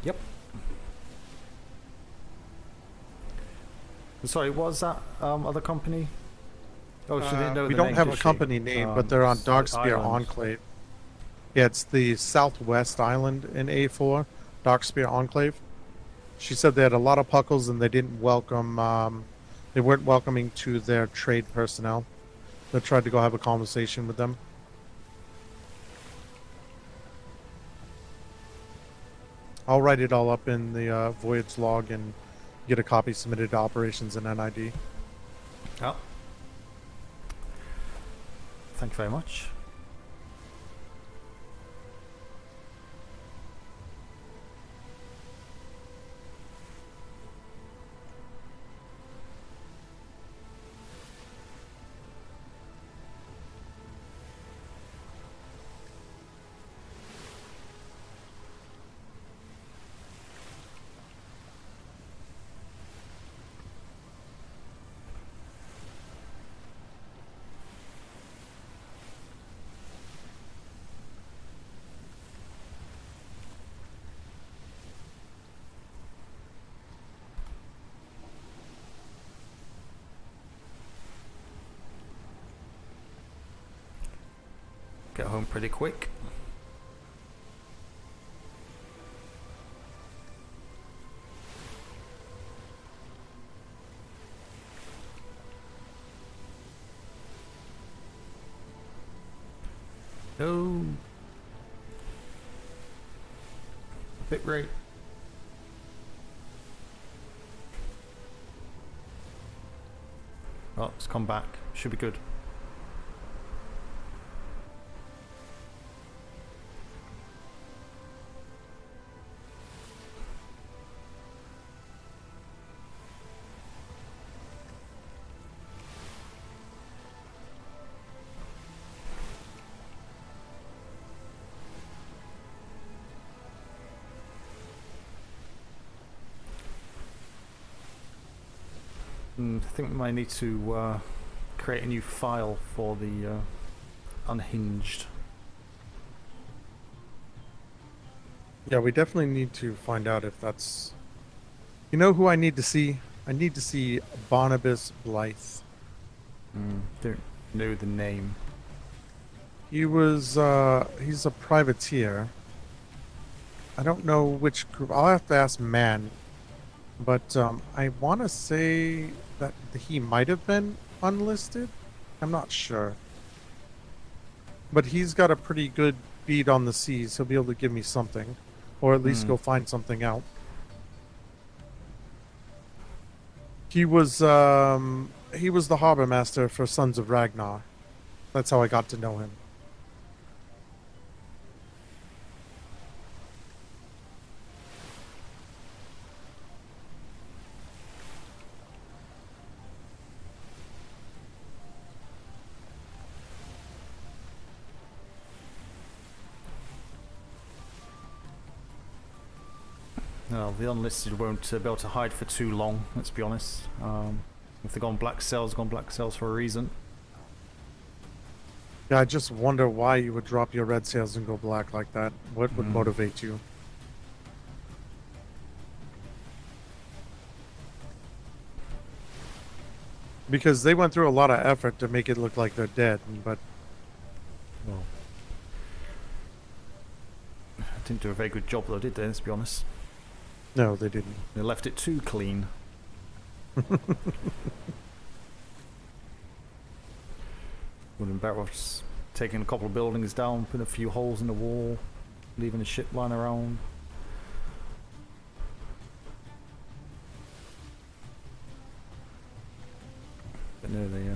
C: Yep. Sorry, what was that other company? Oh, she didn't know
K: we
C: the
K: don't
C: name,
K: have
C: did
K: a
C: she?
K: company name, but they're on Darkspear
C: Island.
K: Enclave. Yeah, it's the southwest island in A4, Darkspear Enclave. She said they had a lot of puckles and they didn't welcome. They weren't welcoming to their trade personnel. They tried to go have a conversation with them. I'll write it all up in the voyage log and get a copy submitted to operations and NID.
C: Oh. Thank you very much. Get home pretty quick. No. Bit rate. Oh, it's come back. Should be good. I think we might need to create a new file for the unhinged.
K: Yeah, we definitely need to find out if that's... You know who I need to see? I need to see Barnabas Blythe.
C: Don't know the name.
K: He was, he's a privateer. I don't know which group. I'll have to ask Man. But I want to say that he might have been unlisted. I'm not sure. But he's got a pretty good beat on the seas. He'll be able to give me something. Or at least go find something out. He was the harbor master for Sons of Ragnar. That's how I got to know him.
C: No, the unlisted won't be able to hide for too long, let's be honest. If they've gone black cells for a reason.
K: Yeah, I just wonder why you would drop your red sails and go black like that. What would motivate you? Because they went through a lot of effort to make it look like they're dead, but...
C: Well... didn't do a very good job though, did they, let's be honest.
K: No, they didn't.
C: They left it too clean. Would have been better off just taking a couple of buildings down, putting a few holes in the wall, leaving the ship lying around. But no, they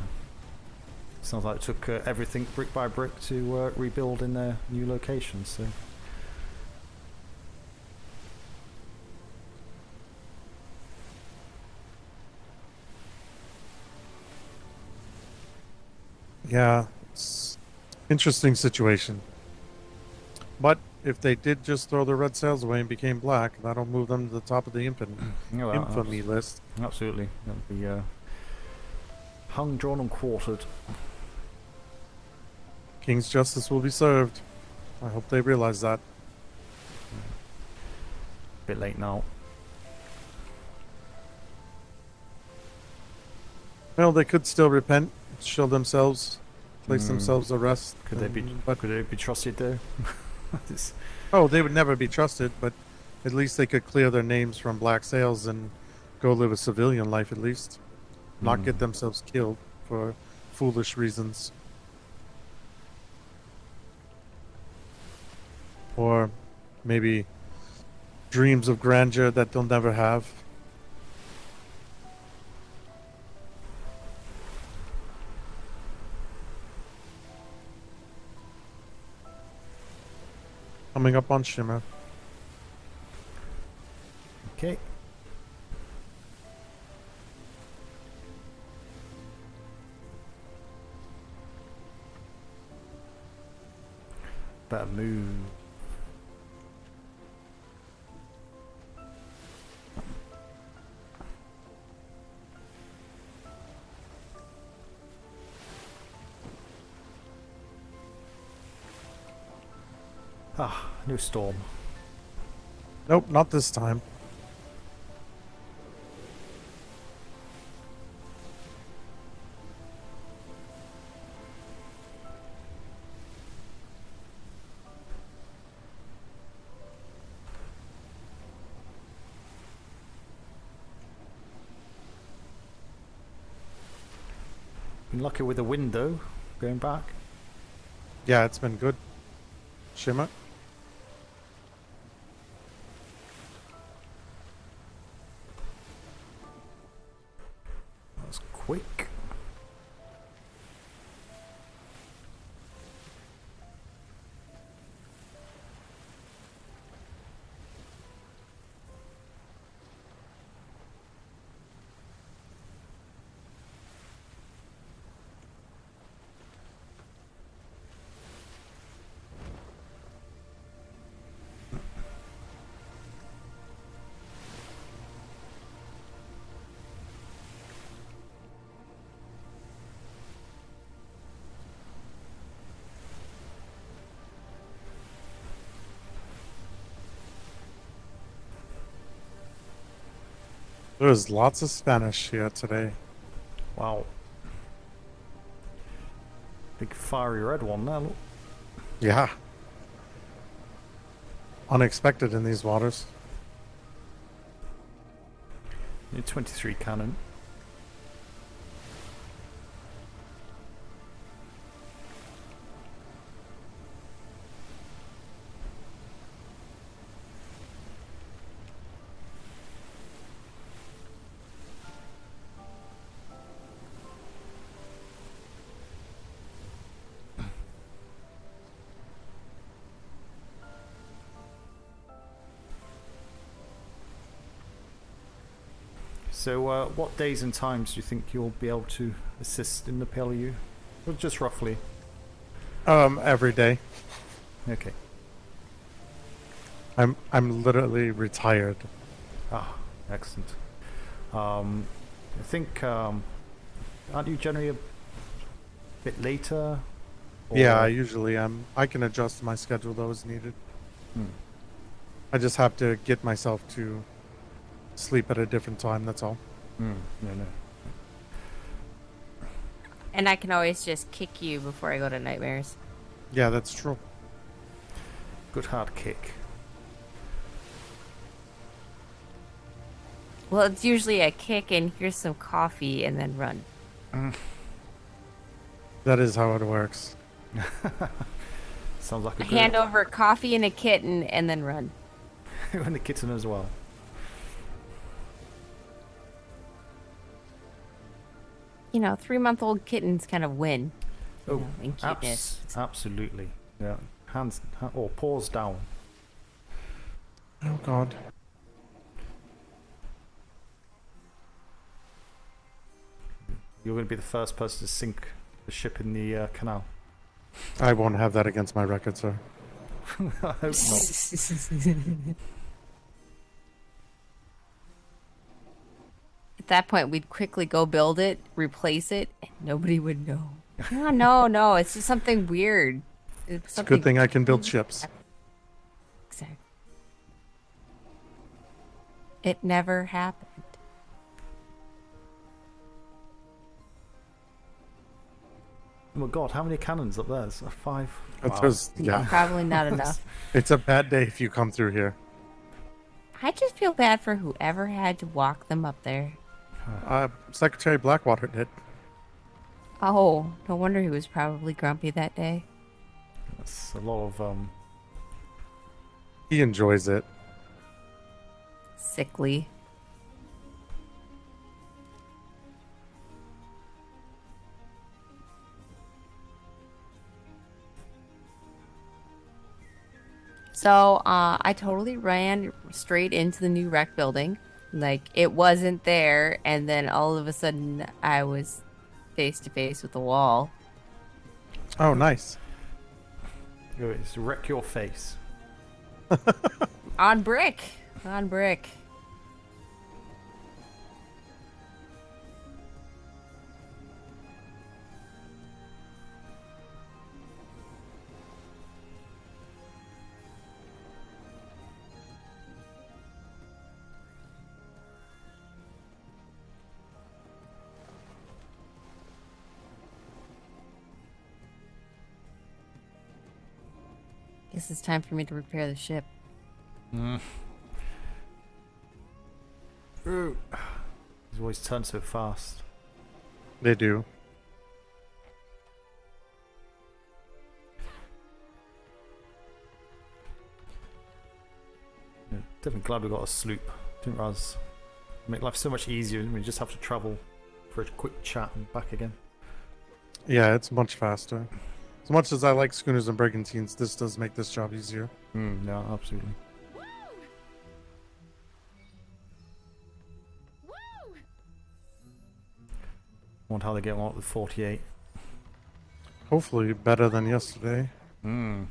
C: sounds like it took everything brick by brick to rebuild in their new locations. So.
K: Yeah, it's interesting situation. But if they did just throw the red sails away and became black, that'll move them to the top of the infamy list.
C: Absolutely. That'll be hung, drawn, and quartered.
K: King's justice will be served. I hope they realize that.
C: Bit late now.
K: Well, they could still repent, show themselves, place themselves to rest.
C: Could they be trusted though?
K: Oh, they would never be trusted, but at least they could clear their names from black sails and go live a civilian life at least. Not get themselves killed for foolish reasons. Or maybe dreams of grandeur that they'll never have. Coming up on Shimmer.
C: Okay. Better move. Ah, new storm.
K: Nope, not this time.
C: Been lucky with the wind though, going back.
K: Yeah, it's been good. Shimmer.
C: quick.
K: There's lots of Spanish here today.
C: Wow. Big fiery red one there, look.
K: Yeah. Unexpected in these waters.
C: Need 23 cannon. So, what days and times do you think you'll be able to assist in the P.L.U? Well, just roughly.
K: Every day.
C: Okay.
K: I'm literally retired.
C: Ah, excellent. I think aren't you generally a bit later? Or...
K: Yeah, I usually am. I can adjust my schedule though as needed. I just have to get myself to sleep at a different time, that's all.
C: No.
L: And I can always just kick you before I go to nightmares.
K: Yeah, that's true.
C: Good hard kick.
L: Well, it's usually a kick and here's some coffee and then run.
K: That is how it works.
C: Sounds like a
L: hand over coffee and a kitten and then run.
C: And the kitten as well.
L: You know, 3-month-old kittens kind of win.
C: Oh,
L: in cuteness.
C: Absolutely. Yeah. Hands or paws down.
K: Oh God.
C: You're going to be the first person to sink the ship in the canal.
K: I won't have that against my record, sir.
C: I hope not.
L: At that point, we'd quickly go build it, replace it, and nobody would know. No, it's just something weird.
K: It's a good thing I can build ships.
L: Exactly. It never happened.
C: Oh my God, how many cannons up there? There's 5. Wow.
K: Yeah.
L: Probably not enough.
K: It's a bad day if you come through here.
L: I just feel bad for whoever had to walk them up there.
K: Secretary Blackwater did.
L: Oh, no wonder he was probably grumpy that day.
C: That's a lot of
K: He enjoys it.
L: Sickly. So, I totally ran straight into the new rec building. Like, it wasn't there, and then all of a sudden, I was face to face with the wall.
K: Oh, nice.
C: It's wreck your face.
L: On brick. On brick. Guess it's time for me to repair the ship.
C: Ooh. These always turn so fast.
K: They do.
C: Yeah, definitely glad we got a sloop. Didn't realize make life so much easier when we just have to travel for a quick chat and back again.
K: Yeah, it's much faster. As much as I like schooners and brigantines, this does make this job easier.
C: No, absolutely. Wonder how they get on with 48.
K: Hopefully better than yesterday.
C: Find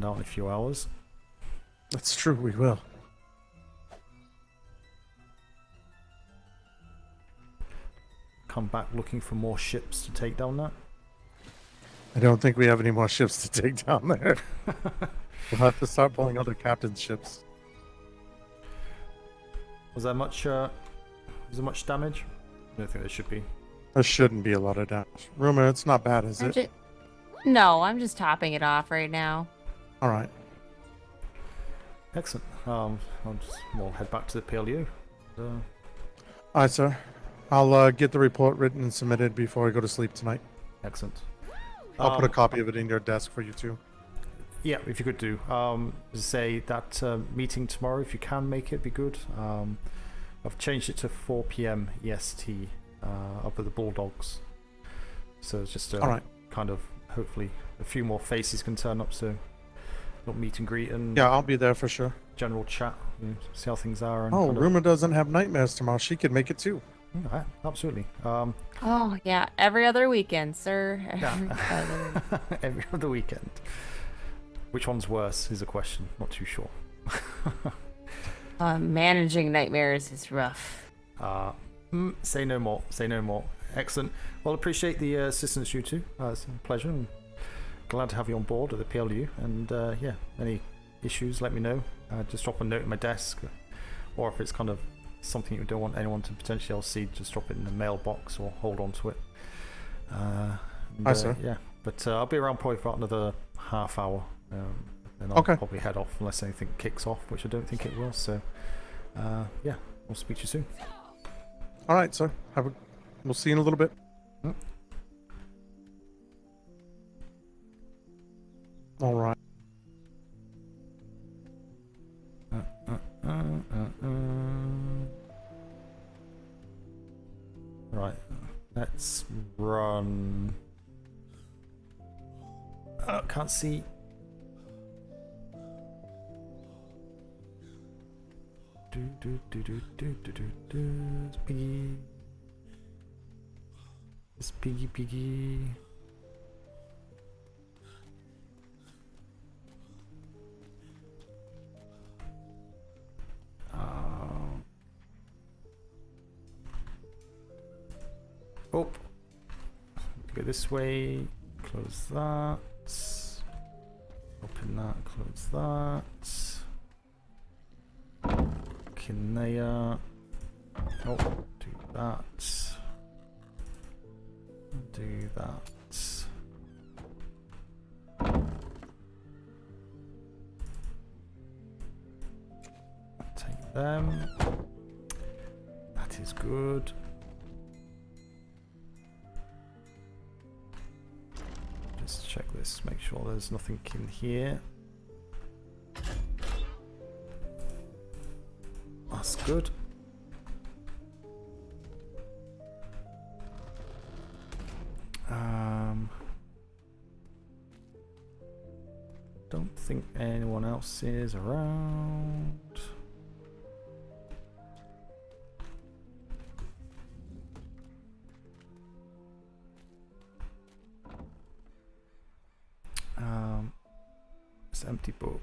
C: out in a few hours.
K: That's true, we will.
C: Come back looking for more ships to take down that.
K: I don't think we have any more ships to take down there. We'll have to start pulling other captain's ships.
C: Was there much damage? I don't think there should be.
K: There shouldn't be a lot of damage. Rumor, it's not bad, is it?
L: No, I'm just topping it off right now.
K: All right.
C: Excellent. We'll head back to the P.L.U.
K: All right, sir. I'll get the report written and submitted before I go to sleep tonight.
C: Excellent.
K: I'll put a copy of it in your desk for you too.
C: Yeah, if you could do. Say that meeting tomorrow, if you can make it, be good. I've changed it to 4 p.m. EST up at the Bulldogs. So it's just
K: all right.
C: Kind of, hopefully, a few more faces can turn up, so not meet and greet and...
K: Yeah, I'll be there for sure.
C: General chat, see how things are. And
K: oh, Rumor doesn't have nightmares tomorrow. She could make it too.
C: Yeah, absolutely.
L: Oh, yeah, every other weekend, sir.
C: Every other weekend. Which one's worse is a question. Not too sure.
L: Managing nightmares is rough.
C: Say no more. Say no more. Excellent. Well, appreciate the assistance, you two. It's a pleasure. And glad to have you on board at the P.L.U. And yeah, any issues, let me know. Just drop a note in my desk. Or if it's kind of something you don't want anyone to potentially else see, just drop it in the mailbox or hold on to it.
K: Hi, sir.
C: Yeah, but I'll be around probably for another half hour. And I'll probably head off unless anything kicks off, which I don't think it will. So, yeah, we'll speak to you soon.
K: All right, sir. We'll see you in a little bit. All right.
C: Right, let's run. Can't see. It's Piggy. It's Piggy. Oh, go this way. Close that. Open that. Close that. Kinea. Oh, do that. Do that. Take them. That is good. Just check this, make sure there's nothing in here. That's good. Don't think anyone else is around. It's an empty book.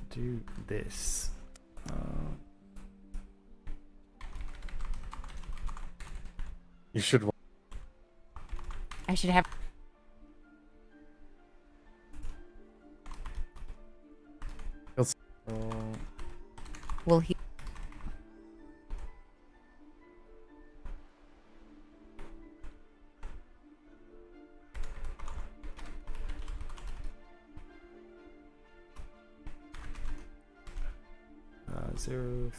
C: Do this.
K: You should.
L: I should have. Will he?
C: Uh, 03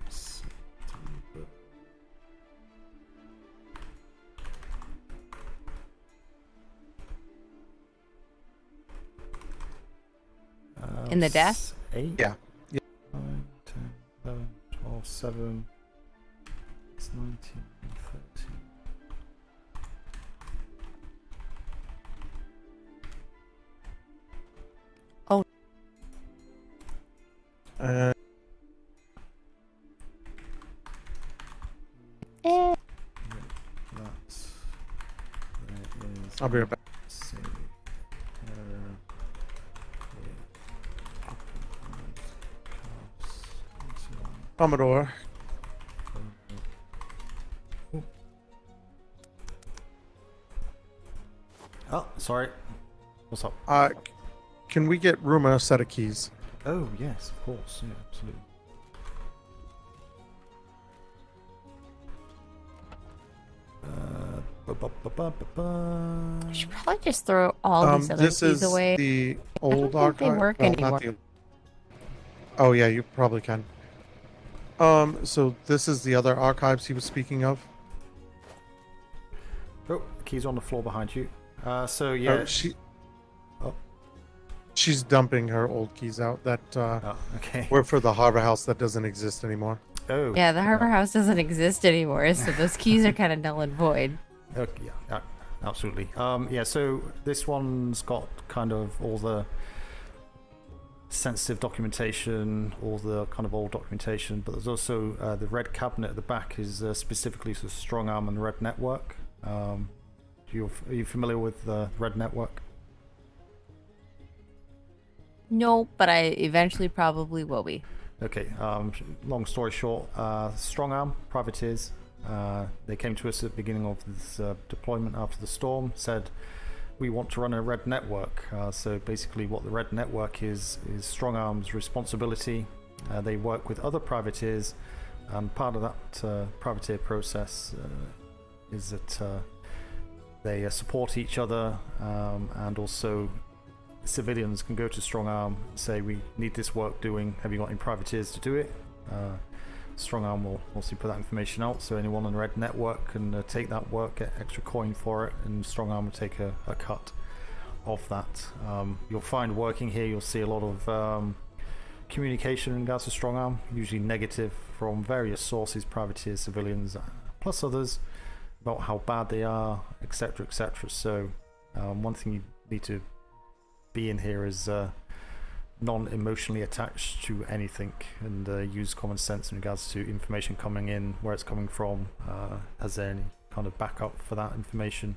C: September.
L: In the death?
C: 8?
K: Yeah.
C: 9, 10, 11, 12, 7, 6, 19, 30.
L: Oh.
C: That's...
K: I'll be right back. Commodore.
C: Oh, sorry. What's up?
K: Can we get Ruma a set of keys?
C: Oh, yes, of course. Yeah, absolutely.
L: We should probably just throw all these other
K: this
L: keys
K: is
L: away.
K: the
L: I
K: old
L: don't think they
K: archive.
L: work
K: Well,
L: anymore.
K: not the... Oh yeah, you probably can. So this is the other archives he was speaking of.
C: Oh, keys on the floor behind you. So yeah,
K: She's dumping her old keys out that
C: okay.
K: were for the harbor house that doesn't exist anymore.
C: Oh.
L: Yeah, the harbor house doesn't exist anymore, so those keys are kind of null and void.
C: Okay, yeah, absolutely. Yeah, so this one's got kind of all the sensitive documentation, all the kind of old documentation, but there's also the red cabinet at the back is specifically for Strong Arm and Red Network. Are you familiar with the Red Network?
L: No, but I eventually probably will be.
C: Okay, long story short, Strong Arm, privateers, they came to us at the beginning of this deployment after the storm, said we want to run a Red Network. So basically what the Red Network is Strong Arm's responsibility. They work with other privateers, and part of that privateer process is that they support each other, and also civilians can go to Strong Arm and say, we need this work doing, have you got any privateers to do it? Strong Arm will also put that information out, so anyone on the Red Network can take that work, get extra coin for it, and Strong Arm will take a cut of that. You'll find working here, you'll see a lot of communication in regards to Strong Arm, usually negative from various sources, privateers, civilians, plus others, about how bad they are, etc, etc. So one thing you need to be in here is non-emotionally attached to anything, and use common sense in regards to information coming in, where it's coming from, has there any kind of backup for that information,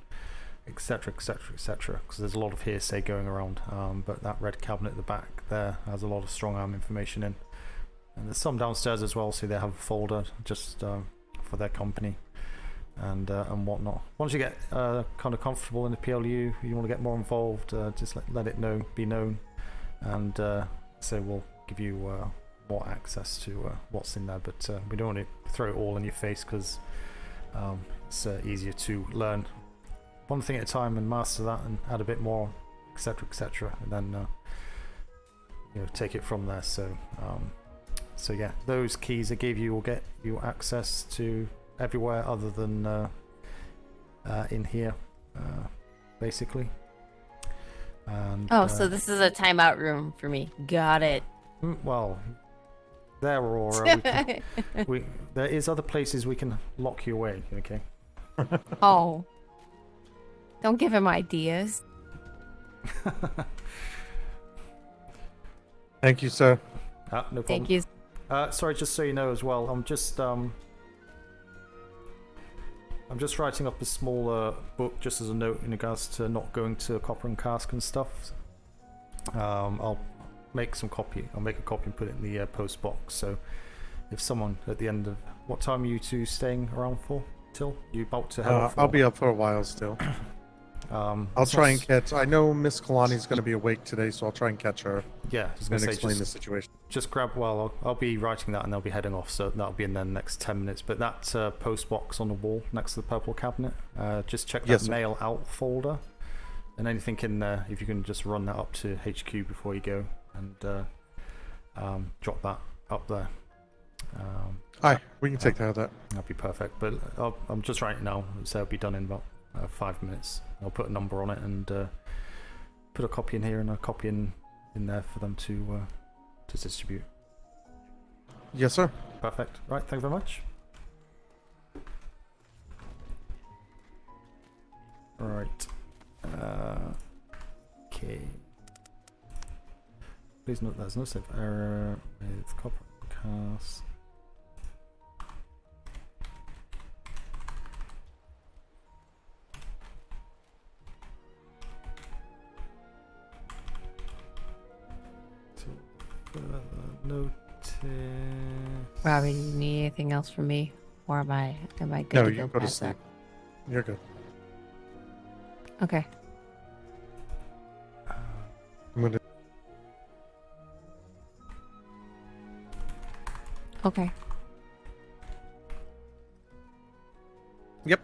C: etc, etc, etc, because there's a lot of hearsay going around. But that red cabinet at the back there has a lot of Strong Arm information in, and there's some downstairs as well, so they have a folder just for their company and whatnot. Once you get kind of comfortable in the P.L.U, you want to get more involved, just let it be known, and so we'll give you more access to what's in there, but we don't want to throw it all in your face, because it's easier to learn one thing at a time and master that and add a bit more, etc, etc, and then take it from there. So so yeah, those keys I gave you will get you access to everywhere other than in here, basically. And,
L: so this is a timeout room for me. Got it.
C: Well, there, or there is other places we can lock you away. Okay.
L: Oh, don't give him ideas.
K: Thank you, sir.
C: No problem.
L: Thank you.
C: Sorry, just so you know as well, I'm just writing up a small book just as a note in regards to not going to Copper and Cask and stuff. I'll make a copy and put it in the post box. So if someone at the end of, what time are you two staying around for? Till you about to head off?
K: I'll be up for a while still. I'll try and catch. I know Miss Kalani's going to be awake today, so I'll try and catch her.
C: Yeah,
K: and explain the situation.
C: Just grab. Well, I'll be writing that, and they'll be heading off, so that'll be in the next 10 minutes. But that post box on the wall next to the purple cabinet, just check that mail out folder, and anything in there. If you can just run that up to HQ before you go, and drop that up there.
K: Aye, we can take care of that.
C: That'd be perfect. But I'm just writing now, so it'll be done in about 5 minutes. I'll put a number on it and put a copy in here and a copy in in there for them to distribute.
K: Yes, sir.
C: Perfect. Right. Thank you very much. Right. Okay. Please note there's no save error with copper cast. Notice.
L: Robbie, do you need anything else from me, or am I good
K: No,
L: to
K: you
L: go
K: go to
L: past
K: sleep.
L: that?
K: You're good.
L: Okay.
K: I'm gonna.
L: Okay.
K: Yep.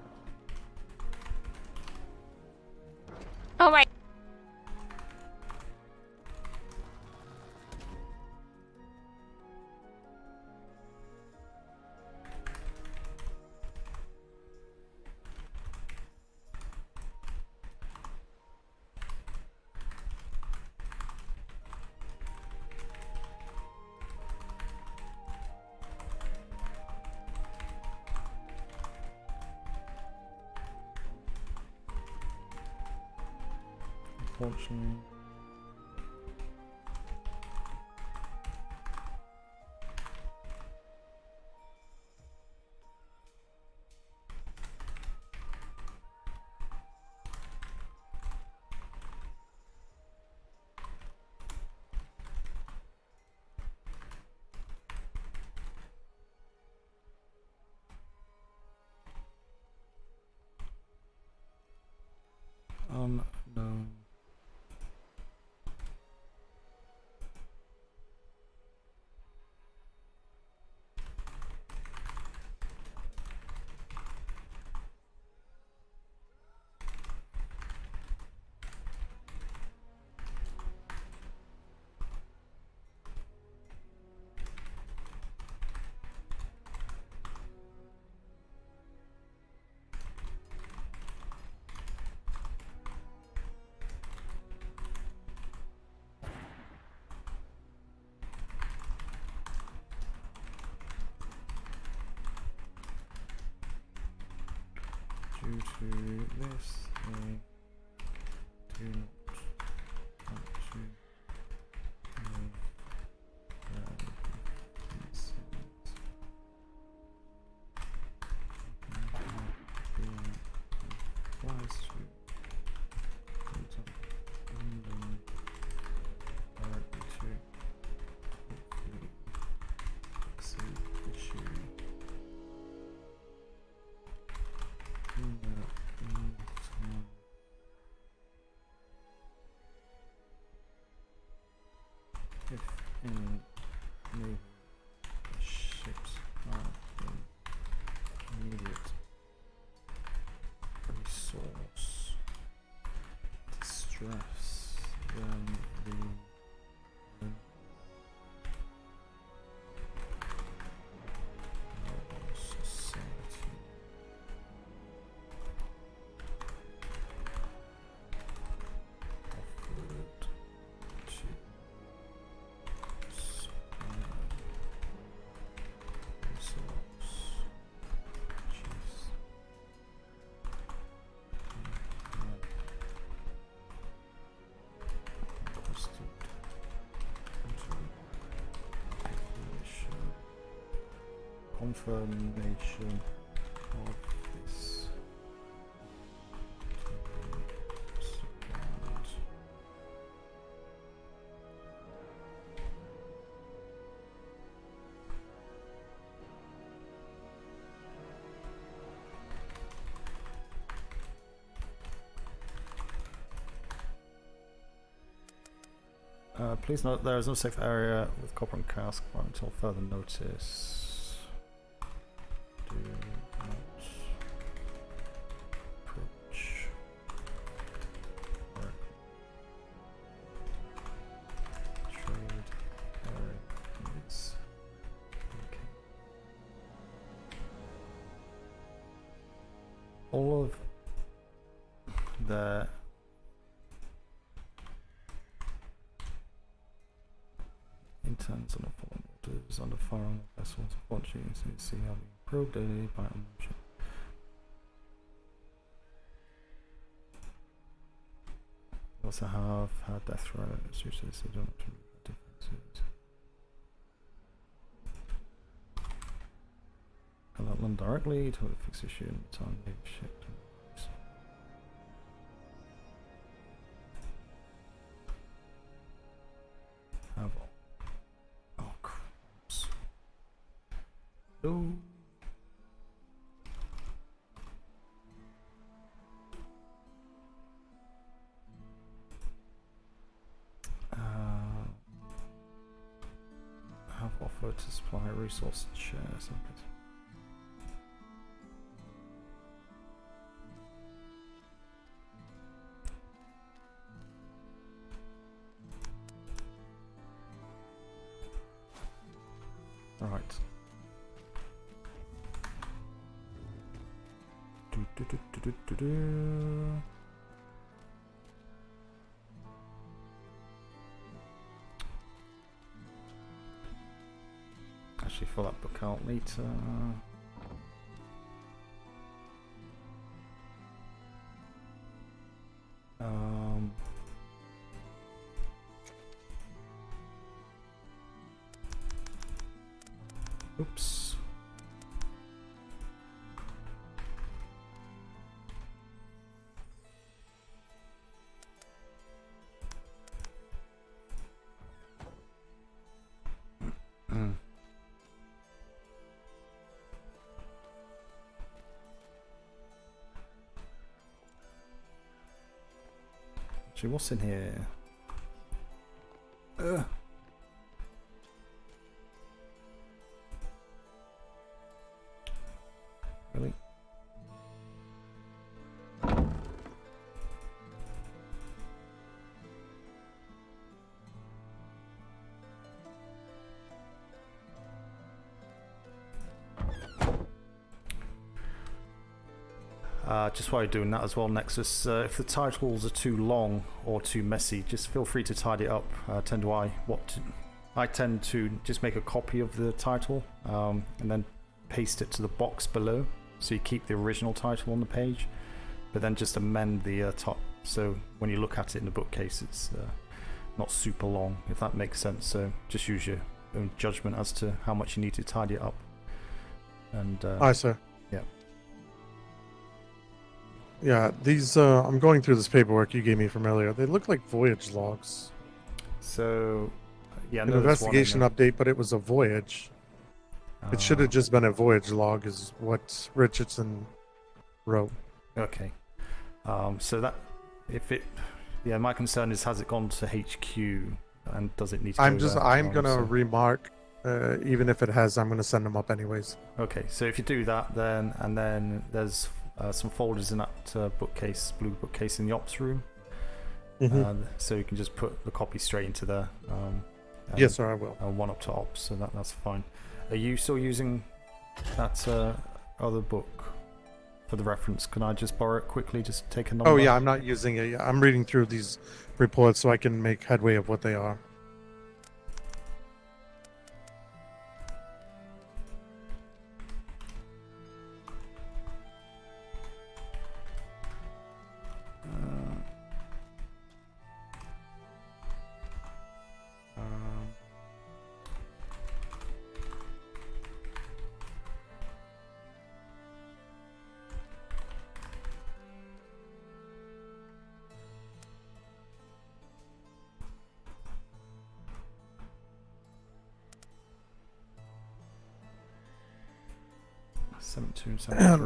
L: Oh my.
C: Unfortunately. No. Due to this, they do not want to move consent. Applies to contact London directly to hopefully fix the issue. In the meantime, if any naval ships are in immediate resource distress, then the society offered to supply resource. Jeez. Requested confirmation of this to be supplied. Please note there is no safe area with copper and cask until further notice. Do not approach. Trade area is okay. All of the attends on the following orders under fire on the vessels. Watching, so you see how we probe daily by emotion. We also have had death throws, usually so don't have to remove defenses. Call out land directly to a fix issue in the time maybe ship. Have oh crumbs. No. Have offered to supply resource shares. Right. Actually, fill that book out later. Oops. Actually, what's in here? Really? Just while you're doing that as well, Nexus, if the titles are too long or too messy, just feel free to tidy it up. I tend to just make a copy of the title and then paste it to the box below, so you keep the original title on the page, but then just amend the top, so when you look at it in the bookcase, it's not super long, if that makes sense. So just use your own judgment as to how much you need to tidy it up. And
K: Aye, sir.
C: Yeah.
K: Yeah, these, I'm going through this paperwork you gave me from earlier. They look like voyage logs.
C: So, yeah,
K: an investigation update, but it was a voyage. It should have just been a voyage log, is what Richardson wrote.
C: Okay. So that, if it, yeah, my concern is, has it gone to HQ, and does it need to go there?
K: I'm gonna remark, even if it has, I'm gonna send them up anyways.
C: Okay, so if you do that, then, and then there's some folders in that bookcase, blue bookcase in the ops room. So you can just put the copy straight into there.
K: Yes, sir, I will.
C: And one up to ops, so that's fine. Are you still using that other book for the reference? Can I just borrow it quickly? Just take a number?
K: Oh yeah, I'm not using it. I'm reading through these reports so I can make headway of what they are.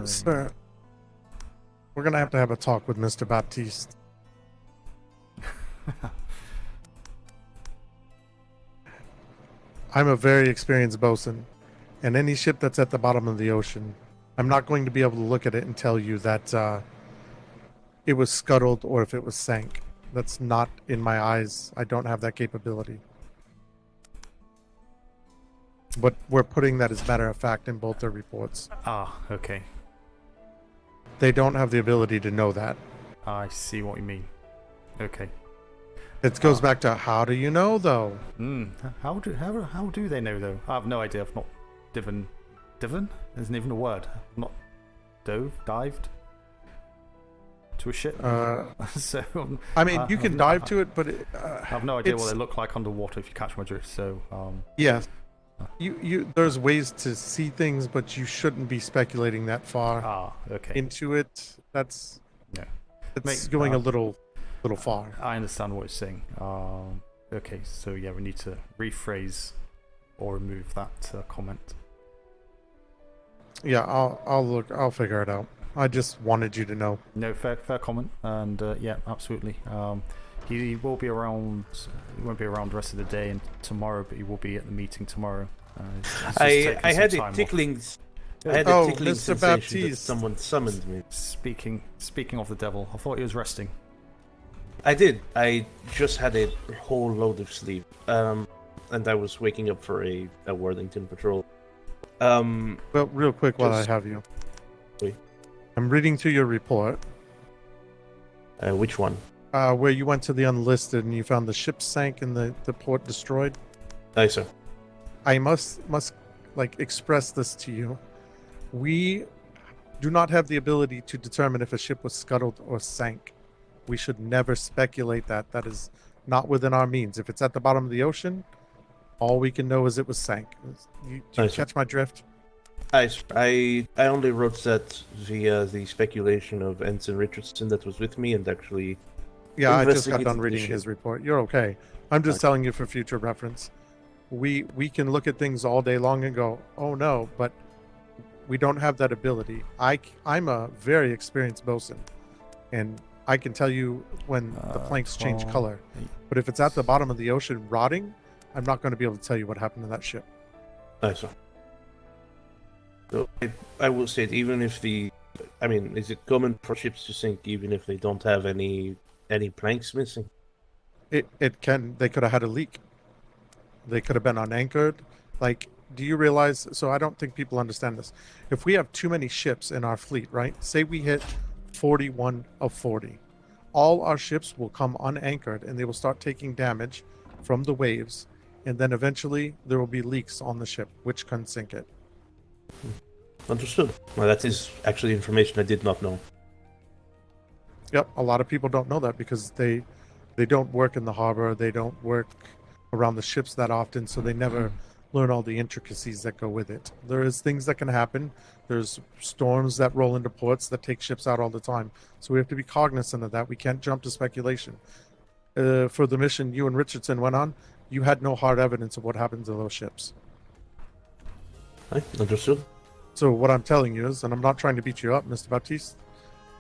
K: Sir, we're gonna have a talk with Mr. Baptiste. I'm a very experienced bosun, and any ship that's at the bottom of the ocean, I'm not going to be able to look at it and tell you that it was scuttled or if it was sank. That's not in my eyes. I don't have that capability. But we're putting that as matter of fact in both their reports.
C: Ah, okay.
K: They don't have the ability to know that.
C: I see what you mean. Okay.
K: It goes back to how do you know though?
C: How do they know though? I have no idea. I've not divin isn't even a word. I've not dived to a ship. So
K: I mean, you can dive to it, but
C: I have no idea what they look like underwater. If you catch my drift, so
K: yes, there's ways to see things, but you shouldn't be speculating that far into it. That's going a little far.
C: I understand what you're saying. Okay, so yeah, we need to rephrase or remove that comment.
K: Yeah, I'll figure it out. I just wanted you to know.
C: No, fair comment, and yeah, absolutely. He will be around. He won't be around the rest of the day and tomorrow, but he will be at the meeting tomorrow.
A: I had a tickling. I had a tickling
C: Mr.
A: sensation
C: Baptiste.
A: that someone summoned me.
C: Speaking of the devil, I thought he was resting.
A: I did. I just had a whole load of sleep, and I was waking up for a Worthington patrol.
K: Well, real quick while I have you.
A: Wait.
K: I'm reading through your report.
A: Which one?
K: Where you went to the unlisted and you found the ship sank and the port destroyed.
A: Aye, sir.
K: I must express this to you. We do not have the ability to determine if a ship was scuttled or sank. We should never speculate that. That is not within our means. If it's at the bottom of the ocean, all we can know is it was sank. Do you catch my drift?
A: I only wrote that via the speculation of Ensign Richardson that was with me and actually.
K: Yeah, I just got done reading his report. You're okay. I'm just telling you for future reference. We can look at things all day long and go, oh no, but we don't have that ability. I'm a very experienced bosun, and I can tell you when the planks change color. But if it's at the bottom of the ocean rotting, I'm not going to be able to tell you what happened to that ship.
A: Nice. So I will say it, even if is it common for ships to sink even if they don't have any planks missing?
K: They could have had a leak. They could have been unanchored. Do you realize, so I don't think people understand this. If we have too many ships in our fleet, right? Say we hit 41 of 40. All our ships will come unanchored and they will start taking damage from the waves. And then eventually there will be leaks on the ship, which can sink it.
A: Understood. Well, that is actually information I did not know.
K: Yep, a lot of people don't know that because they don't work in the harbor. They don't work around the ships that often, so they never learn all the intricacies that go with it. There is things that can happen. There's storms that roll into ports that take ships out all the time. So we have to be cognizant of that. We can't jump to speculation. For the mission you and Richardson went on, you had no hard evidence of what happened to those ships.
A: Understood.
K: So what I'm telling you is, and I'm not trying to beat you up, Mr. Baptiste,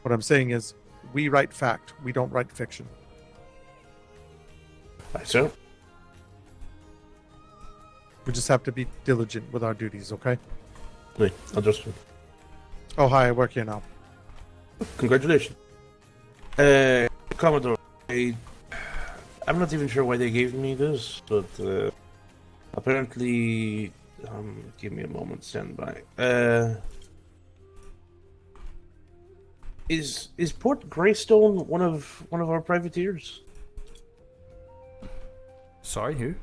K: what I'm saying is, we write fact, we don't write fiction.
A: Aye, sir.
K: We just have to be diligent with our duties, okay?
A: Wait, understood.
K: Oh, hi, I work here now.
A: Congratulations. Commodore, I'm not even sure why they gave me this, but apparently, give me a moment, stand by. Is Port Greystone one of our privateers?
C: Sorry, who?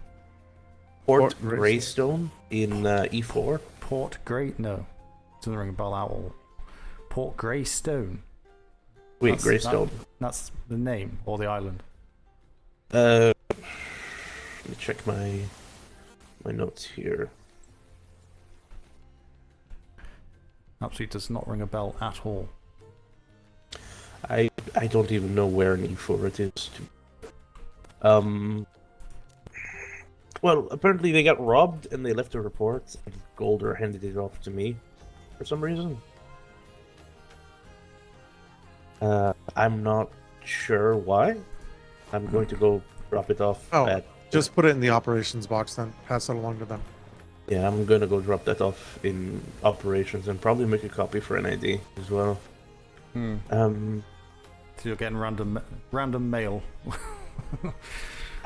A: Port Greystone in E4.
C: Port Grey? No, doesn't ring a bell at all. Port Greystone.
A: Wait, Greystone.
C: That's the name or the island.
A: Let me check my notes here.
C: Absolutely does not ring a bell at all.
A: I don't even know where in E4 it is. Well, apparently they got robbed and they left a report, and Golder handed it off to me for some reason. I'm not sure why. I'm going to go drop it off.
K: Just put it in the operations box then. Pass it along to them.
A: Yeah, I'm going to go drop that off in operations and probably make a copy for NID as well.
C: So you're getting random mail.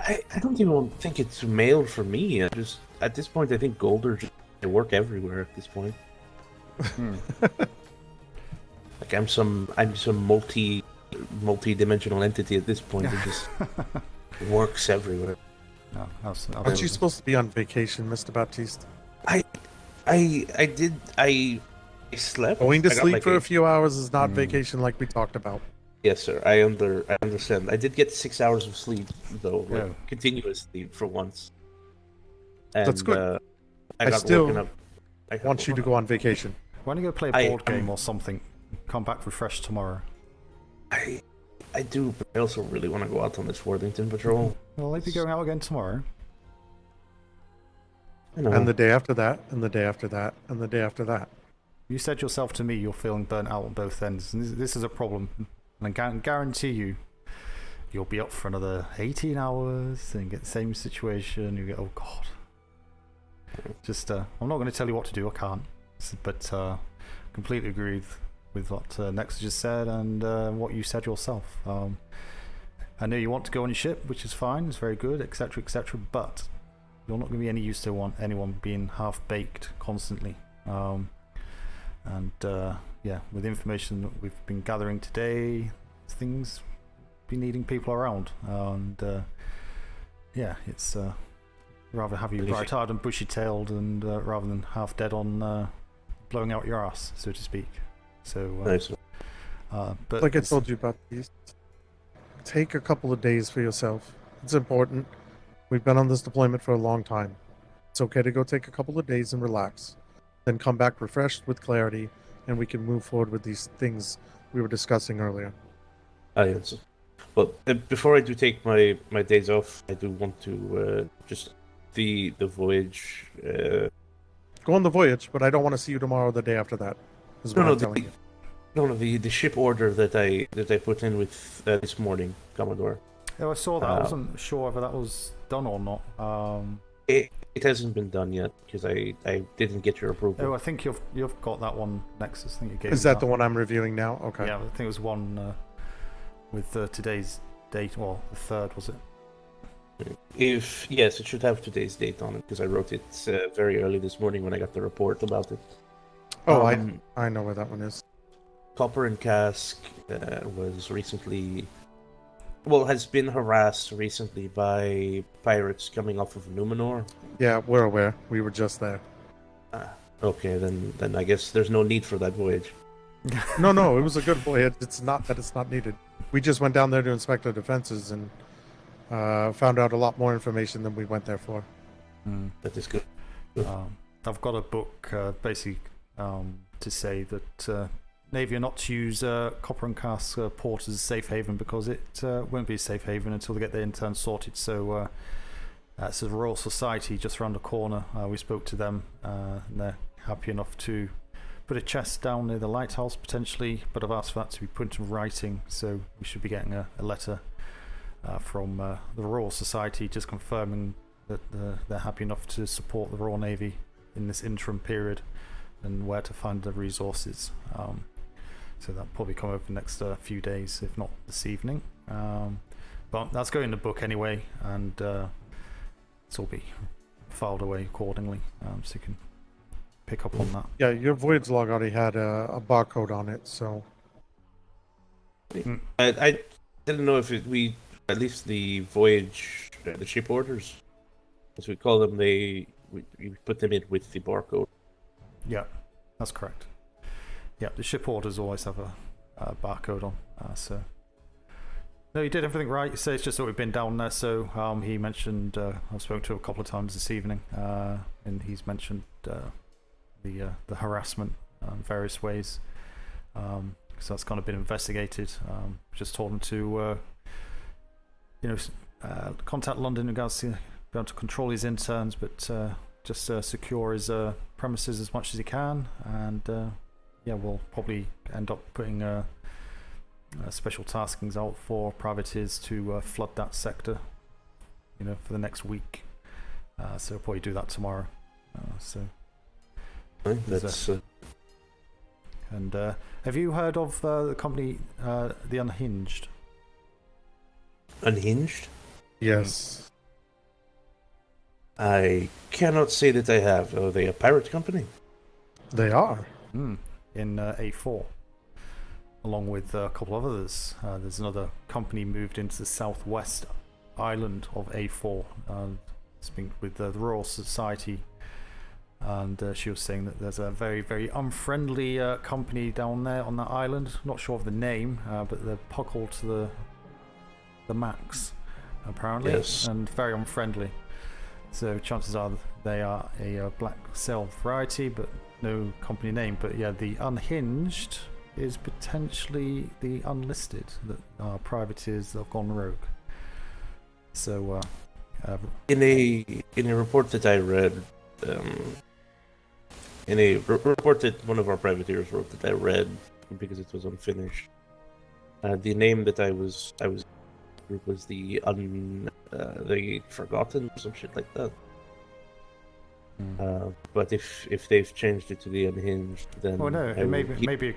A: I don't even think it's mail for me. At this point, I think Golder they work everywhere at this point. I'm some multi-dimensional entity at this point. Works everywhere.
C: No,
K: Aren't you supposed to be on vacation, Mr. Baptiste?
A: I slept.
K: Going to
A: I got
K: sleep
A: like
K: for a few hours is not vacation like we talked about.
A: Yes, sir. I understand. I did get 6 hours of sleep though, like continuous sleep for once. And,
K: That's good.
A: I got
K: still
A: woken up.
K: want you to go on vacation.
C: Why don't you go play a board game or something? Come back refreshed tomorrow.
A: I do, but I also really want to go out on this Worthington patrol.
C: Well, maybe going out again tomorrow.
K: And the day after that, and the day after that, and the day after that.
C: You said yourself to me you're feeling burnt out on both ends, and this is a problem. And I can guarantee you'll be up for another 18 hours and get the same situation. You get, oh god. Just, I'm not going to tell you what to do. I can't. But completely agree with what Nex just said and what you said yourself. I know you want to go on your ship, which is fine. It's very good, etc., etc. But you're not going to be any use to anyone being half-baked constantly. Yeah, with the information that we've been gathering today, things be needing people around. And yeah, it's rather have you bright-eyed and bushy-tailed and rather than half-dead on blowing out your ass, so to speak. So,
A: nice.
K: But like I told you about these, take a couple of days for yourself. It's important. We've been on this deployment for a long time. It's okay to go take a couple of days and relax. Then come back refreshed with clarity, and we can move forward with these things we were discussing earlier.
A: Yes. But before I do take my days off, I do want to just the voyage.
K: Go on the voyage, but I don't want to see you tomorrow or the day after that. Is what I'm telling you.
A: No, the ship order that I put in with this morning, Commodore.
C: Yeah, I saw that. I wasn't sure whether that was done or not.
A: It hasn't been done yet because I didn't get your approval.
C: Oh, I think you've got that one, Nexus. I think you gave.
K: Is that the one I'm reviewing now? Okay.
C: Yeah, I think it was one with today's date. Well, the 3rd, was it?
A: Yes, it should have today's date on it because I wrote it very early this morning when I got the report about it.
K: Oh, I know where that one is.
A: Copper and Cask was recently, has been harassed recently by pirates coming off of Numenor.
K: Yeah, we're aware. We were just there.
A: Okay, then I guess there's no need for that voyage.
K: No, it was a good voyage. It's not that it's not needed. We just went down there to inspect our defenses and found out a lot more information than we went there for.
A: That is good.
C: I've got a book basically to say that Navy are not to use Copper and Cask port as a safe haven because it won't be a safe haven until they get their interns sorted. So it's the Royal Society just around the corner. We spoke to them and they're happy enough to put a chest down near the lighthouse potentially, but I've asked for that to be put into writing, so we should be getting a letter from the Royal Society just confirming that they're happy enough to support the Royal Navy in this interim period and where to find the resources. So that'll probably come over the next few days, if not this evening. But that's going in the book anyway, and it's all be filed away accordingly, so you can pick up on that.
K: Yeah, your voyage log already had a barcode on it, so.
A: I didn't know if we at least the voyage, the ship orders, as we call them, we put them in with the barcode.
C: Yeah, that's correct. Yeah, the ship orders always have a barcode on. So no, you did everything right. You say it's just that we've been down there. So he mentioned I've spoken to him a couple of times this evening, and he's mentioned the harassment in various ways. So that's kind of been investigated. Just told him to contact London in regards to be able to control his interns, but just secure his premises as much as he can, and yeah, we'll probably end up putting special taskings out for privateers to flood that sector, for the next week. So we'll probably do that tomorrow.
A: That's.
C: And have you heard of the company, The Unhinged?
A: Unhinged?
K: Yes.
A: I cannot say that I have. Are they a pirate company?
K: They are.
C: In A4, along with a couple of others. There's another company moved into the southwest island of A4. Speaking with the Royal Society, and she was saying that there's a very, very unfriendly company down there on that island. Not sure of the name, but they're puckled to the max, apparently,
A: yes.
C: and very unfriendly. So chances are they are a black sail variety, but no company name. But yeah, the Unhinged is potentially the unlisted that are privateers that have gone rogue. So
A: in a report that I read, in a report that one of our privateers wrote that I read because it was unfinished, the name that I was the Forgotten, some shit like that. But if they've changed it to the Unhinged, then
C: well, no, maybe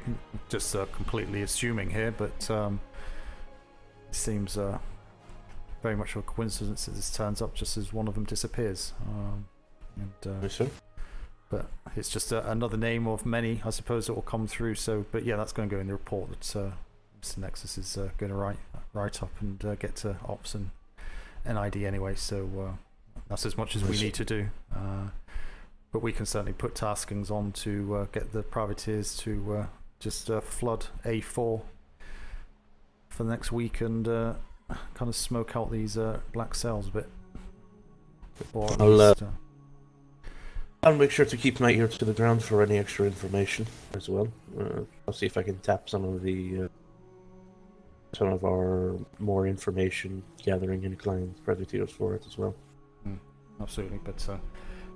C: just completely assuming here, but it seems very much of a coincidence that this turns up just as one of them disappears. But it's just another name of many, I suppose, that will come through. So, but yeah, that's going to go in the report that Mr. Nexus is going to write up and get to Ops and NID anyway. So that's as much as we need to do. But we can certainly put taskings on to get the privateers to just flood A4 for the next week and kind of smoke out these black sails a bit.
A: I'll make sure to keep my ear to the ground for any extra information as well. I'll see if I can tap some of our more information gathering inclined privateers for it as well.
C: Absolutely, but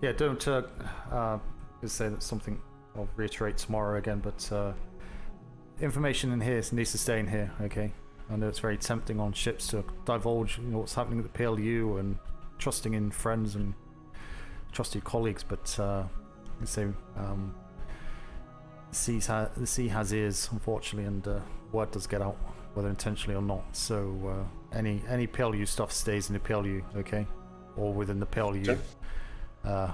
C: yeah, don't just say that's something I'll reiterate tomorrow again. But information in here needs to stay in here. Okay, I know it's very tempting on ships to divulge, what's happening at the P.L.U. and trusting in friends and trusted colleagues, but the sea has ears, unfortunately, and word does get out, whether intentionally or not. So any P.L.U. stuff stays in the P.L.U. okay, or within the P.L.U.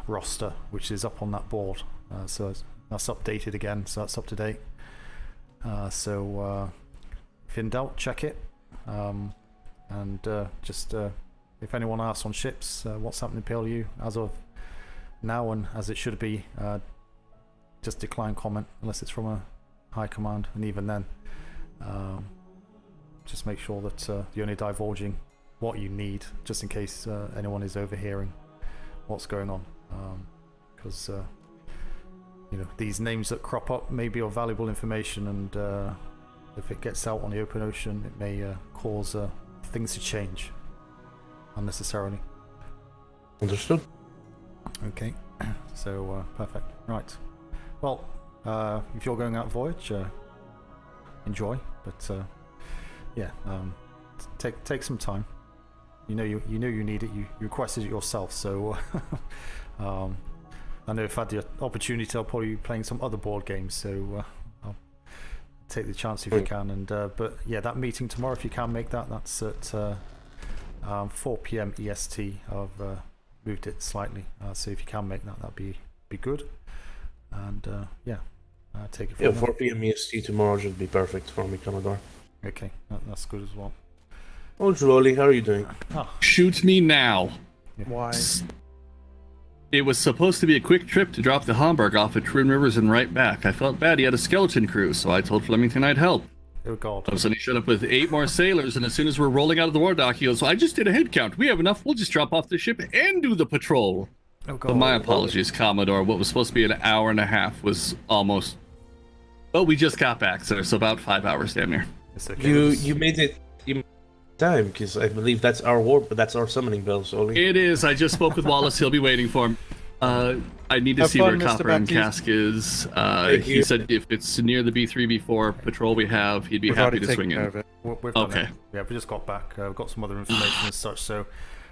C: roster, which is up on that board. So that's updated again, so that's up to date. So if in doubt, check it, and just if anyone asks on ships what's happening in P.L.U. as of now and as it should be, just decline comment unless it's from a high command, and even then just make sure that you're only divulging what you need, just in case anyone is overhearing what's going on, because these names that crop up may be of valuable information, and if it gets out on the open ocean, it may cause things to change unnecessarily.
A: Understood.
C: Okay, so perfect. Right. Well, if you're going out voyage, enjoy. But yeah, take some time. You know you need it. You requested it yourself. So I know if I had the opportunity, I'll probably be playing some other board games. So I'll take the chance if you can. And but yeah, that meeting tomorrow, if you can make that, that's at 4 p.m. EST. I've moved it slightly, so if you can make that, that'd be good. And yeah, take it from
A: 4 p.m. EST tomorrow should be perfect for me, Commodore.
C: Okay, that's good as well.
A: Oh, Jolly, how are you doing?
F: Shoot me now.
K: Why?
F: It was supposed to be a quick trip to drop the Hamburg off at Twin Rivers and right back. I felt bad he had a skeleton crew, so I told Flemington I'd help.
C: Oh God.
F: All of a sudden he showed up with 8 more sailors, and as soon as we're rolling out of the war dock, he goes, I just did a head count. We have enough. We'll just drop off the ship and do the patrol.
C: Oh God.
F: But my apologies, Commodore. What was supposed to be an hour and a half was almost... Well, we just got back, sir, so about 5 hours down here.
A: You made it time, because I believe that's our warp, but that's our summoning bell, Oli.
F: It is. I just spoke with Wallace. He'll be waiting for him. I need to
K: Have
F: see
K: fun,
F: where
K: Mr.
F: Copper and
K: Baptiste.
F: Cask is. He
A: you.
F: said if it's near the B3, B4 patrol we have, he'd be
K: We've
F: happy
K: already
F: to swing
K: taken care
F: in.
K: of it.
C: We've done
F: Okay.
C: it. Yeah, we just got back. We've got some other information and such. So,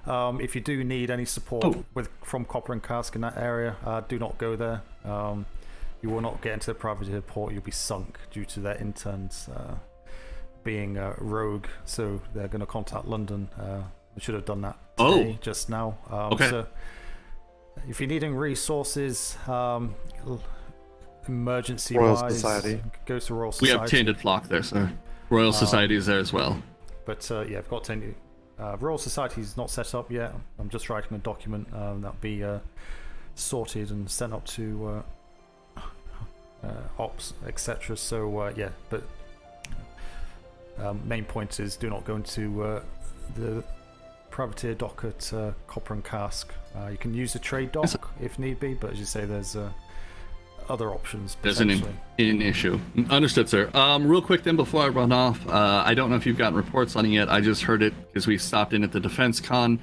C: if you do need any support from Copper and Cask in that area, do not go there. You will not get into the privateer port. You'll be sunk due to their interns being rogue. So they're going to contact London. We should have done that today, just now.
F: Okay.
C: So if you're needing resources, emergency
K: Royal
C: wise,
K: Society.
C: go to Royal
F: We
C: Society.
F: have Tainted Flock there, sir. Royal Society is there as well.
C: But yeah, I've got Royal Society is not set up yet. I'm just writing a document that'll be sorted and sent up to ops, etc. So yeah, but main point is do not go into the privateer dock at Copper and Cask. You can use a trade dock if need be, but as you say, there's other options.
F: There's an issue. Understood, sir. Real quick then, before I run off, I don't know if you've gotten reports on it yet. I just heard it because we stopped in at the Defense Con.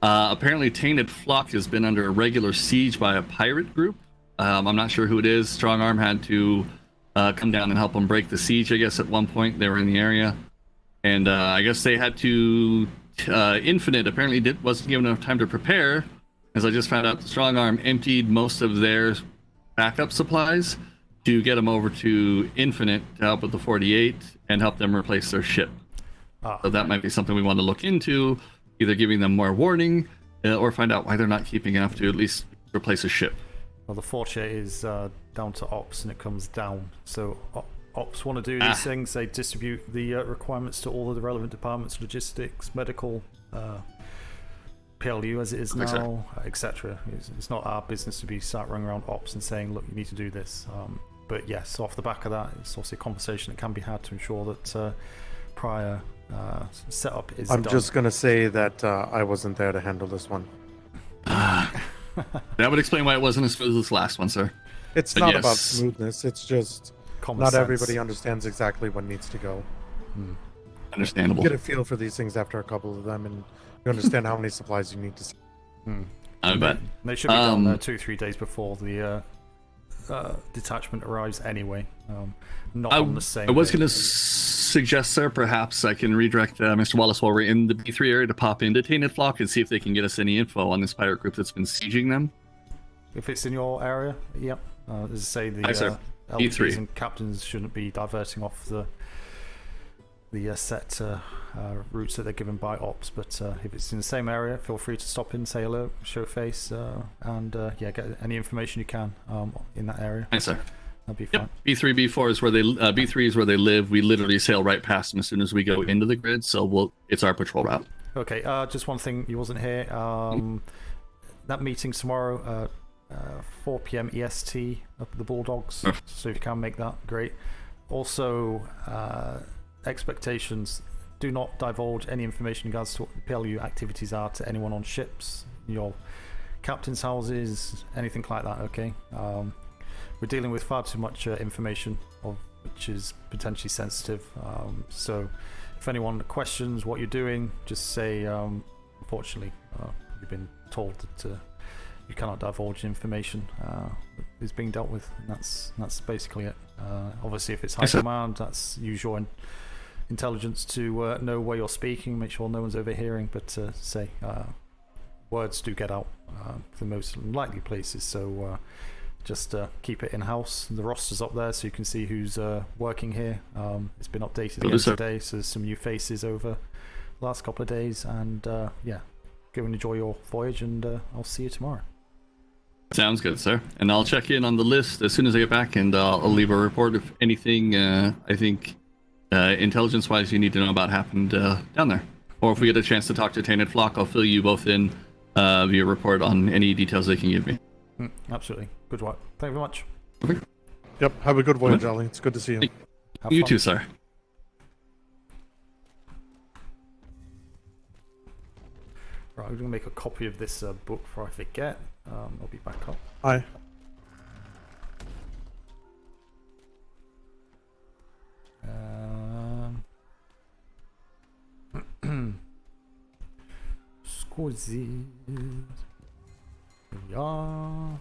F: Apparently, Tainted Flock has been under a regular siege by a pirate group. I'm not sure who it is. Strong Arm had to come down and help them break the siege, I guess, at one point. They were in the area. And I guess they had to... Infinite apparently wasn't given enough time to prepare. As I just found out, the Strong Arm emptied most of their backup supplies to get them over to Infinite to help with the 48 and help them replace their ship. So that might be something we want to look into, either giving them more warning or find out why they're not keeping enough to at least replace a ship.
C: Well, the 48 is down to Ops and it comes down. So Ops want to do these things. They distribute the requirements to all of the relevant departments, logistics, medical, P.L.U. as it is now, etc. It's not our business to be sat running around Ops and saying, look, you need to do this. But yes, off the back of that, it's obviously a conversation that can be had to ensure that prior setup is
K: I'm
C: done.
K: just going to say that I wasn't there to handle this one.
F: That would explain why it wasn't as smooth as the last one, sir.
K: It's not about smoothness, it's just
C: common
K: not
C: sense.
K: Everybody understands exactly what needs to go.
F: Understandable.
K: You get a feel for these things after a couple of them, and you understand how many supplies you need to send.
F: I bet.
C: They should be down there 2-3 days before the detachment arrives anyway. Not on the same
F: I was
C: day.
F: going to suggest, sir, perhaps I can redirect Mr. Wallace while we're in the B3 area to pop into Tainted Flock and see if they can get us any info on this pirate group that's been sieging them.
C: If it's in your area, yep. As I say, the LPs
F: B3.
C: and captains shouldn't be diverting off the set routes that they're given by Ops, but if it's in the same area, feel free to stop in, say hello, show face, and yeah, get any information you can in that area.
F: Thanks, sir.
C: That'd be fine.
F: B3, B4 is where they B3 is where they live. We literally sail right past them as soon as we go into the grid, so it's our patrol route.
C: Okay, just one thing, you wasn't here. That meeting tomorrow, 4 p.m. EST up at the Bulldogs. So if you can make that, great. Also, expectations: do not divulge any information in regards to what the P.L.U. activities are to anyone on ships, your captain's houses, anything like that. Okay. We're dealing with far too much information, which is potentially sensitive. So if anyone questions what you're doing, just say, unfortunately, you've been told that you cannot divulge information is being dealt with, and that's basically it. Obviously, if it's high command, that's use your intelligence to know where you're speaking, make sure no one's overhearing. But say words do get out the most likely places, so just keep it in house. The roster's up there, so you can see who's working here. It's been updated again today, so there's some new faces over the last couple of days. And yeah, go and enjoy your voyage, and I'll see you tomorrow.
F: Sounds good, sir. And I'll check in on the list as soon as I get back, and I'll leave a report if anything I think intelligence-wise you need to know about happened down there. Or if we get a chance to talk to Tainted Flock, I'll fill you both in via report on any details they can give me.
C: Absolutely. Good work. Thank you very much.
F: Okay.
K: Yep, have a good voyage, Ollie. It's good to see you.
F: You too, sir.
C: Right, I'm going to make a copy of this book before I forget. I'll be back up.
K: Hi.
C: Squeezy. Here we are.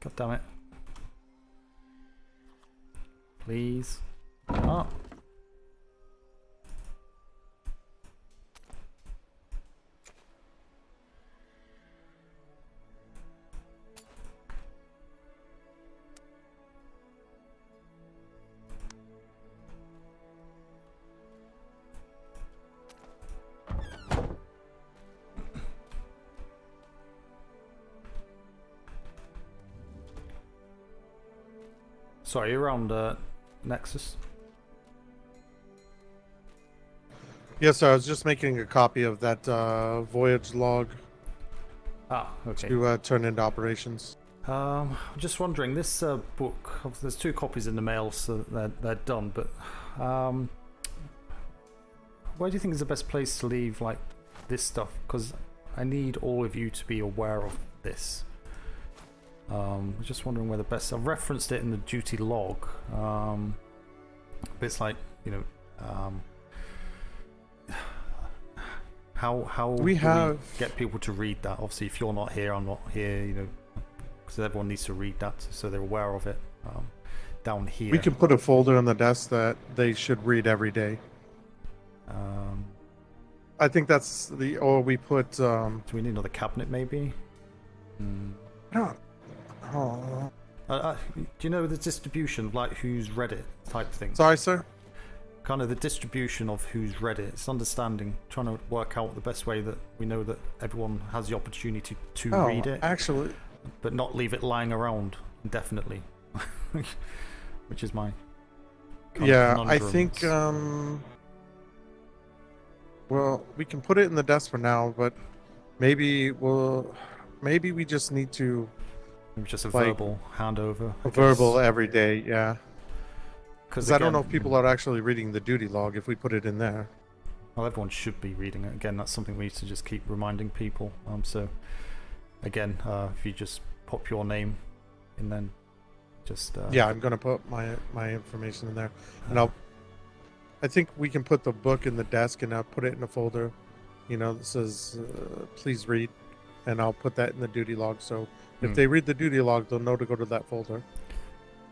C: God damn it. Please. Ah. Sorry, you're around Nexus?
K: Yes, sir. I was just making a copy of that voyage log.
C: Ah, okay.
K: To turn into operations.
C: I'm just wondering, this book, there's 2 copies in the mail, so they're done, but where do you think is the best place to leave, like, this stuff? Because I need all of you to be aware of this. I'm just wondering where the best... I've referenced it in the duty log, but it's like, you know, how do we get people to read that? Obviously, if you're not here, I'm not here, you know, because everyone needs to read that so they're aware of it. Down here,
K: we can put a folder on the desk that they should read every day. I think that's the... Or we put... Do
C: we need another cabinet, maybe?
K: No. Oh.
C: Do you know the distribution, like who's read it type thing?
K: Sorry, sir?
C: Kind of the distribution of who's read it. It's understanding, trying to work out the best way that we know that everyone has the opportunity to read it.
K: Actually...
C: But not leave it lying around indefinitely. Which is my...
K: Yeah, I think... Well, we can put it in the desk for now, but maybe we just need to...
C: Maybe just a verbal handover.
K: A verbal every day, yeah. Because I don't know if people are actually reading the duty log if we put it in there.
C: Well, everyone should be reading it. Again, that's something we need to just keep reminding people. So, again, if you just pop your name and then just...
K: Yeah, I'm going to put my information in there. And I think we can put the book in the desk and I'll put it in a folder, you know, that says, please read. And I'll put that in the duty log. So if they read the duty log, they'll know to go to that folder.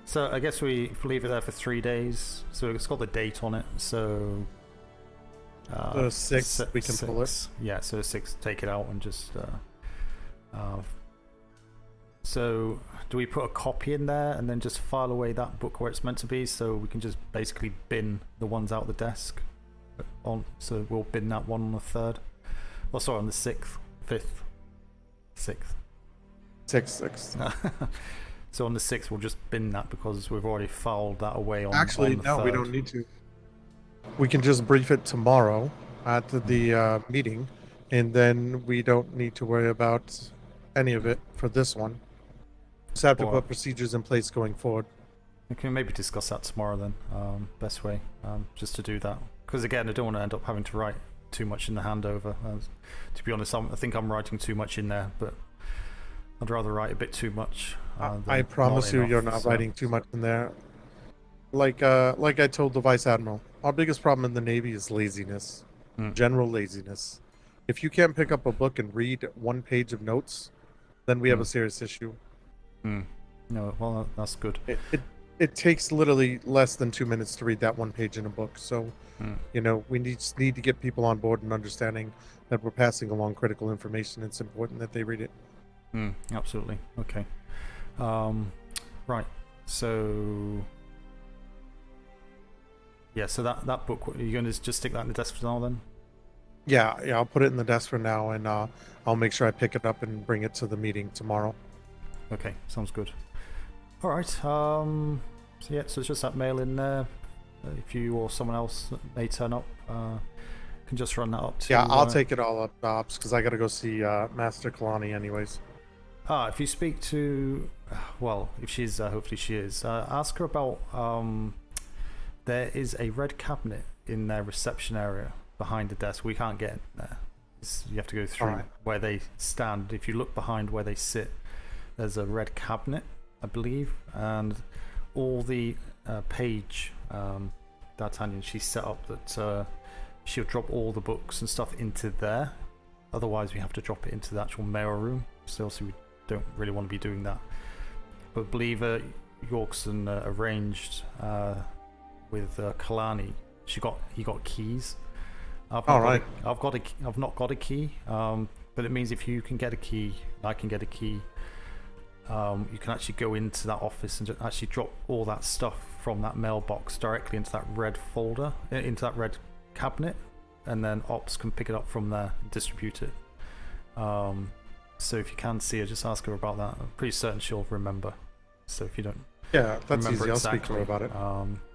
C: So I guess we leave it there for 3 days. So it's got the date on it. So...
K: the 6th, we can pull it.
C: Yeah, so 6th, take it out and just... So do we put a copy in there and then just file away that book where it's meant to be, so we can just basically bin the ones out the desk? So we'll bin that one on the 3rd. Oh, sorry, on the 6th, 5th, 6th.
K: 6th.
C: So on the 6th, we'll just bin that because we've already filed that away on.
K: Actually,
C: on the
K: no,
C: 3rd.
K: we don't need to. We can just brief it tomorrow at the meeting, and then we don't need to worry about any of it for this one. Just have to put procedures in place going forward.
C: We can maybe discuss that tomorrow then. Best way, just to do that. Because again, I don't want to end up having to write too much in the handover. To be honest, I think I'm writing too much in there, but I'd rather write a bit too much.
K: I promise you, you're not writing too much in there. Like I told the Vice Admiral, our biggest problem in the Navy is laziness, general laziness. If you can't pick up a book and read 1 page of notes, then we have a serious issue.
C: No, well, that's good.
K: It takes literally less than 2 minutes to read that 1 page in a book. So, you know, we need to get people on board and understanding that we're passing along critical information. It's important that they read it.
C: Absolutely. Okay. Right. So... Yeah, so that book, are you going to just stick that in the desk for now then?
K: Yeah, I'll put it in the desk for now, and I'll make sure I pick it up and bring it to the meeting tomorrow.
C: Okay, sounds good. All right. So yeah, so it's just that mail in there. If you or someone else may turn up, can just run that up to...
K: Yeah, I'll take it all up, Dobbs, because I got to go see Master Kalani anyways.
C: If you speak to... Well, if she's... hopefully she is. Ask her about... there is a red cabinet in their reception area behind the desk. We can't get in there. You have to go through where they stand. If you look behind where they sit, there's a red cabinet, I believe, and all the page D'Artagnan, she's set up that she'll drop all the books and stuff into there. Otherwise, we have to drop it into the actual mail room. So obviously, we don't really want to be doing that. But believe Yorkson arranged with Kalani. He got keys. I've not got a key. But it means if you can get a key, I can get a key. You can actually go into that office and just actually drop all that stuff from that mailbox directly into that red folder, into that red cabinet, and then Ops can pick it up from there and distribute it. So if you can see her, just ask her about that. I'm pretty certain she'll remember. So if you don't,
K: that's easy. I'll speak to her about it.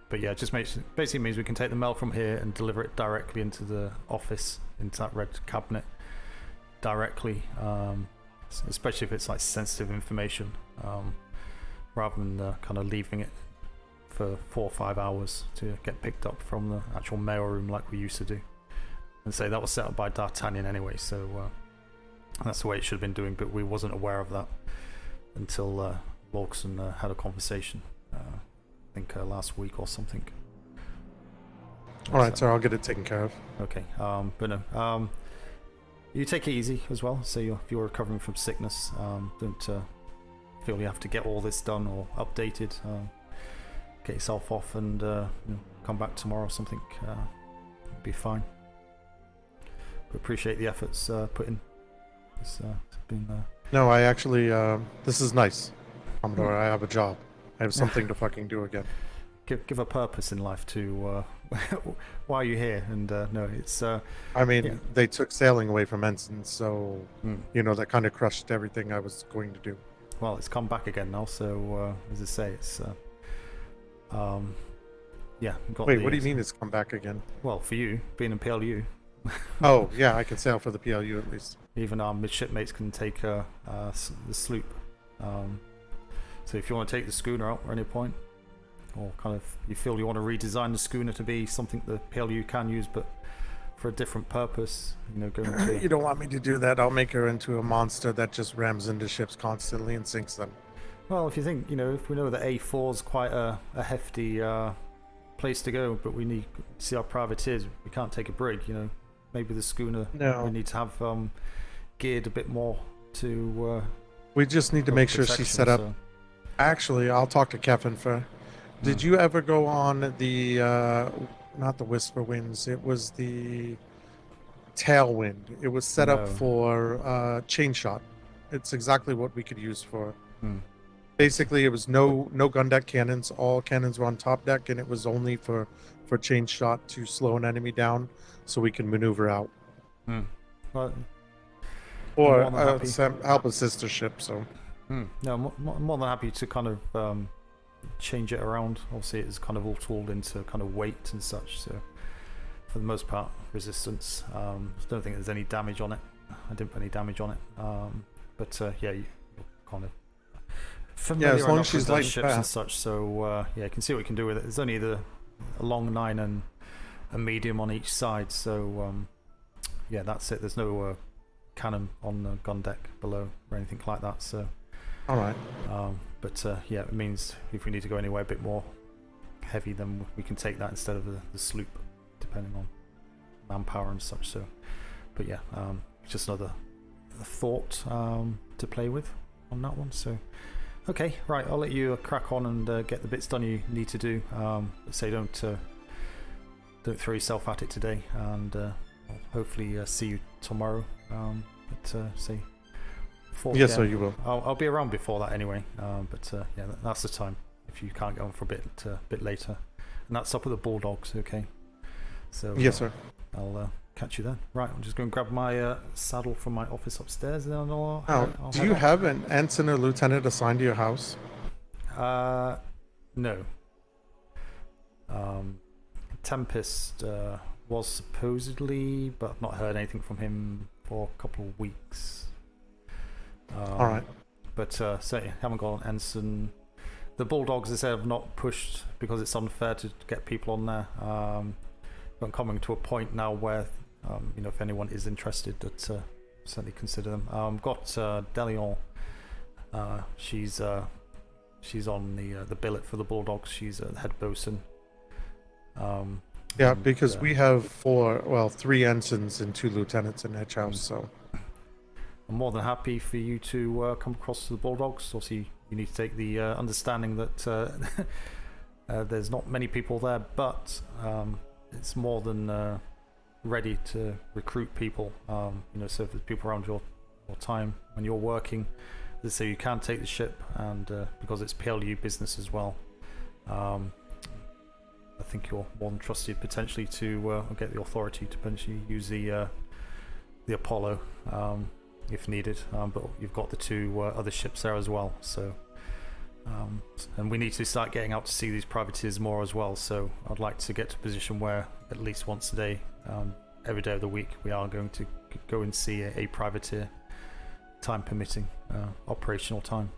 C: But yeah, just basically means we can take the mail from here and deliver it directly into the office, into that red cabinet directly. Especially if it's like sensitive information, rather than kind of leaving it for 4 or 5 hours to get picked up from the actual mail room like we used to do. And say that was set up by D'Artagnan anyway, so that's the way it should have been doing, but we wasn't aware of that until Lorkson had a conversation, I think last week or something.
K: Alright, so I'll get it taken care of.
C: Okay, but no, you take it easy as well. So if you're recovering from sickness, don't feel you have to get all this done or updated. Get yourself off and come back tomorrow or something. Be fine. But appreciate the efforts put in. It's been.
K: No, I actually. This is nice, Commodore. I have a job. I have something to fucking do again.
C: Give a purpose in life to why are you here? And no, it's.
K: I mean, they took sailing away from Ensign, so that kind of crushed everything I was going to do.
C: Well, it's come back again now. So as I say, it's. Yeah.
K: Wait, what do you mean it's come back again?
C: Well, for you being in P.L.U.
K: Oh yeah, I can sail for the P.L.U. at least.
C: Even our midshipmates can take the sloop. So if you want to take the schooner out at any point, or kind of you feel you want to redesign the schooner to be something the P.L.U. can use, but for a different purpose, going to...
K: You don't want me to do that. I'll make her into a monster that just rams into ships constantly and sinks them.
C: Well, if you think, if we know that A4 is quite a hefty place to go, but we need to see our privateers, we can't take a brig, maybe the schooner, we need to have geared a bit more to...
K: we just need to make sure she's set up. So. Actually, I'll talk to Kevin for... Did you ever go on the, not the Whisper Winds, it was the Tailwind. It was set up for chain shot. It's exactly what we could use for. Basically, it was no gun deck cannons. All cannons were on top deck, and it was only for chain shot to slow an enemy down so we can maneuver out.
C: Well,
K: or help a sister ship, so...
C: No, I'm more than happy to kind of... change it around. Obviously it's kind of all tooled into kind of weight and such, so for the most part resistance. I don't think there's any damage on it. I didn't put any damage on it, but yeah, you're kind of familiar
K: as long as she's
C: with
K: like
C: ships and such, so yeah, you can see what we can do with it. There's only a long 9 and a medium on each side, so yeah, that's it. There's no cannon on the gun deck below or anything like that, so
K: alright.
C: But yeah, it means if we need to go anywhere a bit more heavy, then we can take that instead of the sloop, depending on manpower and such. So, but yeah, just another thought to play with on that one. So, okay, right, I'll let you crack on and get the bits done you need to do. Say don't throw yourself at it today, and I'll hopefully see you tomorrow. Say.
K: Yes, sir, you will.
C: I'll be around before that anyway, but yeah, that's the time if you can't get on for a bit later, and that's up at the Bulldogs. Okay, so
K: yes, sir.
C: I'll catch you then. Right, I'm just going to grab my saddle from my office upstairs, and then I'll
K: do you have an ensign or lieutenant assigned to your house?
C: No. Tempest was supposedly, but I've not heard anything from him for a couple of weeks.
K: Alright.
C: But certainly haven't got an ensign. The Bulldogs, as I said, have not pushed because it's unfair to get people on there. But coming to a point now where, if anyone is interested, that certainly consider them. Got Delion. She's on the billet for the Bulldogs. She's the head bosun.
K: Yeah, because we have 3 ensigns and 2 lieutenants in Edge House, so...
C: I'm more than happy for you to come across to the Bulldogs. Obviously, you need to take the understanding that there's not many people there, but it's more than ready to recruit people. You know, so if there's people around your time when you're working, so you can take the ship, and because it's P.L.U business as well, I think you're more than trusted potentially to get the authority to potentially use the Apollo if needed. But you've got the two other ships there as well, so and we need to start getting out to see these privateers more as well. So I'd like to get to a position where at least once a day, every day of the week, we are going to go and see a privateer, time permitting, operational time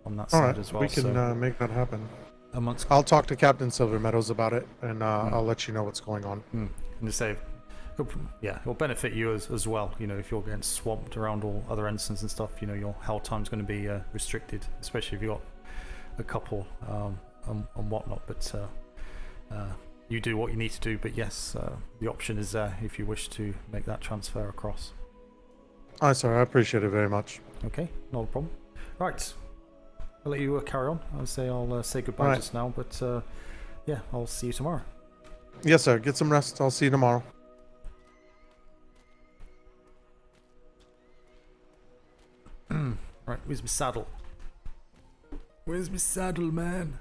C: on that side as well.
K: We can
C: so,
K: make that happen.
C: amongst
K: I'll talk to Captain Silver Meadows about it, and I'll let you know what's going on.
C: And to say, it'll benefit you as well. You know, if you're getting swamped around all other ensigns and stuff, you know, your held time's going to be restricted, especially if you've got a couple and whatnot. But you do what you need to do. But yes, the option is there if you wish to make that transfer across.
K: Oh, sorry, I appreciate it very much.
C: Okay, not a problem. Right, I'll let you carry on. I'll say goodbye just now, but yeah, I'll see you tomorrow.
K: Yes, sir. Get some rest. I'll see you tomorrow.
C: Right, where's my saddle? Where's my saddle, man?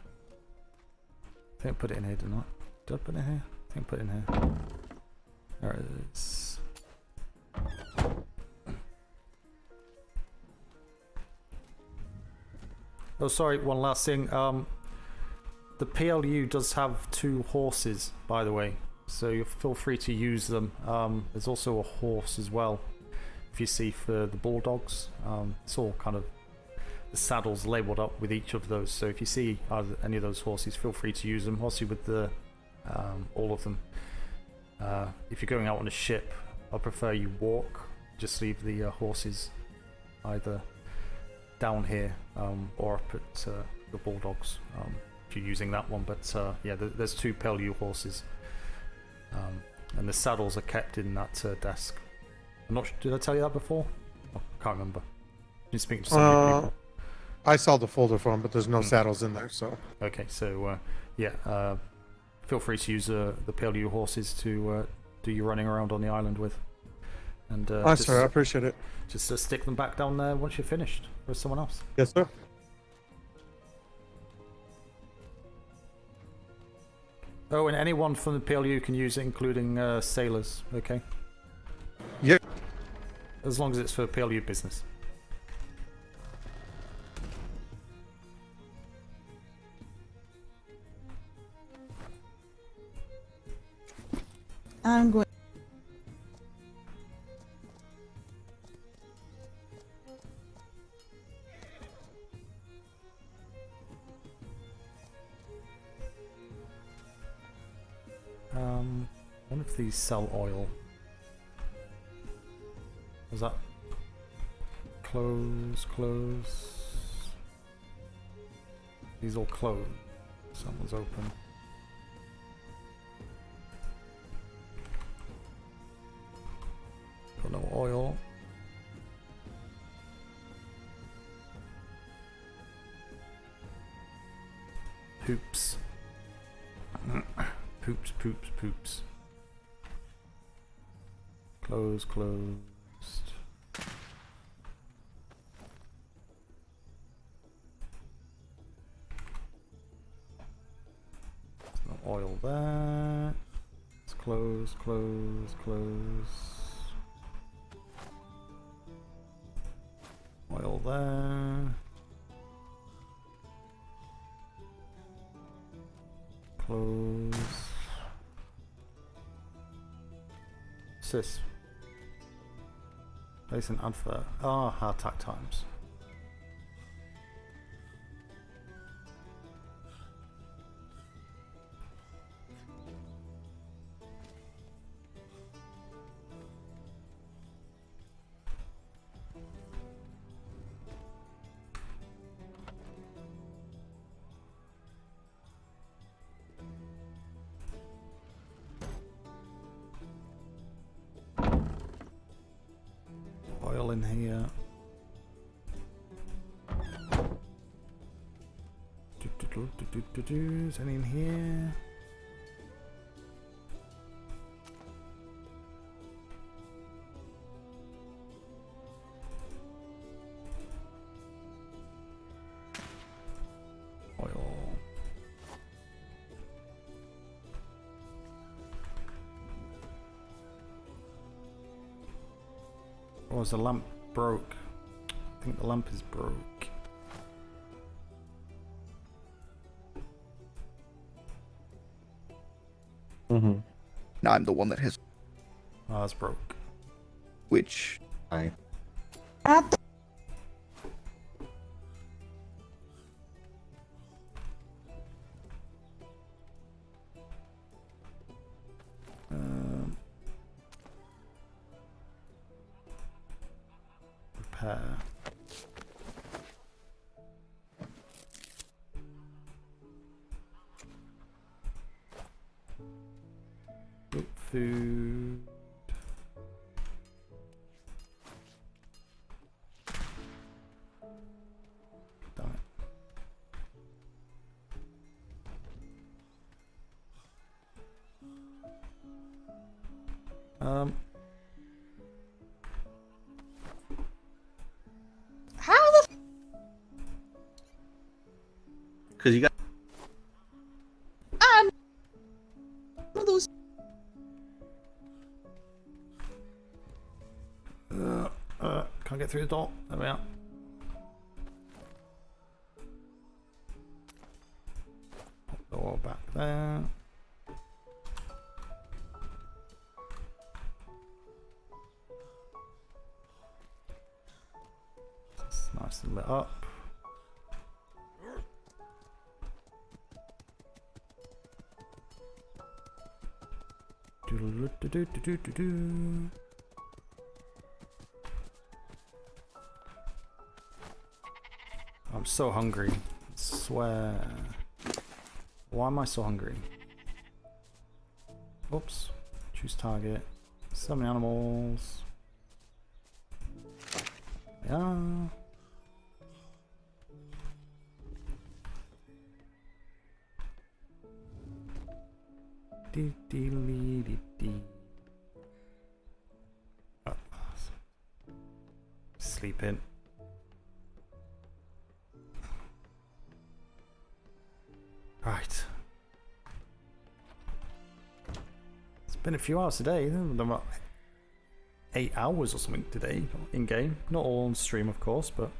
C: I think I put it in here, didn't I? Did I put it in here? I think I put it in here. There it is. Oh, sorry, one last thing. The P.L.U does have 2 horses, by the way, so you feel free to use them. There's also a horse as well, if you see, for the Bulldogs. It's all kind of, the saddles labelled up with each of those, so if you see any of those horses, feel free to use them. Obviously with the all of them. If you're going out on a ship, I prefer you walk. Just leave the horses either down here or up at the Bulldogs if you're using that one. But yeah, there's 2 P.L.U horses, and the saddles are kept in that desk. I'm not sure, did I tell you that before? Oh, I can't remember. Been speaking to some people.
K: I saw the folder for them, but there's no saddles in there, so.
C: Okay, so yeah, feel free to use the P.L.U horses to do your running around on the island with. And
K: sir, I appreciate it.
C: Just stick them back down there once you're finished with someone else.
K: Yes, sir.
C: Oh, and anyone from the P.L.U can use it, including sailors, okay?
K: Yeah.
C: As long as it's for P.L.U business.
E: I'm going.
C: One of these sell oil. Was that close? These all closed. Someone's open. Got no oil. Poops. Poops. Closed. There's no oil there. It's closed. Oil there. Close. What's this? Place an advert. Attack times. Oil in here. Is any in here? Oil. Oh, is the lamp broke? I think the lamp is broke.
H: Mm-hmm. Now I'm the one that has.
C: Oh, it's broke.
H: Which
D: I.
C: Repair. Food. Damn it.
T: How the
A: Because you got.
T: one of those.
C: Can't get through the door. There we are. Pop the door back there. It's nice and lit up. Do-do-do-do-do-do-do. I'm so hungry. I swear. Why am I so hungry? Oops. Choose target. Summon animals. Yeah. Dee dee lee dee dee. Oh. Sleeping. Right. It's been a few hours today. About 8 hours or something today in game. Not all on stream, of course, but.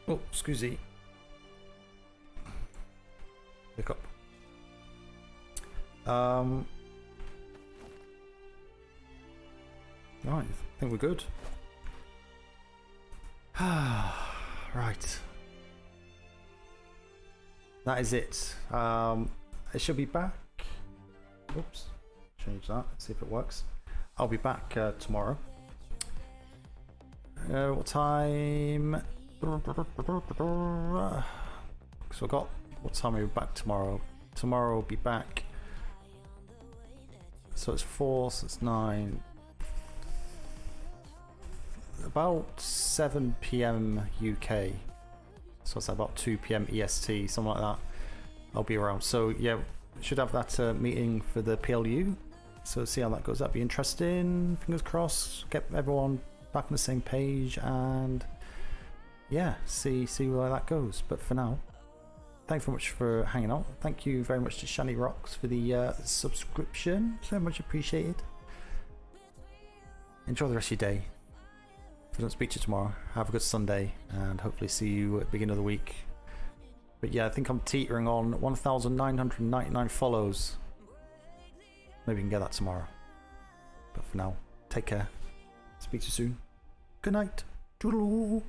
C: Oh, excuse me. Hiccup. Right, I think we're good. Right. That is it. I should be back. Oops. Change that. See if it works. I'll be back tomorrow. What time? So I got. What time are we back tomorrow? Tomorrow I'll be back. So it's 4, so it's 9. About 7 PM UK. So it's about 2 PM EST, something like that. I'll be around. So yeah, should have that meeting for the P.L.U. So see how that goes. That'd be interesting. Fingers crossed. Get everyone back on the same page and yeah, see where that goes. But for now, thanks very much for hanging out. Thank you very much to Shani Rocks for the subscription. So much appreciated. Enjoy the rest of your day. If I don't speak to you tomorrow, have a good Sunday and hopefully see you at the beginning of the week. But yeah, I think I'm teetering on 1,999 follows. Maybe we can get that tomorrow. But for now, take care. Speak to you soon. Good night. Toodaloo.